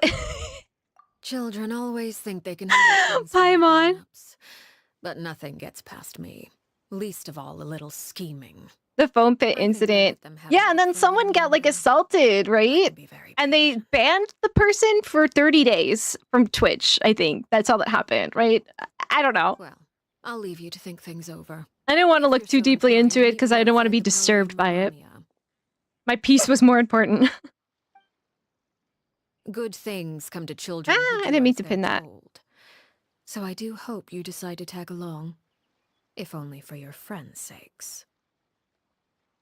Children always think they can handle things Paimon. from grown-ups, but nothing gets past me. Least of all a little scheming. The foam pit incident. Yeah, and then someone got like assaulted, right? And they banned the person for 30 days from Twitch, I think. That's all that happened, right? I don't know. Well, I'll leave you to think things over. I didn't want to look too deeply into it because I didn't want to be disturbed by it. My peace was more important. Good things come to children. I didn't mean to pin that. So I do hope you decide to tag along. If only for your friends' sakes.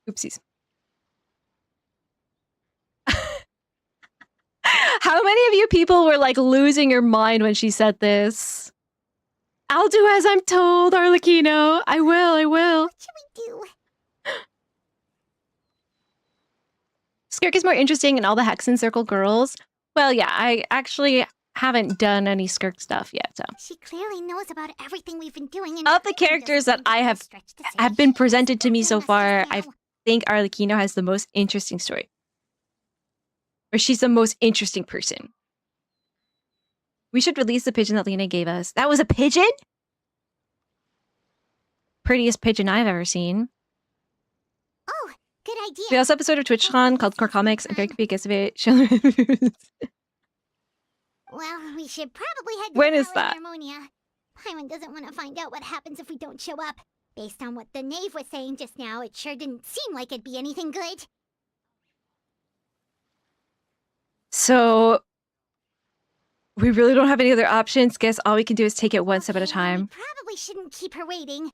Oopsies. How many of you people were like losing your mind when she said this? I'll do as I'm told, Arlecchino. I will. What should we do? Skirk is more interesting in all the Hexen Circle girls. Well, yeah, I actually haven't done any Skirk stuff yet, so. She clearly knows about everything we've been doing. And Of the characters that I have been presented to me so far, I think Arlecchino has the most interesting story. Or she's the most interesting person. We should release the pigeon that Lena gave us. That was a pigeon? Prettiest pigeon I've ever seen. Oh, good idea. We also have an episode of TwitchCon called Core Comics, and very could be a guest of it. Well, we should probably head to When the is Palace that? Harmonia. Paimon doesn't want to find out what happens if we don't show up. Based on what the knave was saying just now, it sure didn't seem like it'd be anything good. So, we really don't have any other options. Guess all we can do is take it one step at a time. Probably shouldn't keep her waiting.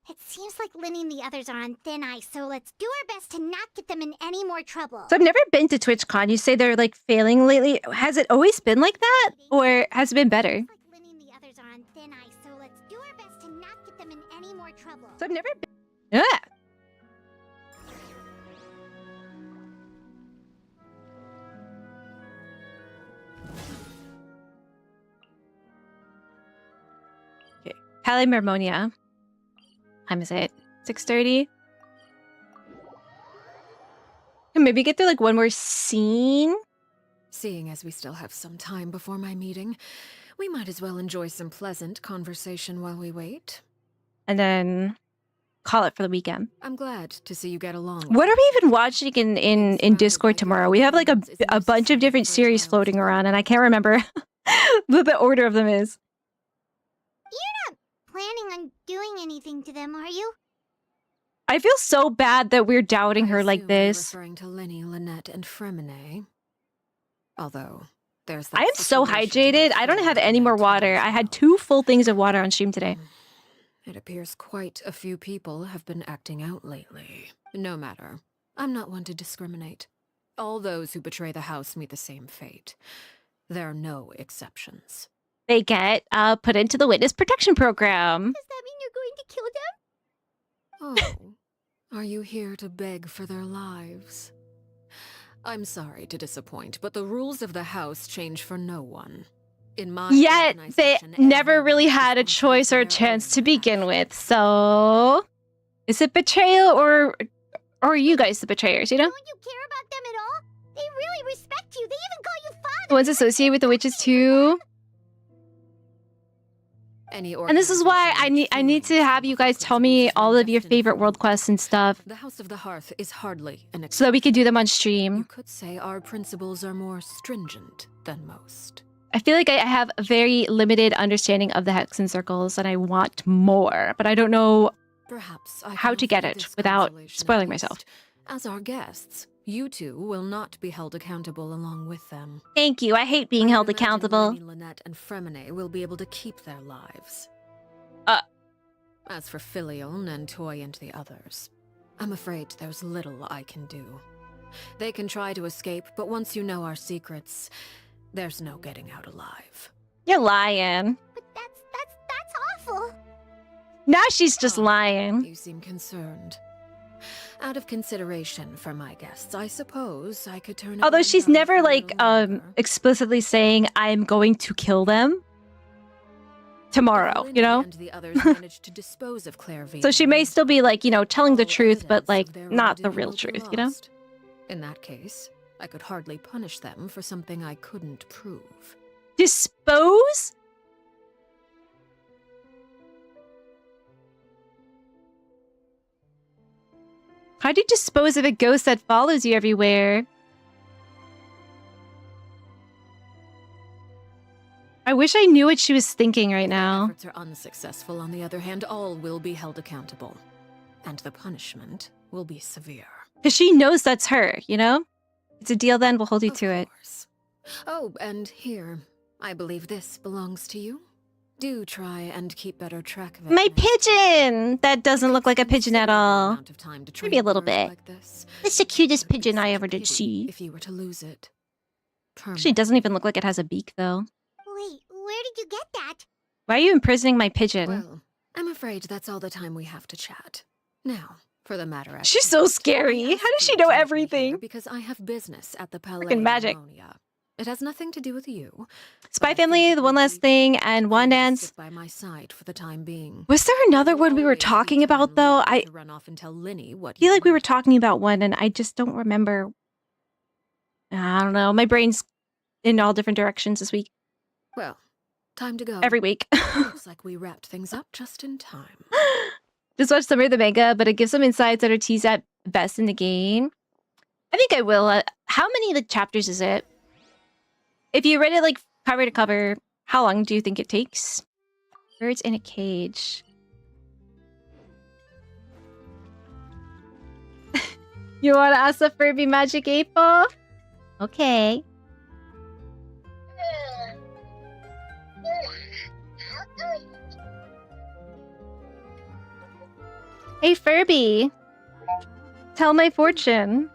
It seems like Linny and the others are on thin ice, so let's do our best to not get them in any more trouble. So I've never been to TwitchCon. You say they're like failing lately. Has it always been like that? Or has it been better? Linny and the others are on thin ice, so let's do our best to not get them in any more trouble. So I've never been... Ah! Okay. Pale Mermonia. Time is it? 6:30? And maybe get through like one more scene? Seeing as we still have some time before my meeting, we might as well enjoy some pleasant conversation while we wait. And then call it for the weekend. I'm glad to see you get along. What are we even watching in Discord tomorrow? We have like a bunch of different series floating around, and I can't remember what the order of them is. You're not planning on doing anything to them, are you? I feel so bad that we're doubting her like this. Referring to Lenny, Lynette, and Fremine. Although, there's that I am so hydrated. I don't have any more water. I had 2 full things of water on stream today. It appears quite a few people have been acting out lately. No matter. I'm not one to discriminate. All those who betray the house meet the same fate. There are no exceptions. They get put into the witness protection program. Does that mean you're going to kill them? Oh, are you here to beg for their lives? I'm sorry to disappoint, but the rules of the house change for no one. In my Yet they never really had a choice or a chance to begin with. So, is it betrayal or are you guys the betrayers? You know? Don't you care about them at all? They really respect you. They even call you father. The ones associated with the witches too. And this is why I need to have you guys tell me all of your favorite world quests and stuff. The House of the Hearth is hardly an exception. So that we can do them on stream. You could say our principles are more stringent than most. I feel like I have a very limited understanding of the Hexen Circles and I want more, but I don't know how to get it without spoiling myself. As our guests, you two will not be held accountable along with them. Thank you. I hate being held accountable. Lenny, Lynette, and Fremine will be able to keep their lives. As for Filial, Nantoy, and the others, I'm afraid there's little I can do. They can try to escape, but once you know our secrets, there's no getting out alive. You're lying. But that's awful. Now she's just lying. You seem concerned. Out of consideration for my guests, I suppose I could turn. Although she's never like explicitly saying I'm going to kill them. tomorrow, you know? And the others managed to dispose of Clairvy. So she may still be like, you know, telling the truth, but like their not the wrongdoing real will be truth, you know? lost. In that case, I could hardly punish them for something I couldn't prove. Dispose? How do you dispose of a ghost that follows you everywhere? I wish I knew what she was thinking right now. If efforts are unsuccessful, on the other hand, all will be held accountable. And the punishment will be severe. Because she knows that's her, you know? It's a deal then, we'll hold you to it. Oh, and here, I believe this belongs to you. Do try and keep better track of it. My pigeon! That doesn't look like a pigeon at all. Maybe a little bit. It's the cutest pigeon I ever did see. If you were to lose it. Actually, it doesn't even look like it has a beak, though. Wait, where did you get that? Why are you imprisoning my pigeon? Well, I'm afraid that's all the time we have to chat. Now, for the matter at She's so scary. How does she know everything? Because I have business at the Palais Freaking magic. Harmonia. It has nothing to do with you. Spy Family, The One Last Thing, and One Dance. By my side for the time being. Was there another one we were talking about, though? I run off and tell Linny what feel like we were talking about one, and I just don't remember. I don't know. My brain's in all different directions this week. Well, time to go. Every week. Looks like we wrapped things up just in time. Just watch Summer of the Manga, but it gives some insights that are teased at best in the game. I think I will. How many like chapters is it? If you read it like cover to cover, how long do you think it takes? Birds in a cage. You want to ask the Furby Magic 8 Ball? Okay. Hey Furby, tell my fortune.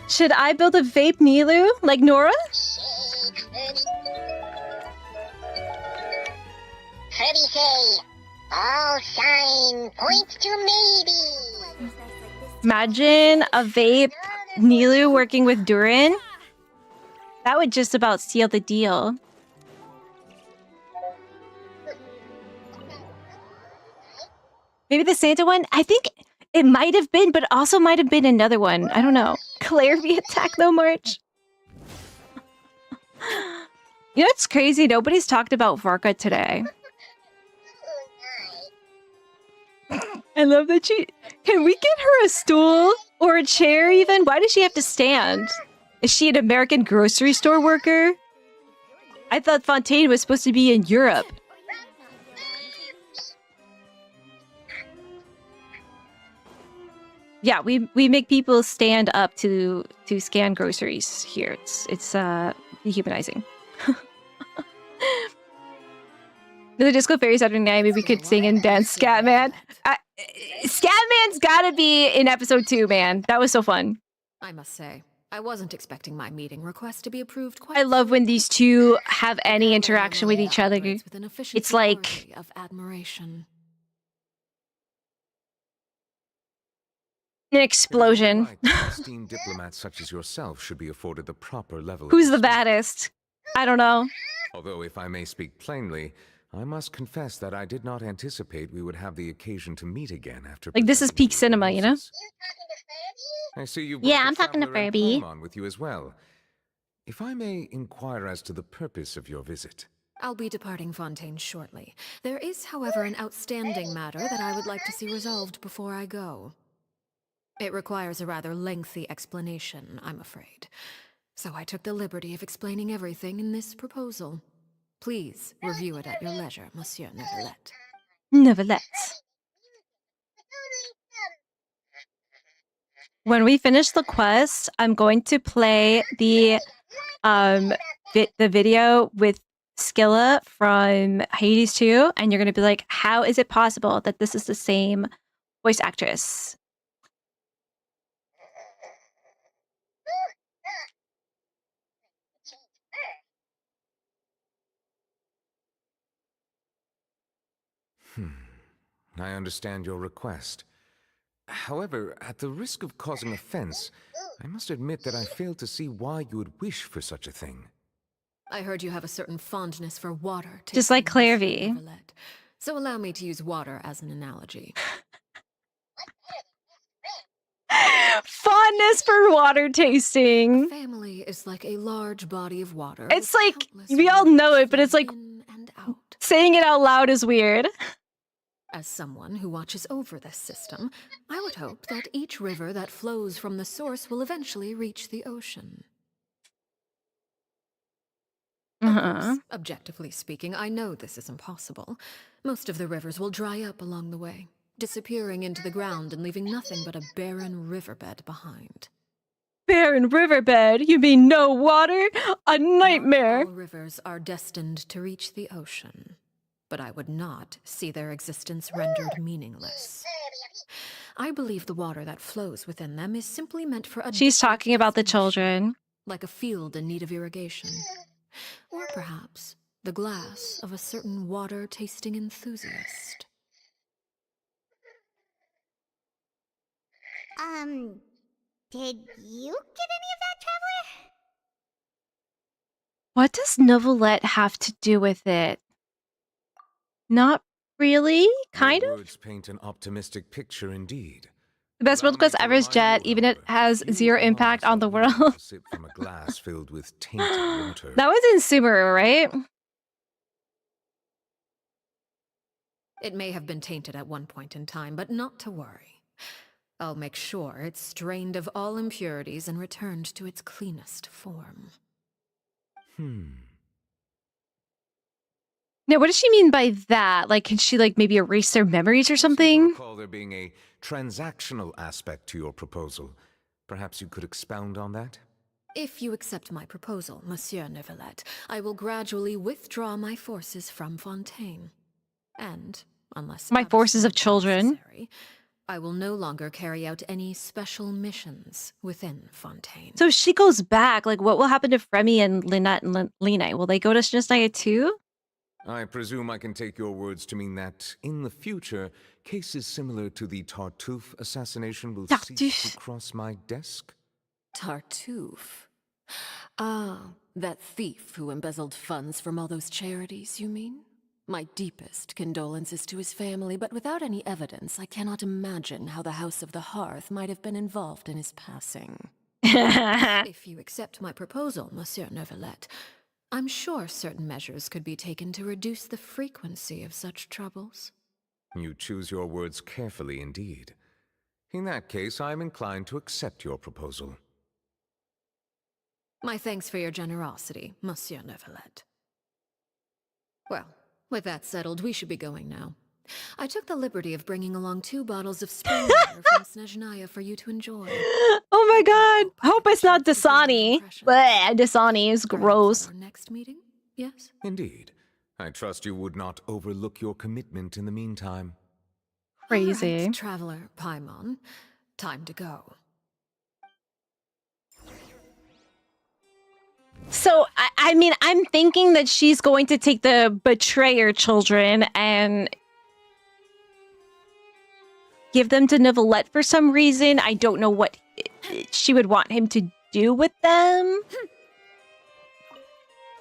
Should I build a vape Nilu like Nora? Freddy say, all sign points to maybe. Imagine a vape Nilu working with DURIN. That would just about seal the deal. Maybe the Santa one? I think it might have been, but also might have been another one. I don't know. Clairvy attack though, March. You know what's crazy? Nobody's talked about Varka today. I love that she... Can we get her a stool? Or a chair even? Why does she have to stand? Is she an American grocery store worker? I thought Fontaine was supposed to be in Europe. Yeah, we make people stand up to scan groceries here. It's dehumanizing. The Disco Fairy Saturday night, maybe we could sing and dance Scatman. Scatman's gotta be in episode 2, man. That was so fun. I must say, I wasn't expecting my meeting request to be approved quite. I love when these two have any interaction with each other. It's like of admiration. an explosion. Esteemed diplomats such as yourself should be afforded the proper level. Who's the baddest? I don't know. Although, if I may speak plainly, I must confess that I did not anticipate we would have the occasion to meet again after. Like, this is peak cinema, you know? I see you. Yeah, I'm talking to Furby. On with you as well. If I may inquire as to the purpose of your visit. I'll be departing Fontaine shortly. There is, however, an outstanding matter that I would like to see resolved before I go. It requires a rather lengthy explanation, I'm afraid. So I took the liberty of explaining everything in this proposal. Please review it at your leisure, Monsieur Neuvillette. Neuvillette. When we finish the quest, I'm going to play the video with Skilla from Hades 2, and you're going to be like, how is it possible that this is the same voice actress? I understand your request. However, at the risk of causing offense, I must admit that I fail to see why you would wish for such a thing. I heard you have a certain fondness for water. Just like Claire tasting, V. Neverlet. So allow me to use water as an analogy. Fondness for water tasting. Family is like a large body of water. It's like, we all know it, but it's like, saying it out loud is weird. As someone who watches over this system, I would hope that each river that flows from the source will eventually reach the ocean. Of course, objectively speaking, I know this is impossible. Most of the rivers will dry up along the way, disappearing into the ground and leaving nothing but a barren riverbed behind. Barren riverbed? You mean no water? A nightmare. Not all rivers are destined to reach the ocean, but I would not see their existence rendered meaningless. I believe the water that flows within them is simply meant for a... She's talking about the children. Like a field in need of irrigation. Or perhaps the glass of a certain water-tasting enthusiast. Did you get any of that, Traveler? What does Novelette have to do with it? Not really, kind Your of. words paint an optimistic picture indeed. The best world class ever is Jet, even it has zero impact on the world. Sip from a glass filled with tainted water. That was in Subaru, right? It may have been tainted at one point in time, but not to worry. I'll make sure it's strained of all impurities and returned to its cleanest form. Now, what does she mean by that? Like, can she, like, maybe erase their memories or something? I recall there being a transactional aspect to your proposal. Perhaps you could expound on that? If you accept my proposal, Monsieur Neuvillette, I will gradually withdraw my forces from Fontaine. And, unless My forces of children. necessary, I will no longer carry out any special missions within Fontaine. So if she goes back, like, what will happen to Fremy and Lynette and Lena? Will they go to Shinstaya too? I presume I can take your words to mean that, in the future, cases similar to the Tartuffe assassination will cease to cross my desk? Tartuffe? Ah, that thief who embezzled funds from all those charities, you mean? My deepest condolences to his family, but without any evidence, I cannot imagine how the House of the Hearth might have been involved in his passing. If you accept my proposal, Monsieur Neuvillette, I'm sure certain measures could be taken to reduce the frequency of such troubles. You choose your words carefully indeed. In that case, I am inclined to accept your proposal. My thanks for your generosity, Monsieur Neuvillette. Well, with that settled, we should be going now. I took the liberty of bringing along 2 bottles of spring water from Snezhnaya for you to enjoy. Oh my god! Hope it's not Dasani. Bleh, Dasani is gross. Our next meeting? Yes? Indeed. I trust you would not overlook your commitment in the meantime. Crazy. All right, Traveler Paimon, time to go. So, I mean, I'm thinking that she's going to take the betrayer children and give them to Neuvillette for some reason. I don't know what she would want him to do with them.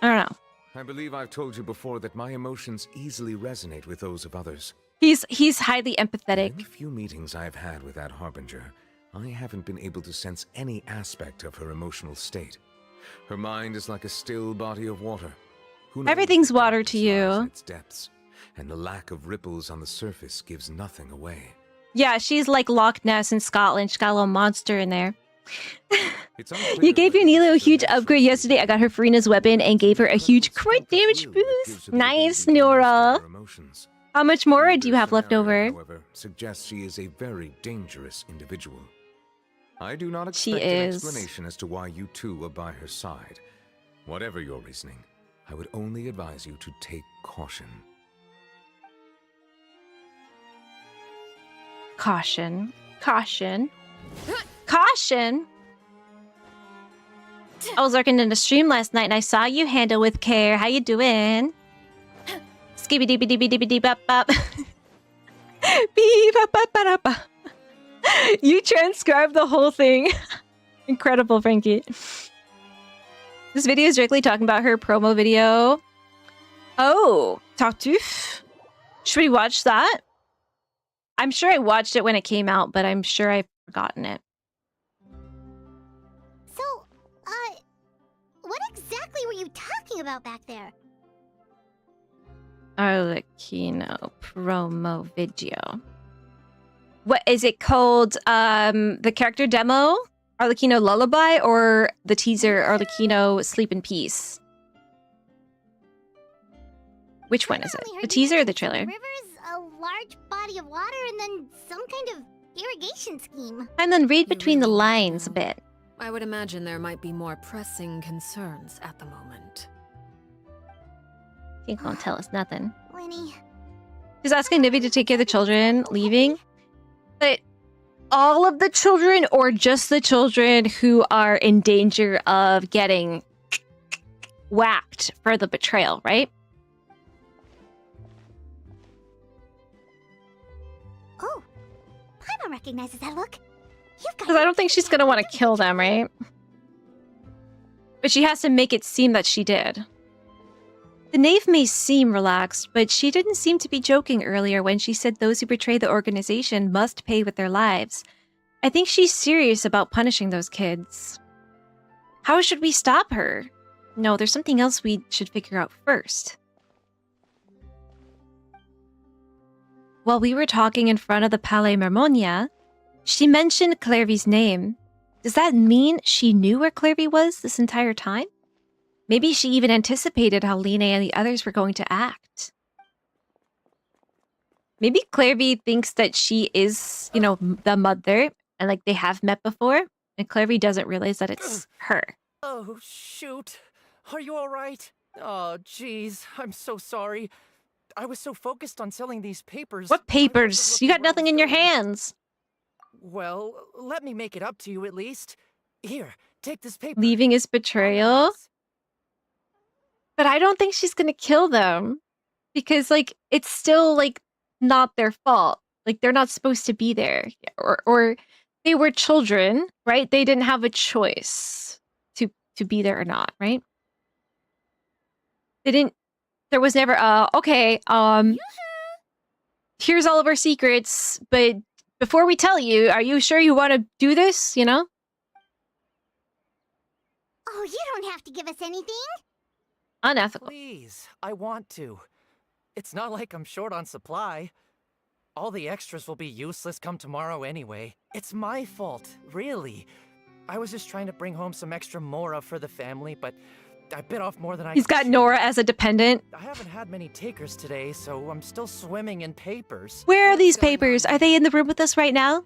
I don't know. I believe I've told you before that my emotions easily resonate with those of others. He's highly empathetic. In the few meetings I've had with that Harbinger, I haven't been able to sense any aspect of her emotional state. Her mind is like a still body of water. Who knows Everything's what water to lies in you. its depths, and the lack of ripples on the surface gives nothing away. Yeah, she's like Loch Ness in Scotland. She's got a little monster in there. It's unclear You gave your whether Nilo a this is huge a upgrade yesterday. I got her Farina's weapon and gave her a huge crit damage boost. Nice, Nora. emotions. How much more do you This have left scenario, over? However, suggests she is a very dangerous individual. I do not She expect an is. explanation as to why you two are by her side. Whatever your reasoning, I would only advise you to take caution. Caution. Caution. Caution! I was lurking in the stream last night and I saw you handle with care. How you doing? Skibby dibby dibby dibby dee bop bop. Beep-a-ba-ba-da-ba. You transcribed the whole thing. Incredible, Frankie. This video is directly talking about her promo video. Oh, Tartuffe. Should we watch that? I'm sure I watched it when it came out, but I'm sure I've forgotten it. So, what exactly were you talking about back there? Arlecchino promo video. What is it called? The character demo? Arlecchino Lullaby, or the teaser Arlecchino Sleep in Peace? Which one is it? The teaser or the trailer? Rivers, a large body of water, and then some kind of irrigation scheme. And then read between the lines a bit. I would imagine there might be more pressing concerns at the moment. He ain't gonna tell us nothing. Winnie. He's asking Nibby to take care of the children, leaving. But all of the children, or just the children who are in danger of getting whacked for the betrayal, right? Oh, Paimon recognizes that look. Because I don't think she's gonna want to kill them, right? But she has to make it seem that she did. The knave may seem relaxed, but she didn't seem to be joking earlier when she said those who betray the organization must pay with their lives. I think she's serious about punishing those kids. How should we stop her? No, there's something else we should figure out first. While we were talking in front of the Palais Mermonia, she mentioned Clairvy's name. Does that mean she knew where Clairvy was this entire time? Maybe she even anticipated how Line and the others were going to act. Maybe Clairvy thinks that she is, you know, the mother, and like they have met before, and Clairvy doesn't realize that it's her. Oh, shoot. Are you alright? Oh, jeez. I'm so sorry. I was so focused on selling these papers. What papers? You got nothing in your hands. Well, let me make it up to you at least. Here, take this paper. Leaving his betrayal? But I don't think she's gonna kill them. Because, like, it's still, like, not their fault. Like, they're not supposed to be there. Or they were children, right? They didn't have a choice to be there or not, right? They didn't... There was never, okay, here's all of our secrets, but before we tell you, are you sure you want to do this, you know? Oh, you don't have to give us anything. Unethical. Please, I want to. It's not like I'm short on supply. All the extras will be useless come tomorrow anyway. It's my fault, really. I was just trying to bring home some extra mora for the family, but I bit off more than I He's got Nora as a dependent. I haven't had many takers today, so I'm still swimming in papers. Where are these papers? Are they in the room with us right now?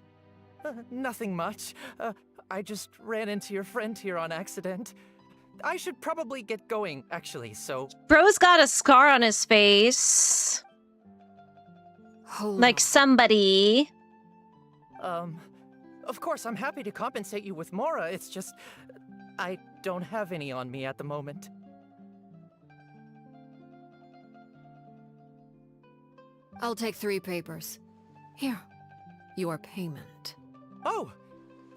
Nothing much. I just ran into your friend here on accident. I should probably get going, actually, so... Bro's got a scar on his face. Like somebody. Of course, I'm happy to compensate you with mora, it's just... I don't have any on me at the moment. I'll take 3 papers. Here, your payment. Oh,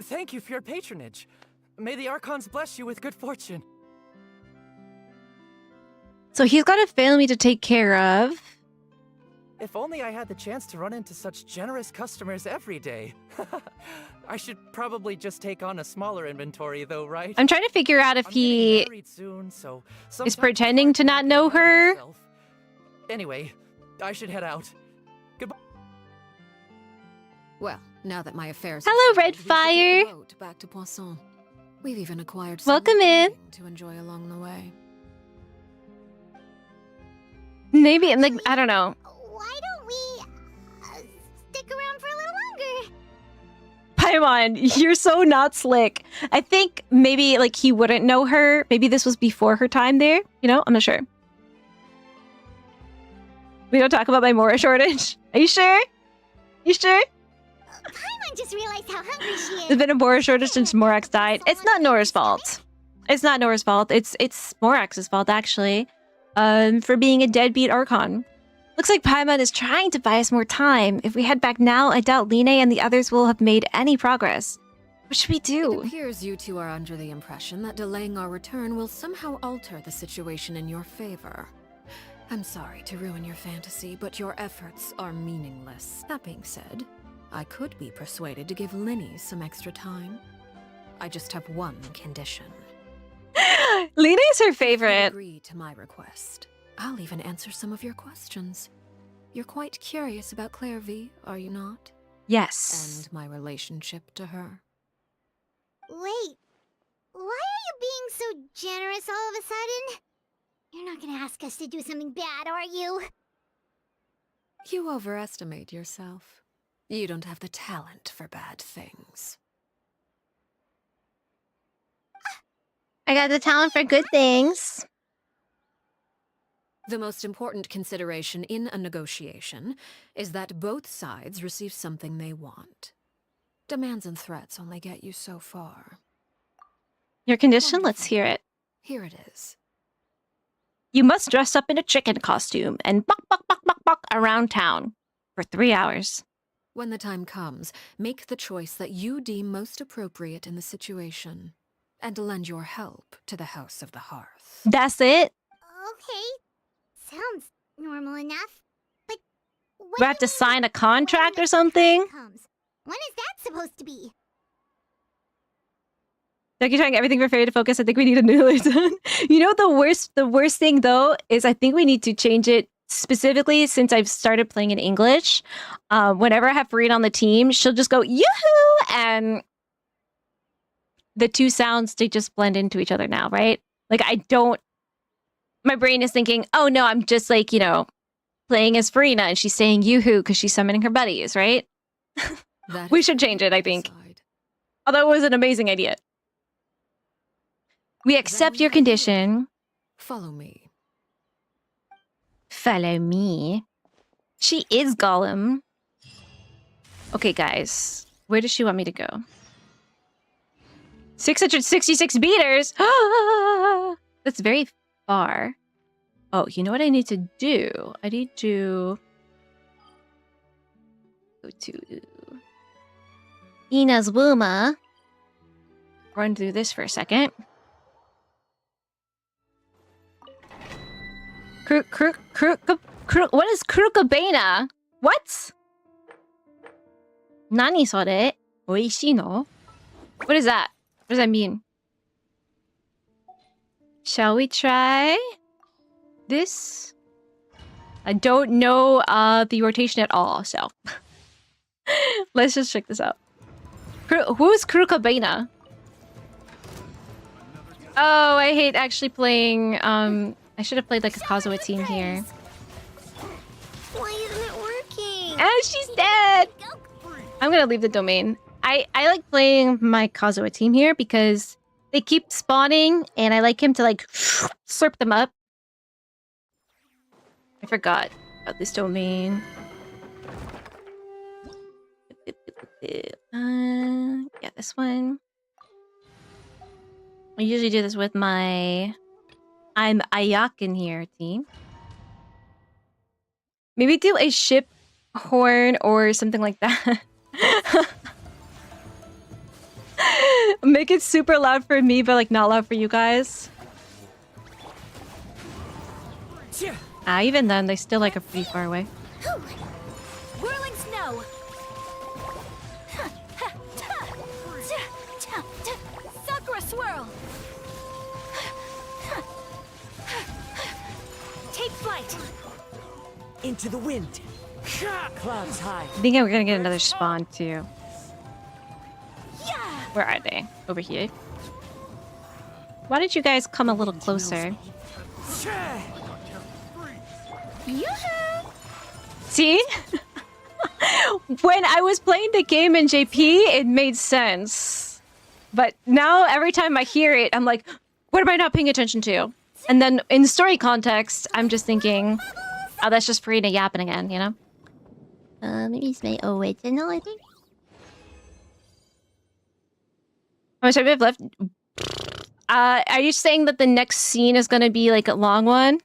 thank you for your patronage. May the Archons bless you with good fortune. So he's got a family to take care of. If only I had the chance to run into such generous customers every day. I should probably just take on a smaller inventory though, right? I'm trying to figure out if he is pretending to not know her. Anyway, I should head out. Goodbye. Well, now that my affairs Hello, Redfire. Back to Poisson. We've even acquired Welcome in to enjoy along the way. Maybe, like, I don't know. Why don't we stick around for a little longer? Paimon, you're so not slick. I think maybe, like, he wouldn't know her. Maybe this was before her time there. You know, I'm not sure. We don't talk about my Mora shortage. Are you sure? You sure? Paimon just realized how hungry she is. There's been a Mora shortage since Morax died. It's not Nora's fault. It's not Nora's fault. It's Morax's fault, actually. For being a deadbeat Archon. Looks like Paimon is trying to buy us more time. If we head back now, I doubt Line and the others will have made any progress. What should we do? It appears you two are under the impression that delaying our return will somehow alter the situation in your favor. I'm sorry to ruin your fantasy, but your efforts are meaningless. That being said, I could be persuaded to give Linny some extra time. I just have one condition. Line is her favorite. Agree to my request. I'll even answer some of your questions. You're quite curious about Clairvy, are you not? Yes. And my relationship to her. Wait, why are you being so generous all of a sudden? You're not gonna ask us to do something bad, are you? You overestimate yourself. You don't have the talent for bad things. I got the talent for good things. The most important consideration in a negotiation is that both sides receive something they want. Demands and threats only get you so far. Your condition? Let's hear it. Here it is. You must dress up in a chicken costume and buck around town for 3 hours. When the time comes, make the choice that you deem most appropriate in the situation, and lend your help to the House of the Hearth. That's it? Okay, sounds normal enough. But Do I have to sign a contract or something? when is that supposed to be? Like, you're trying everything for Fairy to focus. I think we need a new lesson. You know, the worst thing though is I think we need to change it specifically since I've started playing in English. Whenever I have Farina on the team, she'll just go yoo-hoo, and the two sounds, they just blend into each other now, right? Like, my brain is thinking, oh no, I'm just like, you know, playing as Farina and she's saying yoo-hoo because she's summoning her buddies, right? We should change it, I think. Although it was an amazing idea. We accept your condition. Follow me. Follow me. She is Gollum. Okay, guys. Where does she want me to go? 666 meters! That's very far. Oh, you know what I need to do? I need to go to Inazuma. Run through this for a second. What is Krukabena? What? Nani sore? Oishii no? What is that? What does that mean? Shall we try this? I don't know the rotation at all, so let's just check this out. Who's Krukabena? Oh, I hate actually playing. I should have played like a Kazuha team here. Why isn't it working? And she's dead! I'm gonna leave the domain. I like playing my Kazuha team here because they keep spawning and I like him to like slurp them up. I forgot about this domain. Yeah, this one. I usually do this with my I'm Ayakin here team. Maybe do a ship horn or something like that. Make it super loud for me, but like not loud for you guys. Even then, they still like are pretty far away. Whirling snow. Sakura swirl. Take flight. Into the wind. Clouds high. I think we're gonna get another spawn too. Where are they? Over here. Why did you guys come a little closer? See? When I was playing the game in JP, it made sense. But now every time I hear it, I'm like, what am I not paying attention to? And then in story context, I'm just thinking, oh, that's just Farina yapping again, you know? Maybe it's my original, I think. How much time do we have left? Are you saying that the next scene is gonna be like a long one?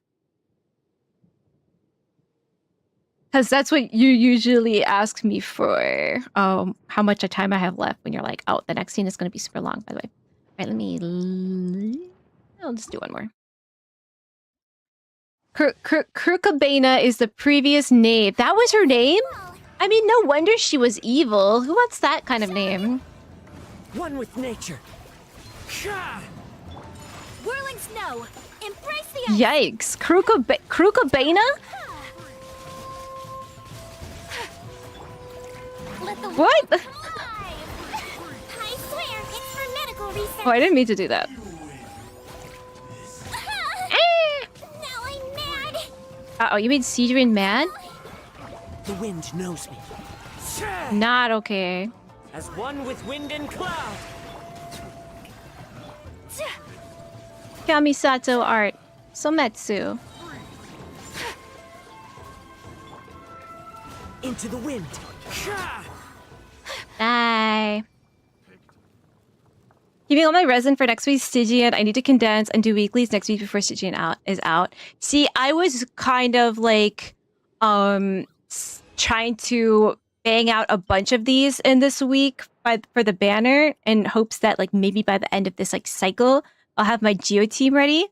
Because that's what you usually ask me for. How much time I have left when you're like, oh, the next scene is going to be super long, by the way. All right, I'll just do one more. Krukabena is the previous name. That was her name? I mean, no wonder she was evil. Who wants that kind of name? One with nature. Whirling snow. Embrace the ice. Yikes. Krukabena? Let the What? I swear, it's for medical research. Oh, I didn't mean to do that. Now I'm mad. Uh-oh, you made Cedrian mad? The wind knows me. Not okay. As one with wind and cloud. Kamisato art. Sometsu. Into the wind. Bye. Keeping all my resin for next week's Stygian. I need to condense and do weeklies next week before Stygian is out. See, I was kind of like trying to bang out a bunch of these in this week for the banner in hopes that like maybe by the end of this like cycle I'll have my Geo team ready.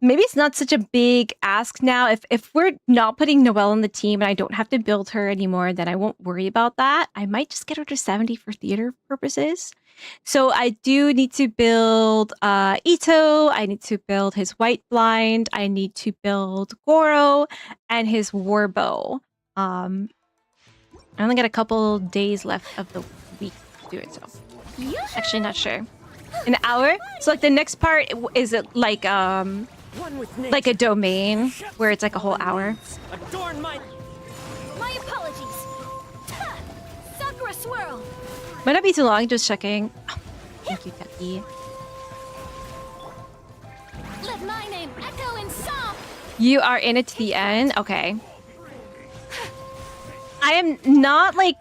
Maybe it's not such a big ask now. If we're not putting Noelle on the team and I don't have to build her anymore, then I won't worry about that. I might just get her to 70 for theater purposes. So I do need to build Ito. I need to build his White Blind. I need to build Goro and his Warbow. I only got a couple days left of the week to do it, so actually not sure. An hour? So like the next part is it like a domain where it's like a whole hour. Adorn my apologies. Sakura swirl. Might not be too long, just checking. Oh, thank you, Tucky. Let my name echo in song. You are in it to the end? Okay. I am not like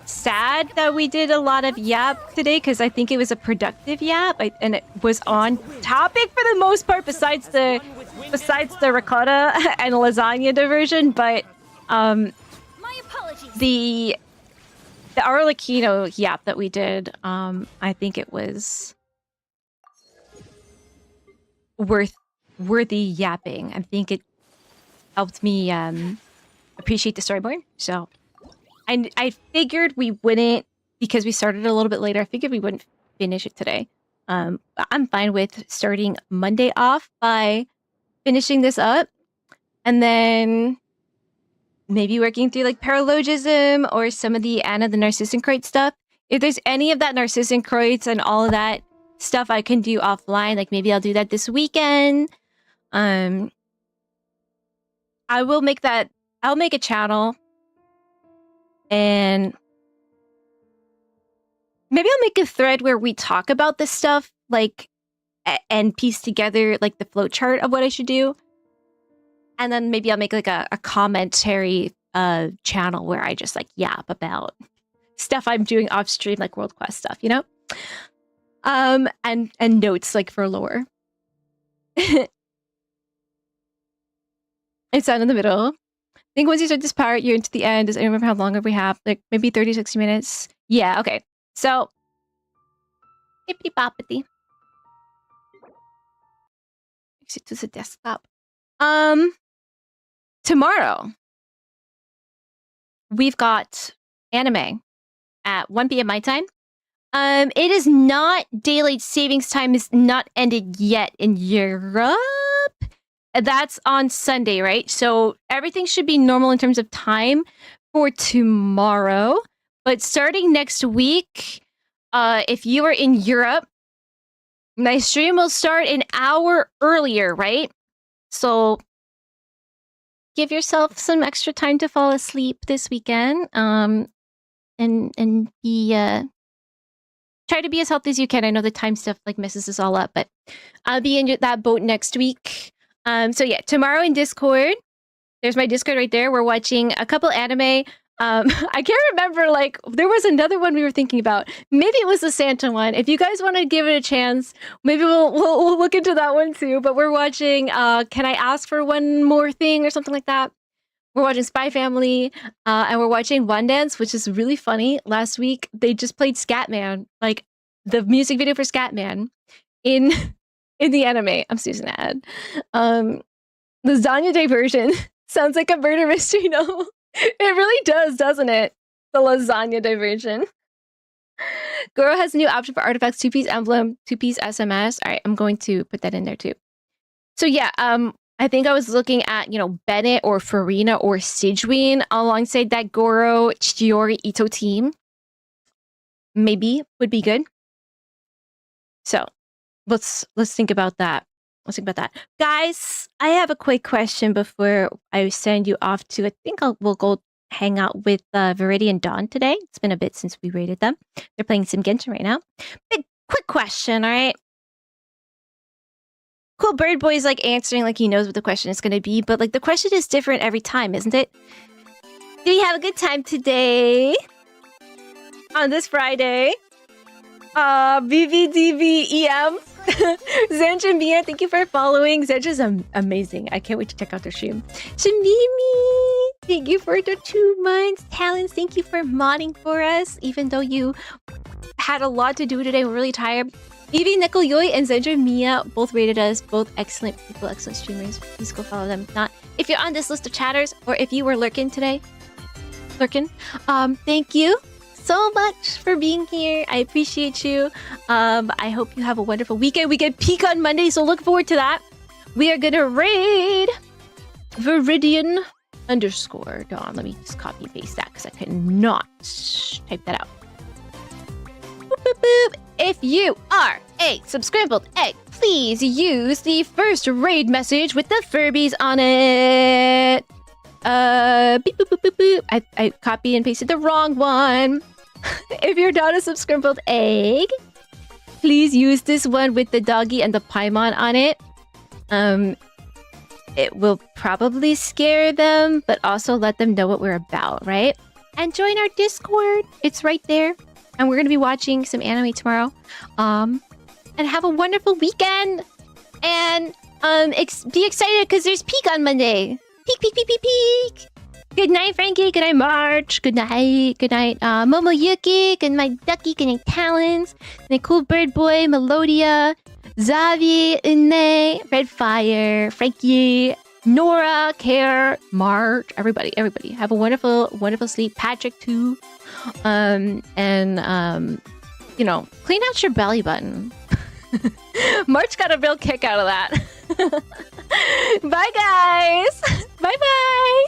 sad that we did a lot of yap today because I think it was a productive yap and it was on topic for the most part besides the ricotta and lasagna diversion, but My apologies. the Arlecchino yap that we did, I think it was worthy yapping. I think it helped me appreciate the story more. So I figured we wouldn't, because we started a little bit later, I figured we wouldn't finish it today. I'm fine with starting Monday off by finishing this up and then maybe working through like paralogism or some of the Anna the Narcissencroid stuff. If there's any of that Narcissencroids and all of that stuff I can do offline, like maybe I'll do that this weekend. I will make that, I'll make a channel and maybe I'll make a thread where we talk about this stuff, like, and piece together like the flowchart of what I should do. And then maybe I'll make like a commentary channel where I just like yap about stuff I'm doing off stream, like World Quest stuff, you know? And notes like for lore. It's down in the middle. I think once you start this part, you're into the end. Does anyone remember how long we have? Like maybe 30, 60 minutes? Yeah, okay. So, hippity boppity. Exit to the desktop. Tomorrow, we've got anime at 1 p.m. my time. It is not daylight savings time is not ended yet in Europe. That's on Sunday, right? So everything should be normal in terms of time for tomorrow. But starting next week, if you are in Europe, my stream will start an hour earlier, right? So give yourself some extra time to fall asleep this weekend. And be try to be as healthy as you can. I know the time stuff like messes us all up, but I'll be in that boat next week. So yeah, tomorrow in Discord, there's my Discord right there. We're watching a couple anime. I can't remember, like, there was another one we were thinking about. Maybe it was the Santa one. If you guys want to give it a chance, maybe we'll look into that one too. But we're watching Can I Ask for One More Thing or something like that, We're watching Spy Family, and we're watching One Dance, which is really funny. Last week, they just played Scatman, like the music video for Scatman in the anime. I'm Susan ad. The Zanya diversion sounds like a murder mystery, no? It really does, doesn't it? The lasagna diversion. Goro has a new option for artifacts, 2-piece emblem, 2-piece SMS. All right, I'm going to put that in there too. So yeah, I think I was looking at, Bennett or Farina or Sigewin alongside that Goro, Chiori, Ito team. Maybe would be good. So let's think about that. Let's think about that. Guys, I have a quick question before I send you off to, I think we'll go hang out with Viridian Dawn today. It's been a bit since we rated them. They're playing some Genshin right now. Big quick question, all right? Cool, Bird Boy's like answering like he knows what the question is going to be, but like the question is different every time, isn't it? Did you have a good time today? On this Friday? BBDBEM. Zenjin Mia, thank you for following. Zenjin's amazing. I can't wait to check out their stream. Shamimi, thank you for the 2 months. Talons, thank you for modding for us, even though you had a lot to do today. We're really tired. Evie, Nickel Yoi, and Zenjin Mia both rated us. Both excellent people, excellent streamers. Please go follow them. If not, if you're on this list of chatters, or if you were lurking today, thank you so much for being here. I appreciate you. I hope you have a wonderful weekend. We get peak on Monday, so look forward to that. We are gonna raid Viridian _Dawn. Let me just copy and paste that because I could not type that out. Boop, boop, boop. If you are a subscribed egg, please use the first raid message with the Furbies on it. Beep, boop, boop, boop, boop. I copy and pasted the wrong one. If you're not a subscribed egg, please use this one with the doggy and the Paimon on it. It will probably scare them, but also let them know what we're about, right? And join our Discord. It's right there. And we're going to be watching some anime tomorrow. And have a wonderful weekend. And be excited because there's Peak on Monday. Peak, peak, peak, peak, peak. Good night, Frankie. Good night, March. Good night. Good night, Momoyuki. Good night, Ducky. Good night, Talons. Good night, Cool Bird Boy, Melodia, Zavi, Une, Red Fire, Frankie, Nora, Care, March. Everybody. Have a wonderful, wonderful sleep. Patrick, too. Clean out your belly button. March got a real kick out of that. Bye, guys. Bye-bye.